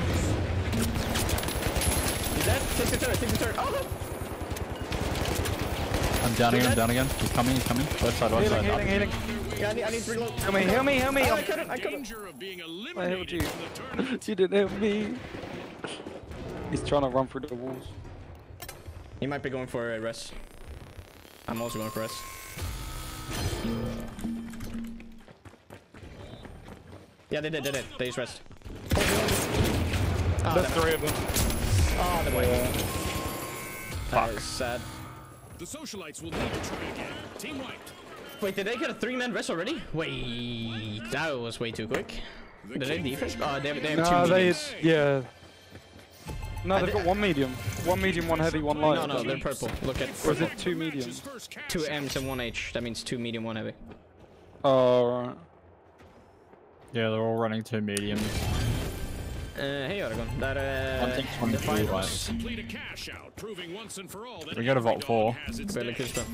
He's dead. Take the turret. Oh! I'm down again. He's coming. Left side. Healing. Yeah, I need to reload. Heal me. Oh, I couldn't. Danger of being I helped eliminated you. from the tournament. You didn't help me. He's trying to run through the walls. He might be going for a rest. I'm also going for rest. Yeah, they did. They just rest. Oh, There's 3 of them. Oh, the way. That is sad. The socialites will need to try again. Team wiped. Wait, did they get a 3-man rest already? Wait, that was way too quick. Did they defense? Oh, they have No, 2 mediums. yeah. No, they've got 1 medium. 1 medium, 1 heavy, 1 light. No, they're purple. Look at Or is it 2 mediums? 2 M's and 1 H. That means 2 medium, 1 heavy. Oh, right. Yeah, they're all running 2 mediums. Hey, Oregon. That One thing's one blue, right? Complete a cash out, proving once and for all that We got a every vault dog 4. has its Barely day. kissed them.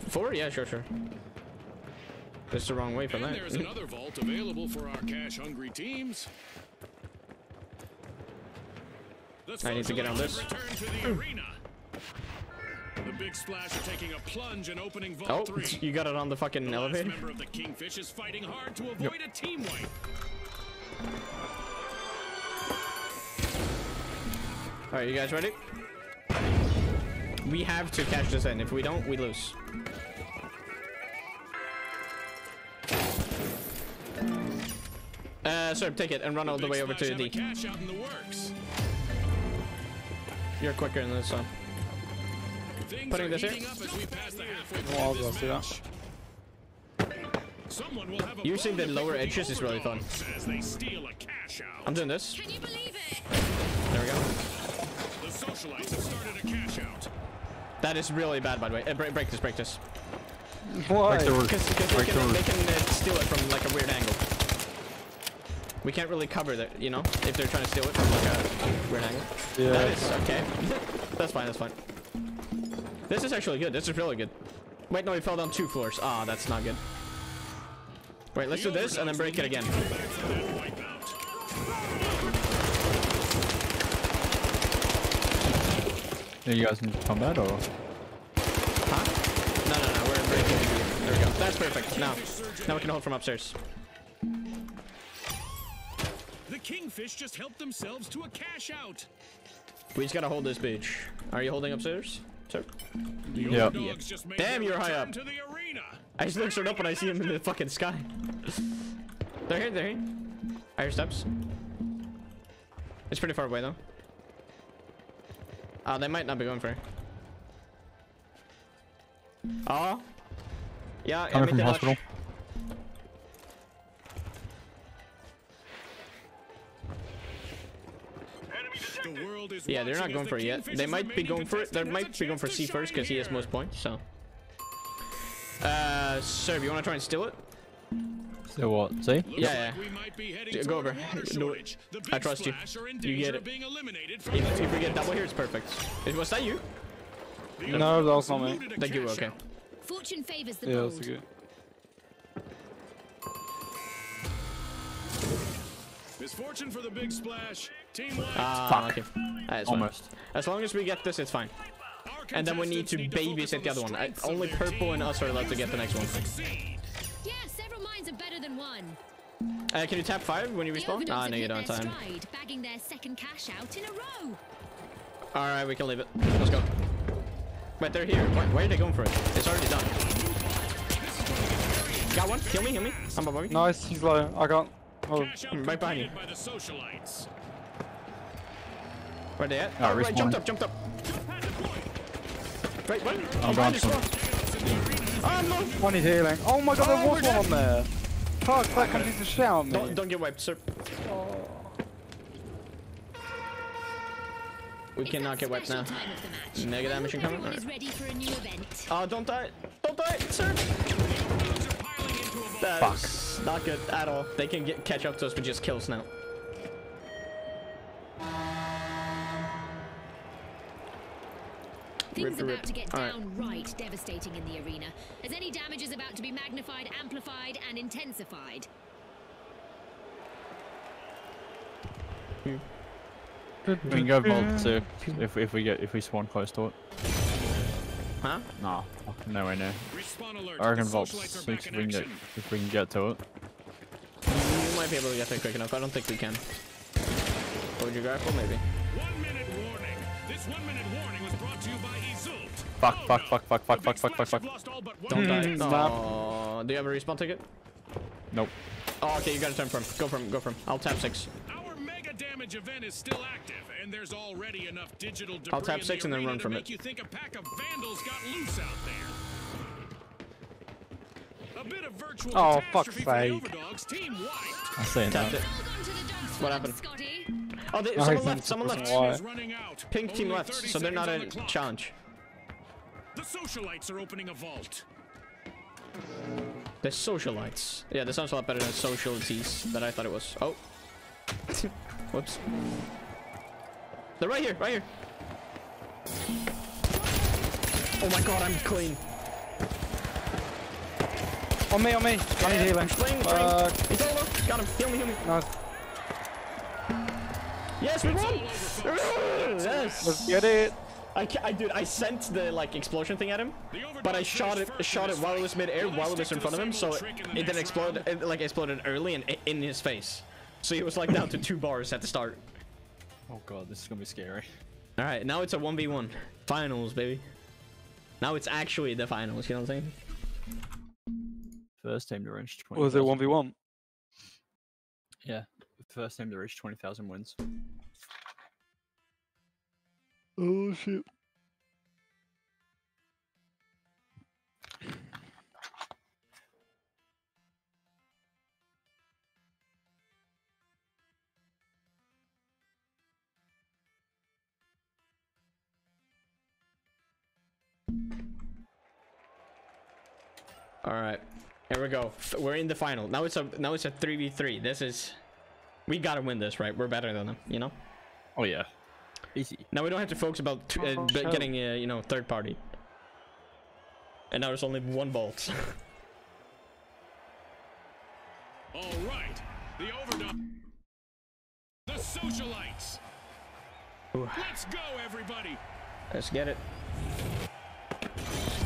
4? Yeah, sure. That's the wrong way for And that. there's another vault available for our cash-hungry teams. The I need to get on this. Return to the arena. The big splash are taking a plunge and opening vault Oh, 3. you got it on the fucking The last elevator? member of the Kingfish is fighting hard to avoid a team wipe. Alright, you guys ready? We have to catch this in. If we don't, we lose. Sir, take it and run all the way over to D. Cash out in the works. You're quicker than this one. Things Putting are this here? heating up as we pass the halfway point I'll of this go see match. Someone will have a Using the bone to lower pick with edges is really fun. overdogs as they steal a cash out. I'm doing this. Can you believe it? There we go. The socialites have started a cash out. That is really bad, by the way. Break this. Why? Because they can steal it from like a weird angle. We can't really cover that, you know, if they're trying to steal it from like a weird angle. Yeah. That is okay. That's fine. This is actually good. This is really good. Wait, no, he fell down 2 floors. Ah, that's not good. Wait, let's do this and then break it again. Yeah, you guys need to combat or? Huh? No, we're breaking it. There we go. That's perfect. Now we can hold from upstairs. The Kingfish just helped themselves to a cash out. We just gotta hold this bitch. Are you holding upstairs, sir? The Yeah. overdogs just made Damn, their you're high return up. to the arena. I just look straight up and I see him in the fucking sky. They're here. I hear steps. It's pretty far away though. They might not be going for it. Oh. Yeah, Coming from did hospital. The world is Yeah, they're not watching going as for the it yet. Kingfish's They might be remaining going for it. They contestant might has be a going for chance C to first shine because he has here. most points. So. Sir, you want to try and steal it? So what? See? Looks Yeah. like we might be heading Go toward over. a water Do it. shortage. The I Big trust you. Splash are in You get danger it. of being eliminated from the If we get double here, it's perfect. Was that you? No, that was not me. looted a Thank you. cash Okay. out. Fortune favors the Yeah, bold. that's good. Misfortune for the big splash. Team wiped. Okay. That's Almost. fine. As long as we get this, it's fine. Our And then we need to contestants babysit the other one. strengths of Only their Purple team and us are allowed to get the next one. succeed. Yeah, several minds are better than one. Can you tap 5 when you The respawn? Overdogs Ah, have no, you hit don't have their time. stride, bagging their second cash out in a row. Alright, we can leave it. Let's go. Wait, they're here. Why are they going for it? It's already done. Got one. Heal me, heal me. I'm above you. Nice, he's low. I got. Oh, Cash out Right behind you. completed by the socialites. Where they at? Ah, Oh, right, jumped respawn. up, jumped up. Wait, what? I'm behind you, gone. Swan. Oh, no. one is healing. Oh my god, there Oh, was we're one on there. Fuck, that can just shout me. Don't get wiped, sir. We It's cannot that get wiped now. special time of the match. Mega I damage hope incoming. everyone is ready for a new event. Oh, don't die. Don't die, sir. That's not good at all. They can catch up to us with just kills now. Things Rip. about to get All right. downright devastating in the arena, as any damage is about to be magnified, amplified, and intensified. We can go Vods too if we spawn close to it. Huh? Nah, nowhere near. Respawn alert. I reckon The Vods socialites are back in action. if we can get to it. You might be able to get there quick enough. I don't think we can. Or would you grapple? Maybe. 1 minute warning. This 1 minute warning was brought to you by Izult. Fuck, Oh, fuck, no. fuck, fuck, The fuck, big fuck, fuck, splash fuck, have lost all but one Don't die. minute. Snap. Oh, do you have a respawn ticket? Nope. Oh, okay, you gotta turn for him. Go for him, go for him. I'll tap 6. Our mega damage event is still active, and there's already enough digital debris I'll tap in 6 the and then arena run to from make it. you think a pack of vandals got loose out there. A bit of virtual Oh, catastrophe fuck's for the sake. Overdogs. Team wiped. I'm saying Tapped that. it. Hold on to the dogs What for happened? Scotty. Oh, I someone think left, someone it's left. Why? Time is running out. Pink team Only left, 30 so they're not seconds on a the clock. challenge. The socialites are opening a vault. The socialites. Yeah, that sounds a lot better than socialities that I thought it was. Oh. Whoops. They're right here, right here. Oh my god, I'm clean. On me, on me. I need healing. Fling. He's all low. Got him. Heal me, heal me. Nice. Yes, we won! All over, folks. Yes! Let's get it. Dude, I sent the like explosion thing at him, The Overdogs but I shot finished it first shot in it this while it fight. was mid-air, Will they while it was stick in to front of the him, same so old it trick in the didn't next explode. round? It like exploded early and in his face. So he was like down to 2 bars at the start. Oh god, this is gonna be scary. All right, now it's a 1v1 finals, baby. Now it's actually the finals. You know what I'm saying? First team to reach 20. Or was it 1v1? Yeah, first team to reach 20,000 wins. Oh shit. All right, here we go. We're in the final. Now it's a 3v3. This is, we gotta win this, right? We're better than them, you know. Oh yeah. Easy. Now we don't have to focus about getting you know, third party. And now there's only 1 bolt. All right. The Overdog. The socialites. Ooh. Let's go, everybody. Let's get it.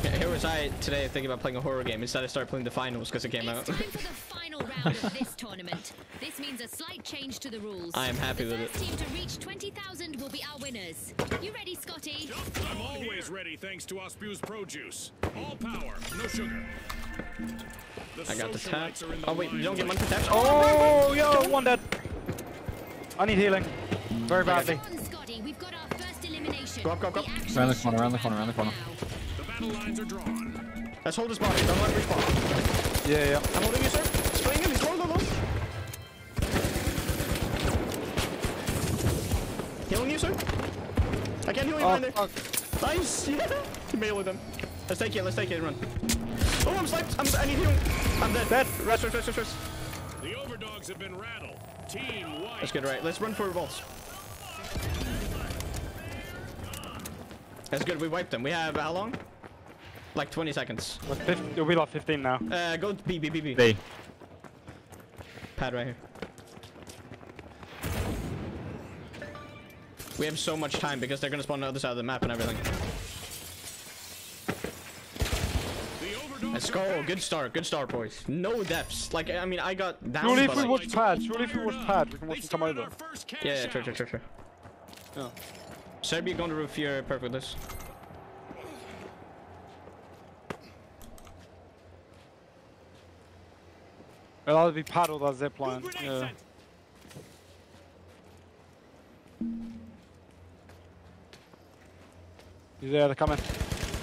Yeah, here was I today thinking about playing a horror game. Instead I started playing the finals because it came out. It's time for the final round of this tournament. This means a slight change to the rules. I am happy with it. The first team to reach 20,000 will be our winners. You ready, Scotty? I'm always ready thanks to Ospu's Produce. All power, no sugar. I got the tap. socialites are in the Oh wait, you don't get line. money for taps? Oh, yo, one dead. I need healing. Very badly. Come on, Scotty. We've got our first elimination. Go up, go up, go up. The action Around the is corner, around the shooting corner, around the corner. now. The battle lines are drawn. Let's hold his body. Don't let him respawn. Yeah, yeah. I'm holding you, sir. Spraying him. He's low, low, low. Healing you, sir. I can't heal you Oh, behind there. fuck. Nice. Yeah. He melee them. Let's take it. Let's take it and run. Oh, I'm sniped. I need healing. I'm dead. Dead. Rest, rest, rest, rest, rest. The Overdogs have been rattled. Team White. Let's get it right. Let's run for revolts. That's good. We wiped them. We have how long? Like 20 seconds. It'll be like 15 now. Go B, B, B, B. B. Pad right here. We have so much time because they're gonna spawn on the other side of the map and everything. Let's go. Good start, boys. No deaths. Like, I mean, I got down. Surely if but, we like, watch pad, surely if we watch pad, we can watch them come over. yeah, true. Yeah. Serbia go on the roof here. Perfect with this. It'll either be pad or that zip line. Yeah. He's there, they're coming.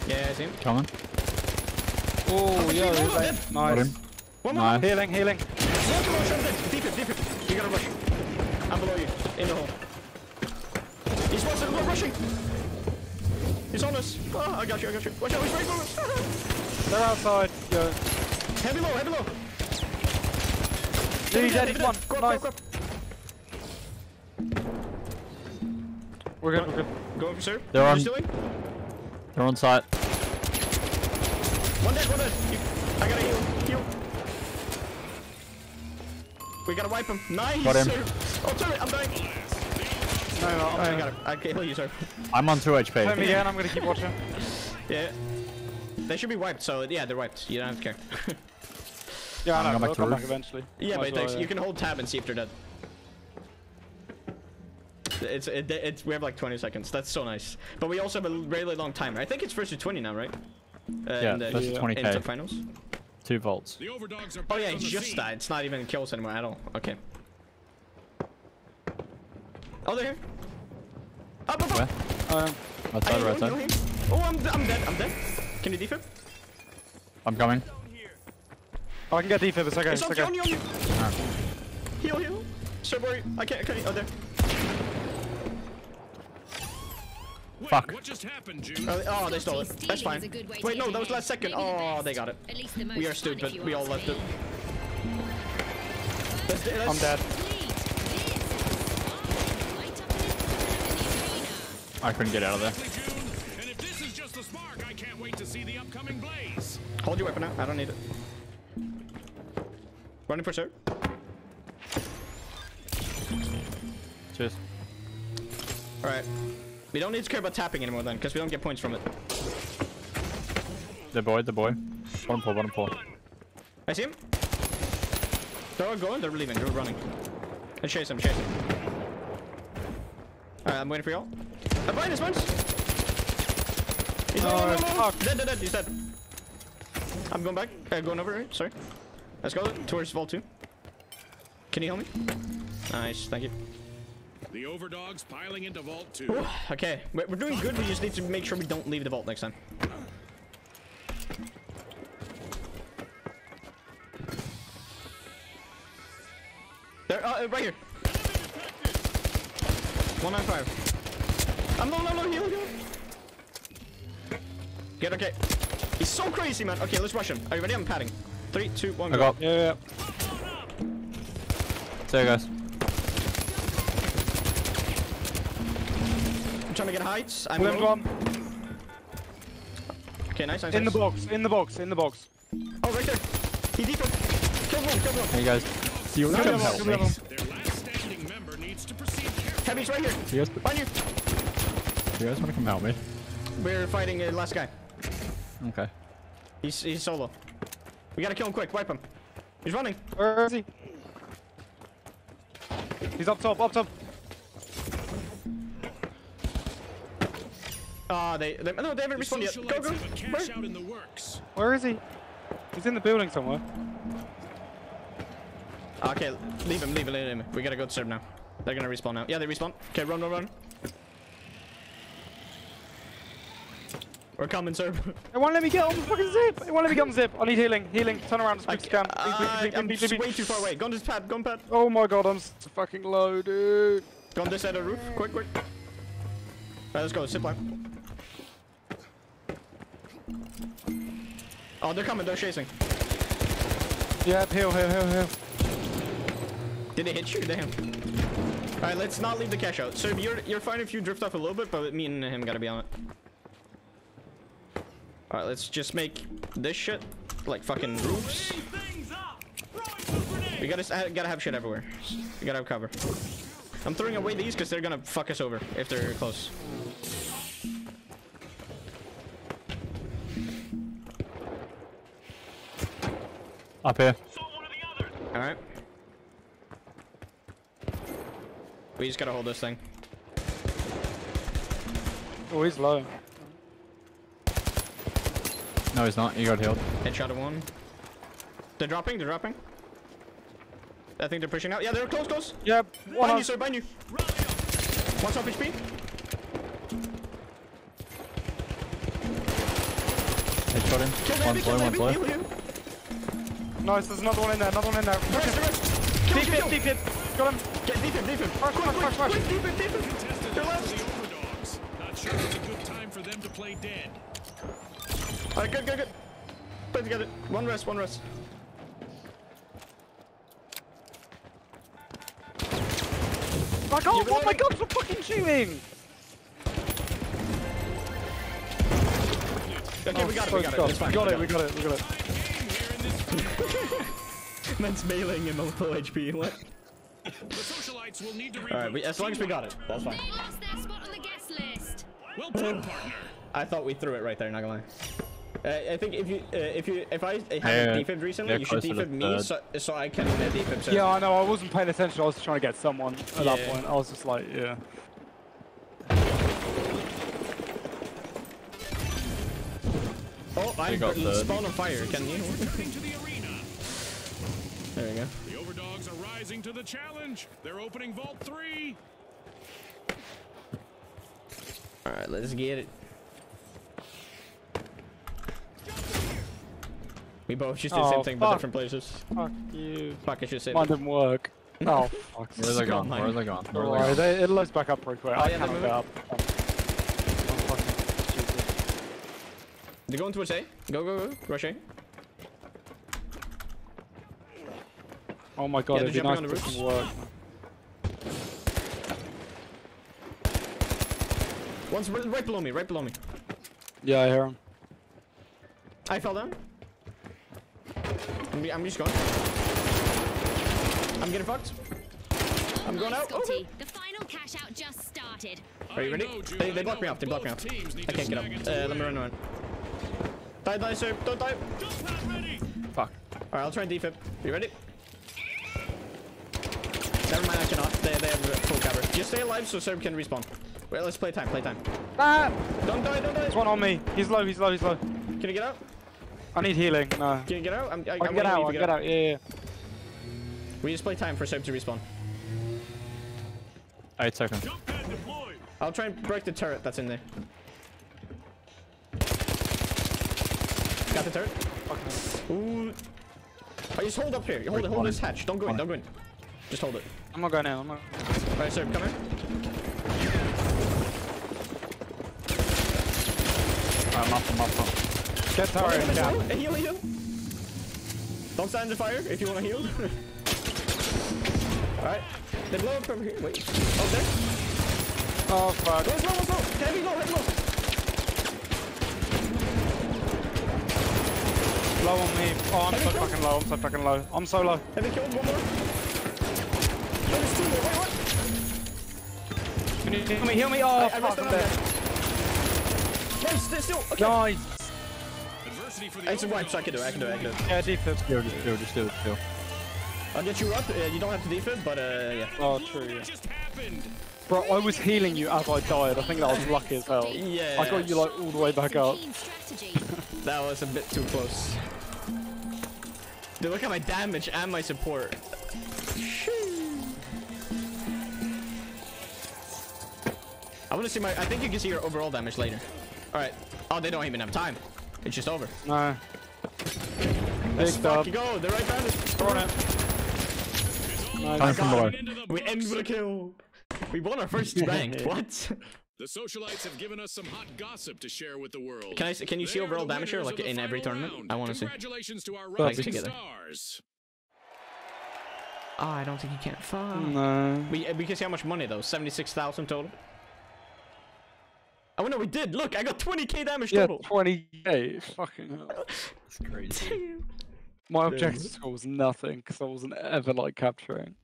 Yeah, I see him. Coming. Oh, yeah, nice. Got him. One more. Nice. Healing. Deep it. You gotta rush. I'm below you. In the hole. He's rushing. He's on us. Oh, I got you. Watch out, he's right for us. They're outside. Yeah. Heavy low. He's dead, he's one. Nice. Go up. We're good. Going for sir. They're on. Doing? They're on site. One dead. I gotta heal. We gotta wipe him. Nice. Got him. Sir. Oh, sorry, I'm dying. No, I got him. I can heal you, sir. I'm on 2 HP. Let me again, I'm gonna keep watching. Yeah. They should be wiped, so yeah, they're wiped. You don't have to care. Yeah, I know, I'm they'll back to come roof. back eventually. Yeah, Might but as well, you can hold tab and see if they're dead. We have like 20 seconds. That's so nice. But we also have a really long timer. I think it's versus 20 now, right? Yeah, versus 20k. In the finals. 2 volts. The overdogs are Oh yeah, back on it's the just scene. that. It's not even kills anymore at all. Okay. Oh, they're here. Up. Where? Right side, right side. Oh, I'm dead. Can you defib? I'm coming. I can get defib, it's okay, It's it's on okay. you. Heal. Sir, worry. I can't. Oh, there. Wait, Fuck. what just happened, Jude? Oh, they stole it. That's Stealing fine. is a good way to Wait, get no, that was ahead. last second. Maybe the Oh, best. they got it. At least the most We are fun, stupid. if you We all ask left me. it. I'm dead. I couldn't get out of there. June, and if this is just a spark, I can't wait to see the upcoming blaze. Hold your weapon out. I don't need it. Running for sir. Cheers. Alright. We don't need to care about tapping anymore then, because we don't get points from it. The boy. Bottom four. I see him. They're all going, they're leaving, they're running. Let's chase him. Alright, I'm waiting for y'all. I'm behind us once! He's Oh, no. fuck. Dead, he's dead. I'm going back, going over, right? Sorry. Let's go towards Vault 2. Can you heal me? Nice, thank you. The overdogs piling into Vault 2. Ooh, okay, we're doing good, we just need to make sure we don't leave the vault next time. There, right here. 195. I'm no, heal. Get okay. He's so crazy, man. Okay, let's rush him. Are you ready? I'm padding. 3, 2, 1, I go. got. Yeah. See you guys. I'm trying to get heights. I'm Limbed low. one. Okay, nice. In the box. Oh, right there. He deep. Killed one. Hey guys. See you Kill come him, help kill me. him. Their last standing member needs to proceed carefully. Heavy's right here. You guys, On you. you guys want to come help me? We're fighting the last guy. Okay. He's solo. We gotta kill him quick. Wipe him. He's running. Where is he? He's up top. They haven't responded yet. Socialites Go. have a cash out in the works. Where is he? He's in the building somewhere. Okay, leave him. We gotta go to serve now. They're gonna respawn now. Yeah, they respawn. Okay, run. We're coming, sir. It won't let me get on the fucking zip. I need healing. Turn around and quick scan. I'm Please. way too far away. Go on this pad. Oh my god, I'm so fucking low, dude. Go on this side of the roof. Quick. Alright, let's go. Zip line. Oh, they're coming. They're chasing. Yeah, heal. Did they hit you? Damn. Alright, let's not leave the cash out. Sir, you're fine if you drift off a little bit, but me and him gotta be on it. Alright, let's just make this shit like fucking roofs. We gotta have shit everywhere. We gotta have cover. I'm throwing away these because they're gonna fuck us over if they're close. Up here. Alright. We just gotta hold this thing. Oh, he's low. No, he's not. He got healed. Headshot of one. They're dropping, they're dropping. I think they're pushing out. Yeah, they're close, close. Yep. Behind you, sir, behind you. One's off HP. Headshot him. One's low, one's low. Nice, there's another one in there, another one in there. Deep hit. Got him. Get defib. Flash. Quick, defib. Contested They're the left. overdogs. Not sure it's a good time for them to play dead. Alright, good. Play together. One rest. My god, oh my god, stop fucking shooting! Okay, we got it. It's fine. We got it. Man's mailing him on full HP. What? The socialites will need to Alright, as long as we got it, that's fine. They lost their spot on the guest list. Well played, partner. I thought we threw it right there, not gonna lie. I think if I haven't defibed recently, you should closer to defib me so I can defib. So. Yeah, I know, I wasn't paying attention, I was trying to get someone at that point. I was just like, yeah. Oh, I got spawned on fire, can you? Into the arena. There we go. The overdogs are rising to the challenge. They're opening Vault 3. Alright, let's get it. We both just did the same thing but different places. Fuck you. Fuck, I should say Mine that. didn't work. Oh, fuck. Where are they gone? Where are they gone? Where are they Alright, gone? it loads back up pretty quick. I yeah, cannot they're get up. I'm fucking stupid. They're going towards A. Go. Rush A. Oh my god, Yeah, it'd be they're nice jumping to on the some work. One's right below me, Yeah, I hear him. I fell down. I'm just going. I'm getting fucked. I'm going out. Oh. Scotty, the final cash out just started. Are you ready? They blocked me off. I can't get up. Let me run. Die, sir. Don't die. Fuck. Alright, I'll try and defib. You ready? Never mind, I cannot. They have full cover. Just stay alive so Serb can respawn. Wait, let's play time. Ah! Don't die. There's one on me. He's low. Can you get out? I need healing. No. Can you get out? I can get out. Yeah. We just play time for Serb to respawn. 8 seconds. I'll try and break the turret that's in there. Got the turret. Ooh. Oh, just hold up here. Hold this hatch. Don't go in. Just hold it. I'm not going in. Alright, Serb, come here. I'm up. Get turret in cap. Heal. Don't stand in the fire if you want to heal. Alright. They blow up from here. Wait. Oh, there. Oh, fuck. One's low. Heavy low. Low on me. Oh, I'm so fucking low. I'm so low. Have they killed one more? Oh, there's two more. Wait, what? Can you heal me? Oh, I fuck, rested I'm on dead. Nice, they're still. Okay. Nice. It's a wipe, so I can do it. Yeah, defib. Just do it. I'll get you up. You don't have to defib, but yeah. Oh, true, yeah. Bro, I was healing you as I died. I think that was lucky as hell. Yeah. I got you like all the way back up. Strategy. That was a bit too close. Dude, look at my damage and my support. I want to see my. I think you can see your overall damage later. All right. Oh, they don't even have time. It's just over. No. Let's Big dub. fucking go. They're right behind us. Throw it. Time Nice. from below. We end with a kill. We won our first rank. What? The socialites have given us some hot gossip to share with the world. Can you see They're overall the damage here, winners like of the in every final tournament? round. I want to see. Congratulations to our Like rising together. stars. Oh, I don't think you can. Fuck. No. We can see how much money though. 76,000 total. Oh no, we did. Look, I got 20k damage Yeah, total. 28. Fucking hell. That's crazy. My objective score was nothing because I wasn't ever like capturing.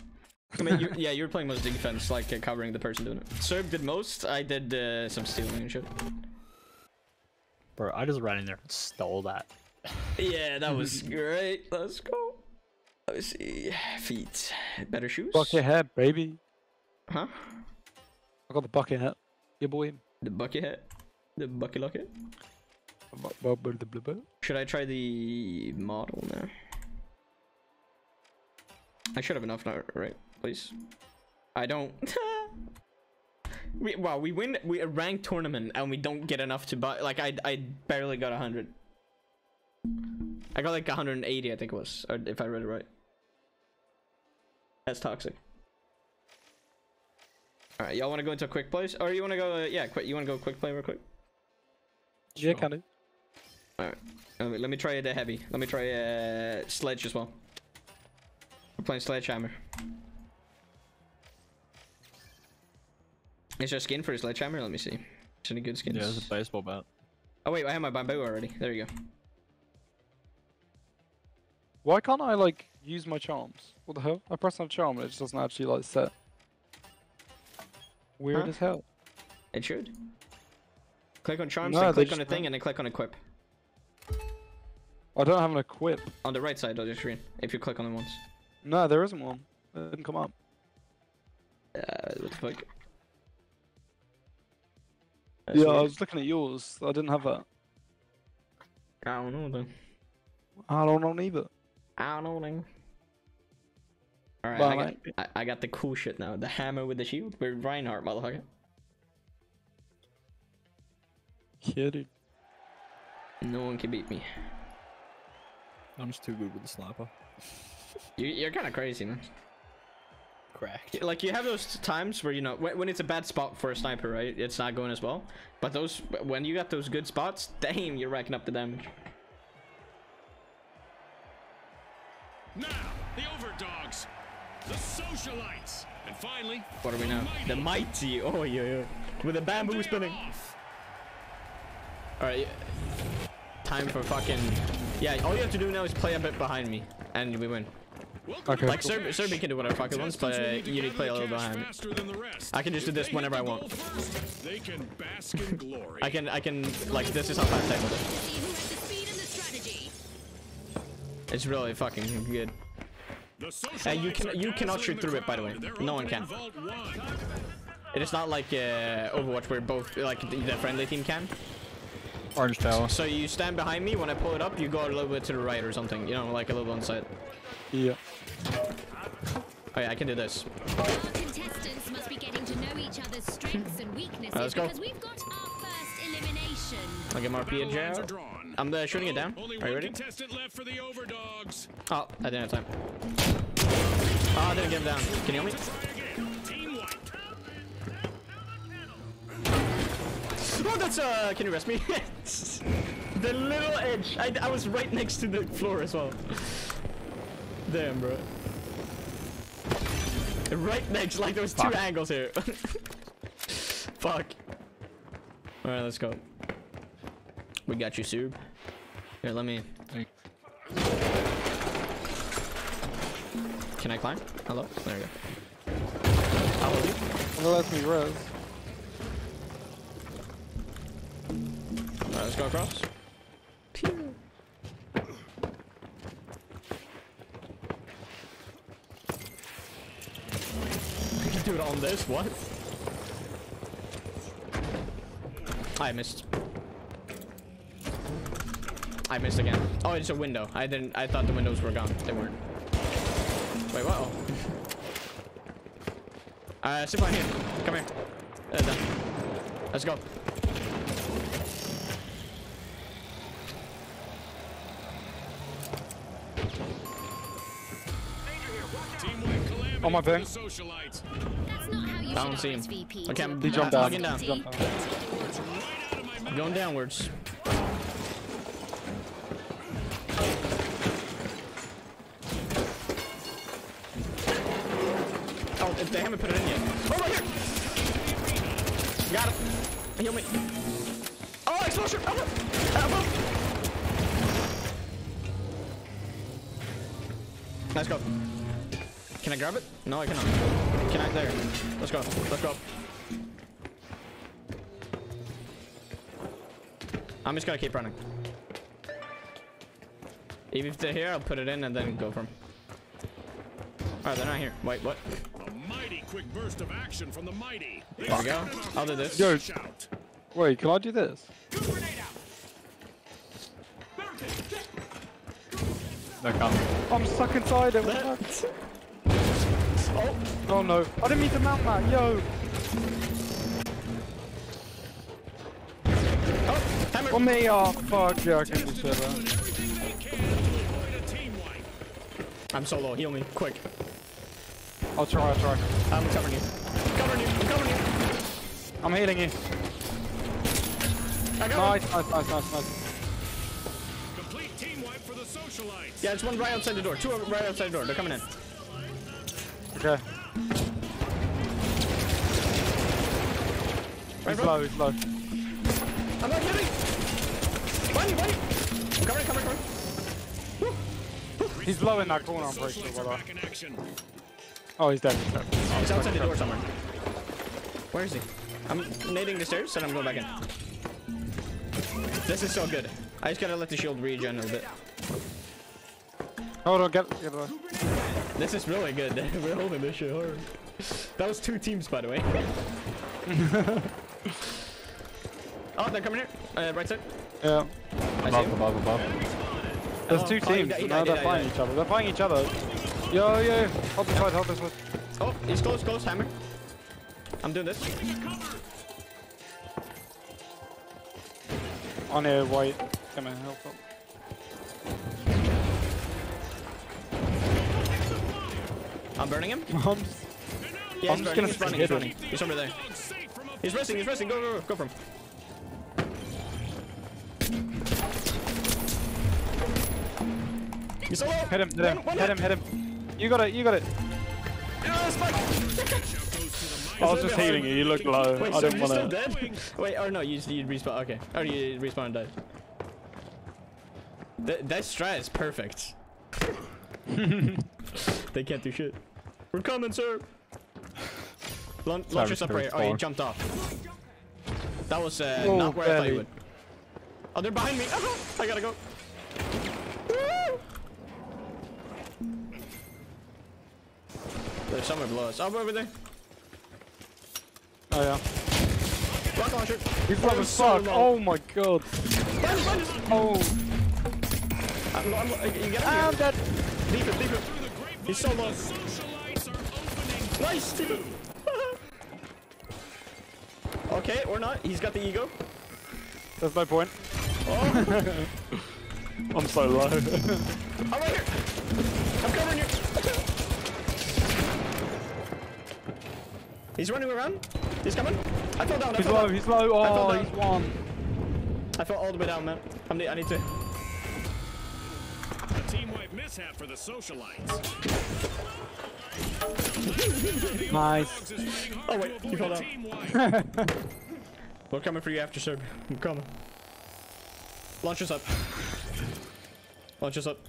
I mean, yeah, you were playing most defense, like covering the person doing it. Serb did most. I did some stealing and shit. Bro, I just ran in there and stole that. Yeah, that was great. Let's go. Let me see. Feet. Better shoes. Bucket hat, baby. Huh? I got the bucket hat. Yeah, boy. The bucket hat. The bucket locket. Blah. Should I try the model now? I should have enough now, right? Please. I don't. we win a ranked tournament and we don't get enough to buy. Like I barely got 100. I got like 180, I think it was, or if I read it right. That's toxic. All right, y'all want to go into a quick place, or you want to go? Yeah, quick. You want to go quick play real quick? Yeah, kind of. All right. Let me try the heavy. Let me try sledge as well. We're playing sledgehammer. Is there a skin for a sledgehammer? Let me see. Is any good skins? Yeah, there's a baseball bat. Oh wait, I have my bamboo already. There you go. Why can't I like use my charms? What the hell? I press on charm and it just doesn't actually like set. Weird Huh? as hell. It should. Click on charms, No, then they click on a just thing, and then click on equip. I don't have an equip. On the right side of the screen, if you click on it once. No, there isn't one. It didn't come up. What the fuck? Yeah, I was looking at yours. I didn't have that. I don't know then. I don't know neither. I don't know then. Alright, Well, I got the cool shit now. The hammer with the shield. We're Reinhardt, motherfucker. Yeah, dude. No one can beat me. I'm just too good with the sniper. You're kind of crazy, man. Cracked. Like, you have those times where, you know, when it's a bad spot for a sniper, right? It's not going as well. But those, when you got those good spots, damn, you're racking up the damage. Now, the overdogs, the socialites, and finally, What are we now? The mighty. Oh, yeah. With the bamboo spinning. Alright. Time for fucking... Yeah, all you have to do now is play a bit behind me. And we win. Okay. Like, Serbi can do whatever fuck he wants, but you need to play a little behind me. I can just do this whenever I want. They can bask in glory. I can, like, this is how fast I do it. See who has the speed and the strategy. It's really fucking good. And you cannot shoot through it, by the way. No one can. It is not like Overwatch where both, like, the friendly team can. Orange tower. So you stand behind me, when I pull it up, you go a little bit to the right or something. You know, like a little on side. Yeah. Oh yeah, I can do this. Our contestants must be getting to know each other's strengths and weaknesses Let's go. because we've got our first elimination. I'll get Marpia jail. I'm shooting it down. Are you ready? Contestant left for the overdogs. Oh, I didn't have time. Oh, I didn't get him down. Can you help me? Team white. Oh, that's can you rest me? The little edge. I was right next to the floor as well. Damn, bro. Right next, like there was two angles here. Fuck. Alright, let's go. We got you, Sub. Here, let me... Can I climb? Hello? There we go. How will you? Well, let me res. Alright, let's go across. Pew. We can do it on this, what? I missed. I missed again. Oh, it's a window. I thought the windows were gone. They weren't. Wait, what? Oh. Sit behind here. Come here. Done. Let's go. On my thing. That's not how you I don't should see him. RSVP. Okay, I'm He jumped down. hugging down. He jumped down. I'm going downwards. Oh, they haven't put it in yet. Oh, right here! Got him. Heal me. Oh, explosion! Elbow! Elbow! Let's go. Can I grab it? No, I cannot. Can I? There. Let's go. Let's go. I'm just gonna keep running. Even if they're here, I'll put it in and then go for them. Alright, they're not here. Wait, what? A mighty quick burst of action from the mighty. There we go. I'll do this. Yo. Wait, can I do this? No come. I'm stuck inside it. What the fuck? Oh no. I didn't mean to mount that. Yo. Oh, hammer. On me. Oh, fuck. Yeah, I can do shit there. I'm so low. Heal me. Quick. I'll try. I'm covering you. I'm covering you. I'm healing you. I got Nice. Complete team wipe for the socialites. Yeah, it's one right outside the door. Two right outside the door. They're coming in. Okay. Right, He's bro. low. I'm not kidding. Bunny. I'm covering. He's low in that corner, I'm pretty sure. Socialites are back in action. Oh, he's dead. He's outside the door somewhere. Where is he? I'm nading the stairs and I'm going back in. This is so good. I just gotta let the shield regen a little bit. Hold on, get away. This is really good. We're holding this shit hard. That was 2 teams, by the way. Oh, they're coming here. Right side. Yeah. I see him. Above. There's Oh, 2 he teams. died, he No, died, they're he fighting died. each other. They're fighting each other. Yo. Hold this side. Oh, he's close. Hammer. I'm doing this. On here, white. Come on, help up. I'm burning him. I'm just... Yeah, I'm he's just burning. gonna He's hit running. him. He's over there. He's resting. Go for him. He's solo. Hit him. One Hit him. You got it. Yeah, spike. I was just healing you. You look low. Wait, I so didn't you're still want to... dead? Wait, or no, you respawn. Okay. Or you respawn and died. That strat is perfect. They can't do shit. We're coming, sir. Launch us up right here. Oh, he jumped off. That was not where I thought you would. Oh, they're behind me. Oh, I gotta go. Woo! There's somewhere below us. Oh, over there. Oh, yeah. Rock launcher. He's low as fuck. Oh, my God. Behind us. Oh. You get him. I'm dead. Leave it. He's so low. Nice. Okay, or not. He's got the ego. There's no point. Oh. I'm so low. I'm right here. I'm covering you. He's running around. He's coming. I fell down. He's low. Oh, down. he's won. I fell all the way down, man. I need to. A team wipe mishap for the socialites. Nice. Oh wait, you fell down. We're coming for you after, sir. I'm coming. Launch us up.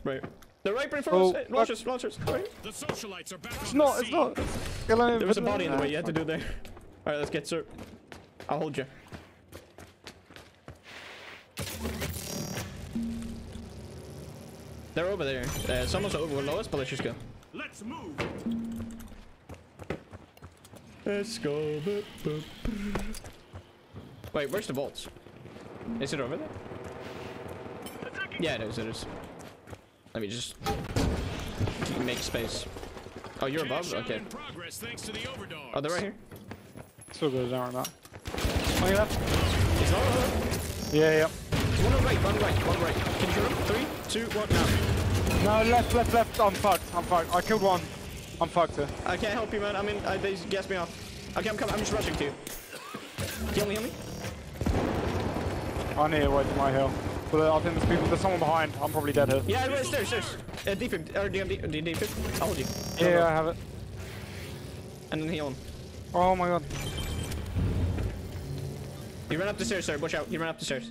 Right. They're right in front of us. Hey, launch us. Right. The socialites are back. It's not. There was a body in the way. You had to do it there. All right, let's get sir. I'll hold you. They're over there. Someone's over below us, but let's just go. Let's move. Let's go. Wait, where's the bolts? Is it over there? Yeah, it is. Let me just make space. Oh, you're above? Okay. Oh, they're right here. Still good down right now. On your left. It's not over. Yeah. One right. Can you shoot him? 3, 2, 1, now. No, left. I'm fucked. I killed one. I'm fucked here. I can't help you, man. I mean, they gassed me off. Okay, I'm coming. I'm just rushing to you. Heal me. I need to wait for my heal. But I think there's someone behind. I'm probably dead here. Yeah, right, stairs. Defib, or defib. I'll hold you. Yeah, I have it. And then heal him. Oh my god. You run up the stairs, sir. Watch out. You run up the stairs.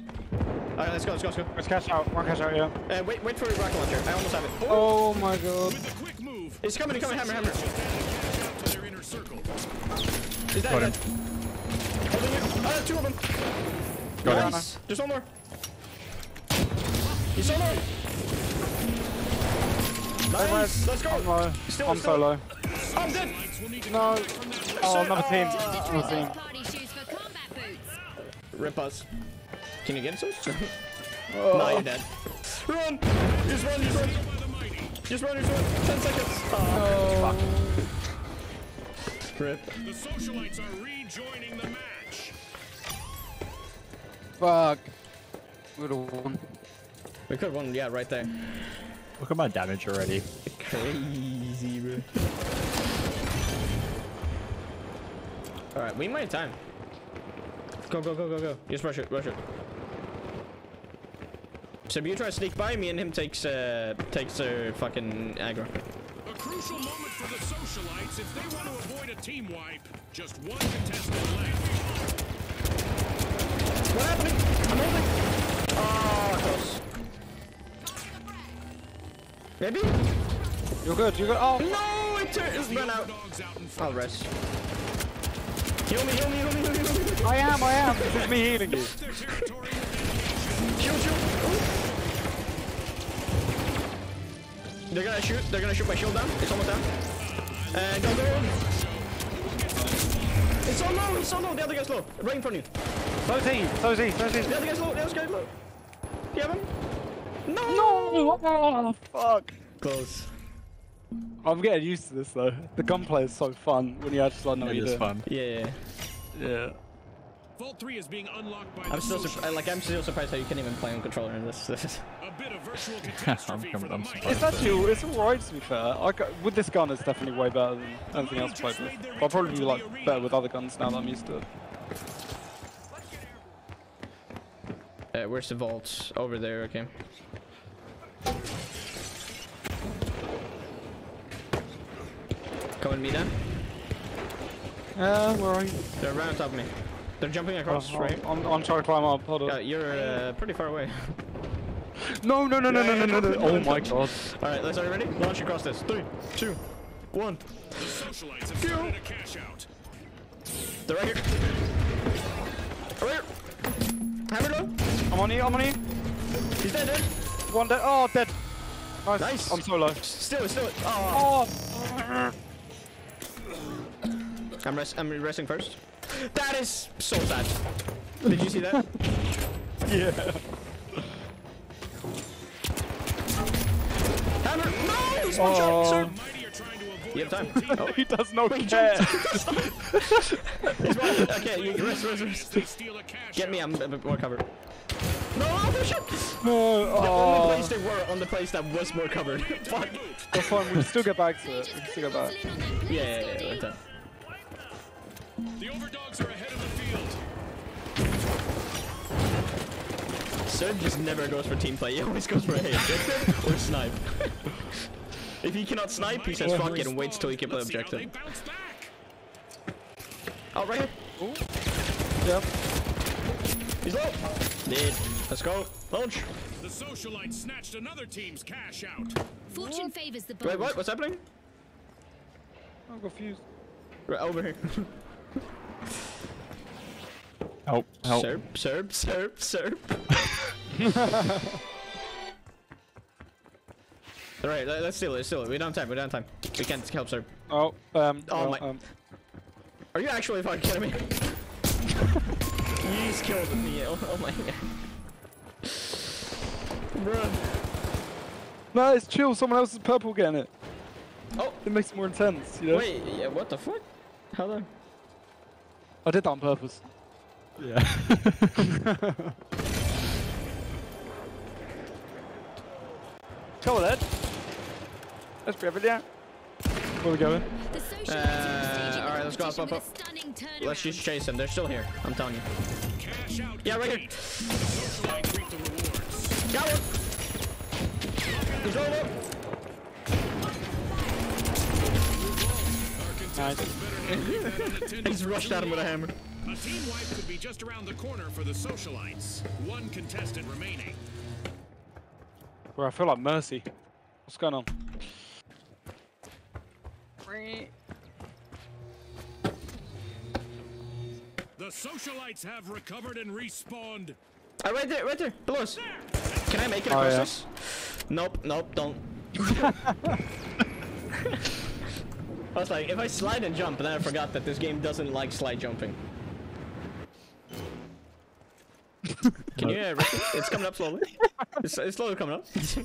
Alright, let's go. Let's cash out. One cash out, yeah. Wait for a rocket launcher. I almost have it. Oh my god. With a quick move, He's coming, hammer. To their inner circle. He's dead. Got him. Holding you. Two of them. Got Nice. Just one more. He's solo. Nice. Let's go. I'm low. Still, I'm still. so low. I'm dead. No. Oh, another team. Another team. Party shoes for combat boots. Rip us. Can you get us? Oh. No, you're dead. Run! Just run. Just run. 10 seconds. Oh. Fuck. Rip. The socialites are rejoining the match. Fuck. We'd have won. We could have won, yeah, right there. Look at my damage already. Crazy, bro. Alright, we might have time. Go. Just rush it. So you try to sneak by me and him takes fucking aggro. A crucial moment for the socialites if they want to avoid a team wipe. Just one contestant left. What happened? I'm holding. Oh, close. Maybe? You're good. Oh. No, it ran out. I'll rest. Heal me. I am. This is me healing you. Shield. They're gonna shoot my shield down. It's almost down. And go. It's so low. The other guy's low. Right in front of you. So is he. The other guy's low. Do you have him? No. Oh, fuck. Close. I'm getting used to this though. The gunplay is so fun when you actually know what It you're is doing. fun. Yeah. Yeah. Vault 3 is being unlocked by I'm still surprised how you can even play on controller in this. a bit of virtual catastrophe for the I'm mic. surprised. It's alright to be fair. With this gun, it's definitely way better than anything else I played with. I'll probably be like better with other guns now that I'm used to it. Where's the vault? Over there. Okay. Coming me then? Where are you? They're right on top of me. They're jumping across, right? I'm trying to climb up. Hold on. You're pretty far away. No. Oh my god. Alright, are you ready? Launch across this. 3, 2, 1. The socialites have started a cash out. They're right here. Right here. Hammer low. I'm on you. He's dead. One dead. Oh, dead. Nice. I'm so low. Still. Oh. Oh. I'm resting first. That is so sad. Did you see that? Yeah. Hammer! No! He's one shot, sir! You have time. Oh. He does not care. He's one. Okay, you rest. Get me, I'm a bit more covered. No, oh shit! No. The only place they were on the place that was more covered. Fuck. That's fine, we can still get back to it. Yeah, right there. The overdogs are ahead of the field. Sir just never goes for team play, he always goes for a hit objective or snipe. If he cannot snipe, he says fuck it and waits till he can play objective. Oh, right here. Ooh. Yep. He's low. Dead. Let's go. Launch. The socialites snatched another team's cash out. Fortune favors the bold. Wait, what? What's happening? I'm confused. Right over here. Help. Serp. Alright, let's steal it. We don't have time. We can't help Serp. Oh, my. Are you actually fucking kidding me? He's killed me. Oh my god. Bruh. No, it's chill. Someone else is purple getting it. Oh. It makes it more intense, you know? Wait, yeah, what the fuck? How the? I did that on purpose. Yeah. Go on, Ed. Let's grab it down. Where are we going? Alright, let's go up. Let's just chase them. They're still here. I'm telling you. Cash out. Yeah, right here. Socialites reap the rewards. Got one. He's going up. Nice. He's rushed at him with a hammer. A team wipe could be just around the corner for the socialites. One contestant remaining. Bro, I feel like Mercy. What's going on? The socialites have recovered and respawned. Right there, below us. Can I make it across this? Nope, don't. I was like, if I slide and jump, and then I forgot that this game doesn't like slide jumping. Can you rip it? It's coming up slowly. It's slowly coming up. The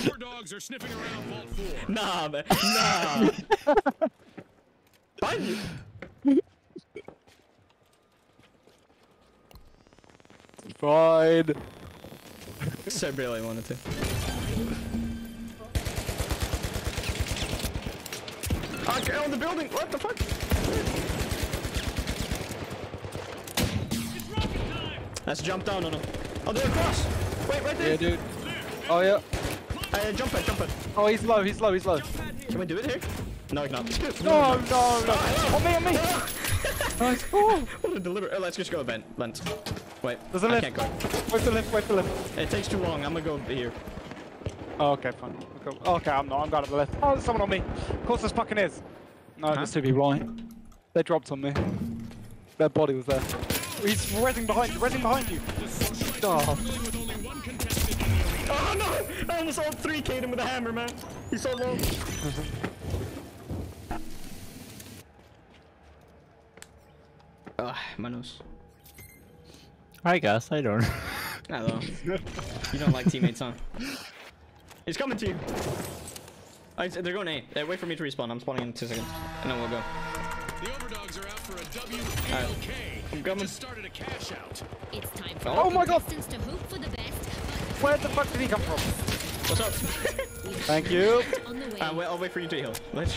overdogs are sniffing around Vault 4. Nah, man. Nah. Find you. Fine. So really wanted to. Okay, on the building. What the fuck? Let's jump down on him. Oh, they're across. Wait, right there. Yeah, dude. Oh yeah. Jump it. Oh, he's low. Can we do it here? No, he's not. No. On me. Nice. Oh. What a deliver. Let's just go, Lent. Wait, There's a I lift. can't go. Wait for the lift. It takes too long. I'm gonna go here. Oh, okay, fine. Okay, I'm not. I'm going to the left. Oh, there's someone on me. Of course, there's fucking is. No, there's two people on me. They dropped on me. Their body was there. He's rezzing behind you. Oh. Oh no! I almost all 3K'd him with a hammer, man. He's so low. My nose. Hi guys, how you doing? Hello. You don't like teammates, huh? He's coming to you. Oh, they're going A. Wait for me to respawn. I'm spawning in 2 seconds, and then we'll go. The overdogs are out for a WLK. I'm coming. Just started a cash out. It's time for Oh my god! contestants to hope for the best. Where the fuck did he come from? What's up? Thank you. On the way. I'll wait for you to heal. Let's...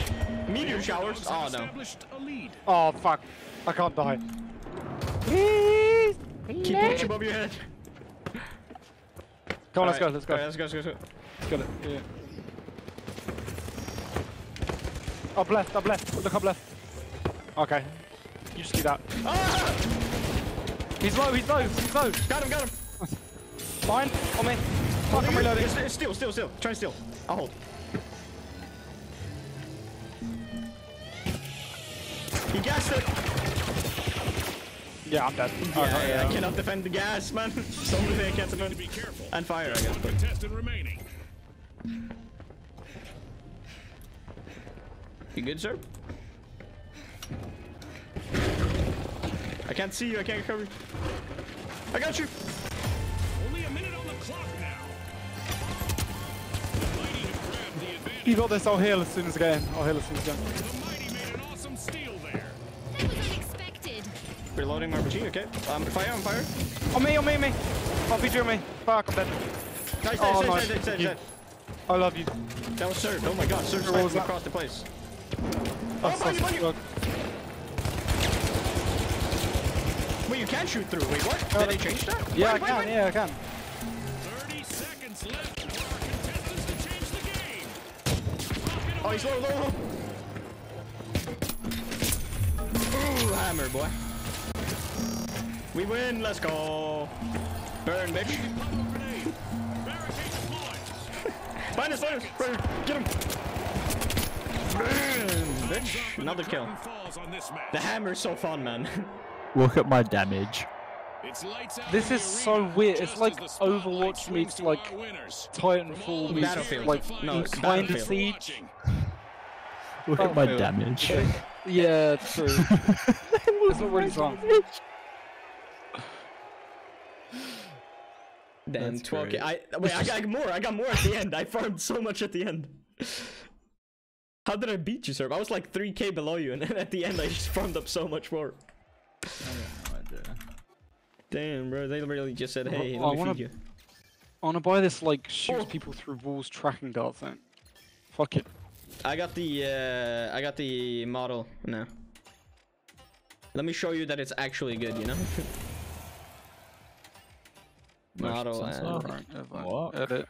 Meteor showers? Oh no. Established a lead. Oh fuck! I can't die. Please. Keep watch above your head. Come on, let's go. Alright, let's go. Let's get it. Yeah. Up left. Look up left. Okay. You just do that. Ah! He's low. Got him. Fine. On me. Fuck, I'm reloading. Steal. Try and steal. I'll hold. He gassed it. Yeah, I'm dead. Yeah, I cannot defend the gas, man. So many things I can't defend. Be careful. And fire, I guess. But... Contestant remaining. You good, sir? I can't see you. I can't cover you. I got you. Only a minute on the clock now. The mighty have grabbed the advantage. You got this. I'll heal as soon as I get in. The mighty made an awesome steal there. That was unexpected. Reloading my RPG, okay. Fire. On me. RPG on me. Fuck, I'm dead. Nice. I love you. That was Surge. Oh my god, Surge What was sniped me that? across the place. That's behind you. good. Wait, you can shoot through. Wait, what? Did they change that? Yeah, Wait. I can. 30 seconds left for our contestants to change the game. Oh, he's low. Ooh, hammer, boy. We win, let's go. Burn, bitch. Find us. Get him. Burn, bitch. Another kill. The hammer's so fun, man. Look at my damage. This is so weird. It's like Overwatch meets like Titanfall meets Battlefield. like No, it's kind of Battlefield. Siege. Look at my Battlefield. damage. Yeah, true. It's not really fun. Damn, That's 12K. great. I got more. I got more at the end. I farmed so much at the end. How did I beat you, sir? I was like 3K below you, and then at the end I just farmed up so much more. I got no idea. Damn, bro. They really just said, hey, I let me wanna- feed you. I wanna buy this like shoots Oh. people through walls tracking dart thing. Fuck it. I got the model now. Let me show you that it's actually good, you know? Model Motion and... sensor. Right, What? edit.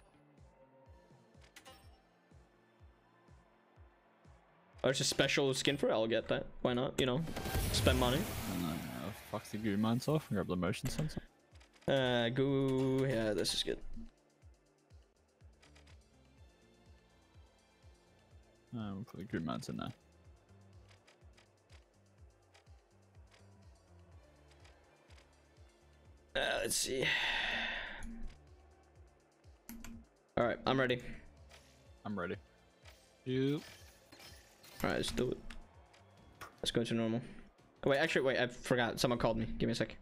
Oh, there's a special skin for it. I'll get that. Why not? You know, spend money. And then fuck the goo mines off and grab the motion sensor. Goo. Yeah, this is good. We'll put the good mounts in there. Let's see. All right, I'm ready. I'm ready. You. All right, let's do it. Let's go to normal. Oh, wait, actually, wait, I forgot. Someone called me. Give me a sec.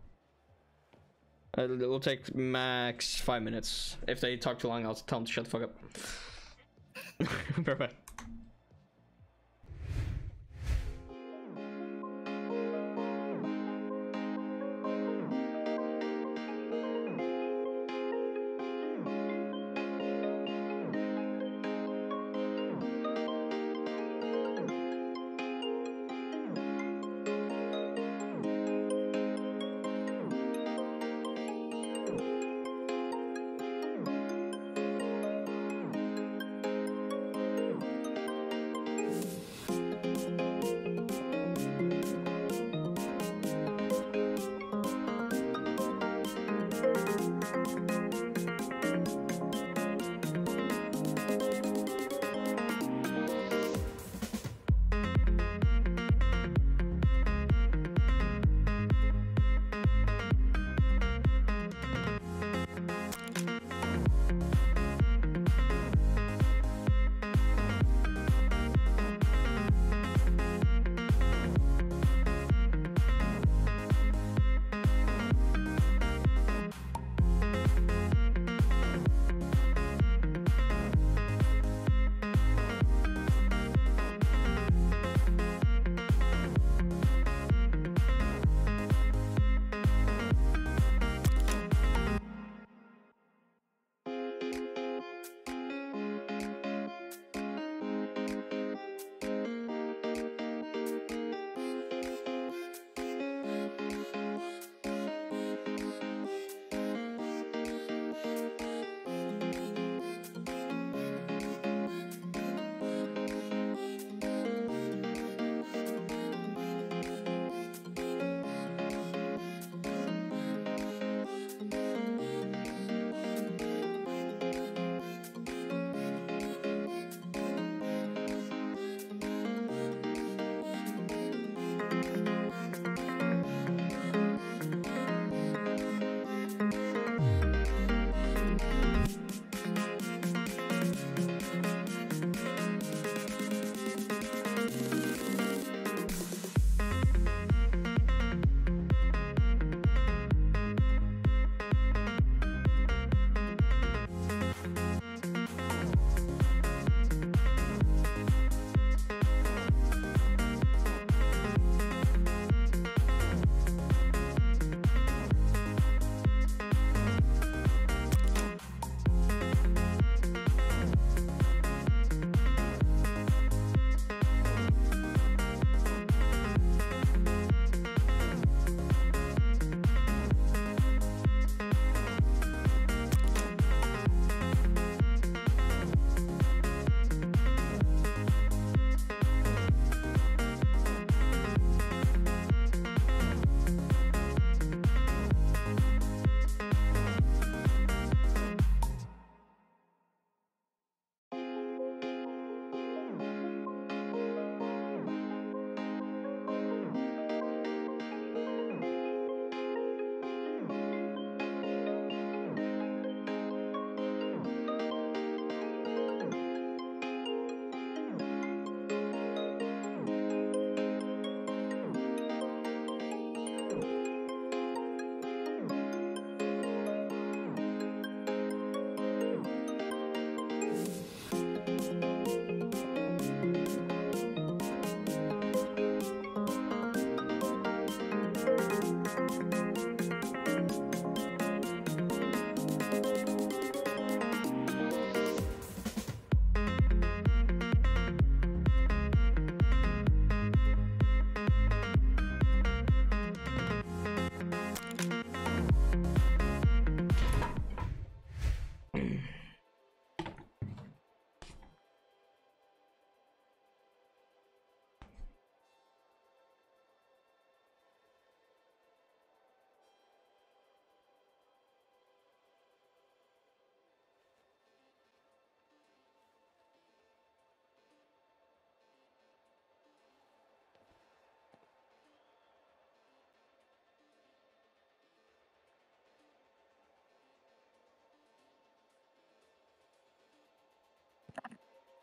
It will take max 5 minutes. If they talk too long, I'll tell them to shut the fuck up. Perfect.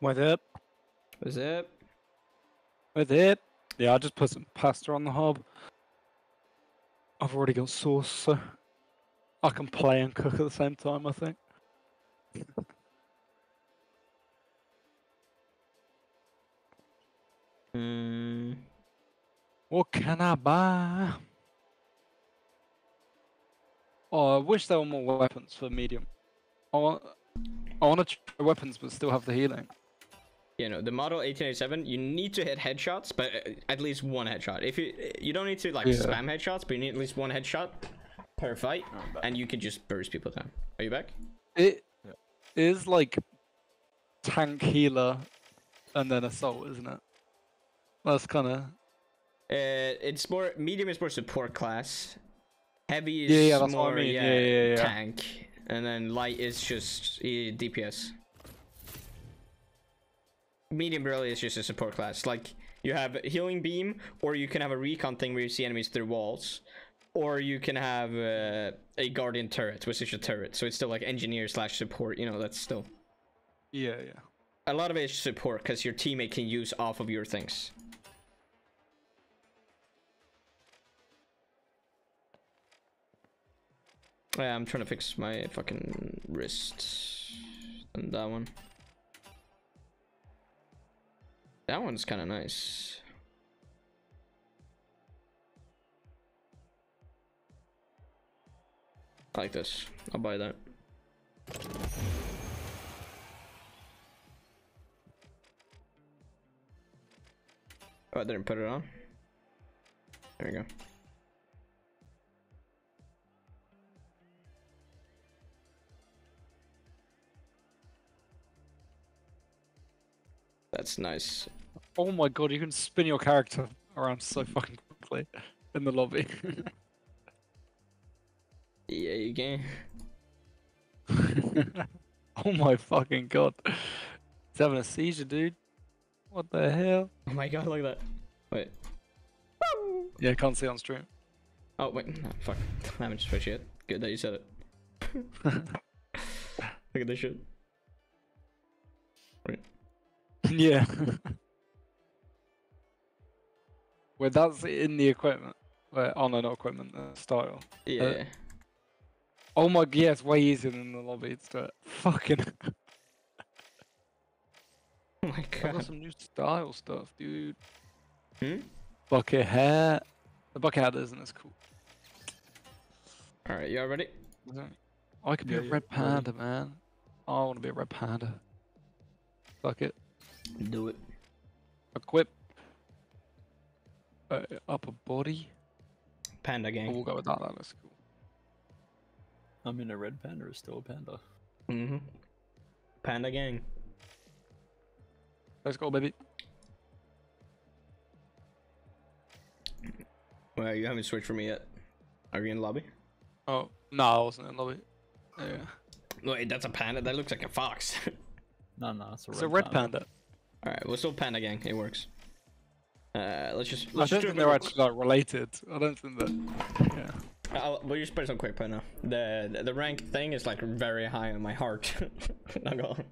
With it. Was it? With it. Yeah, I just put some pasta on the hob. I've already got sauce, so I can play and cook at the same time, I think. What can I buy? Oh, I wish there were more weapons for medium. I want to try weapons but still have the healing. You know, the model 1887, you need to hit headshots, but at least one headshot. If you don't need to like spam headshots, but you need at least one headshot per fight, and you can just burst people down. Are you back? It is like tank, healer, and then assault, isn't it? That's kind of. It's more medium is more support class. Heavy is that's more what I mean. tank, and then light is just DPS. Medium really is just a support class. Like you have healing beam, or you can have a recon thing where you see enemies through walls, or you can have a guardian turret, which is a turret. So it's still like engineer / support. You know, that's still. Yeah. A lot of it is support because your teammate can use off of your things. Yeah, I'm trying to fix my fucking wrist. And that one. That one's kind of nice. I like this. I'll buy that. Oh, I didn't put it on. There we go. That's nice. Oh my god, you can spin your character around so fucking quickly in the lobby. Yeah, you can. Oh my fucking god. He's having a seizure, dude. What the hell? Oh my god, look at that. Wait. Yeah, can't see on stream. Oh, wait. No, fuck. I haven't switched yet. Good that you said it. Look at this shit. Wait. Yeah. Wait, that's in the equipment. Wait, oh no, not equipment, style. Yeah. Oh my, yeah, it's way easier than the lobby. It's fucking. Oh my I got god. some new style stuff, dude. Hmm? Bucket hat. The bucket hat isn't as cool. Alright, you all ready? I could be a red panda, man. I want to be a red panda. Fuck it. Do it. Equip. Upper body. Panda gang. Oh, we'll go with that. That's cool. I mean, a red panda is still a panda. Mm-hmm. Panda gang. Let's go, baby. Well, you haven't switched for me yet. Are you in lobby? Oh, no, I wasn't in lobby. Yeah. Wait, that's a panda? That looks like a fox. No, it's It's a red panda. Alright, we're still panda gang. It works. Let's just I don't think they're actually like related. I don't think that. Yeah. We'll just put some quick right now. The rank thing is like very high on my heart. Not gonna.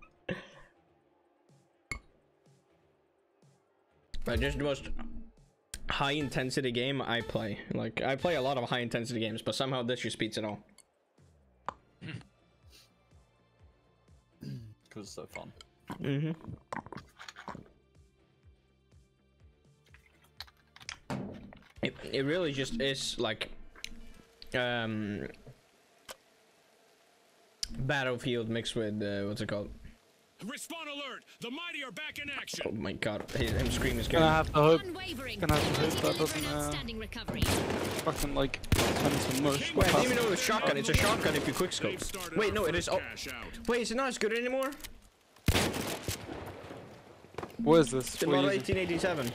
But just the most high intensity game I play. Like I play a lot of high intensity games, but somehow this just beats it all. Because it's so fun. Mm-hmm. It really just is like Battlefield mixed with what's it called? Respawn alert! The mighty are back in action. Oh my god, him screaming is Gonna good. have to hope. Unwavering. Gonna have to hope that Deliver doesn't an outstanding recovery. fucking like turn into mush. Wait, I didn't even know it was shotgun. It's a shotgun if you quickscope. They've started Wait, our no, it is. first Oh, cash out. wait, is it not as good anymore? What is this? The What are model you using? 1887.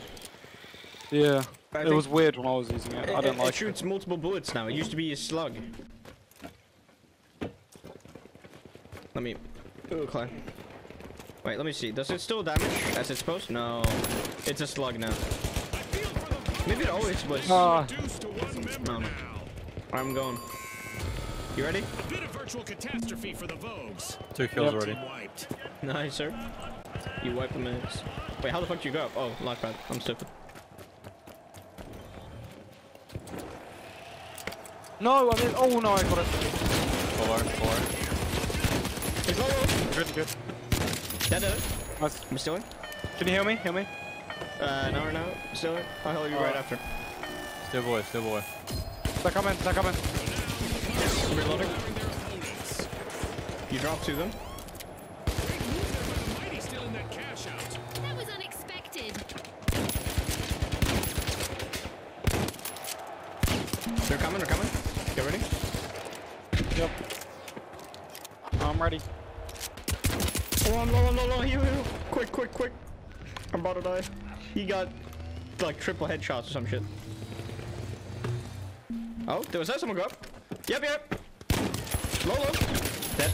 Yeah. I It think- was weird when I was using it. I don't like it. Shoots multiple bullets now. It used to be a slug. Let me. Ooh, climb. Wait, let me see. Does it still damage as it's supposed? No, it's a slug now. Maybe it always was. Ah. Reduced to one member No. now. I'm going. You ready? A bit of virtual catastrophe for the Vogues. 2 kills already. Wiped. Nice, sir. You wipe the minutes. Wait, how the fuck do you go up? Oh, lockpad. I'm stupid. No, I mean, oh no, I got it. 4. He's low. Good, good. Dead. Nice. I'm still in. Can you heal me? Heal me? No. Still in. I'll heal you right after. Still boy, still boy. They're coming, they're coming. I'm reloading. You drop to them. Mighty still in that cash out. That was unexpected. They're coming. Get ready. Yep. I'm ready. Oh, I'm low. Heal. Quick. I'm about to die. He got like triple headshots or some shit. Oh, there was that. Someone go up. Yep. Low. Dead.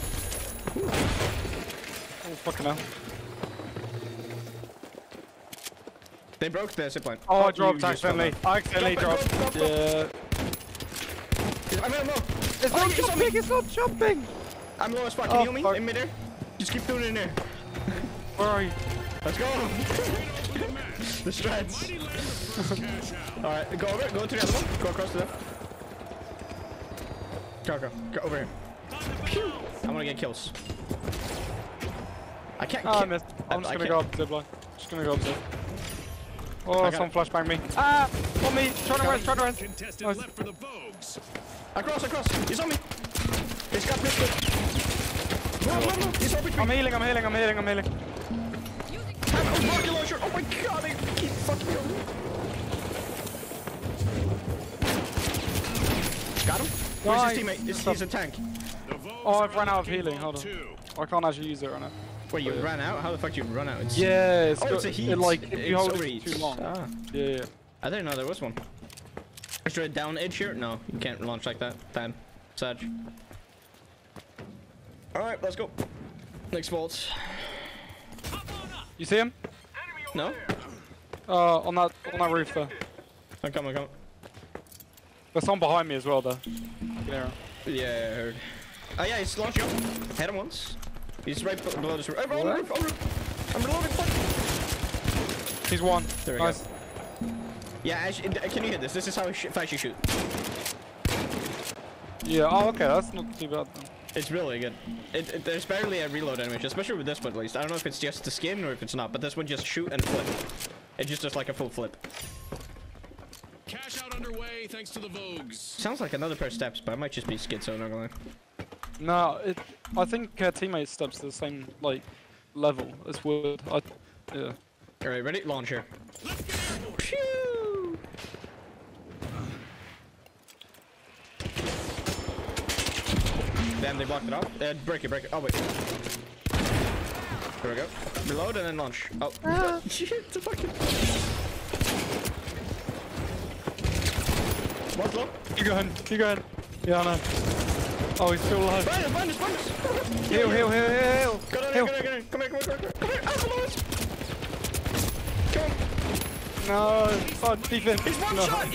Oh, fucking hell. They broke the zipline. Oh, I you dropped just fell accidentally. down. I accidentally dropped. Drop. Yeah. I'm low. It's not jumping, it's not jumping! I'm low as fuck. Can Oh, you heal me fuck. in midair? Just keep doing it in there. Where are you? Let's go. The strats. Alright, go over. Go to the other one. Go across to them. Go over here. Pew. I'm gonna get kills. I can't Oh, I kill. missed. I'm just I gonna can't- go up zip line. Just gonna go up zip. I Oh, got someone it. flashbang me. Ah! On me! Trying to run. Contestant Nice. left for the Vogues. Across. He's on me. He's got pistol. No. He's over me. I'm healing. Have a rocket launcher. Oh my god, they keep fucking me. Got him? Where's Nice. his teammate? He's a tank. The Vogues Oh, I've are run out of looking healing, for hold on. 2. I can't actually use it right now. Wait, you ran out? How the fuck did you run out? It's... Yeah, Oh, it's a heat. It, like, if you It's hold it overheat. too long. Ah. Yeah. I didn't know there was one. Is there a down edge here? No, you can't launch like that. Damn. Sad. Alright, let's go. Next Vods. You see him? No? On that roof there. I'm coming. There's someone behind me as well though. Yeah. Yeah, I heard. Oh yeah, he's launching up. Hit him once. He's right below this roof. On the roof. I'm reloading. Fuck. He's one. There we Nice. go. Yeah, can you hit this? This is how fast you shoot. Yeah, oh okay, that's not too bad then. It's really good. There's barely a reload animation, especially with this one at least. I don't know if it's just the skin or if it's not, but this one just shoot and flip. It just does like a full flip. Cash out underway thanks to the Vogues. Sounds like another pair of steps, but I might just be schizo, not gonna lie. No, I think teammate steps to the same like level as wood. Yeah. Alright, ready? Launcher. Pew! Damn, they blocked it off. Break it. Oh, wait. There we go. Reload and then launch. Oh. Shit, the fucking... What's low? Keep going. Yeah, I know. Oh, he's still alive. Find us! Heal. Go down Heal. here. Come here. Come here. Below us. Come on. No. Oh, defense. He's one No. shot.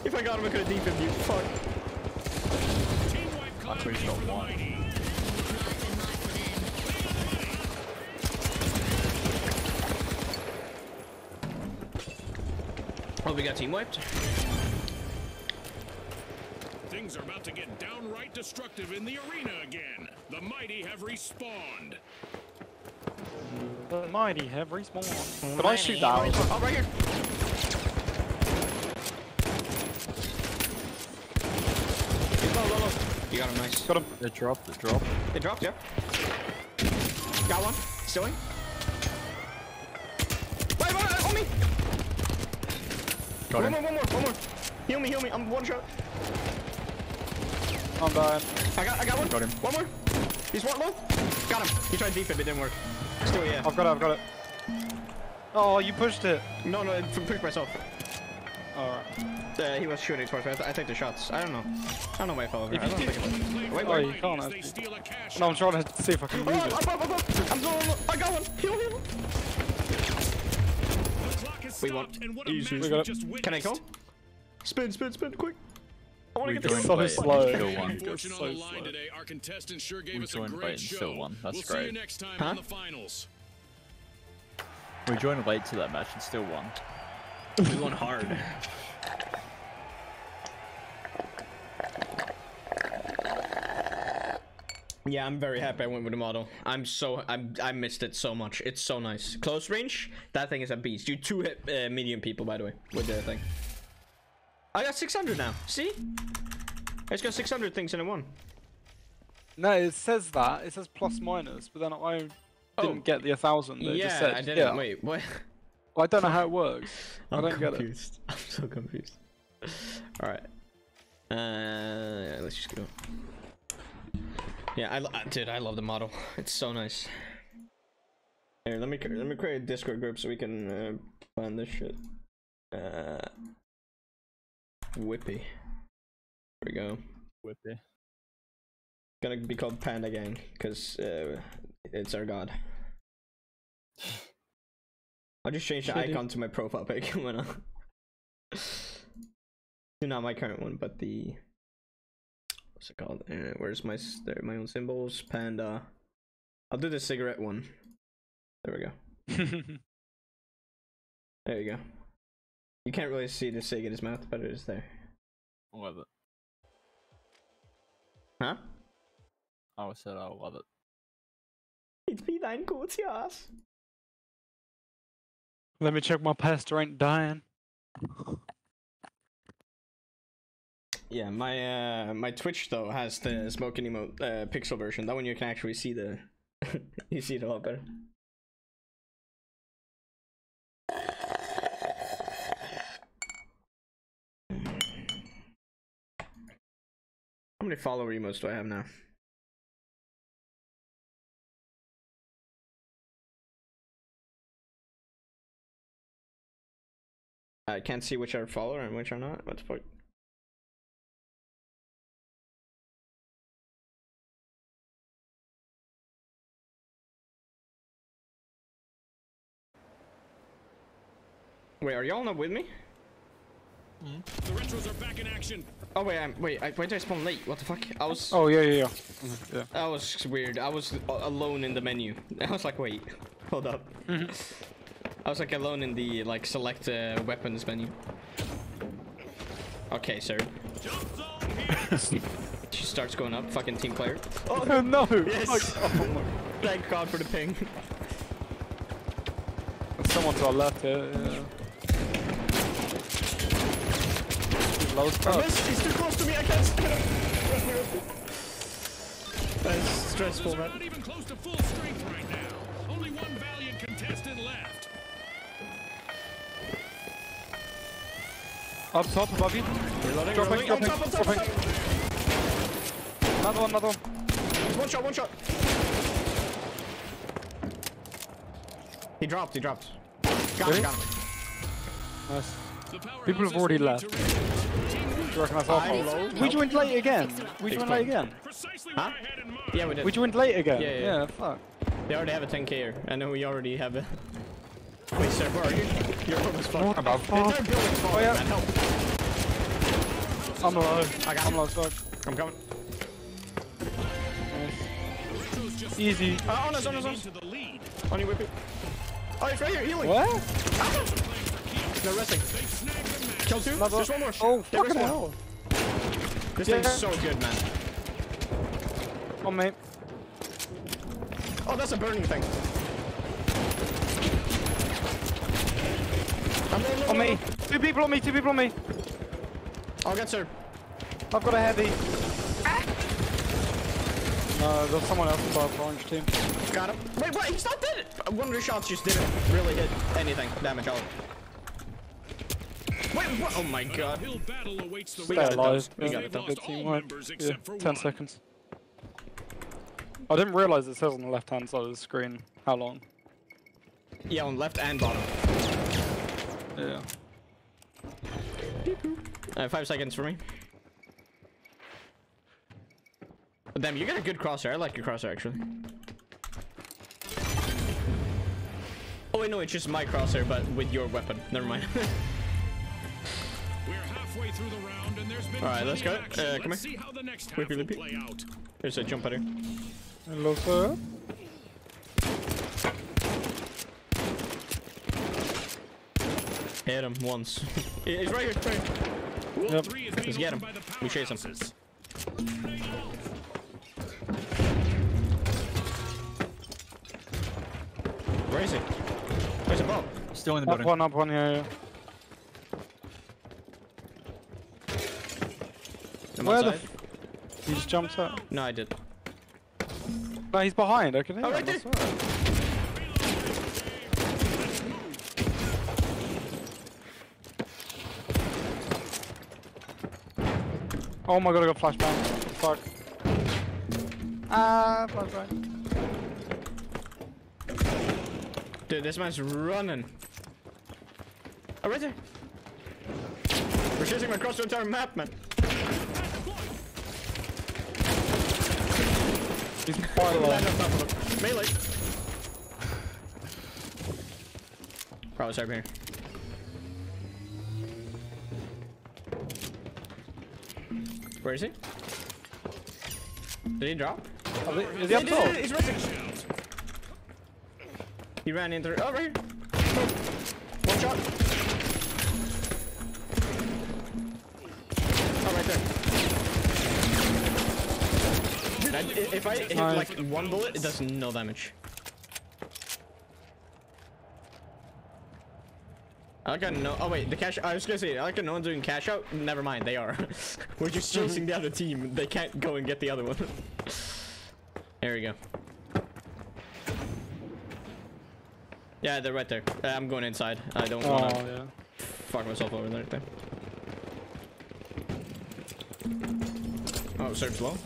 If I got him, I could have defended you. Fuck. Team wipe Actually, he's got for the one. Mighty. Oh, we got team wiped. Things are about to get downright destructive in the arena again. The Mighty have respawned. The mighty have respawned. Did I shoot that? Oh, right here. He's low. You got him, nice. Got him. It dropped. It dropped, yeah. Got one. Still in. Wait, on me. Got him. One more. Heal me. I'm one shot. I'm dying. I got one. Got him. One more. He's one low. Got him. He tried defib, it didn't work. Still, yeah. I've got it. Oh, you pushed it. No, I pushed myself. Alright. He was shooting towards me. I take the shots. I don't know why I fell over. I don't think it was. Wait, Oh, wait. you can't As they actually. steal a cash No, I'm trying to see if I can Oh, use it. up. I'm so low. I got one. Heal. The clock has We won. stopped, and what a Easy. match We got we it. just Can I witnessed. go? Spin, quick. I want to We get joined the so by slow. and still won. Fortune on so the line slow. today. Our contestants sure gave We us a joined by great and show. still won. That's we'll see great. you next time Huh? on the finals. We joined late to that match and still won. We won hard. Yeah, I'm very happy I went with the model. I missed it so much. It's so nice. Close range, that thing is a beast. You two hit medium people, by the way, with the thing. I got 600 now. See? I just got 600 things in one. No, it says that. It says plus minus, but then I didn't get the 1,000. It just said, I didn't. yeah. Wait, what? Well, I don't know how it works. I don't get it. confused. I'm so confused. All right. Yeah, let's just go. Yeah, dude, I love the model. It's so nice. Here, let me create a Discord group so we can plan this shit. Whippy. There we go. Whippy. Gonna be called Panda Gang because it's our god. I'll just change the icon to my profile pic. Not my current one, but the what's it called? Where's my own symbols? Panda. I'll do the cigarette one. There we go. There you go. You can't really see the cig in his mouth, but it is there. Love it. Huh? I said I love it. It's me, dein Gutias. Let me check my pastor ain't dying. Yeah, my Twitch though has the smoking emote pixel version. That one you can actually see the you see it a lot better. How many follower emotes do I have now? I can't see which are follower and which are not. What the fuck? Wait, are y'all not with me? The retros are back in action. Oh wait, wait did I spawn late? What the fuck? I was. Oh yeah. That was weird. I was alone in the menu. I was like, wait, hold up. I was like alone in the like select weapons menu. Okay, sir. She starts going up. Fucking team player. Oh no! Yes. Oh, my. Thank God for the ping. There's someone to our left here. Yeah. Low stuff. He's too close to me. I can't spin him. That's stressful, They're man. not even close to full strength right now. Only one valiant contestant left. Up top, above you. Dropping. On top. Another one. One shot. He dropped. Got Really? him. Nice. The powerhouses People have already need left. to Do you reckon that's our I'm fault? low. We joined late again. We joined late again. precisely what Huh? I had in mind. Yeah, we did. We joined late again. Yeah. Fuck. They already have a 10k here. I know we already have a. Wait, sir, where are you? You're almost fucked. What about fuck? They're building falling, Oh, yeah. man. Help. I'm low. I got I'm him. low. Fuck. I'm coming. Nice. Easy. On us. Into the lead. On your whippy. Oh, he's right here, healing. What? No, resting. They snagged the match. Kill two. Another. There's one more. Oh, Yeah, fucking there's one. hell. This Yeah. thing's so good, man. Oh, mate. Oh, that's a burning thing. I'm On me. Two people on me. I'll get sir. I've got a heavy. No, there's someone else above orange team. Got him. Wait, what? He's not dead. One of the shots just didn't really hit anything. Damage out. Wait, what? Oh my god. Hill battle awaits the We Stay got it, alive. though. We got it, They've though. lost Good all teamwork. members Yeah, except for 10 one. seconds. I didn't realise it says on the left hand side of the screen how long. Yeah, on left and bottom. Yeah. 5 seconds for me. But damn, you got a good crosshair. I like your crosshair, actually. Oh wait, no, it's just my crosshair, but with your weapon. Never mind. We're halfway halfway through the round, and there's been All right, let's go. action. Come Let's here. see how the next half Whippy will lippy. play out. There's a jump at her. Hello, sir. Hit him once. He's right here. Right here. Wall Yep. 3 is being Let's get opened him. by the We chase him. powerhouses. Where is he? Where's the ball? Still in the Up building. one, yeah. I'm Where the outside. He just jumped out. No, I did. No, he's behind. I can hear Oh, him. right there. I swear. Oh my god, I got flashbang. Fuck. Ah, flashbang. Dude, this man's running. Oh, right there. We're chasing him across the entire map, man. He's quite low. Land on top of him. Melee. Probably over here. Where is he? Did he drop? Is he up top? He's right there. He ran into. Oh, right here. One shot. Oh, right there. Dude, if I hit like one bullet, it does no damage. I like no. Oh wait, the cash. I was gonna say I like no one's doing cash out. Never mind, they are. We're just chasing the other team. They can't go and get the other one. There we go. Yeah, they're right there. I'm going inside. I don't want to yeah. fuck myself over there. Oh, Serp's low.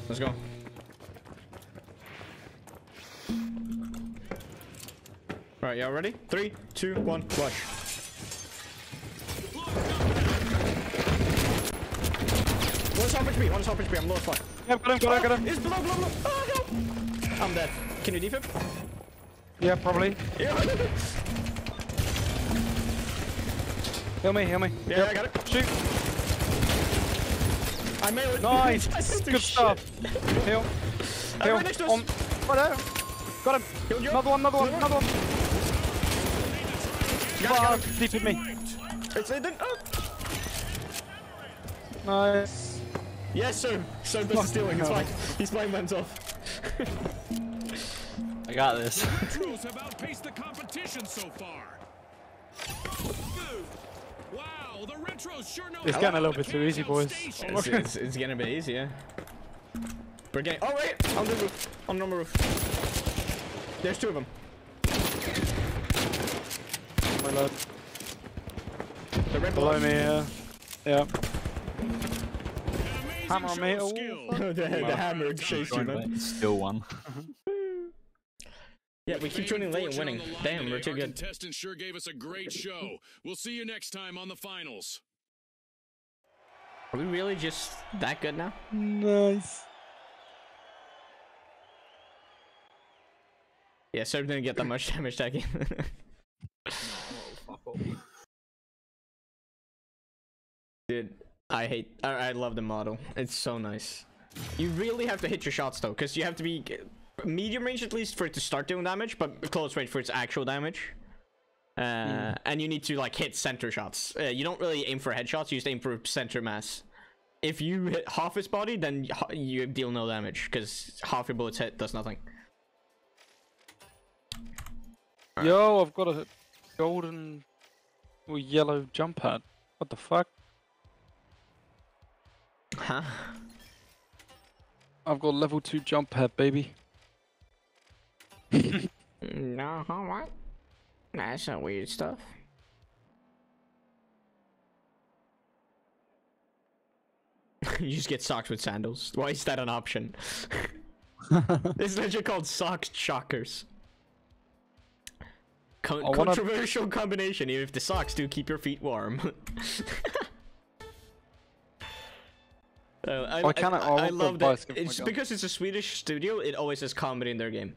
Let's go. Alright, y'all ready? 3, 2, 1, rush. One's half HP, one's half HP, I'm low as fuck. Yeah, got him. He's below. Oh, no! I'm dead. Can you defib? Yeah, probably. Yeah. Heal me. Yeah, Yep. I got it. Shoot. I made it. Nice. I did the Good shit. stuff. Heal. Heal. Right next to us. Right there. Got him. Killed you. Another one. Got it. Defeat me. It's it. Oh. Nice. Yes, sir. So this is stealing. It's fine. He's playing off. I got this. Retros have outpaced the competition so far. Wow, the retros sure know. It's how getting a to little bit too easy, boys. station. It's getting a bit easier. We're getting. Oh wait, on the roof. On the roof. There's two of them. My lord. The red Below blood. me, yeah. Yeah. Amazing Hammer on show me. of Oh, skill. the hammer chased you, man. Still one. Yeah, we keep joining late and Fortune winning. on the line Damn, today. we're too Our good. contestants sure gave us a great show. We'll see you next time on the finals. Are we really just that good now? nice. Yeah, Serb didn't get that much damage that game. Dude, I love the model. It's so nice. You really have to hit your shots though, because you have to be medium range at least for it to start doing damage, but close range for its actual damage. And you need to like hit center shots. You don't really aim for headshots, you just aim for center mass. If you hit half his body, then you deal no damage, because half your bullets hit does nothing. Yo, I've got a golden or yellow jump pad. What the fuck? Huh? I've got level 2 jump pad, baby. No, alright. That's some weird stuff. You just get socks with sandals. Why is that an option? It's literally called sock shockers. Controversial combination, even if the socks do keep your feet warm. I love that. It's because it's a Swedish studio, it always has comedy in their game.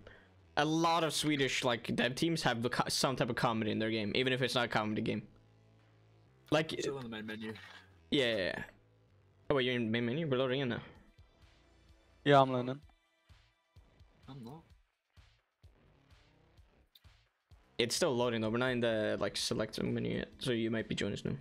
A lot of Swedish like dev teams have some type of comedy in their game, even if it's not a comedy game. Like, Still on the main menu. yeah. Oh wait, you're in main menu. We're loading in now. Yeah, I'm learning. I'm not. It's still loading though. We're not in the like select menu yet, so you might be joining us now.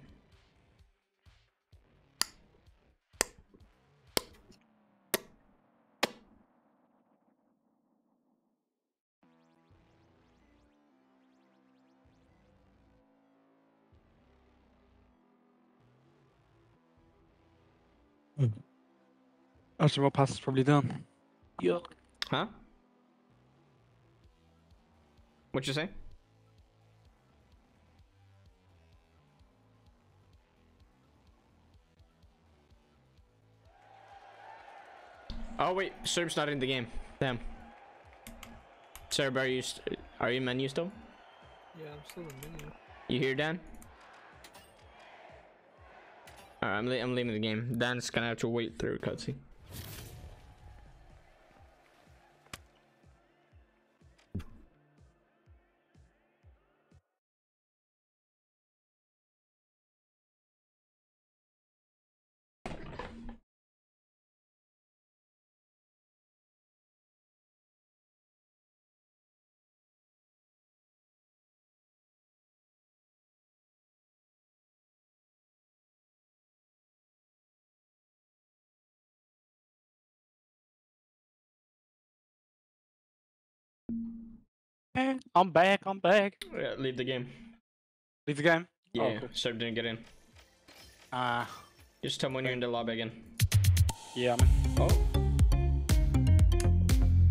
Actually, my pass is probably done. Yeah. Huh? What'd you say? Oh wait, Serb's not in the game. Damn. Serb, are you in menu still? Yeah, I'm still in menu. You here, Dan? Alright, I'm leaving the game. Dan's gonna have to wait through cutscene. I'm back. I'm back. Yeah, leave the game. Leave the game. Yeah, Oh, cool. Serb didn't get in. Ah. Just tell me when you're in the lobby again. Yeah, man. Oh.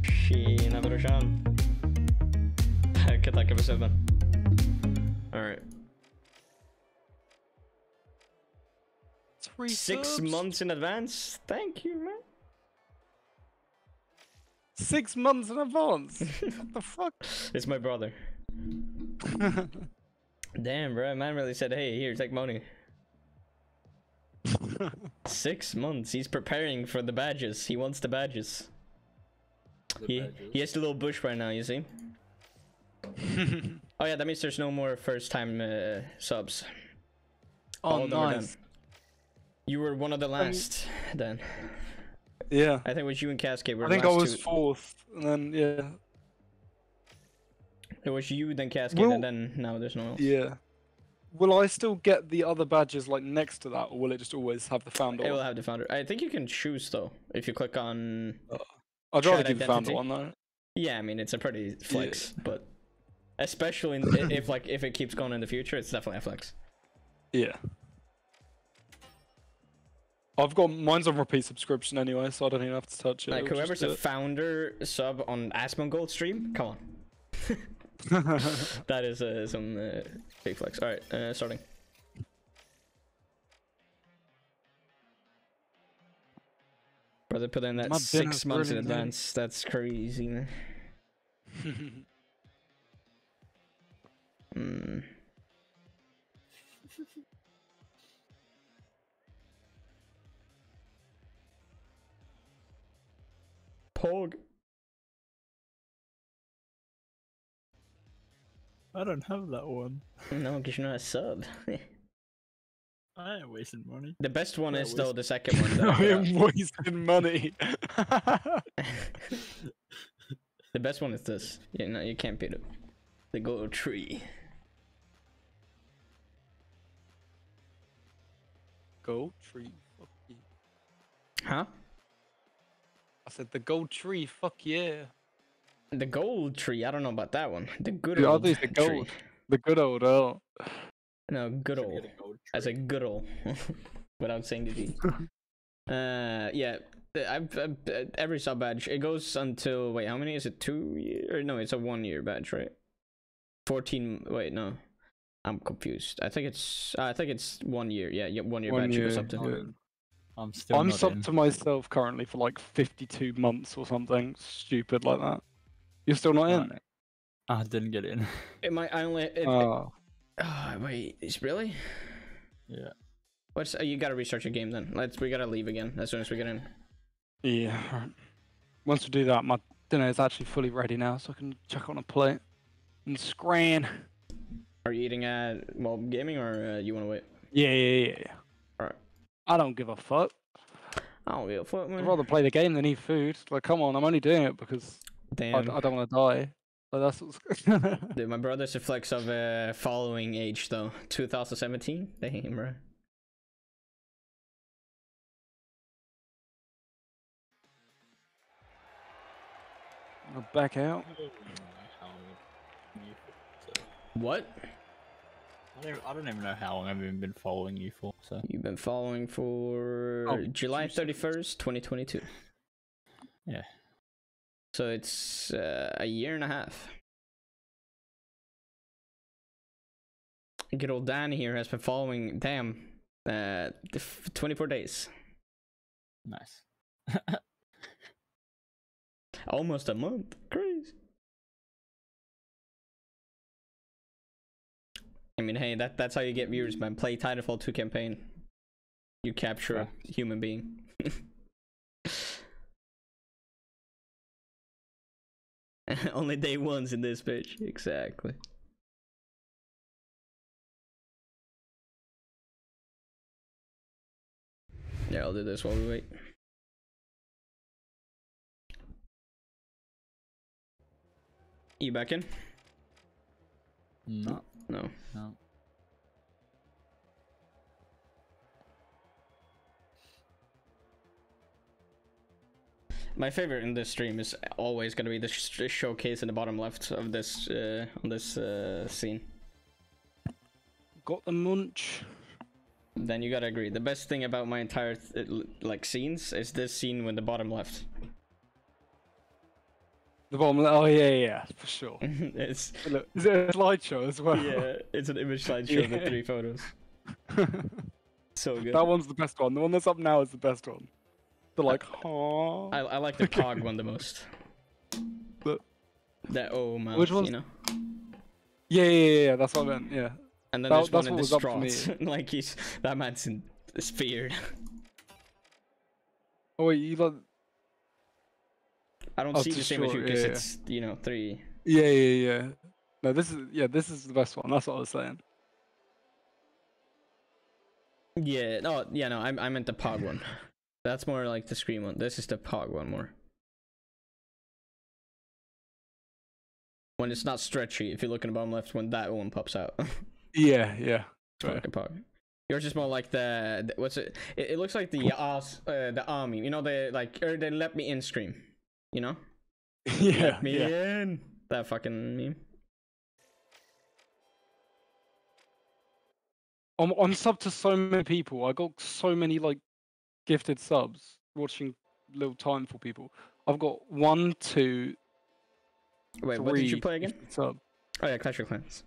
Tjena brorsan. Kan tacka för subben. Alright. 6 subs. months in advance? Thank you, man. 6 months in advance? What the fuck? It's my brother. Damn, bro. Man really said, hey, here, take money. 6 months. He's preparing for the badges. He wants the badges. He has the little bush right now, you see? Oh yeah, that means there's no more first time subs. Oh, nice. You were one of the last, then. Yeah. I think it was you and Cascade were I think last I was two. 4th, and then, yeah. It was you, then Cascade, and then now there's no else. Yeah. Will I still get the other badges like next to that, or will it just always have the founder? It will have the founder. I think you can choose though if you click on. I'd rather chat do the founder identity. one though. Yeah, I mean it's a pretty flex, but especially if it keeps going in the future, it's definitely a flex. Yeah. I've got mine's on repeat subscription anyway, so I don't even have to touch it. Like It'll whoever's just a founder sub on Asmongold stream, come on. That is some big flex. All right, starting. Brother put in that 6 months in advance. That's crazy, man. Pog. I don't have that one. No, because you're not a sub. I ain't wasting money. The best one is still the second one. Though, I am wasting money. The best one is this. Yeah, no, you can't beat it. The gold tree. Gold tree, fuck you. Huh? I said the gold tree, fuck yeah. The gold tree. I don't know about that one. The good Yeah, I old think the gold. tree. The good old. Oh. No, good old. As a good old. Without saying the G. Yeah. I've every sub badge. It goes until wait. How many is it? 2 years? No, it's a 1 year badge, right? 14. Wait, no. I'm confused. I think it's 1 year. Yeah, 1 year badge goes up to. Yeah. I'm still. I'm not subbed in. to myself currently for like 52 months or something stupid like that. You're still not in? I didn't get in. It might. I only. Wait. Is really? Yeah. What's? You gotta restart your game then. We gotta leave again as soon as we get in. Yeah. Right. Once we do that, my dinner is actually fully ready now, so I can chuck on a plate and scran. Are you eating while gaming, or you want to wait? Yeah. Alright. I don't give a fuck. I don't give a fuck, I'd man. rather play the game than eat food. Like, come on, I'm only doing it because I Damn. don't want to die. Like, that's what's... Dude, my brother's a flex of following age, though. 2017? Damn, bro. I'll back out. What? I don't even know how long I've even been following you for. So You've been following for July 31st, 2022. Yeah. So it's a year and a half. Good old Dan here has been following, 24 days. nice. Almost a month. Crazy. I mean, hey, that's how you get viewers, man. Play Titanfall 2 campaign. You capture a human being. Only day ones in this bitch. Exactly. Yeah, I'll do this while we wait. You back in? No. No. No. My favorite in this stream is always gonna be the showcase in the bottom left of this on this scene. Got the munch. Then you gotta agree. The best thing about my entire like scenes is this scene with the bottom left. The bottom. Oh yeah, for sure. It's Look, is it a slideshow as well? yeah, it's an image slideshow with 3 photos. So good. That one's the best one. The one that's up now is the best one. They're like, huh? I like the Pog one the most. The... That man. Which one's... You know? Yeah, that's what I meant, yeah. And then that, there's one in the was up for me. Straughts. Like that man's speared. Oh wait, you like... I don't see the same as you because it's, you know, 3. Yeah. No, this is the best one. That's what I was saying. Yeah, no, I meant the Pog one. That's more like the Scream one. This is the Pog one more. When it's not stretchy, if you look in the bottom left, when that one pops out. Yeah. Like a Pog. Yours is more like the what's it? It looks like the army. You know, they let me in Scream. You know? Yeah. Let me in. That fucking meme. I'm subbed to so many people. I got so many like gifted subs watching little time for people. I've got 1, 2. Wait, 3 what did you play again? Sub. Oh yeah, Clash of Clans.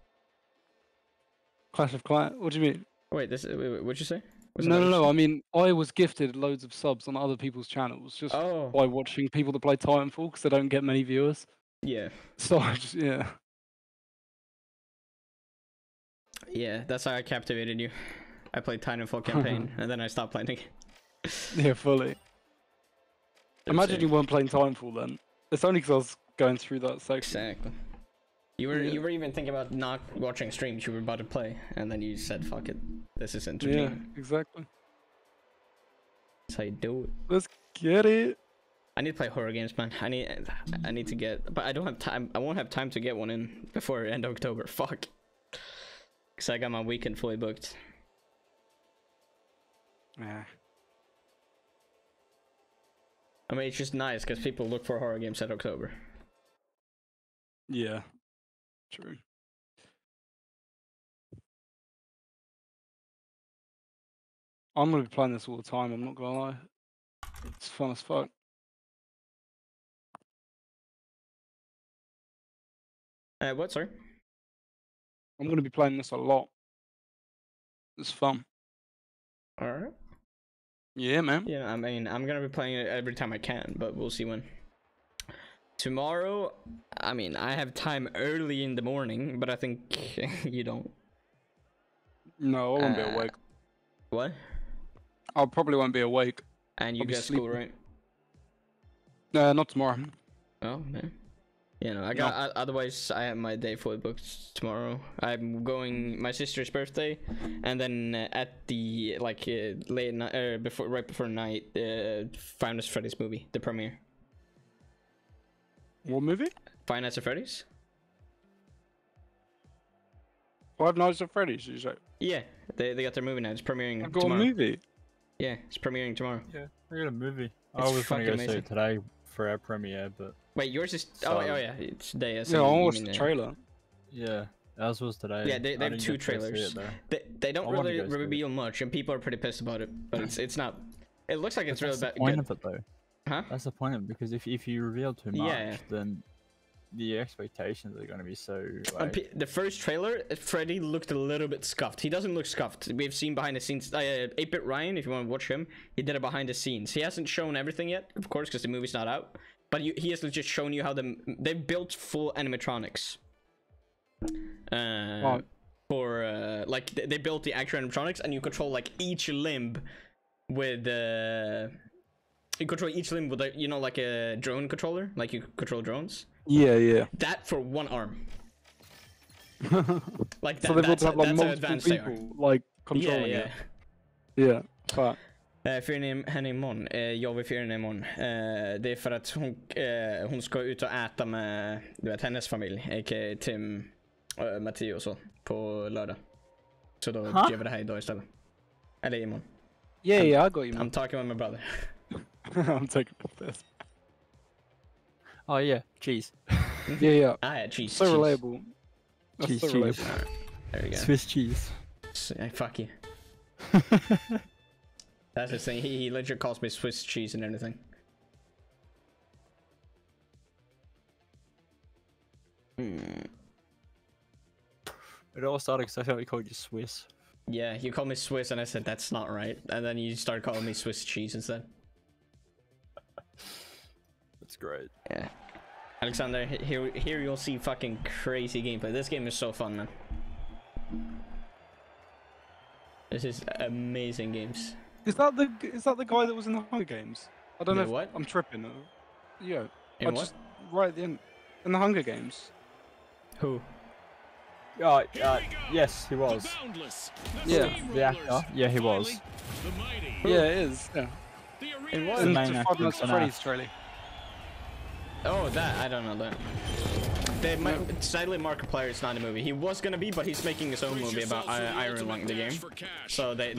Clash of Clans. What do you mean? Wait, what'd you say? No. I mean, I was gifted loads of subs on other people's channels just by watching people that play Titanfall because they don't get many viewers. Yeah. So I just Yeah, that's how I captivated you. I played Titanfall campaign and then I stopped playing again. Yeah, fully. Imagine you weren't playing Titanfall then. It's only because I was going through that section. Exactly. You were even thinking about not watching streams. You were about to play, and then you said, "Fuck it, this is entertaining." Yeah, exactly. That's how you do it. Let's get it. I need to play horror games, man. I need to get, but I don't have time. I won't have time to get one in before end of October. Fuck. Cause I got my weekend fully booked. Yeah. I mean, it's just nice because people look for horror games at October. Yeah. True. I'm gonna be playing this all the time, I'm not gonna lie. It's fun as fuck. What, sorry? I'm gonna be playing this a lot. It's fun. Alright. Yeah, man. Yeah, I mean, I'm gonna be playing it every time I can, but we'll see when. Tomorrow, I mean, I have time early in the morning, but I think you don't. No, I won't be awake. What? I probably won't be awake. And you got school, right? Not tomorrow. Oh, man. You know, I got otherwise I have my day fully booked tomorrow. I'm going my sister's birthday, and then at the late night, right before night, Five Nights at Freddy's movie, the premiere. What movie? Five Nights at Freddy's. Five Nights at Freddy's, did you say? Yeah, they got their movie now. It's premiering I've got tomorrow. a movie. Yeah, it's premiering tomorrow. Yeah, I got a movie. It's I was going to go see fucking it today for our premiere, but Wait, yours is So- oh yeah, it's today. Yeah, I watched the trailer. yeah, ours was today. Yeah, they I have didn't two get to go see trailers. it, though. They don't I wanna really go see it. reveal much, and people are pretty pissed about it. But it's not. It looks like it's really That's the bad. point Good. of it, though. Huh? That's the point of it, because if you reveal too much, Yeah. then the expectations are going to be so. On Like, the first trailer, Freddy looked a little bit scuffed. He doesn't look scuffed. We've seen behind the scenes. 8-Bit Ryan, if you want to watch him, he did it behind the scenes. He hasn't shown everything yet, of course, because the movie's not out. But he has just shown you how they built full animatronics. For like they built the actual animatronics, and you control like each limb with you control each limb with a, you know, like a drone controller, like you control drones. Yeah. That for one arm. Like that. So they've got to have like that's how multiple advanced they are. people like controlling Yeah. it. Yeah. Fuck. Fyren henne imorgon, jag vill fyra henne imorgon. Det är för att hon ska ut och äta med, du vet, hennes familj, a.k.a. Tim, Matteo och så, på lördag. Så då gör vi det här idag istället. Eller imorgon. Yeah, I got you. I'm talking with my brother. I'm taking this. oh yeah, cheese. Yeah. Ah, yeah, cheese. So cheese. relatable. That's Cheese, so cheese. relatable. There we go. Swiss cheese. Fuck you. That's his thing. He legit calls me Swiss cheese and everything. It all started because I thought we called you Swiss. Yeah, you called me Swiss and I said that's not right. And then you started calling me Swiss cheese instead. That's great. Yeah. Alexander, here you'll see fucking crazy gameplay. This game is so fun, man. This is amazing games. Is that the guy that was in the Hunger Games? I don't know. The If what? I'm tripping. Yeah. In I what? just right at the end in the Hunger Games. Who? Yes, he was. The boundless, Yeah. steamrollers, The actor? Yeah, he was. the mighty, Yeah, it is. Yeah. the In arena what? In main the actor Five Nights at in Freddy's trailer. Oh, that I don't know that. Sadly, Markiplier is not in the movie. He was gonna be, but he's making his own movie about Iron Lung, the game. So the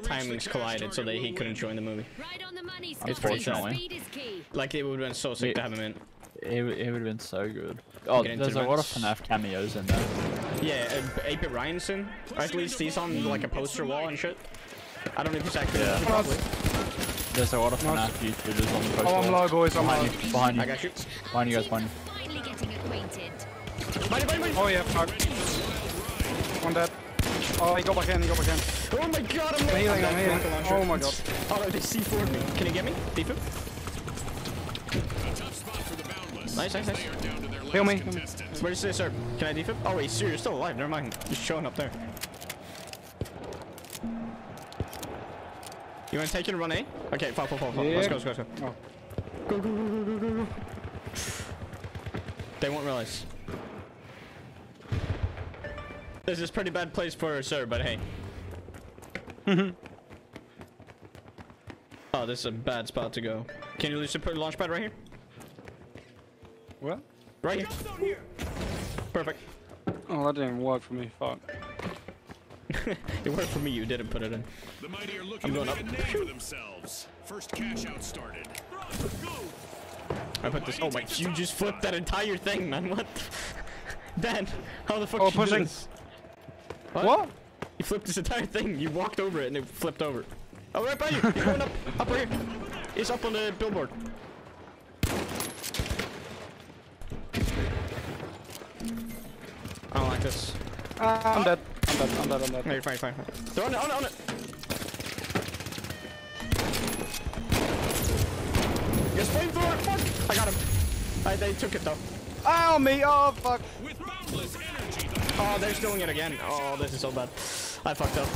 timings collided, so that he couldn't join the movie. Right on the money, Unfortunately. Speed is key. Like it would have been so sick to have him in. It would have been so good. Oh, Get into there's the a lot of match. FNAF cameos in there. Yeah, 8-Bit Ryan's in. Or at least he's on like a poster wall and shit. I don't know if he's actually. Yeah. Probably. There's a lot of FNAF YouTubers on the poster. Oh, I'm low, boys. I'm low. Behind you. I got you. Behind you guys, behind you. Finally getting acquainted. Oh yeah, fuck. One dead. Oh, he got back in. Oh my god, I'm Healing, I'm dead. healing. Oh my god. Oh, no, they C4'd me. Can you get me? Defu? Nice. Heal me. Where's this, sir? Can I defib? Oh wait, you're still alive. Never mind. Just showing up there. You want to take it and run A? Okay, fall. Yeah. Let's go. Oh. Go. They won't realize. This is a pretty bad place for a sir, but hey. Oh, this is a bad spot to go. Can you just put a launch pad right here? What? Right here. Perfect. Oh, that didn't work for me. Fuck. It worked for me, you didn't put it in. The mighty are looking I'm to going make up. a name for themselves. First cash out started. I put this. Oh my! You just flipped that entire thing, man. What? Dan, how the fuck Oh, did you do pushing. this? What? You flipped this entire thing. You walked over it and it flipped over. Oh, right by you. You're going up right here. It's up on the billboard. I don't like this. I'm dead. No, you're fine. They're on it. Yes, flamethrower! Fuck! I got him. They took it though. Ow, me! Oh, fuck. With boundless energy, Oh, they're doing it again. Oh, this is so bad. I fucked up.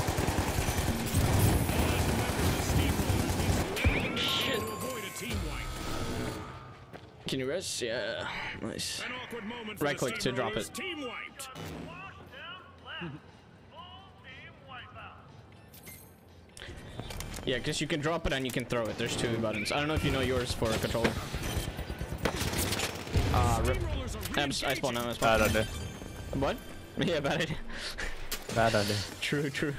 to avoid a team wipe. Can you rest? Yeah. Nice. An awkward moment for Right the click to drop Steamrollers. it. Team wiped. Yeah, because you can drop it and you can throw it. There's 2 buttons. I don't know if you know yours for a controller. Rip. I spawned now. I spawned. Bad idea. What? Yeah, bad idea. Bad idea. True, true.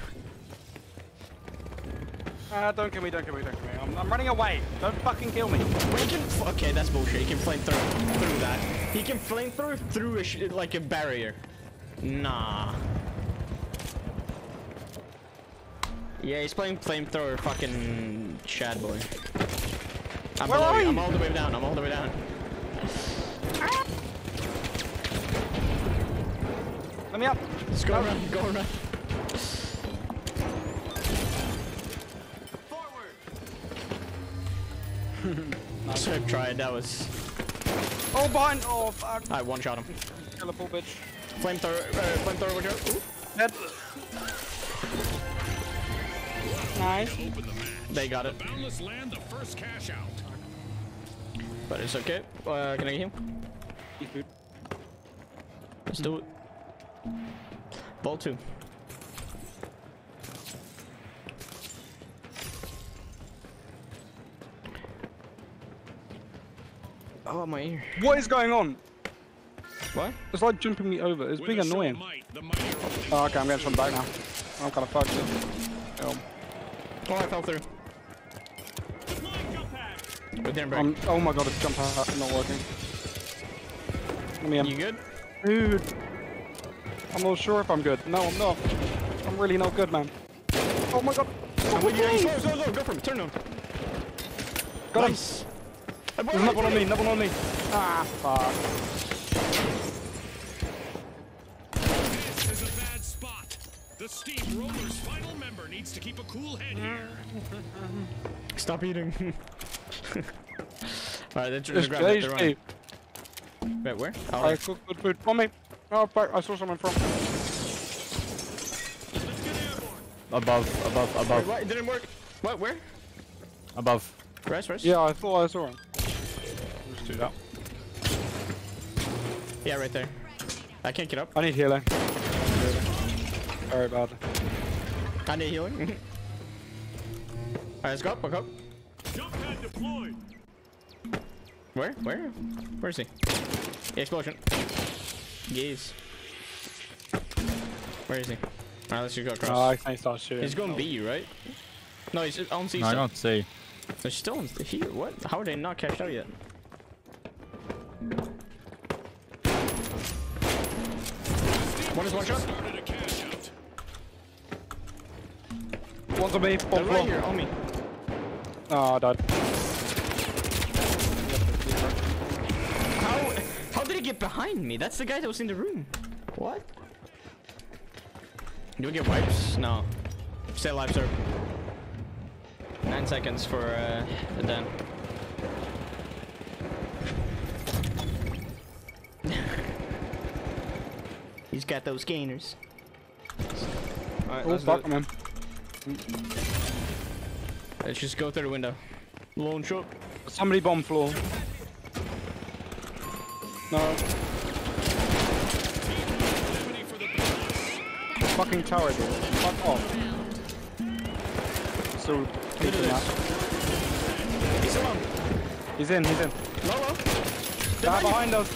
Don't kill me, don't kill me, don't kill me. I'm running away. Don't fucking kill me. Well, he can. Okay, that's bullshit. He can flamethrower through that. He can flamethrower through like a barrier. Nah. Yeah, he's playing flamethrower fucking Shad boy. I'm Where below are you. you? I'm all the way down. I'm all the way down. Let me up. Let's go around. Go around. Sorry, tried. That was. Oh, behind. Oh, fuck. I one-shot him. Kill a poor bitch. Flamethrower, watch out. Ooh. Dead. Nice. Open the match. They got it. Boundless land the first cash out. But it's okay. Can I get him? Eat food. Let's do it. Ball 2. Oh, my ear. What is going on? What? It's like jumping me over. It's With being a show of annoying. might, the mighty are opening Oh, okay, I'm getting some back now. I'm kind of fucked. Oh, I fell through. But then break. Oh my god, it's jump out not working. Let me in. You good? Dude. I'm not sure if I'm good. No, I'm not. I'm really not good, man. Oh my god. I'm with you. Go, go for him. Turn him. Got Nice. him. There's another one on me, another one on me. Ah, fuck. This is a bad spot. The Steamrollers' final member needs to keep a cool head here. Stop eating. Alright, then It's grab that. They're crazy. running. Wait, where? Oh, Alright, cook good food. On me. Oh, fuck, I saw someone from. Above. Wait, what? It didn't work. What? Where? Above. Rest. Yeah, I thought I saw him. Just do that. Yeah, right there. I can't get up. I need healing. Very bad. I need healing. Alright, let's go. Walk up. Jump pad deployed. Where? Where is he? The explosion. Yes. Where is he? Alright, let's just go across. Oh, I can't start shooting. He's going B, right? No, he's on C No, I still. don't see. They're still on here. What? How are they not cashed out yet? One is one shot. Started a cash out. One's on me, They're bottom right floor. here on me. Oh, I died. How did he get behind me? That's the guy that was in the room. What? Do we get wipes? No. Stay alive, sir. 9 seconds for the den. He's got those gainers. Alright, Oh, let's, fuck, I'm in. let's just go through the window. Launch up. Somebody bomb floor. No. Fucking tower, dude. Fuck off. So, Look at this. He's alone. He's in. Low. They're behind us.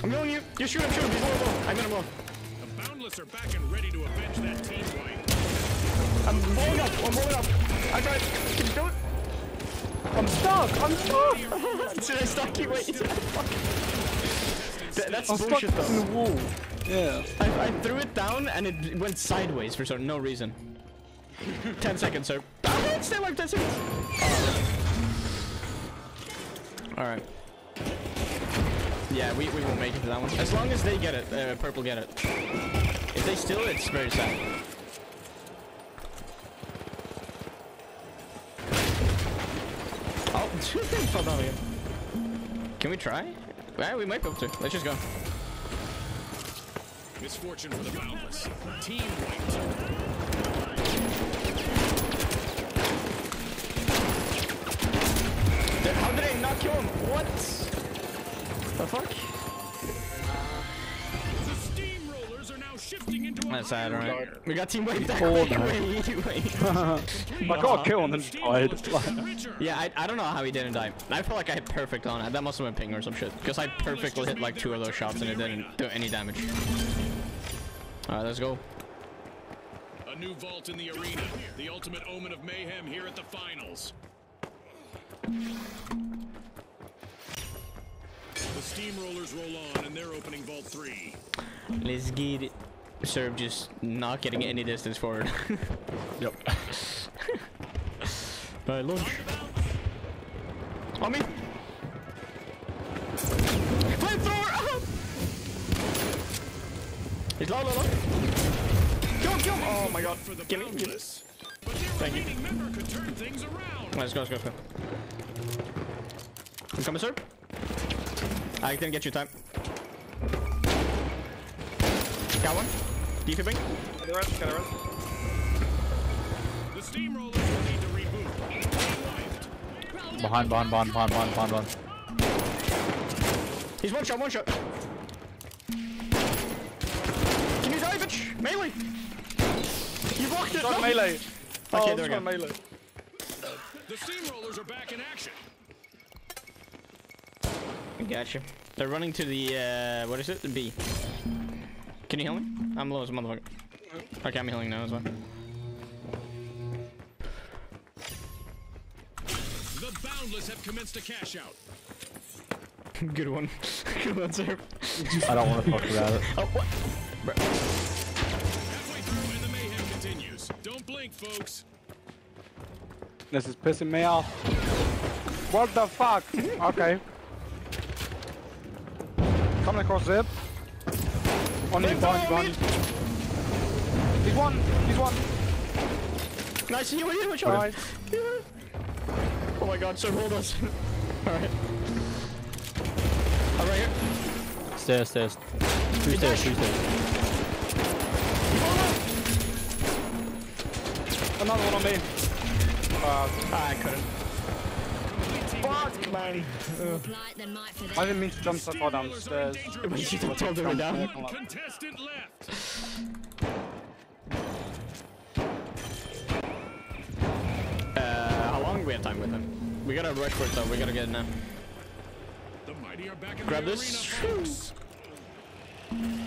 I'm going you. You shoot him. He's low. I got him low. The Boundless are back and ready to avenge that team wipe. I'm blowing up. I tried. Can you do it? I'm stuck. Did I stop you? Wait. That's I'm bullshit stuck in though. the wall. Yeah. I threw it down and it went sideways for no reason. 10 seconds, sir. Oh, stay alive, 10 seconds. Alright. Yeah, we won't make it to that one. As long as they get it, purple get it. If they steal it, it's very sad. Oh, they fell down again. Can we try? Yeah, we might be able to. Let's just go. Misfortune for the Boundless. Team wiped. How did I not kill kill him. What? The fuck? The steamrollers are now shifting into a That's sad, higher alright. gear. We got team wiped out. Oh, Wait. I got a kill and then died. Yeah, I don't know how he didn't die. I feel like I hit perfect on it. That must have been ping or some shit. Because I perfectly hit like 2 of those shots and it didn't do any damage. Alright, let's go. A new vault in the arena. The ultimate omen of mayhem here at the finals. The steamrollers roll on and they're opening vault 3. Let's get it. Serve just not getting any distance forward. Yep. Alright, launch. On me! Flamethrower! He's low, low, low. Kill him, kill him! Oh my god. Give me, give me. But their Thank you. remaining member could turn things around. Let's go, let's go, let's go. I'm coming, sir. I didn't get you time. Got one. Defibing. Get the rest, get the rest. The steamrollers will need to reboot. Behind. He's one shot, one shot. Can you die, bitch? Melee! You blocked it! Got No. melee. Okay, Oh, there we got go. melee. The steamrollers are back in action. I got you. They're running to the, what is it? The B. Can you heal me? I'm low as a motherfucker. Okay, I'm healing now as well. The Boundless have commenced a cash out. Good one. Good one, sir. I don't want to talk about it. Oh, what? Bro. Halfway through and the mayhem continues. Don't blink, folks. This is pissing me off. What the fuck? Okay. Coming across zip. On you, behind you, behind you. He's one. He's one. Nice, heal, heal, heal. Alright. Oh my god, sir, hold us. Alright. I'm right here. Stairs. Two stairs. Another one on me. I couldn't. Fuck, man. Light than might for I them. didn't mean to jump so far down the stairs. Wait, you don't tell them down. Contestant left. How long do we have time with him? We gotta rush for it though, we gotta get it now. The mighty are back in Grab the this. arena, folks.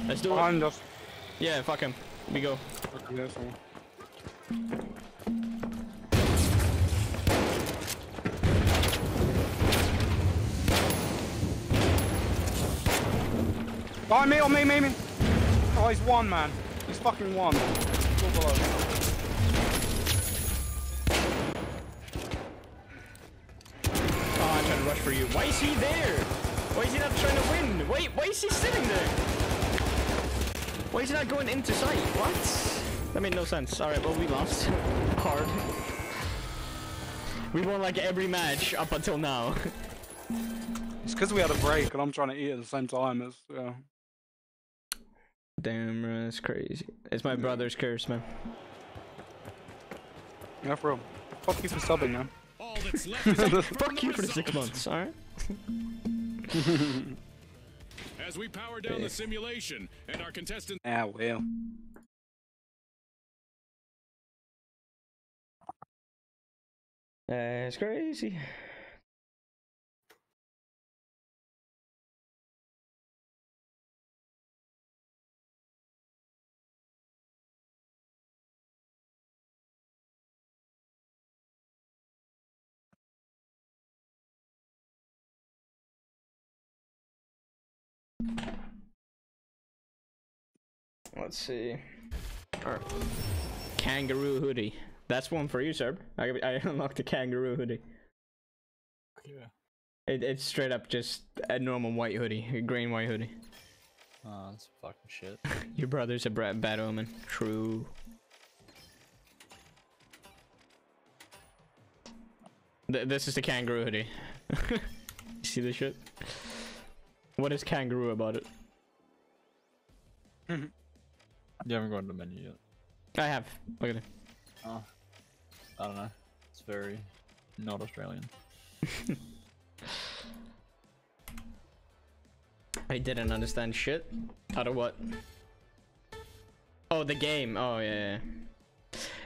Let's do it. Behind us. Yeah, fuck him. We go. Okay, so. Oh, me, me. Oh, he's one, man. He's fucking one. Go below. Oh, I'm trying to rush for you. Why is he there? Why is he not trying to win? Wait, why is he sitting there? Why is he not going into sight? What? That made no sense. Alright, well, we lost. Hard. We won like every match up until now. It's because we had a break and I'm trying to eat at the same time as, yeah. Damn, bro, that's crazy. It's my brother's curse, man. Yeah, for real. Fuck you for subbing, man. All that's left is from Fuck the you for the 6 results. months, alright? As we power down the simulation and our contestants Ah, well. That's crazy. Let's see. Alright. Kangaroo hoodie. That's one for you, sir. I unlocked the kangaroo hoodie. Yeah. It's straight up just a normal white hoodie, a green white hoodie. Oh, that's fucking shit. Your brother's a bad omen. True. This is the kangaroo hoodie. You see this shit? What is kangaroo about it? You haven't gone to the menu yet. I have. Look at it. Oh. I don't know. It's very not Australian. I didn't understand shit. Out of what? Oh, the game. Oh, yeah.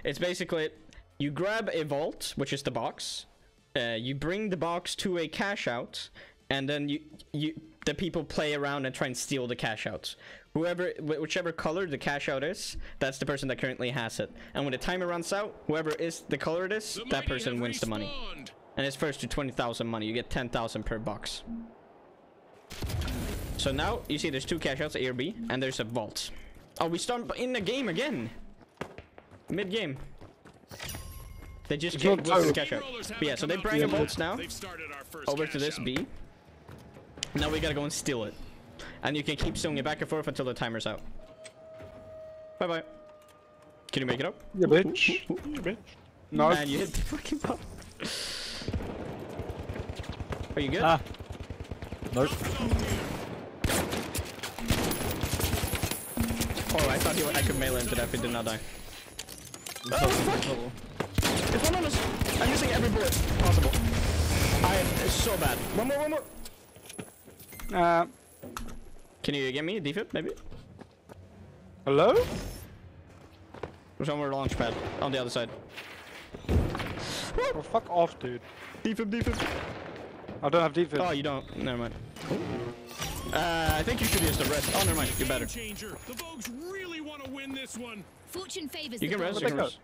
It's basically, you grab a vault, which is the box. You bring the box to a cash out, and then the people play around and try and steal the cash out. Whichever color the cash out is, that's the person that currently has it. And when the timer runs out, whoever is the color it is, that person wins the money. And it's first to 20,000 money. You get 10,000 per box. So now you see there's 2 cash outs, A or B, and there's a vault. Oh, we start in the game again. Mid game. They just get the cash out. But yeah, so they bring the vaults now over to this B. Now we gotta go and steal it. And you can keep stealing it back and forth until the timer's out. Bye bye. Can you make it up? Yeah, bitch. Yeah, bitch. No. And you hit the fucking ball. Are you good? Nope. Oh, I thought I could melee him to death. He did not die. Oh, fuck! It's one on us! I'm missing every bullet possible. It's so bad. One more! Can you get me a defib, maybe? Hello? There's one more launch pad on the other side. Oh, fuck off, dude. Defib. I don't have defib. Oh, you don't? Never mind. I think you should use the rest. Oh, never mind. You're better. The Vogues really want to win this one. Fortune favors You the can rest. bold. You can rest.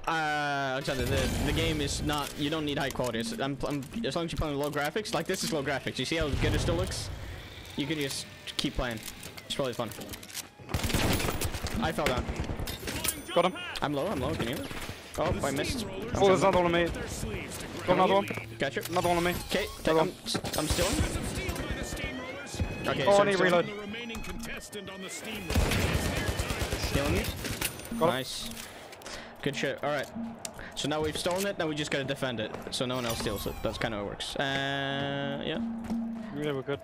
Alexander, the game is not. You don't need high quality. As long as you're playing low graphics, like this is low graphics. You see how good it still looks? You can just keep playing. It's really fun. I fell down. Got him. I'm low. Can you? Oh, I missed. Oh, there's another one on me. Got another one. Gotcha. Another one on me. Okay, I'm stealing. Okay, oh, so I need reload. Stealing. Got Nice. Good shit. All right. So now we've stolen it. Now we just gotta defend it, so no one else steals it. That's kind of how it works. Yeah. Yeah, we're good.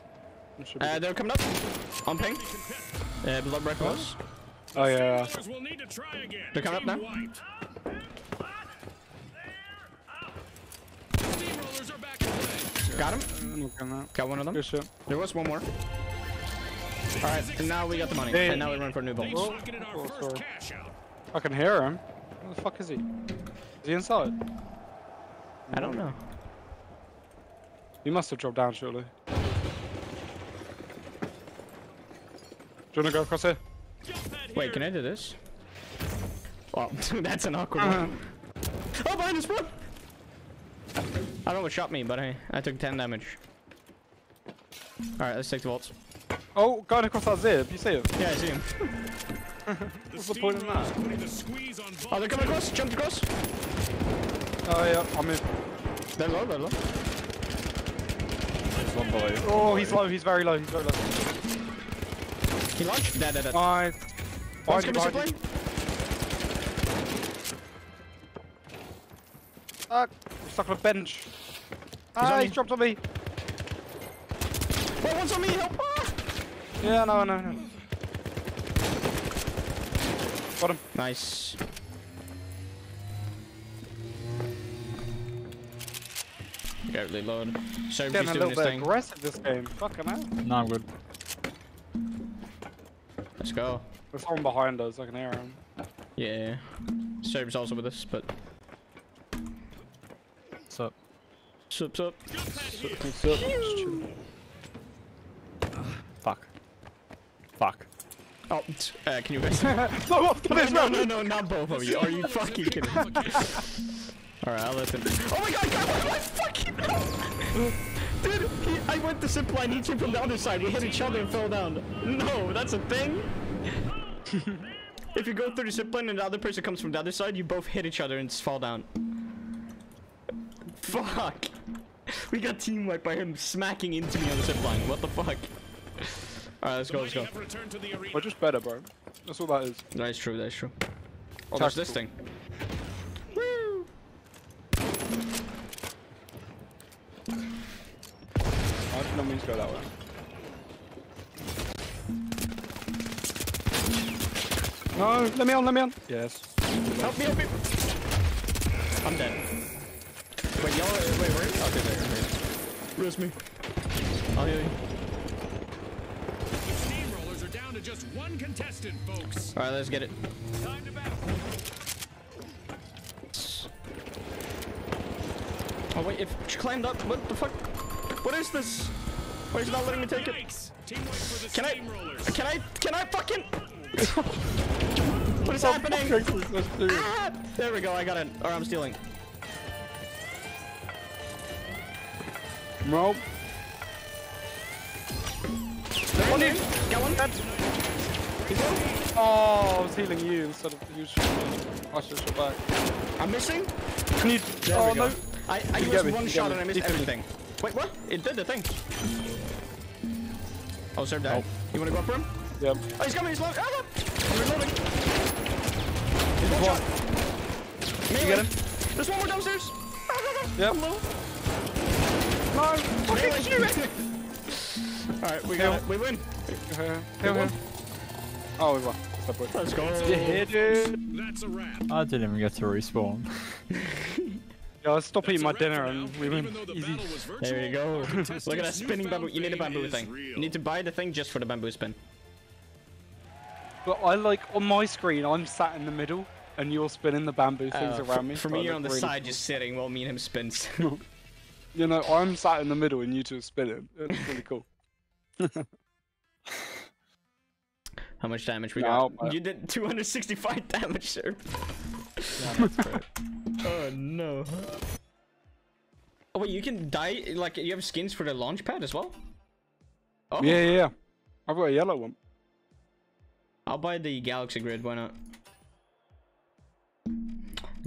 They're coming up. On ping. Blood rifles. Oh yeah. They're coming up now. Got him. Got one of them. Good shit. There was one more. All right, and now we got the money. Hey. And now we run for new bolts. Oh, sorry. I can hear him. Where the fuck is he? Is he inside? I don't know. He must have dropped down surely. Do you wanna go across here? Wait, can I do this? Well, that's an awkward one. Oh, behind us, bro! I don't know what shot me, but I took 10 damage. Alright, let's take the vaults. Oh, going across that zip. You see him? Yeah, I see him. What's the point in that? Oh, they're coming across! Jumped across! Oh yeah, I'm in. They're low. There's one below. Oh, he's low. He's very low. He launched? Dead. Nice. One's Behind you, coming behind you. zipline. Stuck on a bench. on He's me. dropped on me. Oh, one's on me! Help! Ah! Yeah, no. Got him. Nice. Got reload. So Getting he's a doing little his bit thing. aggressive this game. Fucking hell. No, I'm good. Let's go. There's someone behind us. I can hear him. Yeah. Serb's also with us, but. What's up? Sup. What's up? Fuck. Oh, can you guys? No, not both of you. Are you fucking kidding me? Alright, I'll let him. Oh my god, what fucking dude, I went the zip line, he came from the other side. We hit each other and fell down. No, that's a thing? If you go through the zip line and the other person comes from the other side, you both hit each other and just fall down. Fuck. We got team wiped by him smacking into me on the zip line. What the fuck? Alright, let's go. We're just better, bro. That's all that is. That's true. Oh, there's this thing. Woo! I don't mean to go that way. No, let me on. Yes. Help me. I'm dead. Wait, y'all. Wait, where? Okay, there. Rest me. I'll heal you. The steamrollers are down to just one contestant, folks. All right, let's get it. Time to battle. Oh wait, if she climbed up, what the fuck? What is this? Why is it not letting me take it? Yikes. Teamwork for the Can I? steamrollers. Can I fucking? What is happening? Ah, there we go. I got it. Or I'm stealing. Roll. Got one. Got one. Oh, I was healing you instead of you. I should shot back. I'm missing. Can you? There Oh we go. no. I used one shot and I missed everything. Wait, what? It did the thing. Oh, sir, died. You wanna go up for him? Yep. Oh, he's coming. He's low. Ah, I'm reloading. He's one shot. You get him? There's one more downstairs. Yep. Hello. No. Fucking shoot. Alright, we got it. We win. Here. Oh, we won. Let's go. Yeah, dude. That's a wrap. I didn't even get to respawn. Yeah, let's stop eating my That's a wrap dinner for now, and we even win. though the Easy. battle was virtual, There you go. our contestants' Look at that spinning bamboo. You need a newfound bamboo fame thing. is You need to buy the thing just for the bamboo spin. But I like on my screen, I'm sat in the middle, and you're spinning the bamboo things around me. For so me, I you're look on the really side cool. just sitting while me and him spins. You know, I'm sat in the middle and you two are spinning. It's really cool. How much damage we No, got? You did 265 damage, sir. Yeah, that's great. Oh no. Oh wait, you can die, like, you have skins for the launch pad as well? Oh, Yeah. I've got a yellow one. I'll buy the Galaxy Grid, why not?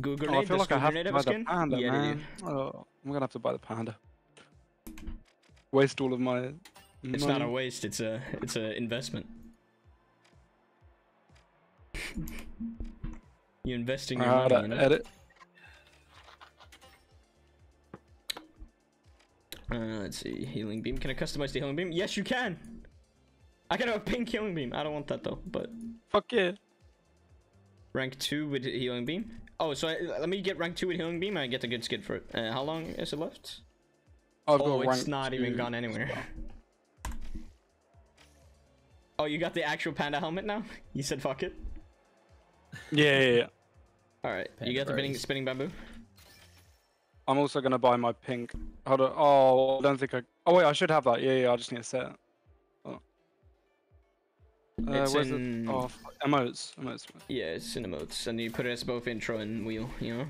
Google Oh, I feel does like I have Grenade to have a buy the skin? panda, Yeah, they man. Oh, I'm gonna have to buy the panda. Waste all of my. It's not a waste, it's a investment. You invest in your money, you know? Edit. Let's see, healing beam. Can I customize the healing beam? Yes, you can. I can have a pink healing beam. I don't want that though, but Fuck yeah. rank 2 with healing beam. Oh, so let me get rank 2 with healing beam. And I get a good skin for it. How long is it left? I've Oh, got it's rank not even 2. gone anywhere. Oh, you got the actual panda helmet now? You said fuck it. Yeah. All right, you got the spinning bamboo. I'm also gonna buy my pink. Hold on. Oh, I don't think I. Oh wait, I should have that. Yeah. I just need to set it. Oh. It's Where's in... the? Oh, emotes. Yeah, it's in emotes, and you put it as both intro and wheel. You know,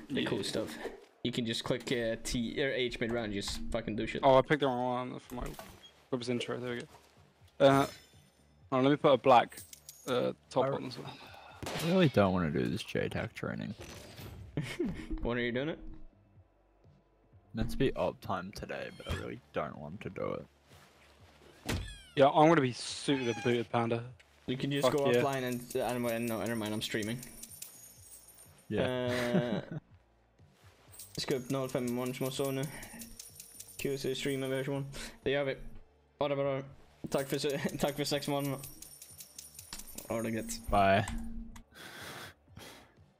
the cool stuff. You can just click T or H mid round, just fucking do shit. Oh, I picked the wrong one for my web's intro. There we go. Oh, let me put a black top on as well. I really don't want to do this JTAC training. When are you doing it? Meant to be uptime today, but I really don't want to do it. Yeah, I'm gonna be suited and booted, panda. You can just Fuck go yeah. offline and no, never mind. I'm streaming. Yeah. Scope 051 små sånne. QC streamer version. Det gör vi. Ha det bra. Tack för 6 månader. Ha det gött. Bye.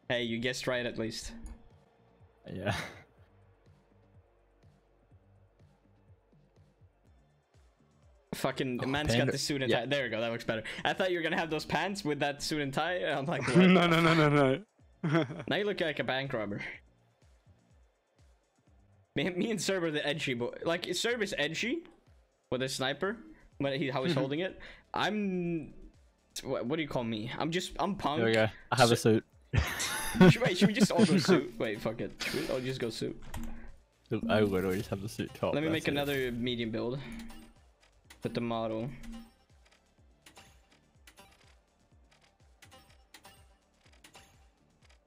Hey, you guessed right at least. Yeah. Fucking man's panda. got the suit and Yeah. tie. There we go, that works better. I thought you were gonna have those pants with that suit and tie. I'm like, what? No. Now you look like a bank robber. Me and Serb are the edgy boy. Like, Serb is edgy with a sniper, but how he's holding it. I'm... What do you call me? I'm punk. There we go. I have a suit. Should we just all go suit? Wait, fuck it. Should we all just go suit? I literally just have the suit top. Let me make that's it. another medium build. With the model.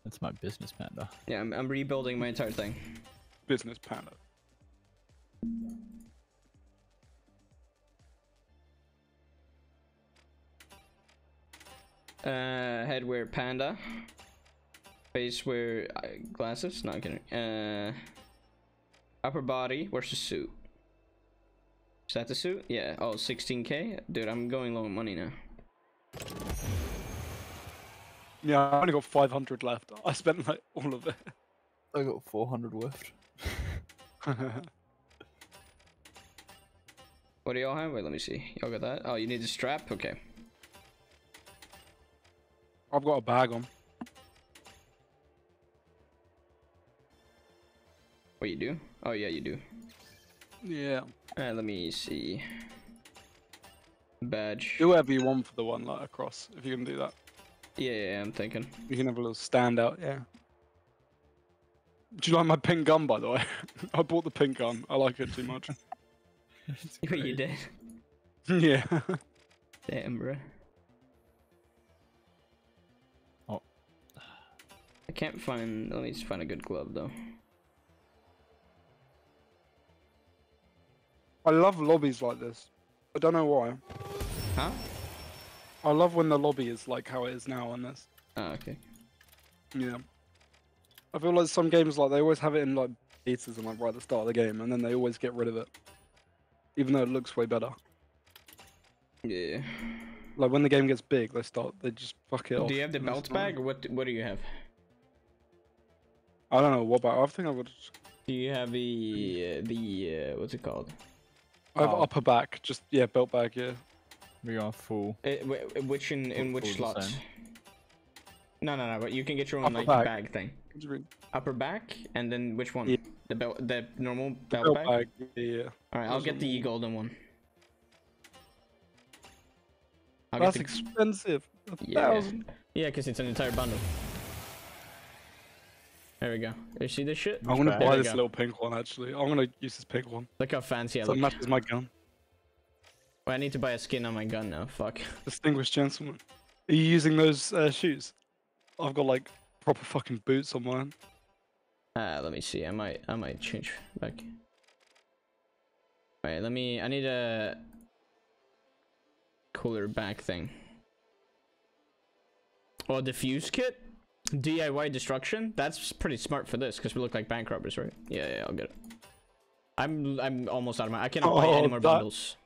That's my business panda. Yeah, I'm rebuilding my entire thing. Business panda. Headwear panda. Face wear glasses. Not kidding. Upper body. Where's the suit? Is that the suit? Yeah. Oh, 16k. Dude, I'm going low on money now. Yeah, I only got 500 left. I spent like all of it. I got 400 left. What do y'all have? Wait, let me see. Y'all got that? Oh, you need a strap? Okay. I've got a bag on. What you do? Oh yeah, you do. Yeah. Let me see. Badge. Do whatever you want for the one like across, if you can do that. Yeah, I'm thinking. You can have a little standout, yeah. Do you like my pink gun, by the way? I bought the pink gun. I like it too much. You did? Yeah. Damn, bro. Oh. I can't find. Let me just find a good glove though. I love lobbies like this. I don't know why. Huh? I love when the lobby is like how it is now on this. Oh, okay. Yeah. I feel like some games like they always have it in like betas and like right at the start of the game, and then they always get rid of it, even though it looks way better. Yeah. Like when the game gets big, they just fuck it off. Do you have the belt bag? Or what do you have? I don't know what about. I think I would. Do you have the what's it called? I have upper back, just yeah, belt bag, yeah. We are full. Which in which Full the slots? same. No, but you can get your own Upper like back. bag thing. What do you mean? Upper back, and then which one? Yeah. The normal belt Belt bag. bag, yeah. All right, I'll Those get are the more- golden one. I'll That's get the... expensive. Yeah. 1,000. Yeah, because it's an entire bundle. There we go. You see this shit? I'm gonna There buy we this go. little pink one actually. I'm gonna use this pink one. Look how fancy I So look. it matches my gun. Well, I need to buy a skin on my gun now. Fuck. Distinguished gentleman. Are you using those shoes? I've got like proper fucking boots on mine. Let me see. I might change back. Wait, let me. I need a cooler back thing. Oh, diffuse kit, DIY destruction. That's pretty smart for this because we look like bank robbers, right? Yeah, I'll get it. I'm almost out of my. I cannot buy any more bundles.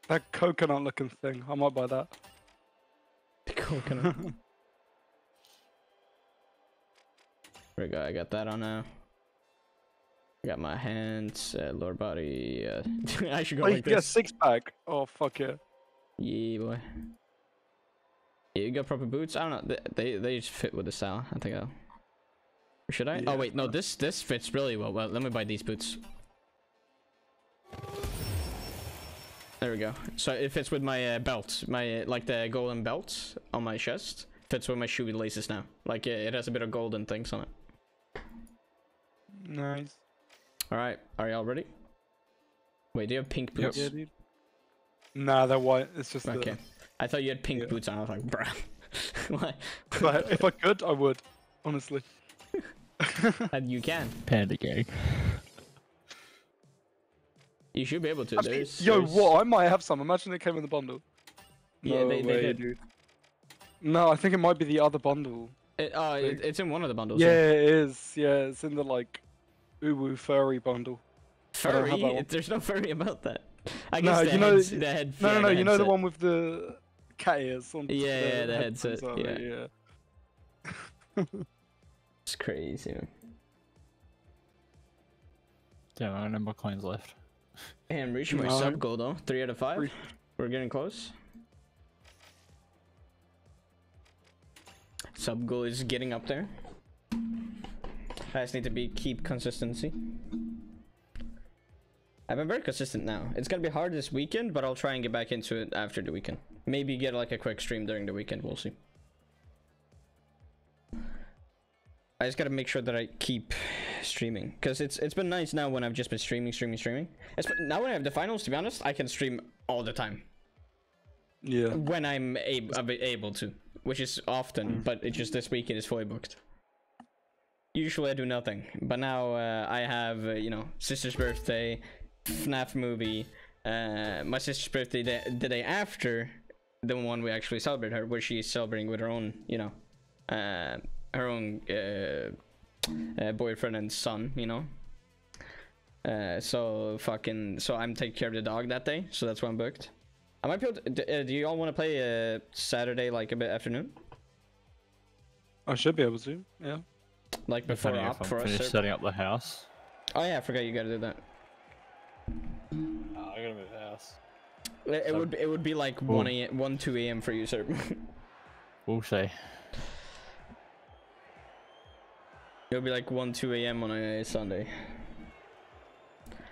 That coconut looking thing. I might buy that. The coconut. There we go. I got that on now. I got my hands, lower body. I should go Oh, you like get a this. 6-pack. Oh fuck yeah. Yeah, boy. Yeah, you got proper boots. I don't know. They just fit with the style. I think I'll. Or should I? Yeah. Oh wait, no. This fits really well. Well, let me buy these boots. There we go. So it fits with my belt, my like the golden belt on my chest. Fits with my shoe laces now. Like it has a bit of golden things on it. Nice. All right, are y'all ready? Wait, do you have pink boots? Yeah, dude. Nah, they're white. It's just Okay. I thought you had pink boots on. I was like, bruh. Why? If I could, I would. Honestly. And you can. Panda gang. You should be able to. Actually, There's, yo, there's... what? I might have some. Imagine it came in the bundle. Yeah, No they way, did. dude. No, I think it might be the other bundle. It's in one of the bundles. Yeah, it is. Yeah, it's in the like uwu furry bundle. I don't have that Furry? one. There's no furry about that. I No, guess the you know, heads, the head. no, yeah, no, no. the You know the headset. one with the cat ears on. Yeah, the headphones headset, on it, yeah. It's crazy, man. Damn, I don't know my coins left. Hey, I'm reaching my No. sub goal though. 3 out of 5. We're getting close. Sub goal is getting up there. I just need to keep consistency. I've been very consistent now. It's gonna be hard this weekend, but I'll try and get back into it after the weekend. Maybe get like a quick stream during the weekend. We'll see. I just gotta make sure that I keep streaming, because it's been nice now when I've just been streaming. Now when I have the finals, to be honest, I can stream all the time. Yeah. When I'm able to, which is often, but it's just this weekend is fully booked. Usually I do nothing, but now I have you know, sister's birthday, FNAF movie, my sister's birthday the day after the one we actually celebrate her, where she's celebrating with her own, you know, her own boyfriend and son, you know. So I'm taking care of the dog that day, so that's why I'm booked. I might be able to, do you all want to play Saturday, like a bit afternoon? I should be able to. Yeah. Like before Depending op if for I'm us. finished setting up the house. Oh yeah, I forgot you gotta do that. I gotta move house. It would be like 2 a.m. for you, sir. We'll see. It would be like 2 a.m. on a Sunday.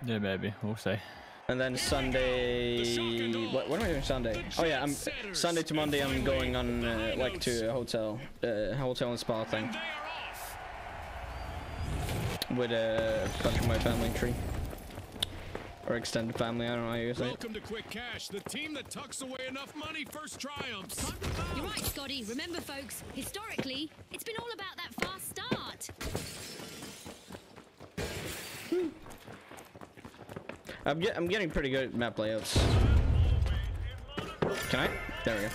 Yeah, maybe. We'll see. And then Sunday, what am I doing Sunday? Oh yeah, I'm Sunday to Monday. I'm going on like to a hotel and spa thing with a bunch of my family tree or extended family. I don't know how you say it. Welcome to Quick Cash, the team that tucks away enough money first triumphs. You're right, Scotty. Remember, folks, historically, it's been all about that fast start. I'm getting pretty good at map layouts. Can I? There we go.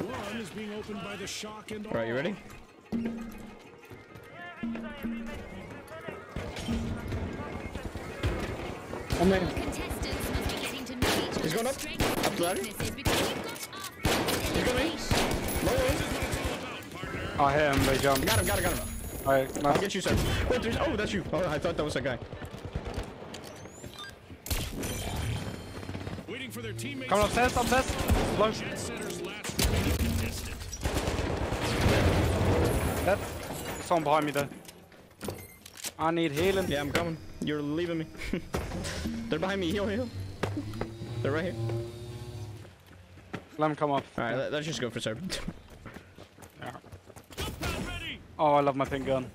Vault 1 is being opened by the shock and Alright, you ready? I'm in. Contestants must be getting to know each other's He's going up. strengths Up and the ladder. weaknesses because we've got He's coming. I hit him, they jumped. Got him. Alright, I'll nice. get you, sir. Wait, oh, that's you. Oh, I thought that was a guy. waiting for their teammates. Coming upstairs. Low. Jet Setter's last remaining contestant. Dead. Someone behind me there. I need healing. Yeah, I'm coming. You're leaving me. They're behind me. Heal. They're right here. Let him come up. Alright, let's just go for sir. Oh, I love my pink gun.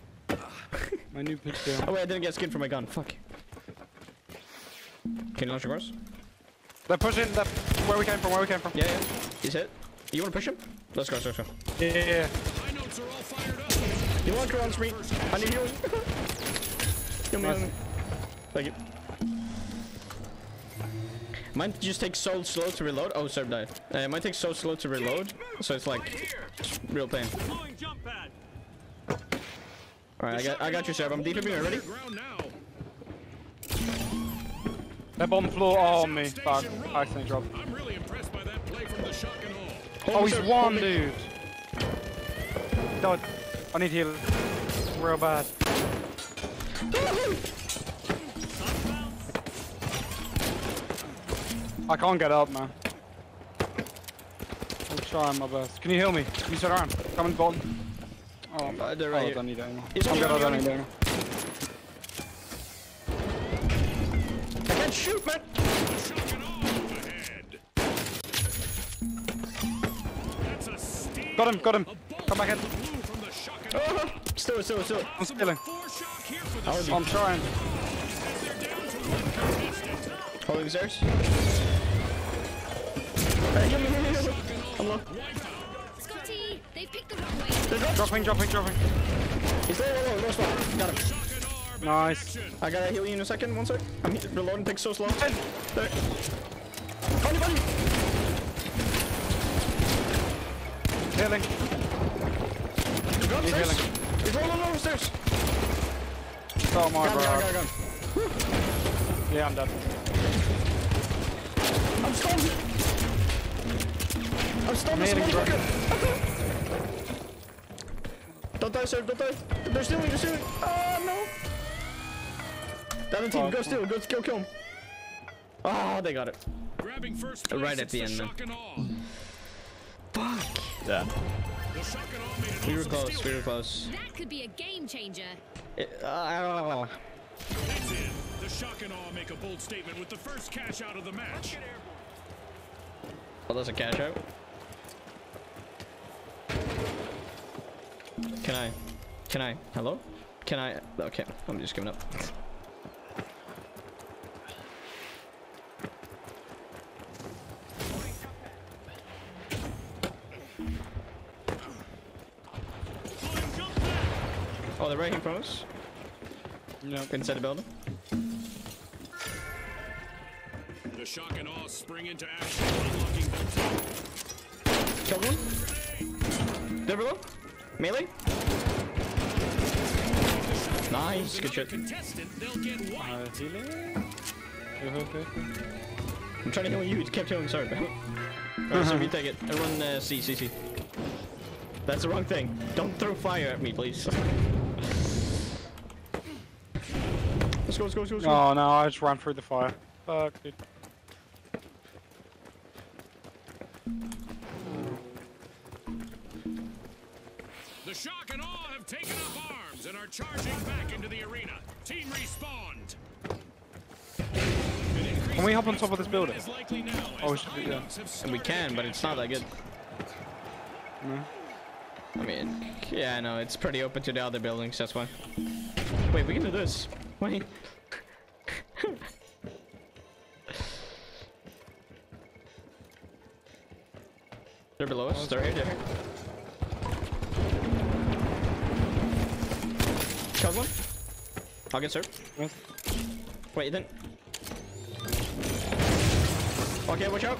My new pink gun. Oh wait, I didn't get skin for my gun. Fuck. Can you launch your course? They're pushing. Where we came from. Yeah. He's hit. You wanna push him? Let's go. Yeah. High notes are all fired up. You want to on me? I need healing. Heal me. Nice. Thank you. Mine just takes so slow to reload. Oh, sir died. Mine takes so slow to reload, so it's like real pain. Alright, I got you, sir. I'm DPing. Ready? They're on the floor. Oh, me. Fuck. I accidentally dropped. I'm really impressed by that play from the shock and all. Oh, he's one, dude. God, I need healing. Real bad. I can't get up, man. I'm trying my best. Can you heal me? Can you sit around? Come in, bottom. Oh, they're right I here. don't need ammo. He's I'm on good, you, I don't on need you. ammo. I can't shoot, man. Shock and all ahead. That's a steal. Got him. Come back in. Blue from the shock and all. Oh, still. I'm stealing. Four shock here for the I'm trying. They're down to one contestant. Holding the stairs. Heal. I'm low. Scotty, they've picked the wrong way. Dropping. He's there, low spot. Got him. Nice. I gotta heal you in a second, 1 sec. I'm reloading, takes so slow. There. Bunny! Healing. Go Need upstairs. healing. He's rolling upstairs. Oh my bro. Got him. Yeah, I'm dead. I'm stunned. This Healing, bro. motherfucker. Don't die, sir. Don't die. They're stealing. Oh, no. Down the team. Go steal. Go kill him. Oh, they got it. Grabbing first Right place, at the it's end, man. shock and all. Fuck. Yeah. The shock and all made an We were awesome close. steal. That could be a game changer. That's it. The shock and all make a bold statement with the first cash out of the match. Oh, that's a cash out. Can I? Hello? Can I? Okay, I'm just giving up. Oh, they're right here from us? Yep. Inside the building? The shock and all spring into action, unlocking both. Killed one? There below? Melee? Nice, good shit. Contestant, they'll get wiped. Healing? I'm trying to heal you, you kept healing, sorry. Alright, so you take it. Everyone, C. That's the wrong thing. Don't throw fire at me, please. Let's go, let's go, let's go, let's go. Oh no, I just ran through the fire. Fuck, dude. The Shock and Awe have taken up arms and are charging back into the arena. Team respawned. Can we hop on top of this building? Oh, we should be, yeah. And we can, but it's not that good. No. I mean, yeah, I know, it's pretty open to the other buildings, that's why. Wait, we can do this. Wait. They're below us, they're here, they're here. Killed one. I'll get served. Yes. Wait, you didn't. Okay, watch out.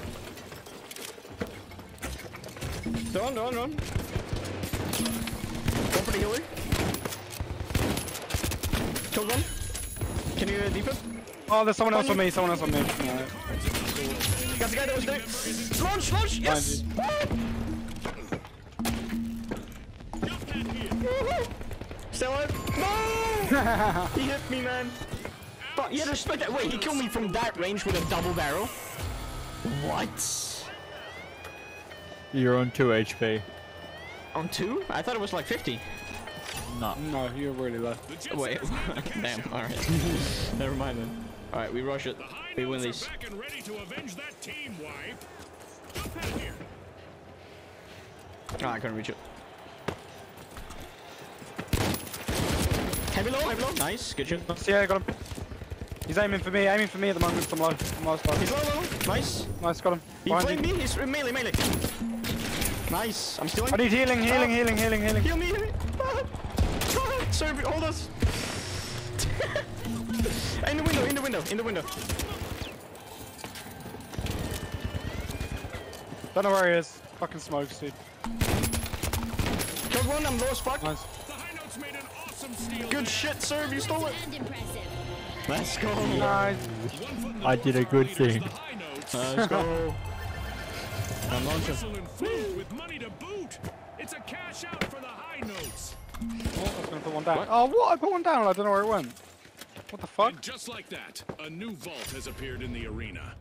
They're on, they're on, they're on. Go for the healer. Killed one. Can you deep it? Oh, there's someone else on me, someone else on me. No. Got the guy that was there. Launch, launch, yes! Stay alive. No! He hit me, man. But yeah, respect that. Wait, he killed me from that range with a double barrel? What? You're on 2 HP. On 2? I thought it was like 50. No. No, you're really low. Wait, damn, alright. Never mind then. Alright, we rush it. We win these. Back and ready to avenge that team wipe. Jump out here. Ah, I couldn't reach it. Heavy low, heavy low. Nice, good shot. Yeah, I got him. He's aiming for me at the moment. I'm low. I'm low spot. He's low, low. Nice. Nice, got him. He Behind flamed you. me. He's melee, melee. Nice. I'm stealing. I need healing. Heal me, heal me. Sir, hold us. In the window. Don't know where he is. Fucking smokes, dude. Killed one, I'm low as fuck. Nice. The High Notes made an awesome steal. Good shit, sir, you stole it. And impressive. Let's go. Nice. I did a good thing. Let's go. I'm launching. Whistle and flute with money to boot. It's a cash out for the High Notes. Oh, I was gonna put one down. Oh, what? I put one down. I don't know where it went. What the fuck? And just like that, a new vault has appeared in the arena.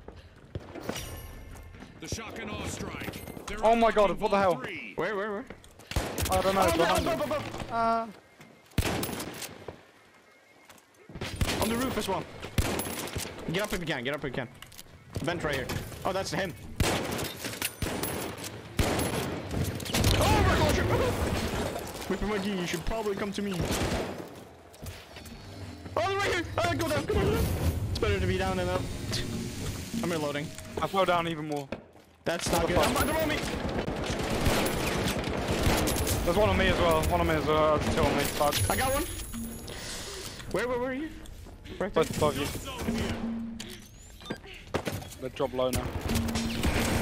The Shock and Awe strike. They're Oh my god, attacking what the Vault hell? 3. Where? I don't know. Oh, behind no, him. On the roof as well. Get up if you can, Vent right here. Oh, that's him. Oh, we're closer. Whippy McGee, you should probably come to me. Oh, they're right here. Go down, come on. It's better to be down than up. I'm reloading. I fell down even more. That's not good. I'm under me. There's one on me as well. There's two on me. Fuck. I got one. Where are you? Right there. Both above you. They drop low now.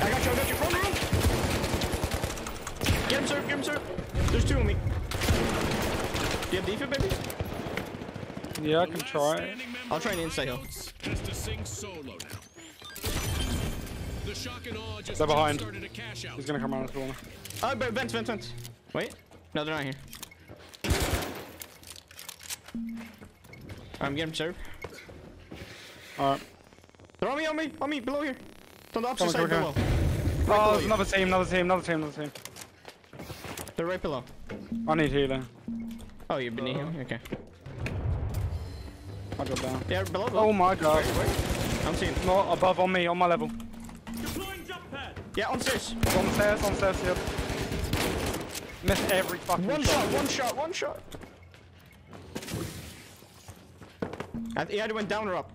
I got you. Run. Get him, sir. There's two of me. Do you have defib, baby? Yeah, I can try. I'll try an inside hill. Has to sing solo now. The Shock and Awe just They're behind. started a cash out. He's gonna come around this corner. Oh, vent. Wait. No, they're not here. I'm getting served. Alright. They're on me, below here. On the opposite Come side, on, below. Oh, there's another team. They're right below. I need healing. Oh, you're beneath him? Okay. I got down. Yeah, below. Oh my god. Where? I'm seeing. Not above on me, on my level. Yeah, on stairs. On stairs, yep. Missed every fucking One shot. He either went down or up.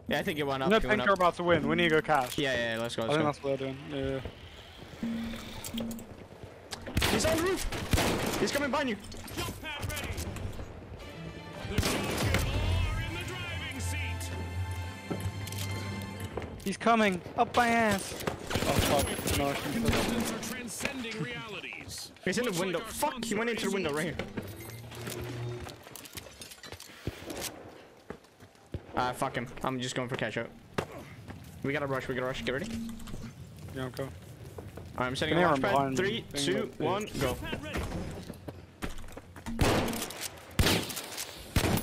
Yeah, I think it went up. No, It think went you're up. about to win. We need to go cash. Yeah, let's go. I think that's what they're doing. Yeah. He's on the roof. He's coming behind you. Jump pad ready. The Shock and Awe are in the driving seat. He's coming up my ass. Oh fuck. No, I shouldn't have done Contestants are transcending realities. He's in the Much window. like our Fuck, he went into the window right here. Fuck him. I'm just going for catch out. We gotta rush. Get ready. Yeah, I'm cool. Alright, I'm setting Can a hear launch him pad. behind 3, thing 2, like 1, go.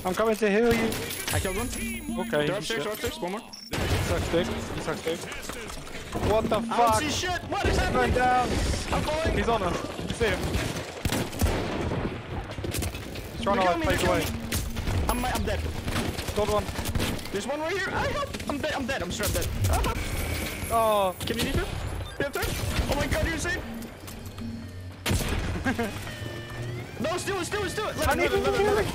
I'm coming to heal you. I killed one. Okay. They're upstairs, one more. He sucks dick. He sucks dick. What the I don't fuck? see shit! What is He's going happening? down. I'm falling! He's on us. You see him? He's trying to like fade away. I'm dead. Got one. There's one right here. I help! I'm dead, I'm straight dead. Oh. Can you leave him? You have to? Oh my god, you're insane! No, steal it!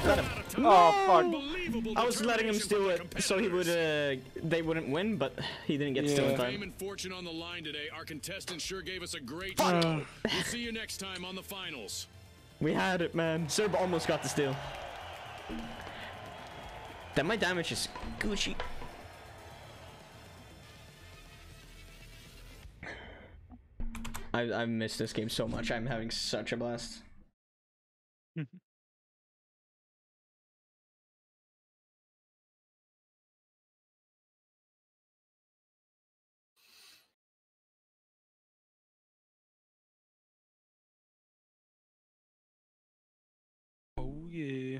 Let him. Oh fuck. I was letting him steal it so he would, they wouldn't win, but he didn't get to steal in Fame time. and fortune on the line today. Our contestants sure gave us a great show. We'll see you next time on the finals. We had it, man. Serb almost got the steal. Then my damage is Gucci. I've missed this game so much. I'm having such a blast. Oh yeah.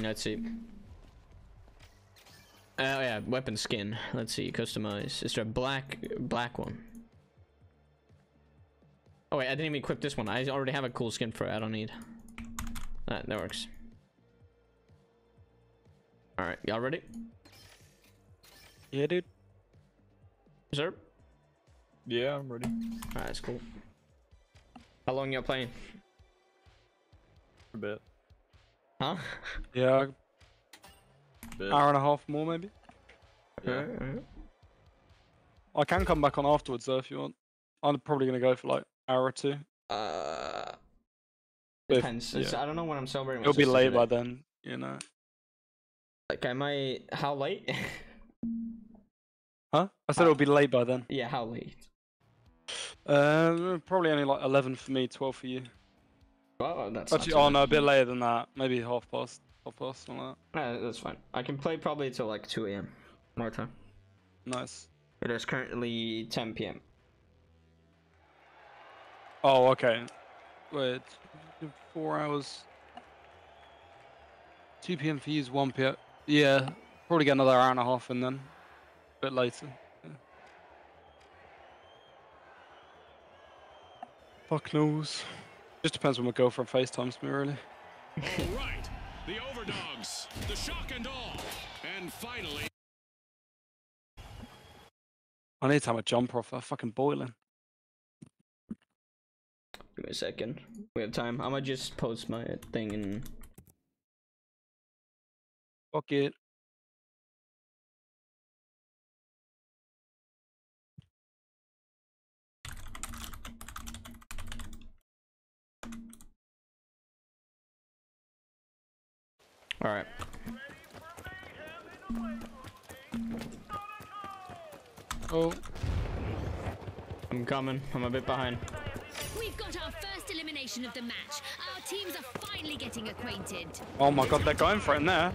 Let's see. Oh yeah, weapon skin. Let's see, customize. Is there a black one? Oh wait, I didn't even equip this one. I already have a cool skin for it. I don't need. That works. All right, y'all ready? Yeah, dude. Sir? Yeah, I'm ready. Alright, that's cool. How long y'all playing? A bit. Huh? Yeah. Bit. Hour and a half more maybe. Yeah. Alright. I can come back on afterwards though if you want. I'm probably gonna go for like hour or two. Depends. Yeah. I don't know when I'm celebrating. It'll be sister late today. by then, you know. Like, I might. How late? Huh? I said it'll be late by then. Yeah, how late? Probably only like 11 for me, 12 for you. Well, that's Actually, not oh too no, bad. a bit later than that. Maybe half past, something like That's fine. I can play probably till like 2 AM. More time. that. Nice. It is currently 10 PM. Oh, okay. Wait, 4 hours. 2 PM for you is 1 PM. Yeah, probably get another hour and a half and then a bit later. Yeah. Fuck knows. Just depends when my girlfriend FaceTimes me, really. All right, the overdogs, the shock and awe, and finally. I need to have a jumper off. I'm fucking boiling. Give me a second. We have time. I'm gonna just post my thing and. Fuck it. Alright. Oh. I'm coming. I'm a bit behind. We've got our first elimination of the match. Our teams are finally getting acquainted. Oh my god, they're going for it in there.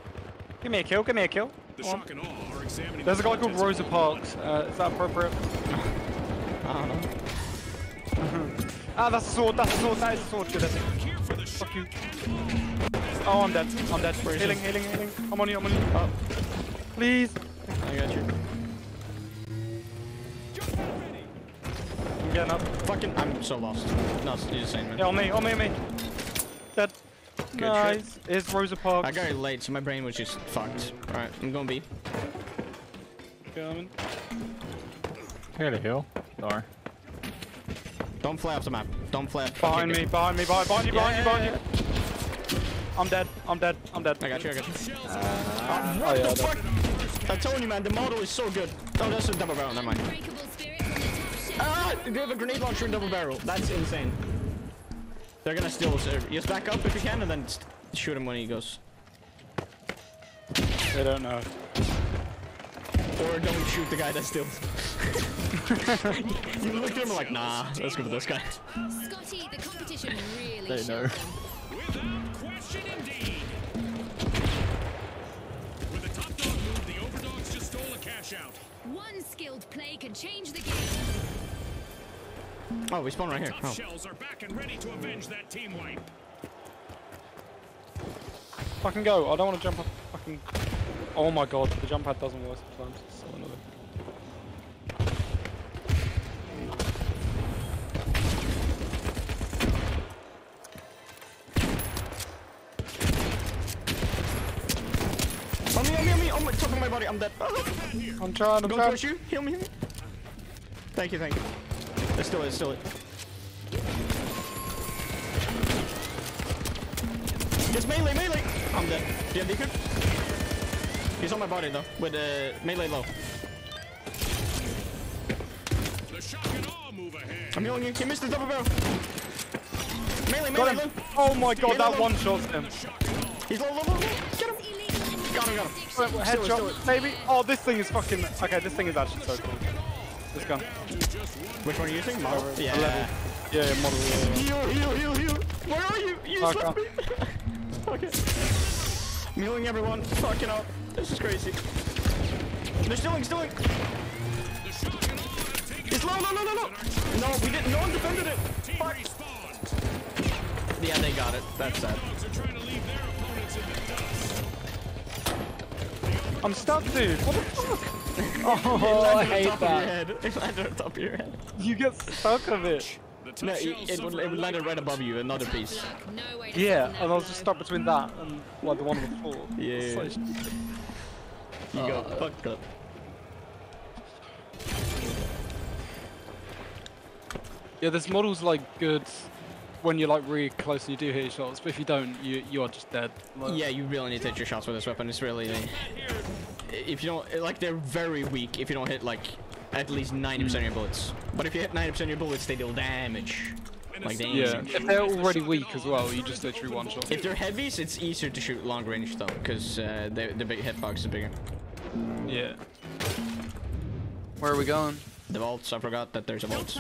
Give me a kill, give me a kill. The Come on. shock and awe are examining. There's a the guy called contents Rosa of the Parks. Is that appropriate? I don't know. Ah, that's a sword, that is a sword. Good. Here for the Fuck shock. you. Oh, I'm dead. Healing. I'm on you. Oh. Please. I got you. I'm getting up. Fucking. I'm so lost. No, you're insane, man. Yeah, on me. Dead. Good Nice. Here's Rosa Parks. I got it late, so my brain was just fucked. Alright, I'm going B. Coming. I got a heal. Sorry. Don't fly off the map. Don't fly off. Behind you. Behind you. I'm dead. I got you. Oh yeah, Fuck! I'm telling you, man, the model is so good. Oh, that's a double barrel. Never mind. Unbreakable spirit on the top shelf. Ah! You have a grenade launcher and double barrel. That's insane. They're gonna steal us. Just back up if you can, and then shoot him when he goes. They don't know. Or don't shoot the guy that steals. You look at him like, nah, let's go for this guy. Scotty, the competition really They showed know. them. Without question, indeed. With a top dog move, the overdogs just stole a cash out. One skilled play can change the game. Oh, we spawn right here. Tough Oh. shells are back and ready to avenge that team wipe. Fucking go. I don't want to jump up. Fucking. Oh my god, the jump pad doesn't work sometimes. It's so annoying. On me, on my top of my body, I'm dead. I'm trying, Don't push you, heal me. Thank you, thank you. Let's do it, let's do it. It's melee, melee! I'm dead. Do you have decrypt? He's on my body though, with melee low. The shock and awe move ahead. I'm healing you, he missed the double barrel. Melee, Got melee him. low. Oh my god, that Melee one low. shots him. He's low, low, low, low. Get him. Got him, got him. Headshot, maybe? Oh, this thing is fucking... Okay, this thing is actually so cool. This gun. Which one are you using? Model? Yeah. Level. Yeah, model, yeah. Heal. Where are you? You Okay. slapped me. Okay. I'm healing everyone. Fucking up. This is crazy. They're stealing. It's low. No, we didn't. No one defended it. Fuck. Yeah, they got it. That's sad. I'm stuck, dude. What the fuck? Oh, I hate that. It landed on top of your head. You get stuck of it. No, it would land right above you, another piece. No way to Yeah, spin that and I was row. just stuck between that and like the one on the floor. Yeah. It's so stupid. You got fucked up. Yeah, this model's like good when you're like really close and you do hit your shots, but if you don't, you are just dead. Like, Yeah, you really need to hit your shots with this weapon. It's really... If you don't... Like, they're very weak if you don't hit, like, at least 90% of your bullets. But if you hit 90% of your bullets, they deal damage. Like, damage. yeah, if they're already weak as well, you just literally one shot. If they're heavies, it's easier to shoot long range, though, because the big hitbox is bigger. Yeah. Where are we going? The vaults, I forgot that there's a vault.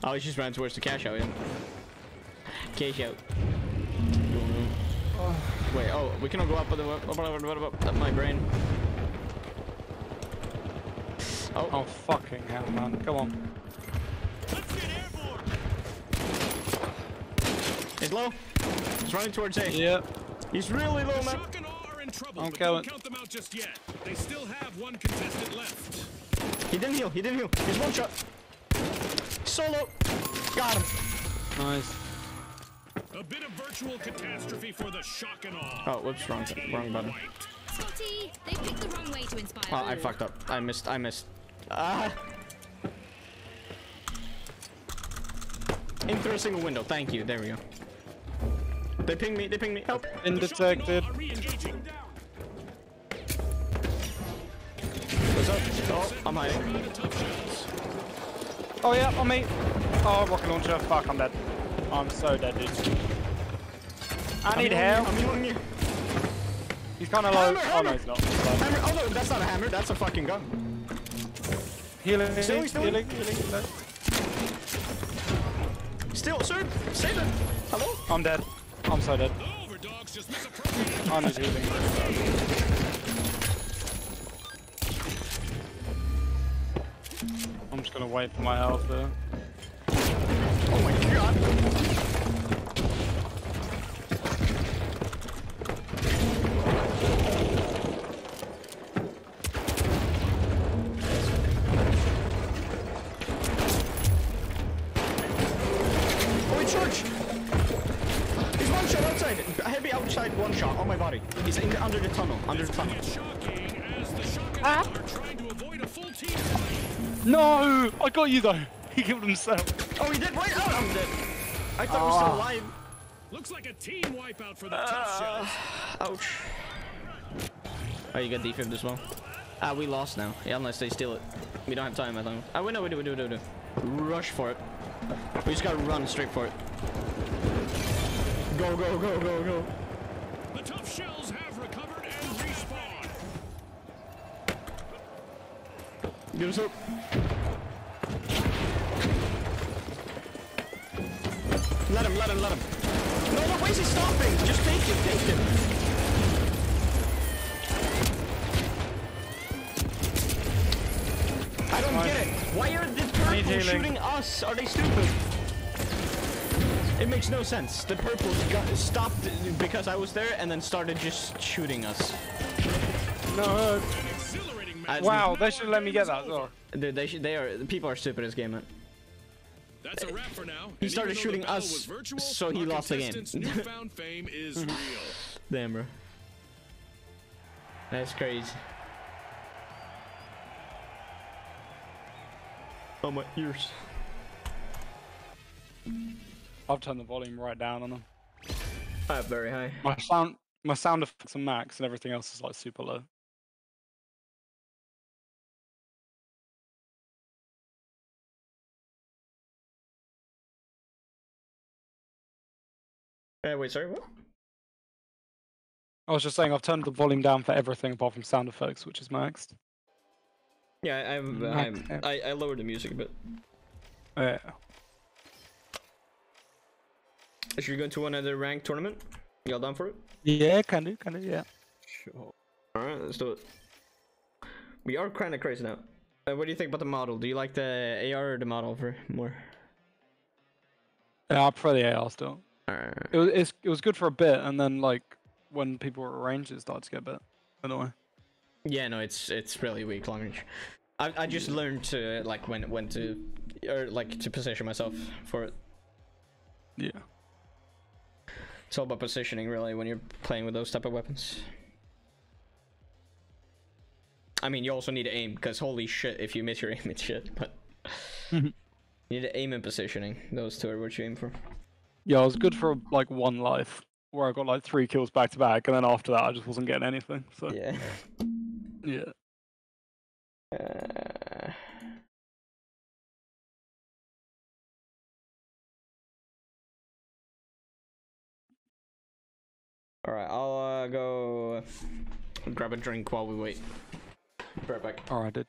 I was just ran towards the cash out, yeah. Cash out. Wait, oh, we cannot go up with the my brain. Oh, fucking hell, man. Come on. He's low. He's running towards A. Yeah. He's really low, man. Shock and awe are in trouble, I'm but going. don't count them out just yet. They still have one contestant left. He didn't heal. He's one shot. Solo. Got him. Nice. A bit of virtual catastrophe for the shock and awe. Oh, whoops, wrong button. Scotty, they picked the wrong way to inspire. Oh, I fucked up. I missed. Ah. In through a single window. Thank you. There we go. They ping me. Help. Been detected. What's up? Oh, I'm hiding. Oh yeah, on me. Oh, rocket launcher. Fuck, I'm dead. I'm so dead, dude. I need help. I'm healing you. He's kind of low. Hammer, Oh no, he's not. Hammer. Oh no, that's not a hammer. That's a fucking gun. Healing. Still. No. Still, sir. Save it. Hello? I'm dead. I'm so dead. Overdogs just misappropriated. I'm just healing. I'm just gonna wait for my health there. Oh my god. Oh, he charged. He's one shot outside. Heavy outside, one shot on my body. He's under the tunnel. It's shocking as the shock and awe are trying to avoid a full team fight. No! I got you though. He killed himself. Oh, he did? Right? Oh, I'm dead. I thought he was still alive. Looks like a team wipeout for the tough shells. Ouch. Oh, you got defib as well. Ah, we lost now. Yeah, unless they steal it. We don't have time, I think. Ah, we do. Rush for it. We just gotta run straight for it. Go. The tough shells have recovered and respawned. Get us up. Let him. No. Why is he stopping? Just take it, take it. I don't get it. Why are the purple shooting us? Are they stupid? It makes no sense. The purple stopped because I was there and then started just shooting us. No. Wow, they should let me get that as well. Dude, the people are stupid in this game, man. That's a wrap for now. He started shooting us, so he lost the game. Newfound fame is real. Damn, bro. That's crazy. Oh, my ears. I've turned the volume right down on them. I have very high. My sound effects are max, and everything else is like super low. Wait, sorry, what? I was just saying I've turned the volume down for everything apart from sound effects, which is maxed. Yeah, I lowered the music a bit. Yeah. Should we go to another ranked tournament? Y'all down for it? Yeah, can do, yeah. Sure. Alright, let's do it. We are kind of crazy now. What do you think about the model? Do you like the AR or the model for more? Yeah, I prefer the AR still. Alright. It was good for a bit, and then like when people were at range, it started to get a bit annoying. Yeah, no, it's really weak long range. I just learned to like when to or like to position myself for it. Yeah. It's all about positioning really when you're playing with those type of weapons. I mean, you also need to aim because holy shit, if you miss your aim, it's shit. But you need to aim and positioning. Those two are what you aim for. Yeah, it was good for like one life where I got like 3 kills back to back, and then after that I just wasn't getting anything. So yeah. Yeah. All right, I'll go grab a drink while we wait. Be right back. All right, dude.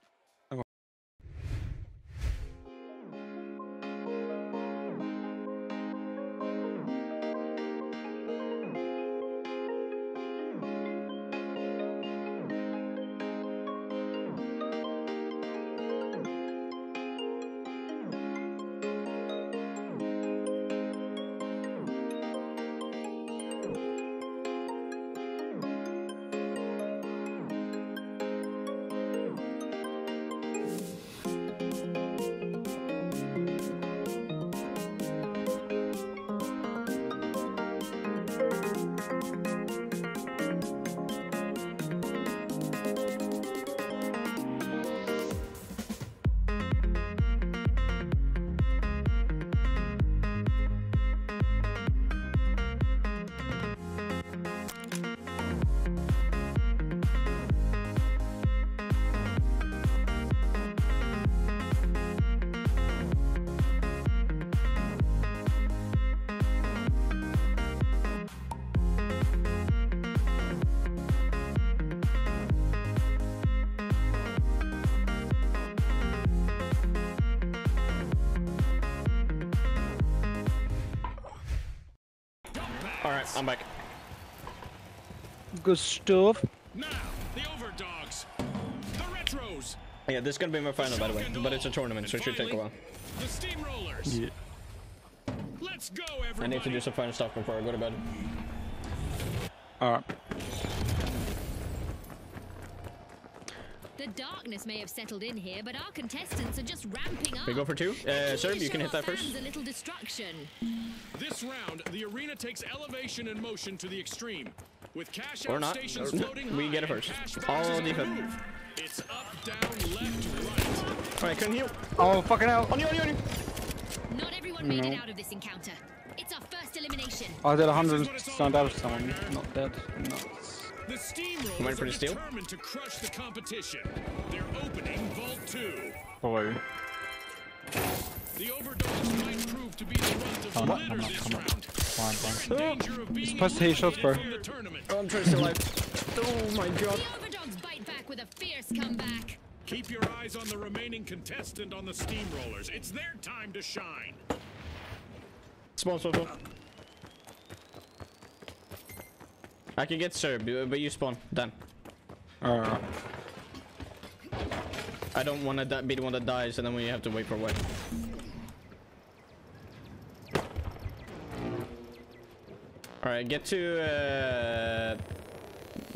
Alright, I'm back. Good stuff. Now, the overdogs, the retros. Yeah, this is gonna be my final, by the way, but it's a tournament, so it should take a while. The steamrollers. Yeah. Let's go, everybody. I need to do some final stuff before I go to bed. Alright. The darkness may have settled in here, but our contestants are just ramping up. We go for 2. Sir, you can hit that first. A little destruction. This round, the arena takes elevation and motion to the extreme. With cash Or out not. stations floating We high get it and first. cash All prizes on the defense. move. It's up, down, left, right. Alright, couldn't heal. Oh, fucking hell. On you, on you, on you. Not everyone made it out of this encounter. It's our first elimination. I did 100% damage to someone. Not dead. Nuts. The steamrollers Waiting for are the steal. determined to crush the competition. They're opening Vault 2. Boy. The overdogs might prove to be the runt of the litter this round. Fine. They're in danger of being supposed to hit shots, bro. eliminated from the tournament. Oh, I'm trying to stay alive. Oh my god. The overdogs bite back with a fierce comeback. Keep your eyes on the remaining contestant on the steamrollers. It's their time to shine. Small. I can get Sir, but you spawn. Done. Alright. I don't want to be the one that dies, and then we have to wait for a while. All right, get to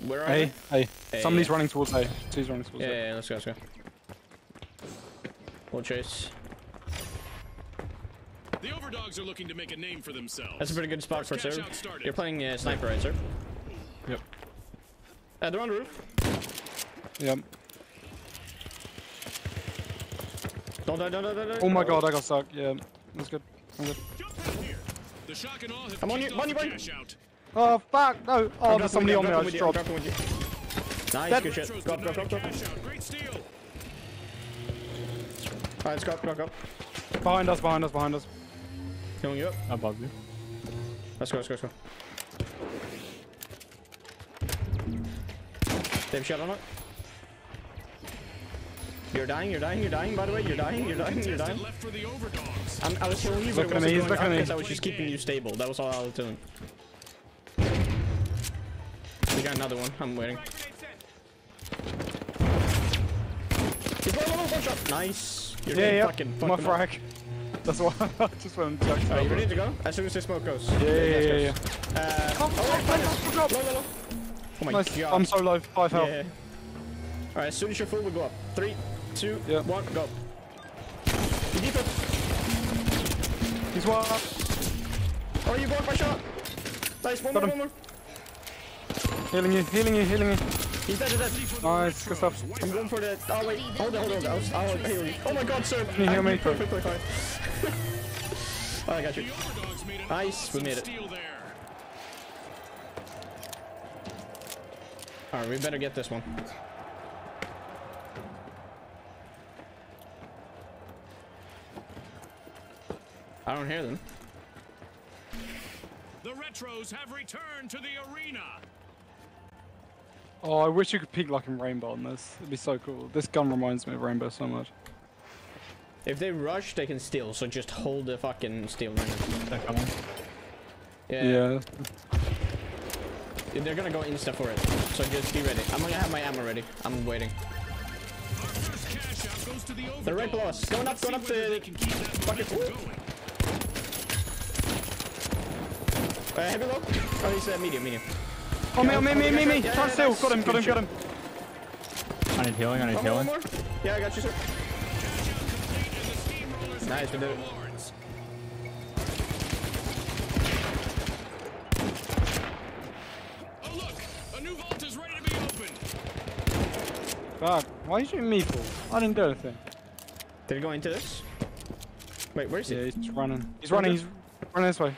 where are Hey, they? hey. Somebody's running towards A. Somebody's running towards A. Yeah, let's go, let's go. We'll chase. The overdogs are looking to make a name for themselves. That's a pretty good spot for Sir. Cash out started. You're playing sniper, right, Sir? Yep. They're on the roof. Yep. Don't die, don't die, don't die. Oh my god, I got stuck. Yeah, that's good. I'm good. Jump out here. The shock and awe have I'm on kicked you, on off you, the buddy. cash out. Oh fuck, no. Oh, there's somebody on me. I just dropped. Nice, Dead. good shit. Retros Go up, denied go up, go up. cash out. Great steal. Alright, let's go up, go up, go up. Behind us, behind us, behind us. Killing you up. Above you. Let's go, let's go, let's go. They have shot on it. You're dying, you're dying, you're dying, by the way. You're dying, you're dying, you're dying. Left for the overdogs. I was killing you, but it Look at me, wasn't he's going looking up at me. because I was just keeping you stable. That was all I was doing. We got another one. I'm waiting. One shot. Nice. You're Yeah, yeah. fucking My frag. That's why I just went and checked. Are you ready to go? As soon as the smoke goes. Yeah. Oh my Nice. god. I'm so low. 5 health. Yeah. Alright, as soon as you're full, we go up. 3, 2, 1, go. You deep it. He's one. Oh, you blocked my shot. Nice, one Got more, him. one more. Healing you, healing you, healing you. He's dead, he's dead. Nice, good stuff. I'm going for the. Oh, wait. Hold on, hold on. I'll heal you. Oh my god, sir. Can you heal me? Perfectly fine. Oh, I got you. The overdogs made an Nice, we awesome made it. steal there. Alright, we better get this one. I don't hear them. The Retros have returned to the arena. Oh, I wish you could peek like in Rainbow on this. It'd be so cool. This gun reminds me of Rainbow so much. If they rush, they can steal, so just hold the fucking steal ring. They're coming. Yeah. They're gonna go insta for it, so just be ready. I'm gonna have my ammo ready. I'm waiting. Our first cash out goes to the overdogs. They're right below us. Going up, going up Whether the they can keep that bucket. momentum going. Heavy low? Oh, he's medium, medium. Oh, me. Yeah, Try yeah, steal. nice. Got him. Good shit. I need healing, I need One healing. more. Yeah, I got you, sir. And the steamrollers Nice, we did it. Lawrence. Oh look, a new vault is ready to be opened. Fuck. Why are you shooting me for? I didn't do anything. Did he go into this? Wait, where is he? Yeah, he's just running. He's running this way.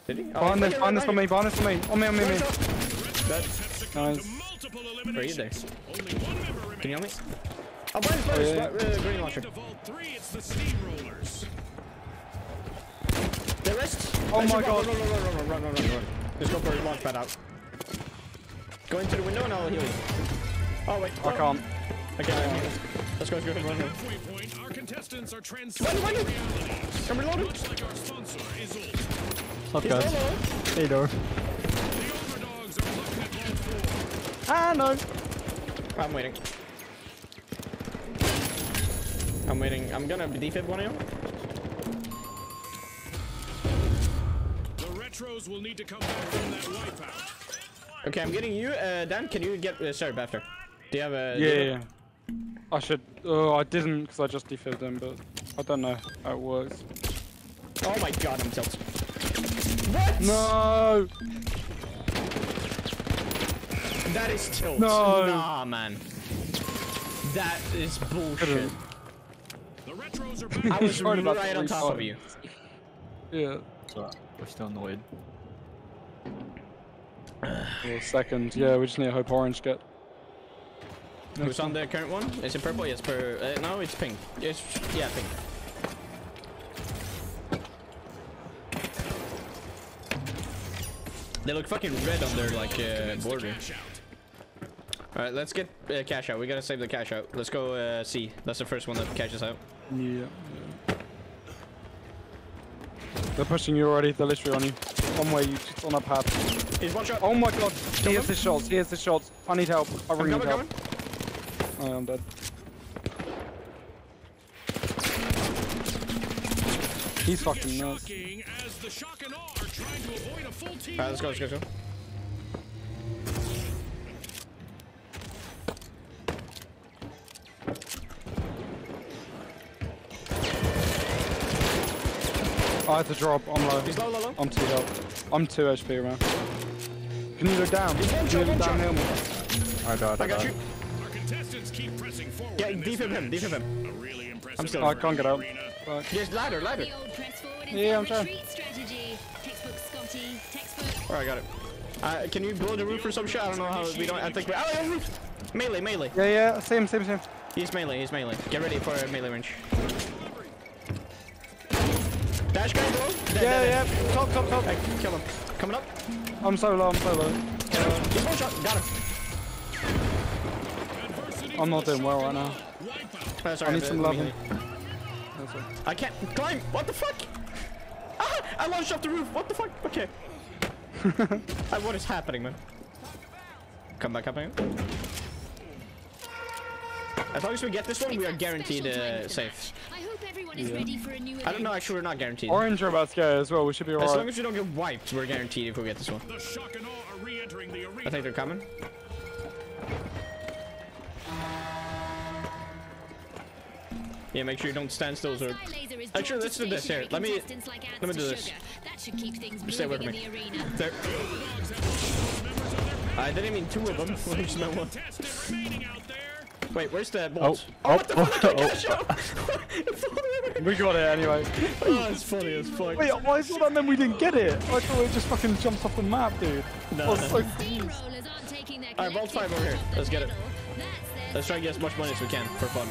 Did he? Behind this for me. On me. Dead. Have succumbed to Nice. multiple Where are you there? eliminations. Only one member Can remains. you help me? Oh, mine's yeah. green launcher. To vault 3, it's the steamrollers. The rest. Oh Let's my run, god. Run. Just go for a launch pad out. Go into the window and I'll heal you. Oh, wait. I can't. Okay, let's go. Run. Halfway point, our contestants are transforming reality. I'm reloading. Much like our sponsor, Izzle. What's up, He's guys? low. Hey, door. The overdogs are looking at vault 4. Ah, no. I'm waiting. I'm gonna defib one of you. The Retros will need to come back from that wipeout. Okay, I'm getting you. Dan, can you get Serb after? Do you have a... Yeah. I should. Oh, I didn't because I just defibbed him, but I don't know how it works. Oh my god, I'm tilted. What? No. That is tilt. No. Nah, man. That is bullshit. The Retros are back. I was Sorry about right the on top of restart. you. Yeah. It's alright. We're still in the lead. Well, second. Yeah, we just need to hope orange get. Who's on the current one? Is it purple? Yes, no, it's pink. It's, yeah, pink. They look fucking red on their, like, border. Alright, let's get cash out. We gotta save the cash out. Let's go C. That's the first one that cashes out. Yeah. They're pushing you already. They're literally on you. One way, you just on a path. He's one shot. Oh my god, he has the shots, he has the shots. I need help. I really need help. Oh, I'm dead. He's fucking nuts. Alright, let's go, let's go, let's go. I had to drop, I'm low. He's low, low, low. I'm 2 health. I'm 2 HP around. Can you look down? Can you look down, heal me? I died, I got died. you. Our contestants keep pressing forward. Yeah, defib him, defib him. A really impressive I'm still. I can't get out. Right. Yes, ladder, ladder. The old press forward is Yeah, I'm the trying. retreat strategy. Textbook Scotty, textbook. Alright, got it. Can you blow the roof or some shit? I don't know how we don't. I think we. Oh, roof! Melee, melee. Yeah, yeah, same. He's melee, he's melee. Get ready for a melee range. Dash guy, bro. Yeah. Top. Hey, kill him. Coming up. I'm so low. He's one shot. Got him. I'm not doing well right now. Sorry, I need some love. I can't climb. What the fuck? Ah! I launched off the roof. What the fuck? Okay. What is happening, man? Come back up, man. As long as we get this one, we are guaranteed safe. I hope everyone is ready for a new I don't know, actually, we're not guaranteed. Orange are about to go as well. We should be alright. As long as we don't get wiped, we're guaranteed if we get this one. The shock and awe are re-entering the arena. I think they're coming. Yeah, make sure you don't stand still. Or... Actually, let's do this here. Let me do this. That should keep things Stay with moving me. in the arena. There. I didn't mean 2 of them. Just meant 1. Wait, where's the bolt? What the fuck? We got it anyway. Oh, it's funny as fuck. Wait, why is all that then we didn't get it? I thought it just fucking jumped off the map, dude. No. I was so Steamrollers aren't taking their Alright, Vault 5 over here. Let's get it. Let's try to get as much money as we can for fun.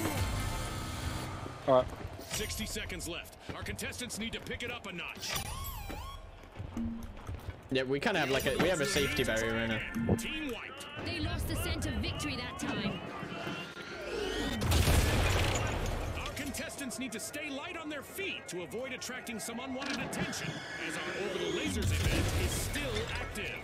Alright. 60 seconds left. Our contestants need to pick it up a notch. Yeah, we kind of have like we have a safety barrier right now. Team wiped. They lost the scent of victory that time. Our contestants need to stay light on their feet to avoid attracting some unwanted attention, as our orbital lasers event is still active.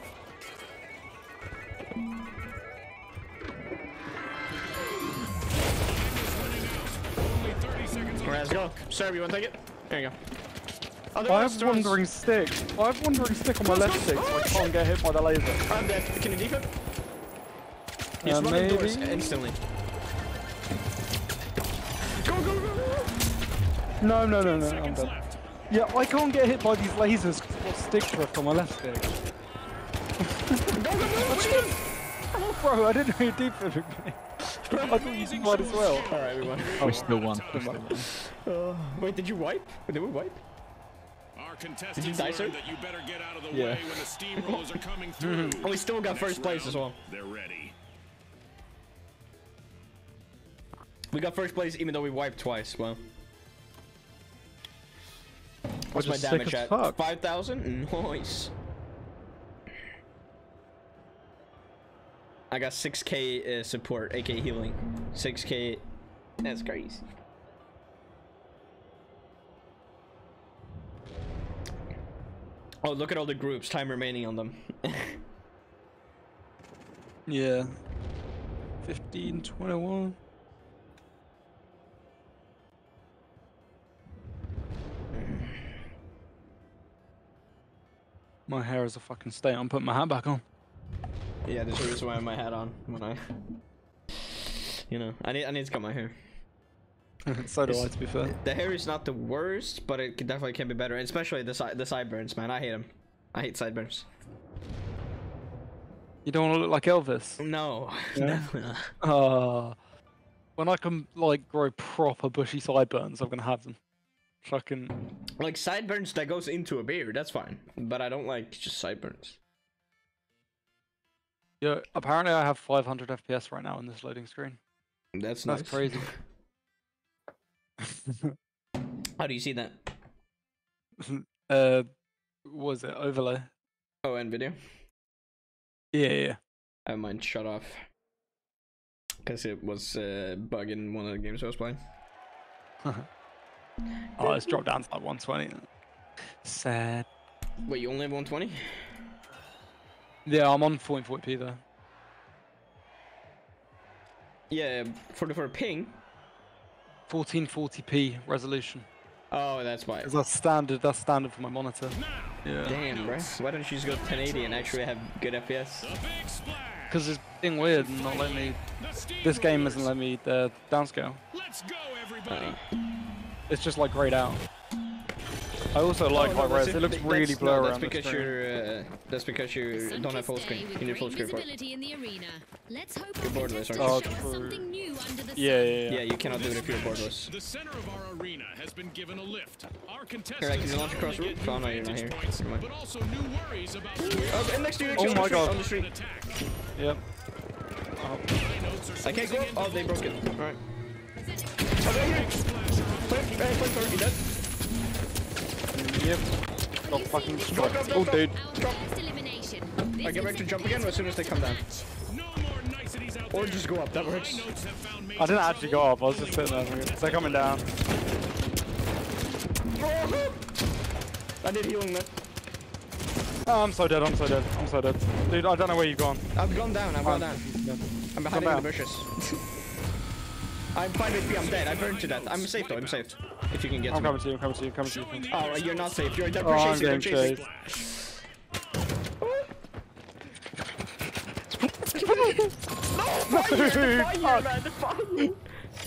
Alright, let's go. Sir, you want to take it? There you go. Oh, I have wandering stick. I have wandering stick on my left stick, so I can't get hit by the laser. I'm dead. Can you defib? He's running doors instantly. Go. No, I'm dead. Yeah, I can't get hit by these lasers because I've got stick drift on my left stick. Oh, bro, I didn't know you defibbing me. I thought you might as well. Alright, we won. We still won. Wait, did you wipe? Did we wipe? Our Did you contestants die, sir? learned that you better get out of the way when the steamrollers are coming through. And we still got first place as well. They're ready. We got first place even though we wiped twice. Well. What's my damage at? 5,000? Nice. I got 6k support, aka healing. 6k. That's crazy. Oh, look at all the groups. Time remaining on them. Yeah. 15, 21. My hair is a fucking state. I'm putting my hat back on. Yeah, there's a reason why I have my hat on when I... You know, I need to cut my hair. So do I, to be fair. The hair is not the worst, but it definitely can be better. And especially the sideburns, man. I hate them. I hate sideburns. You don't want to look like Elvis? No, Yeah. definitely not. When I can, like, grow proper bushy sideburns, I'm gonna have them. Fucking... Like sideburns that goes into a beard, that's fine. But I don't like just sideburns. Yeah, apparently I have 500 FPS right now in this loading screen. That's nice. That's crazy. How do you see that? What was it? Overlay? Oh, and video? Yeah. I have mine shut off. Because it was bugging one of the games I was playing. Oh, it's dropped down to like 120. Sad. Wait, you only have 120? Yeah, I'm on 1440p though. Yeah, for the ping. 1440p resolution. Oh, that's why. Because that's standard. That's standard for my monitor. Yeah. Damn, bro. Why don't you just go 1080 and actually have good FPS? Because it's being weird and not letting me. This game isn't letting me downscale. Let's go, everybody. It's just like grayed out. I also like high res. It looks really blurry. That's because you don't have full screen. You need full screen for it. In the arena. Let's hope You're borderless, aren't Oh, you? something new under the Yeah. Yeah, you cannot do it if you're borderless. The center of our arena has been given a lift. Our Here, contestants I can launch across the not roof. only Oh, no, get you're not new here. points, Never mind. but also new worries about Oh, and next to you, Oh my God. on the street. attack. Yep. I can't go up. Oh, they broke it. Alright. Oh, they're here. Play, you dead? Yep. Got fucking struck. Oh, dude. I get back to jump again as soon as they come down. No more niceties out Or there. just go up, that works. High notes have found I didn't actually go up. I was just sitting there. They're coming down. I did healing that. Oh, I'm so dead. I'm so dead. I'm so dead. Dude, I don't know where you've gone. I've gone down. I'm behind in the bushes. I'm 5 HP. I'm dead. I burned to death. I'm safe though. I'm safe. If you can get I'm to coming me. to you. I'm coming to you. I'm coming to you. Oh, you're not safe. You're dead. Oh, I'm They're getting chasing. chased.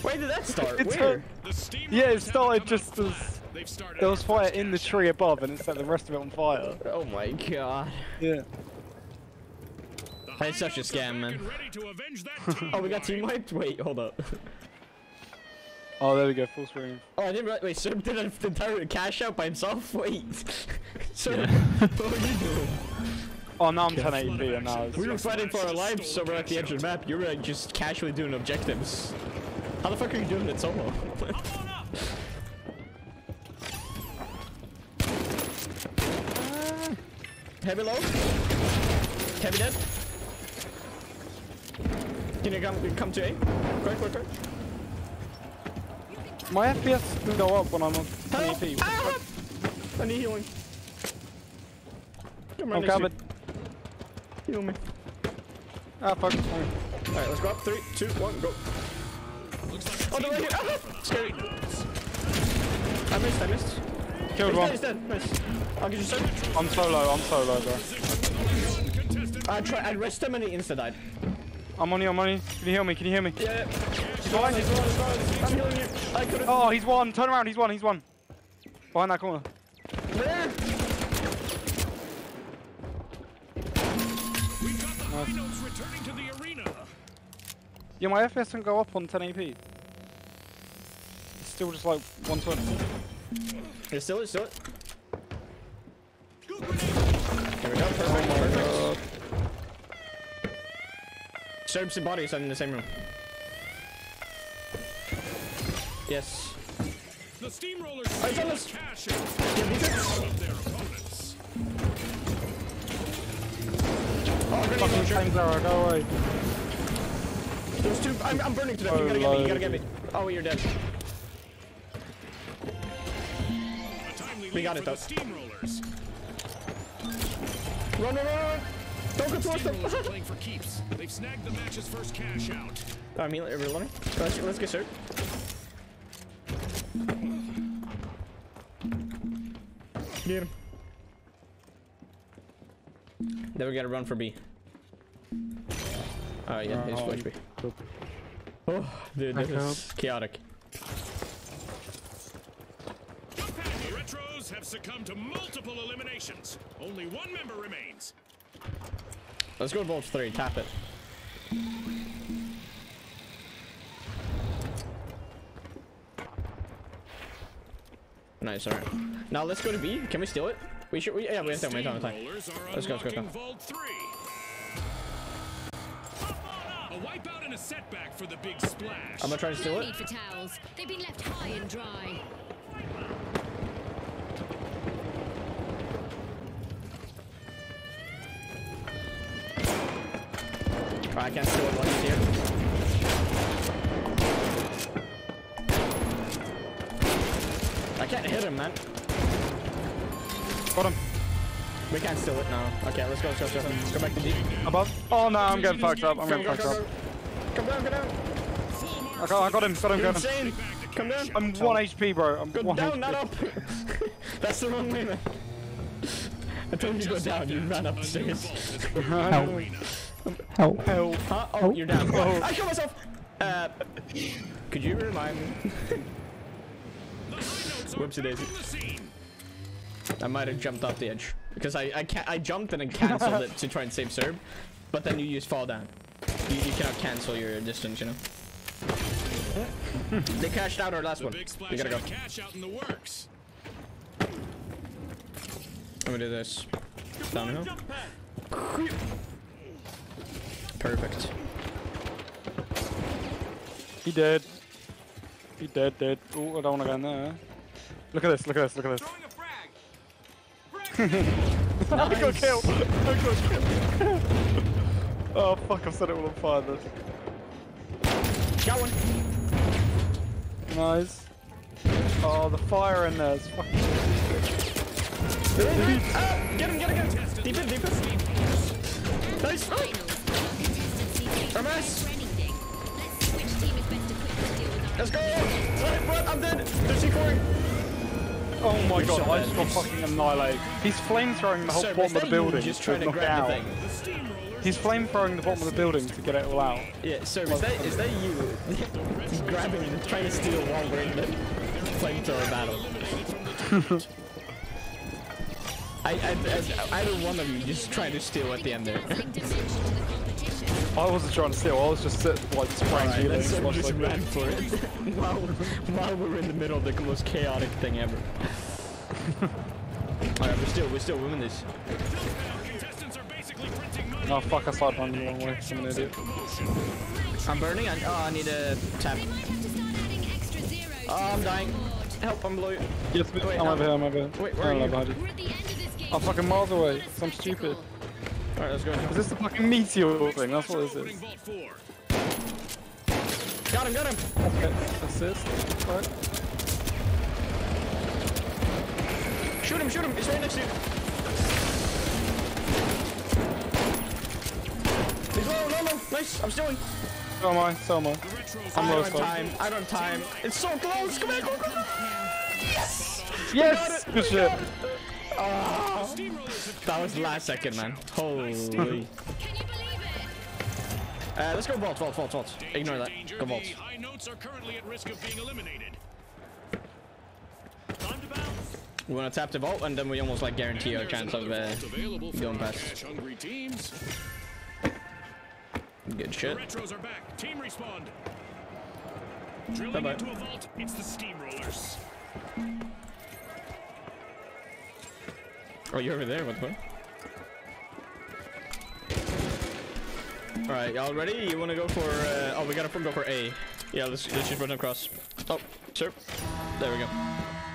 Where did that start? It's Where? Yeah, it started just as there was fire in the tree above, and it set the rest of it on fire. Oh my god. Yeah. That's such a scam, man. Oh, we got team wiped? Wait, hold up. Oh, there we go. Full screen. Oh, I didn't realize. Wait, Sir did an entire cash out by himself? Wait. Sir, what are you doing? Oh, now I'm 1080p, and now We were fighting for our lives, so we're at the edge of the map. You were like, just casually doing objectives. How the fuck are you doing it solo? Heavy low. Heavy dead. Can you come to A? Quick. My FPS can go up when I'm on 1080p. Ah! I need healing. I'm coming. Heal me. Ah, fuck. Alright, let's go up. 3, 2, 1, go. Oh, no, right here. Ah, scary. I missed. Killed one. He's dead. Nice. I'll get you some. I'm solo, bro. I rested him and he insta died. I'm on you. Can you heal me? Yeah. He's gone. I'm healing you. I could've. Oh, he's one. Turn around. He's one. Behind that corner. Where? Notes returning to the arena. Yeah, my FPS can go up on 1080p. It's still just like 120. It's still it. Here we go. Perfect. Serbs and bodies are in the same room. Yes. The steamrollers it's on us. cash of their opponents. Fucking flamethrower, go away. There's two. I'm burning to death. You gotta get me. Oh, you're dead. We got it though. Steamrollers. Run. Don't go towards them. Steamrollers are playing for keeps. They've snagged the match's first cash out. I mean, reloading. Let's get Sir. Get him. Then we gotta run for B. Oh yeah, he's flash B. Oh, dude, this is chaotic. The Retros have succumbed to multiple eliminations. Only one member remains. Let's go to Vods 3, tap it. Nice, alright. Now let's go to B. Can we steal it? We should. Yeah, we have time. Let's go. Vault 3. A wipeout and a setback for the big splash. I'm gonna try to steal No it. need for towels. They've been left high and dry. I can't steal it while he's here. I can't hit him, man. Got him. We can't steal it now. Okay, let's go. Go back to deep. Above. Oh no, I'm getting fucked up. I'm getting Go, fucked go, up. go. Come down, go down. I got him. You're insane. Come down. I'm 1 HP, bro. I'm Go 1 down, HP. not up. That's the wrong way, man. I told you to go down. You ran up the stairs. Help. Huh? Oh, you're down. Oh. I killed myself. Could you remind me? Whoopsie daisy. I might have jumped off the edge because I jumped and then cancelled it to try and save Serb, but then you use fall down. You cannot cancel your distance, you know. They cashed out our last one. We gotta go. Cash out in the works. I'm gonna do this. Downhill. Perfect. He dead. He dead. Oh, I don't wanna go in there. Look at this. I got killed. Oh fuck, I've set it all on fire then. Got one. Nice. Oh, the fire in there is fucking... Get him. Deep in. Nice. RMS. Let's go. What? I'm dead. They're C4ing. Oh my god, so I bad. just got fucking annihilated. He's flamethrowing the whole Sir, bottom of the building. Just trying to knock it grab out. the thing. He's flamethrowing the bottom of the building to get it all out. Yeah, sir, is that you grabbing and trying to steal while we're in the flamethrower battle? Either one of you just trying to steal at the end there. I wasn't trying to steal, I was just sitting like spraying healing. So we just ran for it while we were in the middle of the most chaotic thing ever. Alright, we're still winning this. Oh fuck, I slid on the wrong way. I'm an idiot. I'm burning. I need a tap. Oh, I'm dying. Help, I'm below. Yes, Wait, I'm over here. Wait, where are you? Behind you. I'm fucking miles away. I'm stupid. Alright, let's go. Is this the fucking meteor thing? That's what this is. Got him. Okay, assist. Right. Shoot him. He's right next to you. He's low. Nice. I'm stealing. So am I. I'm low. I don't have time. It's so close. Come here. Go. Yes! Good shit. Oh, that was the last second, man. Holy. Can you believe it? Let's go Vods. Ignore that. Go Vods. High notes are currently at risk of being eliminated. Time to bounce. We want to tap the vault, and then we almost like guarantee our chance of going past. Hungry teams. Good shit. Retros are back. Team respawned. Drilling Bye-bye. into a vault. It's the steamrollers. Oh, you're over there. What the fuck? Alright, y'all ready? You want to go for... oh, we gotta go for A. Yeah, let's just run across. Oh, sir. There we go.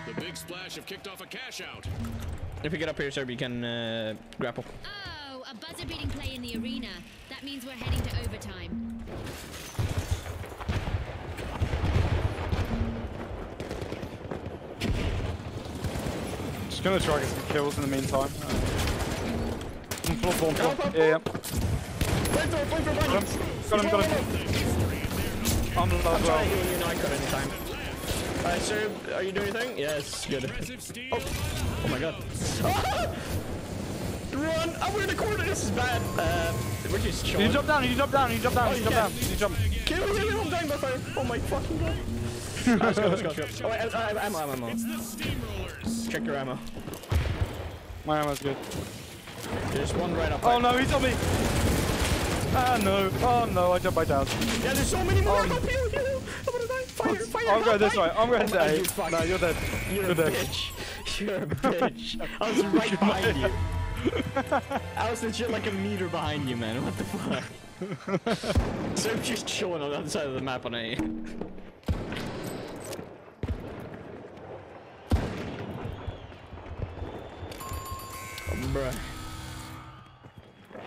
The big splash have kicked off a cash out. If you get up here, sir, you can grapple. Oh, a buzzer-beating play in the arena. That means we're heading to overtime. Just gonna try to get some kills in the meantime. Flop. Yeah. Got him. I'm low as well. You know I cut anytime. Alright, sir, are you doing anything? Yes, good. Oh my god. Run! Oh, we're in the corner, this is bad. We're just chilling. You jump down. You jump. Kill me, I'm dying by fire. Oh my fucking god. Let's go. Oh, wait, ammo. Check your ammo. My ammo's good. There's one right up. Oh no, he's on me! Ah no, oh no, I jumped back down. Yeah, there's so many more. Help you! I'm gonna die. Fire! I'm going this way, I'm going to A. Oh, No, you're dead. You're a dead. bitch. You're a bitch. I was right behind you. I was legit like a meter behind you, man. What the fuck? So I'm just chilling on the other side of the map on A. Bruh.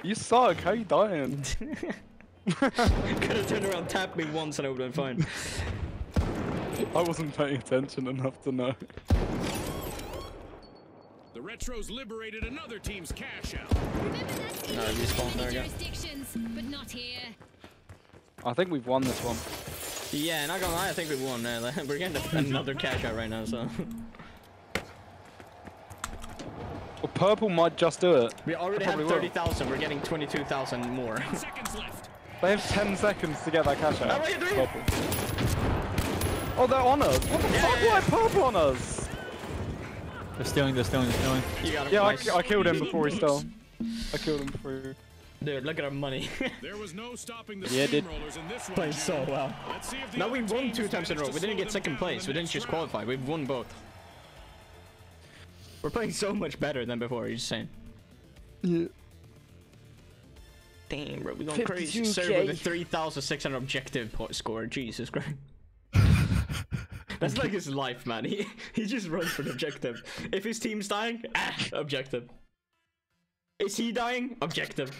You suck, how you dying? Could've turned around, tapped me once and I would've been fine. I wasn't paying attention enough to know. The Retros liberated another team's cash out. Remember that's No, respawn, there we go. jurisdictions, but not here. I think we've won this one. Yeah, not gonna lie, I think we won. We're getting another cash out right now, so. Well, purple might just do it. We already have 30,000. We're getting 22,000 more. 10 seconds left. They have 10 seconds to get that cash out. Oh, wait, three. Purple. Oh, they're on us. What the fuck? Why are purple on us? They're stealing, they're stealing, they're stealing. You got him. Yeah, Nice. I killed him before he stole. I killed him before he... Dude, look at our money. There was no stopping the Yeah, dude. steamrollers in this one. Playing so well. Let's see if the Now other we won teams 2 times in a row. manage We to didn't slow get them second down place. in We the didn't just next round. qualify. We've won both. We're playing so much better than before. You're just saying. Yeah. Damn, bro, we going crazy. 52K. Server with a 3,600 objective score. Jesus Christ. That's like his life, man. He just runs for the objective. If his team's dying, objective. Is he dying? Objective.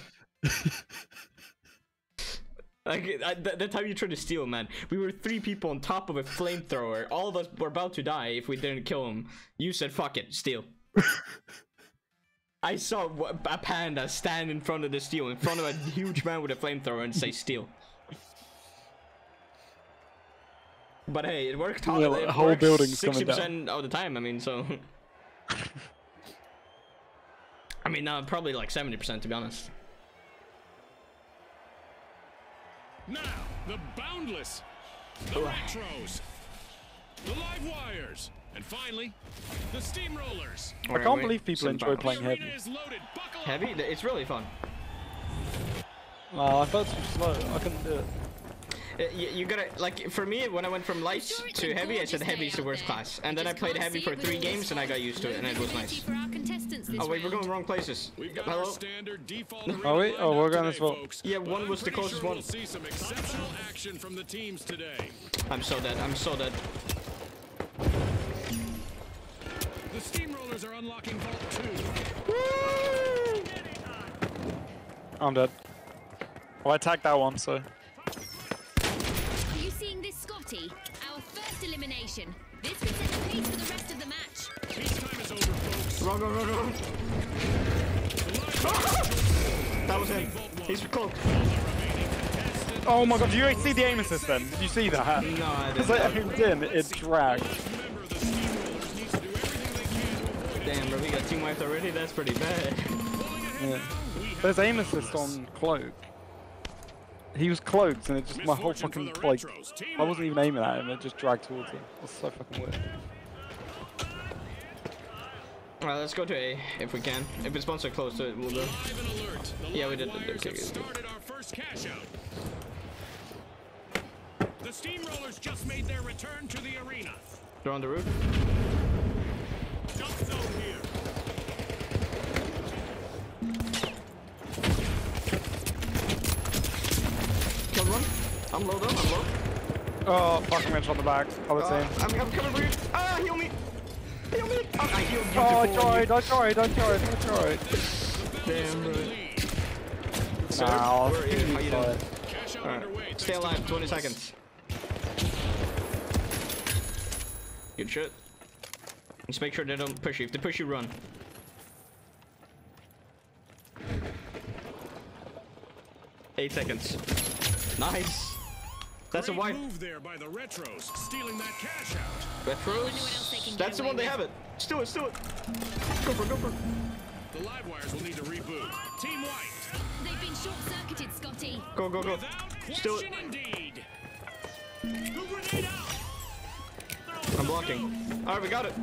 Like the time you tried to steal, man. We were 3 people on top of a flamethrower. All of us were about to die if we didn't kill him. You said, "Fuck it, steal." I saw a panda stand in front of the steel, in front of a huge man with a flamethrower, and say, "Steal." But hey, it worked. Well, It a whole works building's coming 60% of the time. I mean, so. I mean, probably like 70% to be honest. Now, the Boundless, the Retros, the Live Wires, and finally, the Steamrollers. I can't believe people enjoy playing The arena heavy. is loaded. Buckle up. Heavy? It's really fun. I felt too slow. I couldn't do it. You gotta, like, for me, when I went from light to heavy, I said heavy is the worst class. And then I played heavy for 3 games and I got used to it and it was nice. Oh wait, we're going wrong places. We've got our Hello? standard default Oh, wait. arena Oh, we're lined going up this way. today, folks. Yeah, But one I'm was the pretty closest sure one. We'll see some exceptional action from the teams today. I'm so dead, I'm so dead. The Steamrollers are unlocking Vault 2. I'm dead. Well, I tagged that one, so... Are you seeing this, Scotty? Our first elimination. This could set the pace for the rest of the match. Peace time is over, folks. Wrong. That was him. He's close. Oh my god, did you see the aim assist then? Did you see that? No, I Because didn't. I aimed in, it dragged. Remember, the Steamrollers need to do everything they can to avoid Damn, bro, we got team wiped already? That's pretty bad. Yeah. There's aim assist on Cloak. He was cloaked and it just, my whole Misfortune fucking, for the like, Retros. Team I wasn't even aiming at him, it just dragged towards him. That's so fucking weird. Alright, let's go to A if we can. If it's sponsor close to it, we'll go. Live and alert. The Yeah, we Live did. Wires Okay, have good. started our first cash out. The Steamrollers just made their return to the arena. They're on the roof. Jump zone here. Killed one. I'm low though, I'm low. Oh, fucking wrench on the back. Other team. I'm coming for you. Ah, heal me. Heal me. Oh, I healed you. Oh, I before tried. Damn, bro. Nah, We're in. How you doing? Cash out Alright. underway. Stay alive, 20 seconds. Good shit. Just make sure they don't push you. If they push you, run. 8 seconds. Nice. That's a Great wipe. move there by the Retros, stealing that cash out. Retros. That's the one they have it. Still it. Go for it. The Live Wires will need to reboot. Team White. They've been short-circuited, Scotty. Go. Without Still it. question, indeed. Grenade out. I'm blocking. Alright, we got it.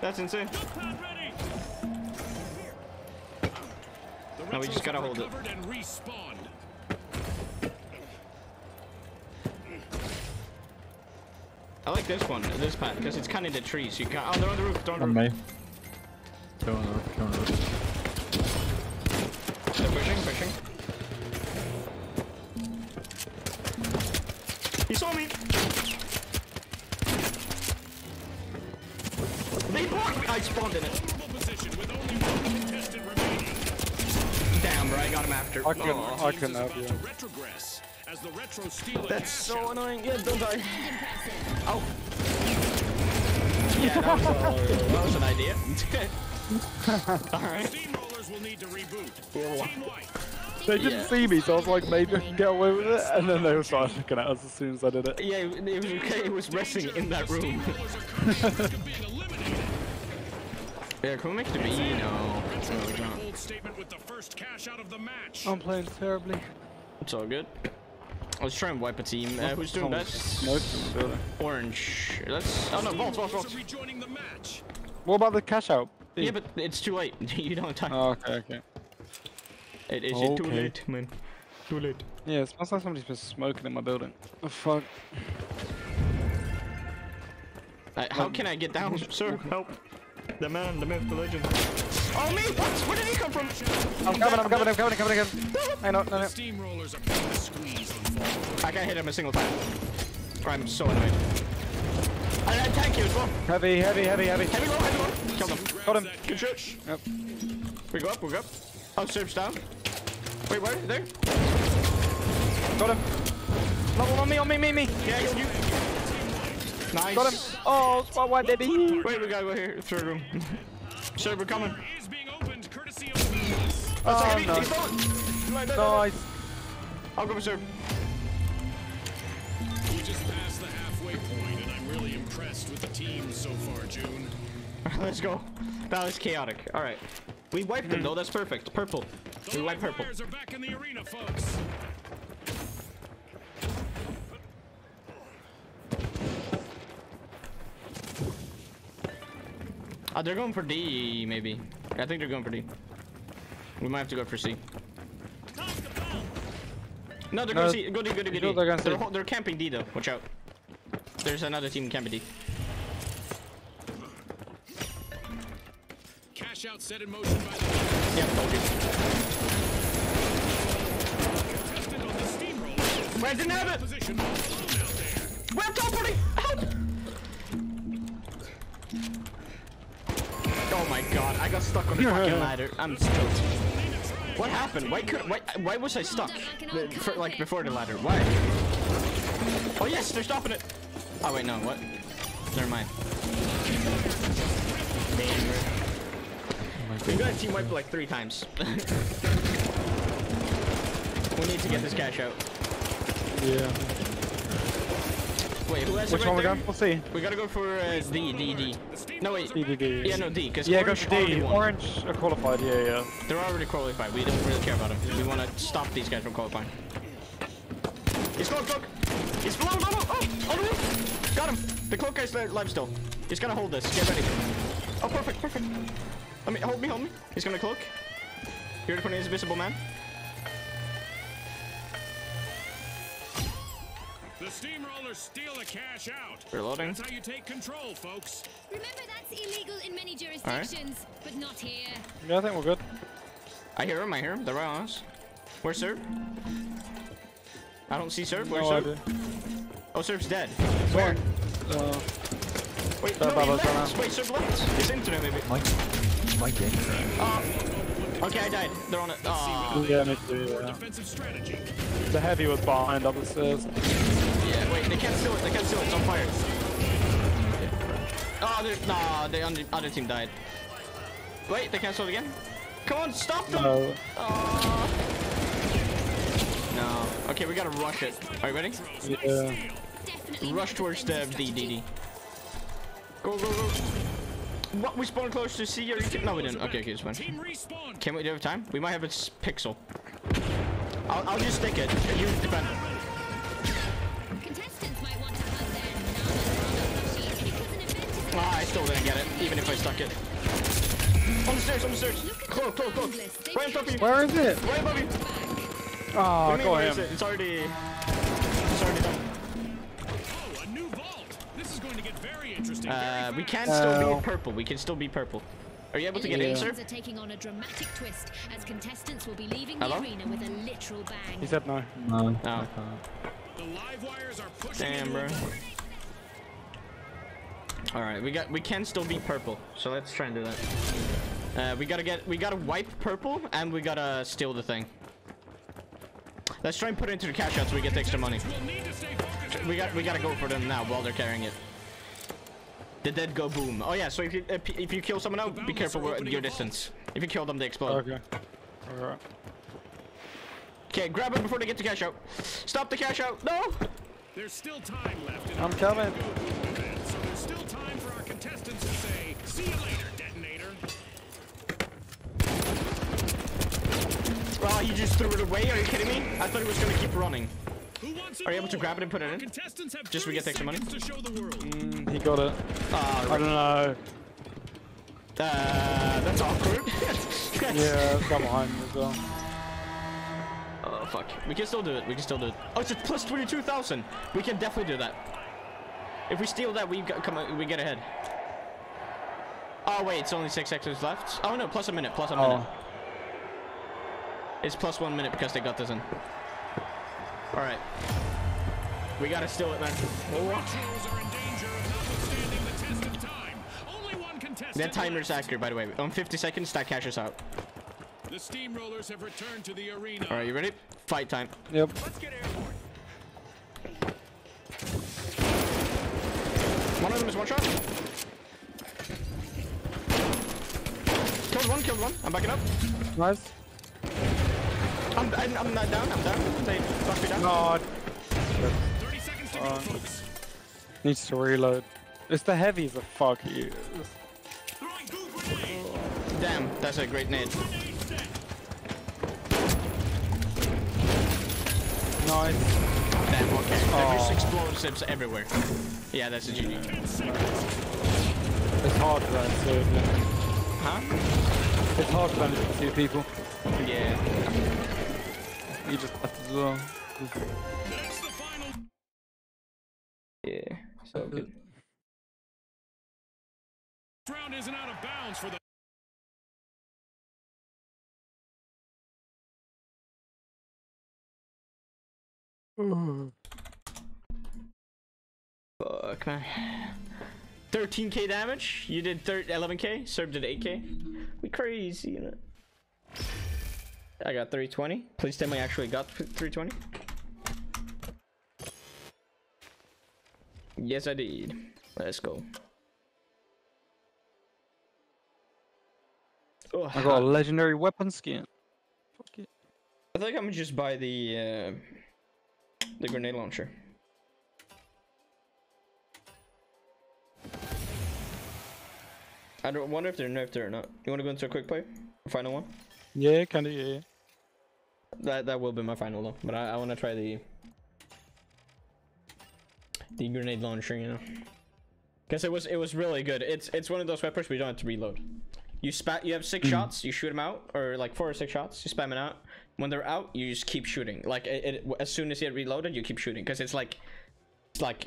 That's insane. Pad ready. The Now we just Retros gotta have hold it. recovered and respawned. I like this one, this pad, because it's kind of in the trees. You can't. Oh, they're on the roof. They're on the On roof. me. Two on the roof, two on the roof. They're pushing. He saw me. They blocked me. I spawned in it. Vulnerable position with only one contestant remaining. Damn, bro, I got him after. I couldn't Oh, help About you. to retrogress as the Retros steal a that's cash so out. annoying. Yeah, don't die. Impressive. Oh. Yeah, that was an idea. Alright. Steamrollers will need to reboot. Team white. They didn't see me, so I was like, maybe I can get away with it. And then they all started looking at us as soon as I did it. Yeah, it was resting in that room. Yeah, can we make the B? No. I'm playing terribly. It's all good. Let's try and wipe a team. Who's doing best? Orange. Let's. Oh no, Vods. What about the cash out? Yeah, but it's too late. You don't have time. Oh, okay. It is too late, man. Too late. Yeah, it smells like somebody's been smoking in my building. Oh fuck. How can I get down, sir? Help. The man, the myth, the legend. Oh me! What? Where did he come from? I'm coming. Hey, no. Steamrollers are putting the squeeze on Vods. I can't hit him a single time. I'm so annoyed. I tank you as well. Heavy. Heavy low. Kill them. Got him. Good shit. Yep. We go up. Oh, Surf's down. Wait, where? There? Got him. Level on me. Yeah, I killed you. Nice. Got him. Oh, spot one, baby. Wait, we gotta go here. Third room. Sir, we're coming. Is being opened courtesy of Oh, no. Nice. I'll go for Sir. We just passed the halfway point, and I'm really impressed with the team so far, June. Let's go. That was chaotic. All right. We wiped them though. That's perfect. Purple. We wiped purple. The are back in the arena, folks. They're going for D, maybe. I think they're going for D. We might have to go for C. No, they're going C. Go D. They're camping D though. Watch out. There's another team camping D. Cash out set in motion by the Yeah, told you. contestant on the steamroller. Wait, I didn't have it! Position all alone out there. We're teleporting! Help! Oh my god, I got stuck on the fucking ladder. I'm stoked. What happened? Why was I stuck? Like before the ladder. Why? Oh yes, they're stopping it. Oh wait, no, what? Never mind. We got team wiped like 3 times. We need to get this cash out. Yeah. Wait, who has Which it right one we there? going? We'll see. We gotta go for D. No wait. D. Yeah, no D, because Yeah, go Orange for D. already won. Orange are qualified. Yeah. They're already qualified. We don't really care about them. We want to stop these guys from qualifying. He's cloak. He's below. Oh, on the roof. Got him. The cloak guy's alive still. He's gonna hold this. Get ready. Oh, perfect. Let me hold me. He's gonna cloak. Here to put in his invisible man. The steamrollers steal the cash out. Reloading. That's how you take control, folks. Remember, that's illegal in many jurisdictions, but not here. Yeah, I think we're good. I hear him. They're right on us. Where's Serb? I don't see Serb. Where's No Serb? idea. Oh, Serb's dead. Where? Wait, Sorry no, he about that, left. Wait, Serb left. His internet maybe. My game crashed. Okay, I died. They're on it. Oh. Yeah, me too. Yeah. Defensive strategy. The heavy was behind up the stairs. Yeah, wait, they can't steal it. It's on fire. Oh, nah, the other team died. Wait, they can't steal it again? Come on, stop them! No. No. Okay, we gotta rush it. Are you ready? Yeah. Definitely Rush towards the D. Go. What? We spawned close to C or you can... No, we didn't. Okay, it's fine. Team respawn. Can we do it time? We might have a pixel. I'll just stick it. You defend. Contestants might want to hunt their machine because an event is I still didn't get it, even if I stuck it. On the stairs. Cloak. Right on top of you. Where is it? Right above you. Oh, What do you mean, got where is him. it? It's already done. Oh, a new vault. This is going to get very interesting. We can still be purple. We can still be purple. Are you able to get in, sir? Eliminations are taking on a dramatic twist as contestants will be leaving Hello? the arena with a literal bang. He said no. Oh. The live wires are pushing. Damn, bro. All right, we can still be purple. So let's try and do that. We gotta wipe purple and we gotta steal the thing. Let's try and put it into the cash out so we get the extra money. We'll need to stay focused. We gotta go for them now while they're carrying it. The dead go boom. Oh yeah, so if you kill someone out, be careful with your distance. If you kill them, they explode. Okay. Alright. Okay, grab them before they get to cash out. Stop the cash out. No! There's still time left. I'm coming. So there's still time for our contestants to say, see you later, detonator. Oh, he just threw it away. Are you kidding me? I thought he was gonna keep running. Who wants it Are you able to more? grab it and put it Our in? contestants have Just so we get 30 extra money? seconds to show the world. He got it. I don't know. That's awkward. Yeah, it's got behind me as well. Oh fuck. We can still do it. We can still do it. Oh, it's a plus 22,000. We can definitely do that. If we steal that, we get ahead. Oh wait, it's only 6 seconds left. Oh no, plus a minute. Plus a minute. It's plus 1 minute because they got this in. All right. We gotta steal it, man. That timer's accurate, by the way. On 50 seconds, that cashes out. The steamrollers have returned to the arena. All right, you ready? Fight time. Yep. Let's get airborne. One of them is one shot. Killed one. I'm backing up. Nice. I'm not down. I'm down. They fuck me down. No. 30 seconds to go, folks. Needs to reload. It's the heavies that fuck you. Throwing goo grenade. Damn, that's a great nade. Nice. Damn, okay. There's explosives everywhere. Yeah, that's a GG. 10 seconds. It's hard for them to. Huh? It's hard for them to see people. Yeah. You just left as well. That's the final. Yeah, so good. Round isn't out of bounds for the. Fuck, man. 13k damage? You did 11k? Serb did 8k? We crazy, you know. I got 320. Please tell me I actually got 320. Yes, I did. Let's go. Oh, I got a legendary weapon skin. Fuck it. I think I'm gonna just buy the grenade launcher. I don't wonder if they're nerfed or not. You want to go into a quick play? Final one? Yeah, kinda, yeah. That will be my final though. But I want to try the grenade launcher, you know. Because it was really good. It's one of those weapons where you don't have to reload. You have 6 shots, you shoot them out, or like 4 or 6 shots, you spam it out. When they're out, you just keep shooting. Like as soon as you get reloaded, you keep shooting because it's like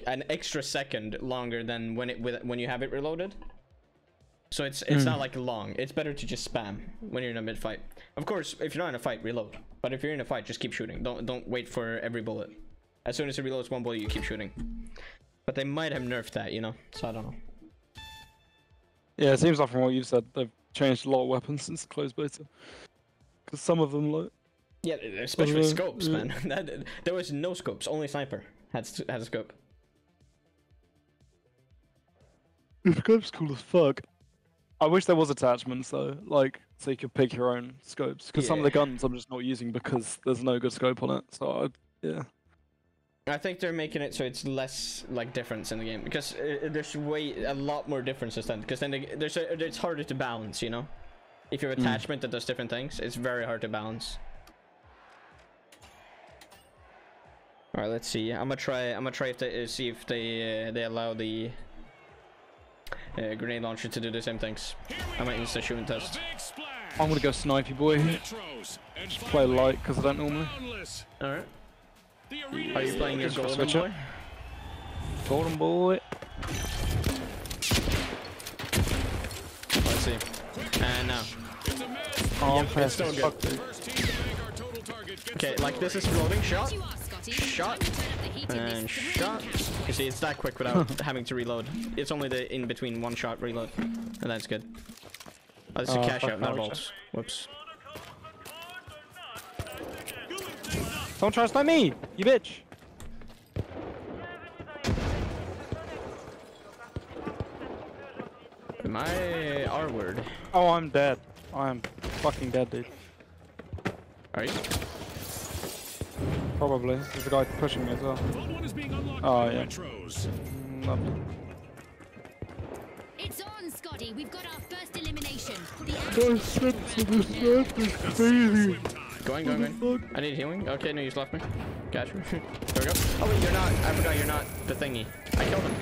an extra second longer than when you have it reloaded. So it's not like long. It's better to just spam when you're in a mid fight. Of course, if you're not in a fight, reload. But if you're in a fight, just keep shooting. Don't wait for every bullet. As soon as it reloads one bullet, you keep shooting. But they might have nerfed that, you know. So I don't know. Yeah, it seems like from what you've said, they've changed a lot of weapons since the closed beta. Because some of them, like... Yeah, especially scopes, man. There was no scopes. Only sniper had a scope. The scope's cool as fuck. I wish there was attachments though, like so you could pick your own scopes. Because some of the guns I'm just not using because there's no good scope on it. So yeah. I think they're making it so it's less like difference in the game because there's a lot more differences then. Because then it's harder to balance, you know. If you have attachment that does different things, it's very hard to balance. All right, let's see. I'm gonna try if they see if they allow the grenade launcher to do the same things. I might insta shoot and test. I'm gonna go snipey boy. Just play light because I don't normally. Alright. Are you playing your golden boy? Golden boy. Let's see. And now. Oh, yep, it's still good. Okay, like this is floating. Shot. Shot. And shot. You see, it's that quick without having to reload. It's only the in between one shot reload. And that's good. Oh, this is a cash out, not bolts. Whoops. Don't try to snipe me, you bitch. My R word. Oh, I'm dead. I'm fucking dead, dude. Are you? Probably. There's a guy pushing me as well. Vault 1 is being unlocked Oh, by the yeah. retros. Lovely. It's on, Scotty. We've got our first elimination. The Crazy. Going. I need healing. Okay, no, you just left me. Gotcha. There we go. Oh wait, you're not. I forgot you're not the thingy. I killed him.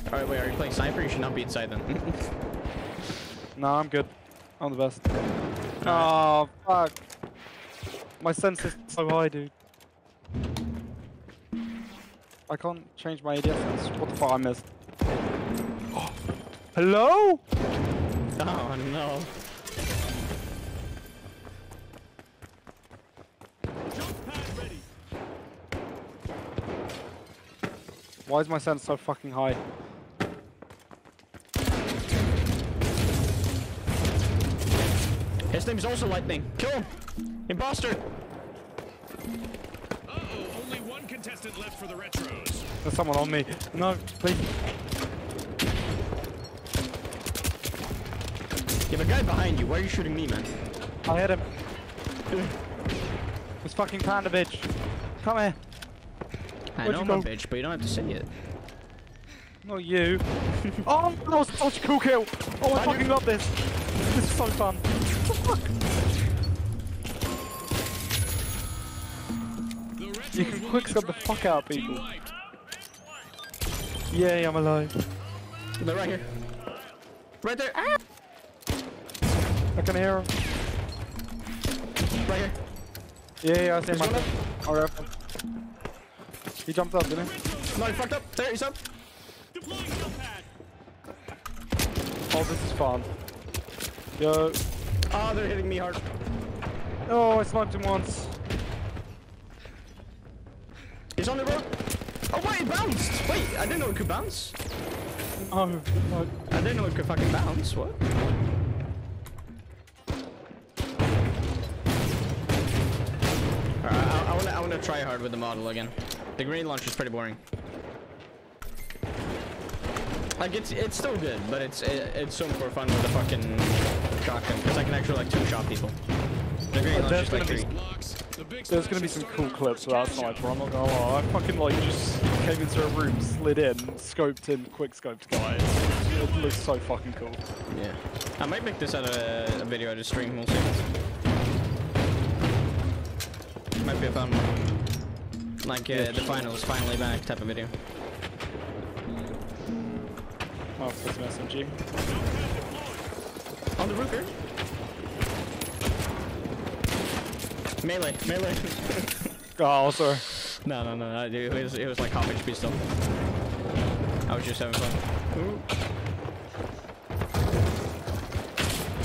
Alright, wait, are you playing sniper? You should not be inside then. No, I'm good. I'm the best. Oh, fuck. My sense is so high, dude. I can't change my ADS sense. What the fuck I missed? Hello? Oh no. Jump pad ready. Why is my sense so fucking high? His name's also Lightning. Kill him! Imposter! Uh-oh, only one contestant left for the retros. There's someone on me. No, please. You have a guy behind you. Why are you shooting me, man? I hit him. This fucking panda bitch. Come here. I Where'd know you I'm a go? bitch, but you don't have to say it. Not you. Oh, that was such a cool kill. Oh, I fucking love this. This is so fun. What the fuck? You can quickscope the fuck out of people. Yay, I'm alive. They're right here. Right there. Ah! I can hear him. Right here. Yeah, I see There's him. one up. I'll rep him. He jumped up, didn't he? No, he fucked up. There, he's up. Deploying jump pad. Oh, this is fun. Yo. Oh, they're hitting me hard. Oh, I sniped him once. He's on the road. Oh, wait, it bounced. Wait, I didn't know it could bounce. Oh, fuck. I didn't know it could fucking bounce. What? Alright, I wanna try hard with the model again. The grenade launch is pretty boring. Like it's still good, but it's so more fun with the fucking shotgun because I can actually like two-shot people. The grenade launch is like three. There's gonna be some cool clips with that sniper, I'm not gonna lie. I fucking like just came into a room, slid in, scoped in, quick scoped guys. It looks so fucking cool. Yeah. I might make this out a video at a stream, we'll see. Might be a fun one. Like the finals, finally back type of video. Oh, it's an SMG. On the roof here. Melee. Oh, sorry. No, it was like half HP still. I was just having fun. Ooh.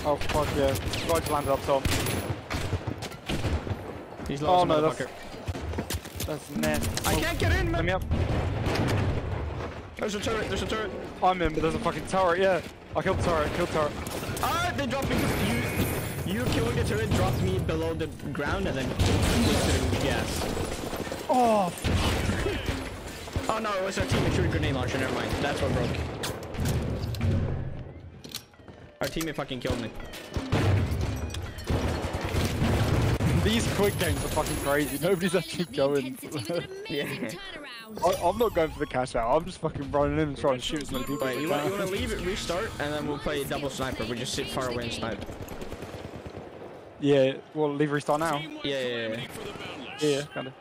Oh, fuck yeah. Right landed up top. He's lost, no, motherfucker. That's net. I can't get in, Let man. me up. There's a turret. I'm in, but there's a fucking turret, yeah. I killed the turret, Ah, they dropped me. You killing the turret dropped me below the ground and then wasted the gas. Oh, Oh no, it was our teammate shooting grenade launcher, never mind. That's what broke. Our teammate fucking killed me. these quick games are fucking crazy. Nobody's actually going. Yeah. I'm not going for the cash out. I'm just fucking running in and trying to shoot as many people Right, as you I want to can. leave it, restart, and then we'll play double sniper. We just sit far away and snipe. Yeah, well, leave restart now. Yeah. Yeah, kinda.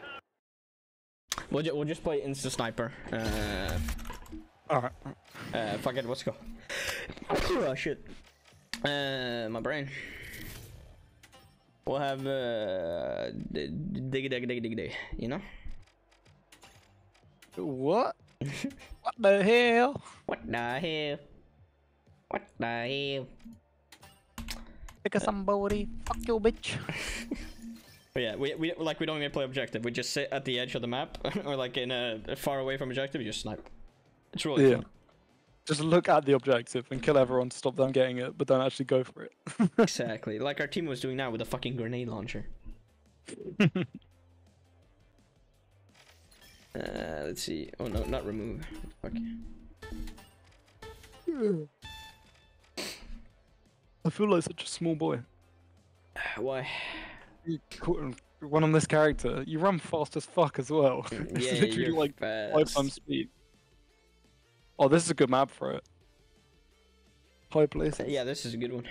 We'll just play insta sniper. Alright. Fuck it, let's go. Oh shit. My brain. We'll have dig, you know? What? What the hell? What the hell? What the hell? Pick a somebody. Fuck you, bitch. But yeah, we don't even play objective. We just sit at the edge of the map, or like in a far away from objective. You just snipe. It's really fun. Just look at the objective and kill everyone to stop them getting it, but don't actually go for it. Exactly, like our team was doing now with a fucking grenade launcher. Let's see. Oh no, not remove. Okay. I feel like such a small boy. Why? When I'm this character, you run fast as fuck as well. It's Yeah, literally you're like fast. 5 times speed. Oh, this is a good map for it. High places. Yeah, this is a good one.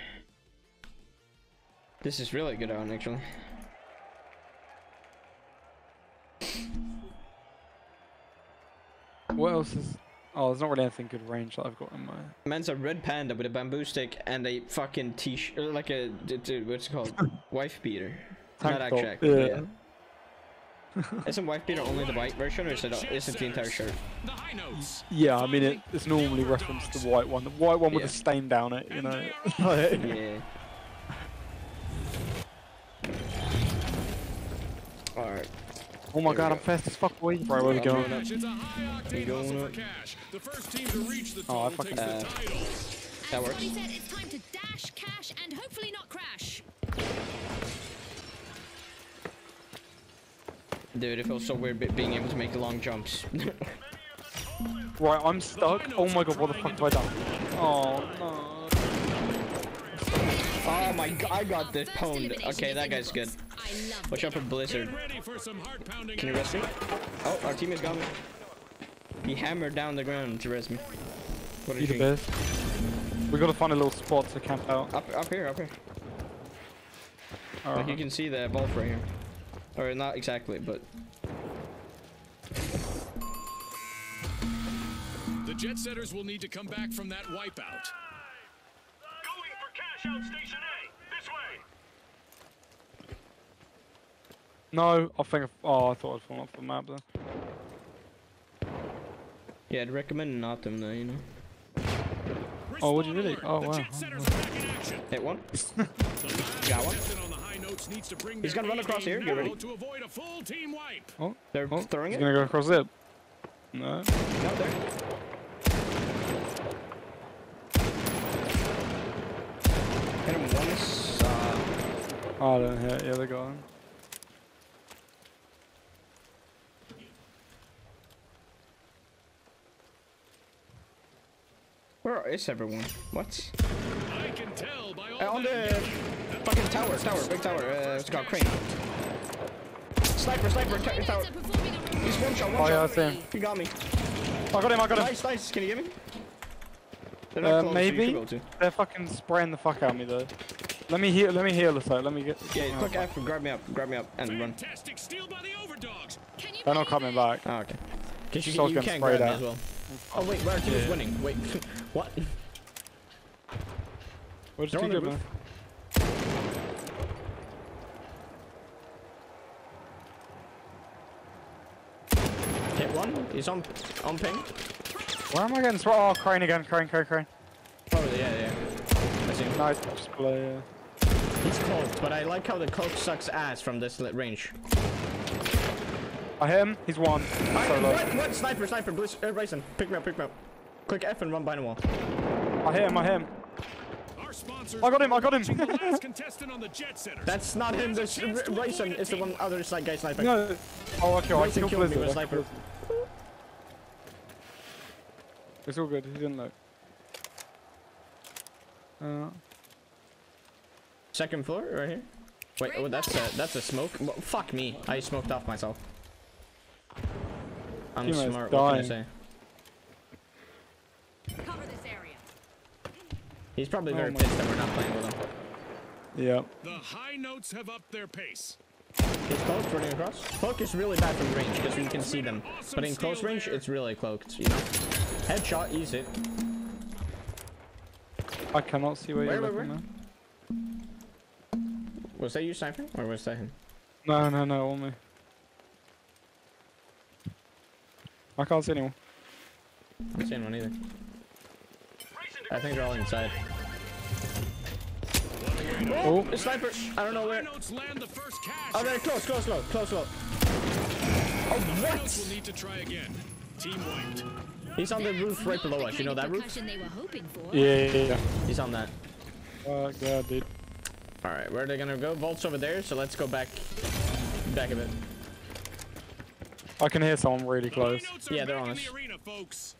This is really good one, actually. What else is? Oh, there's not really anything good range that I've got in my. Man's a red panda with a bamboo stick and a fucking t-shirt, like a what's it called? Wife beater. Tank Not top, actually. yeah. Isn't wife beater only the white version, or is it the entire shirt? The high notes. Yeah, I mean it's normally referenced to the white one. The white one with Yeah. the stain down it, you know. Yeah. Alright. Oh my god, I'm fast as fuck. Right, where are we going? It's a high octane Going hustle up. for cash. The first team to reach the Oh, I total takes fucking- the title. That works. Somebody said it's time to dash, cash, and hopefully not crash. Dude, it feels so weird being able to make long jumps. Right, I'm stuck. Oh my god, what the fuck have I done? Oh no. Oh my god, I got this First pwned. elimination Okay, is that in guy's the good. books. I love Watch out for Blizzard. Get ready for some heart-pounding Can you rest me? Oh, our team is gone. He hammered down the ground to rest me. What do You you the think? best. We gotta find a little spot to camp out. Up here, up here. Like you Alright. can see the vault right here. Or not exactly, but The jet setters will need to come back from that wipeout. Going for cash out station A. This way. No, I think. Oh, I thought I'd fallen off the map then. yeah, I'd recommend not them though, you know. Oh, would you really? Respawn Oh, alert. wow. The jet setters are back in action. Hit one. The last Got one. contestant on the high notes needs to bring He's their gonna run across here, get now ready. to avoid a full team wipe. Oh, They're oh, throwing he's it. gonna go across it. No. No, there. Hit him once. Oh, I don't hit. Yeah, they got him. Where is everyone? What? I can tell by all On that the fucking tower, big tower. What's it called? Crane. Sniper, tower. Pilots are performing a He's one shot, Oh, yeah, I see him. He got me. I got him, I got him. Nice. Can you get me? They're not close, so you should Maybe. be able to. They're fucking spraying the fuck out of me though. Let me heal a sec. Let me get. Yeah, click F and grab me up, and run. fantastic steal by the overdogs. Can you They're not believe coming it? back. Oh, okay. Cause you, Shotgun you can't sprayed grab me out. as well. Oh wait, our team is winning. Wait, what? Where's They're on the TJ, man? Hit one. He's on ping. Where am I getting sprayed? Oh, crane again. Crane. Oh yeah. I see him. Nice display. He's cloaked, but I like how the cloak sucks ass from this range. I hit him. He's one. So low. What? Sniper, Bryson. Pick me up. Click F and run behind the wall. I hit him. Our sponsors I got him. the last contestant on the jet setters. That's not him. This Bryson is the one other guy sniping. No. Oh, okay. I Bryson killed killed me Blizzard. with a I sniper. killed Blizzard. It's all good. He didn't look. Second floor, right here. Wait, oh, that's a smoke. Well, fuck me. I smoked off myself. I'm Teammate's smart. What can I dying. say? Cover this area. He's probably very my pissed that we're not playing with him. Yeah. The high notes have upped their pace. He's cloaked running across. Cloak is really bad from range because you can see them, but in close range, it's really cloaked. You know. Headshot, easy. I cannot see where you're Where? looking, man. Was that you sniping, or was that him? No, on me. I can't see anyone. I'm not seeing one either. I think they're all inside. Oh, The sniper! I don't know High where. notes land the first cash. Oh, they're close. Oh, High notes what? will need to try again. Team wiped. He's on the roof right below us. You know that roof? Percussion they were hoping for. yeah. He's on that. Oh god, dude. Alright, where are they gonna go? Vault's over there, so let's go back a bit. I can hear someone really The close. high notes are Yeah, they're back on in us. the arena, folks.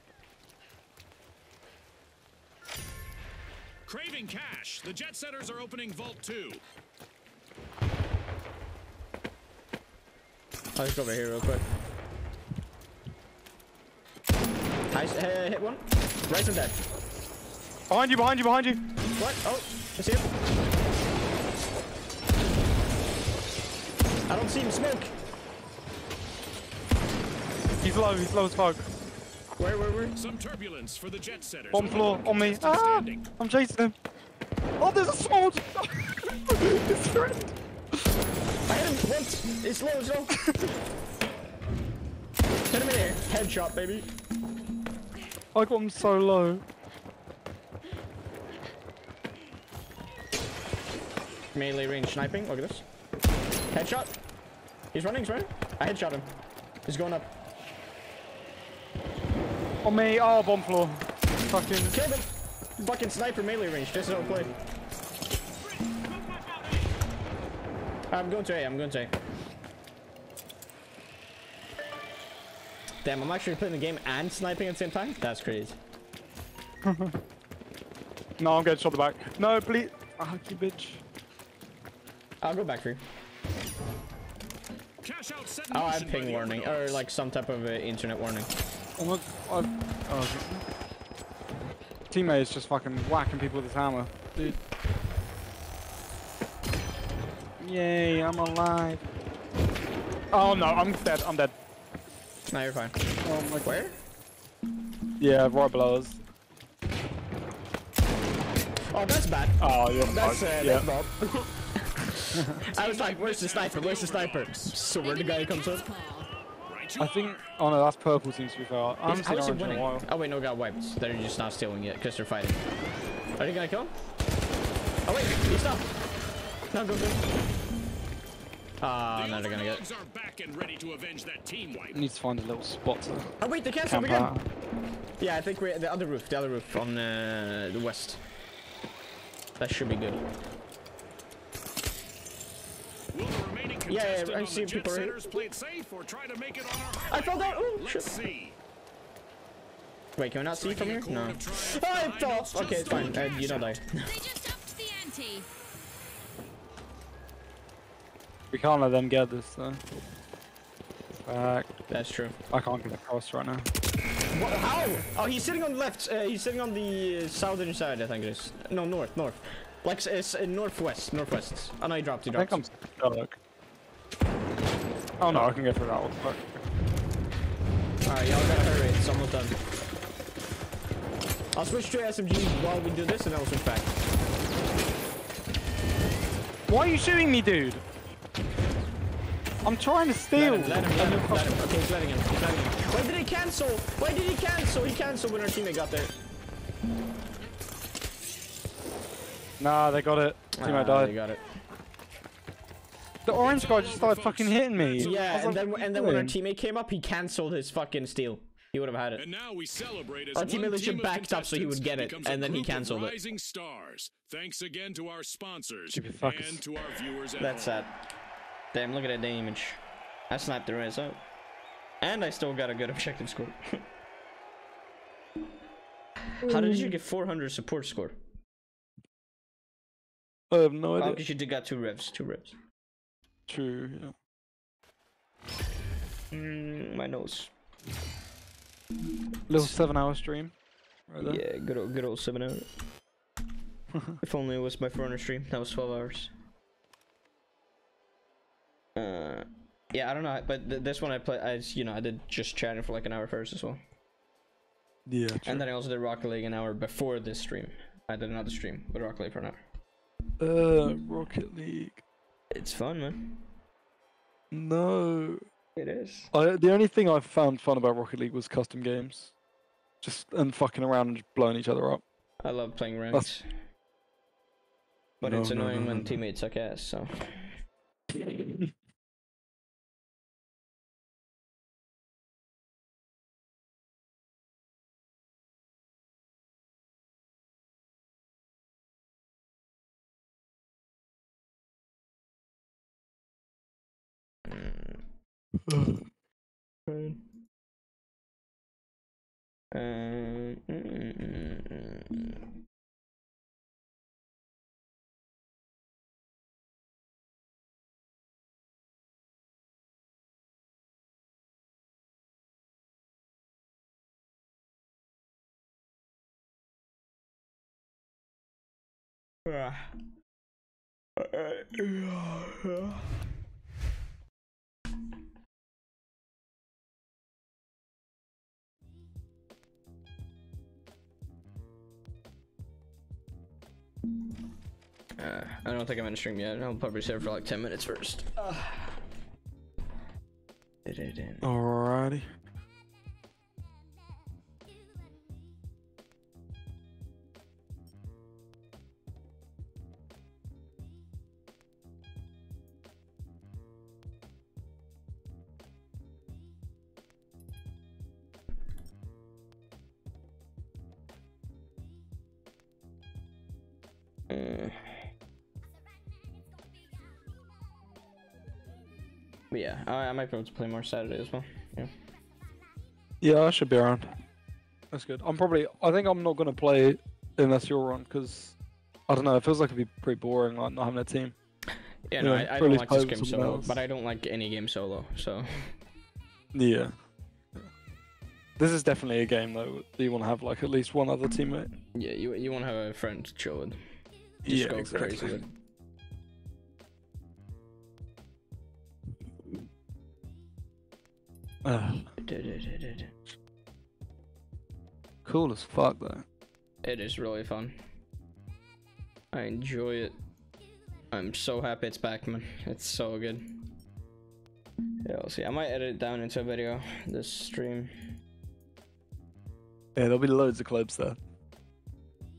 Craving cash. The jet setters are opening Vault 2. I'll just go over here real quick. Nice, hit one. Right and dead. Behind you, behind you, behind you. What? Oh, I see him. I don't see him. Smoke. He's low as fuck. Where? Some turbulence for the jet setters. Bottom floor, on me. Ah, Standing. I'm chasing him. Oh, there's a small. His friend. I hit him once. It's low. Hit him in here. Headshot, baby. I got him so low. Melee range sniping. Look at this. Headshot. He's running. I headshot him. He's going up. On me. Oh, bomb floor. Fucking. Killed him. Fucking sniper melee range. This is how play. I'm going to A. Damn, I'm actually playing the game and sniping at the same time? That's crazy. No, I'm getting shot in the back. No, please. Oh, you bitch. I'll go back for you. Cash out set Oh, I motion have by ping the warning, Overlords. or like some type of internet warning. Oh, teammate is just fucking whacking people with his hammer. Dude. Yay, I'm alive. Oh no, I'm dead. No, you're fine. Oh my. Where? Yeah, right below us. Oh, that's bad. Oh, yeah. That's yeah. Bob. I was like, where's the sniper? So where the guy comes up? Right you I think. Oh no, that's purple team to be fair. I haven't How seen is he orange in a winning? while. Oh wait, no, got wiped. They're just not stealing it because they're fighting. Are you gonna kill him? Oh wait, he stopped. No, go. Ah, The now they're gonna get. Overlords are back and ready to avenge that team wipe. I need to find a little spot to Oh wait, they canceled camp again. out. Yeah, I think we're the other roof on the west. That should be good. Will the remaining Yeah, contestant I on see the jet people right here. setters play it safe or try to make it on our I highlight fell down. reel? Ooh, Let's shit. see. Wait, can we not see from here? Striking a No. chord of triumph I behind fell. it's Okay, just it's fine. on the You don't die. They just upped the ante. We can't let them get this though. Back. That's true. I can't get across right now. What? How? Oh, he's sitting on the left. He's sitting on the southern side, I think it is. No, north. Like, it's northwest. Oh no, he dropped. I think I'm stuck. Oh no, I can get through that one. Fuck. Alright, y'all gotta hurry. It's almost done. I'll switch to SMG while we do this, and then I'll switch back. Why are you shooting me, dude? I'm trying to steal. Let him. Okay, he's letting him. Why did he cancel? He canceled when our teammate got there. Nah, they got it. Teammate They died. got it. The orange guy just started fucking hitting me. Yeah, I was and like, then when our teammate came up, he canceled his fucking steal. He would have had it. And now we celebrate as Our one teammate legit team of backed up so he would get it, contestants and then he becomes a group of cancelled it. Rising stars. Thanks again to our sponsors Stupid fuckers. and to our viewers at That's home. sad. Damn, look at that damage. I sniped the res out. And I still got a good objective score. How did you get 400 support score? I have no Oh, idea. because you did got 2 revs. True, yeah. My nose. Little 7-hour stream. Right there. Yeah, good old 7 hour. If only it was my 400 stream. That was 12 hours. Yeah, I don't know, but this one I did just chatting for like an hour first as well. Yeah, true. And then I also did Rocket League an hour before this stream. I did another stream with Rocket League for an hour. Rocket League. It's fun, man. No. It is. The only thing I found fun about Rocket League was custom games. And fucking around and just blowing each other up. I love playing ranked. But it's annoying when teammates suck ass, so. I don't think I'm in stream yet. I'll probably stay for like 10 minutes first. Alrighty. But yeah, I might be able to play more Saturday as well. Yeah. Yeah, I should be around. That's good. I think I'm not gonna play unless you're on, because I don't know. It feels like it'd be pretty boring, like not having a team. Yeah, no, Yeah, I or at don't least like play this with game someone solo, else. but I don't like any game solo. So Yeah. This is definitely a game though that you want to have like at least one other teammate. yeah, you want to have a friend to chill with. Just Yeah, go exactly. crazy with. Cool as fuck though. It is really fun. I enjoy it. I'm so happy it's back, man. It's so good. Yeah, we'll see. I might edit it down into a video this stream. Yeah, there'll be loads of clips there.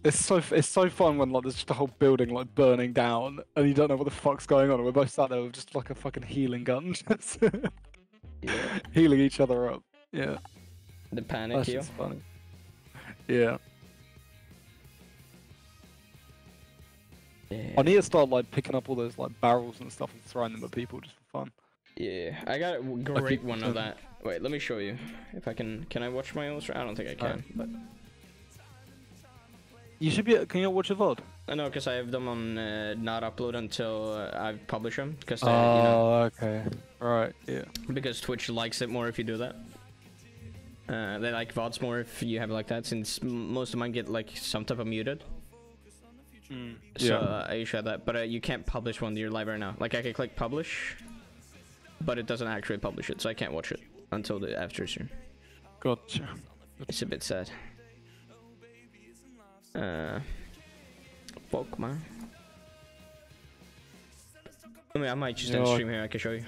It's so fun when like there's just a whole building like burning down and you don't know what the fuck's going on. And we're both sat there with just like a fucking healing gun, just Yeah. healing each other up. Yeah, The panic that's heal. just funny. Yeah. Yeah. I need to start like picking up all those like barrels and stuff and throwing them at people just for fun. Yeah, I got a great one of um, that. Wait, let me show you. If I can I watch my own stream? I don't think I can, but You should be. Can you watch a VOD? I know because I have them on not upload until I publish them because Okay. Alright. Yeah. because Twitch likes it more if you do that. They like VODs more if you have it like that, since most of mine get like some type of muted. So I usually have that, but you can't publish when you're live right now. Like I can click publish, but it doesn't actually publish it, so I can't watch it until the after stream. Gotcha. It's a bit sad. Fuck, man. I mean, I might just end Yeah, stream here. I can show you.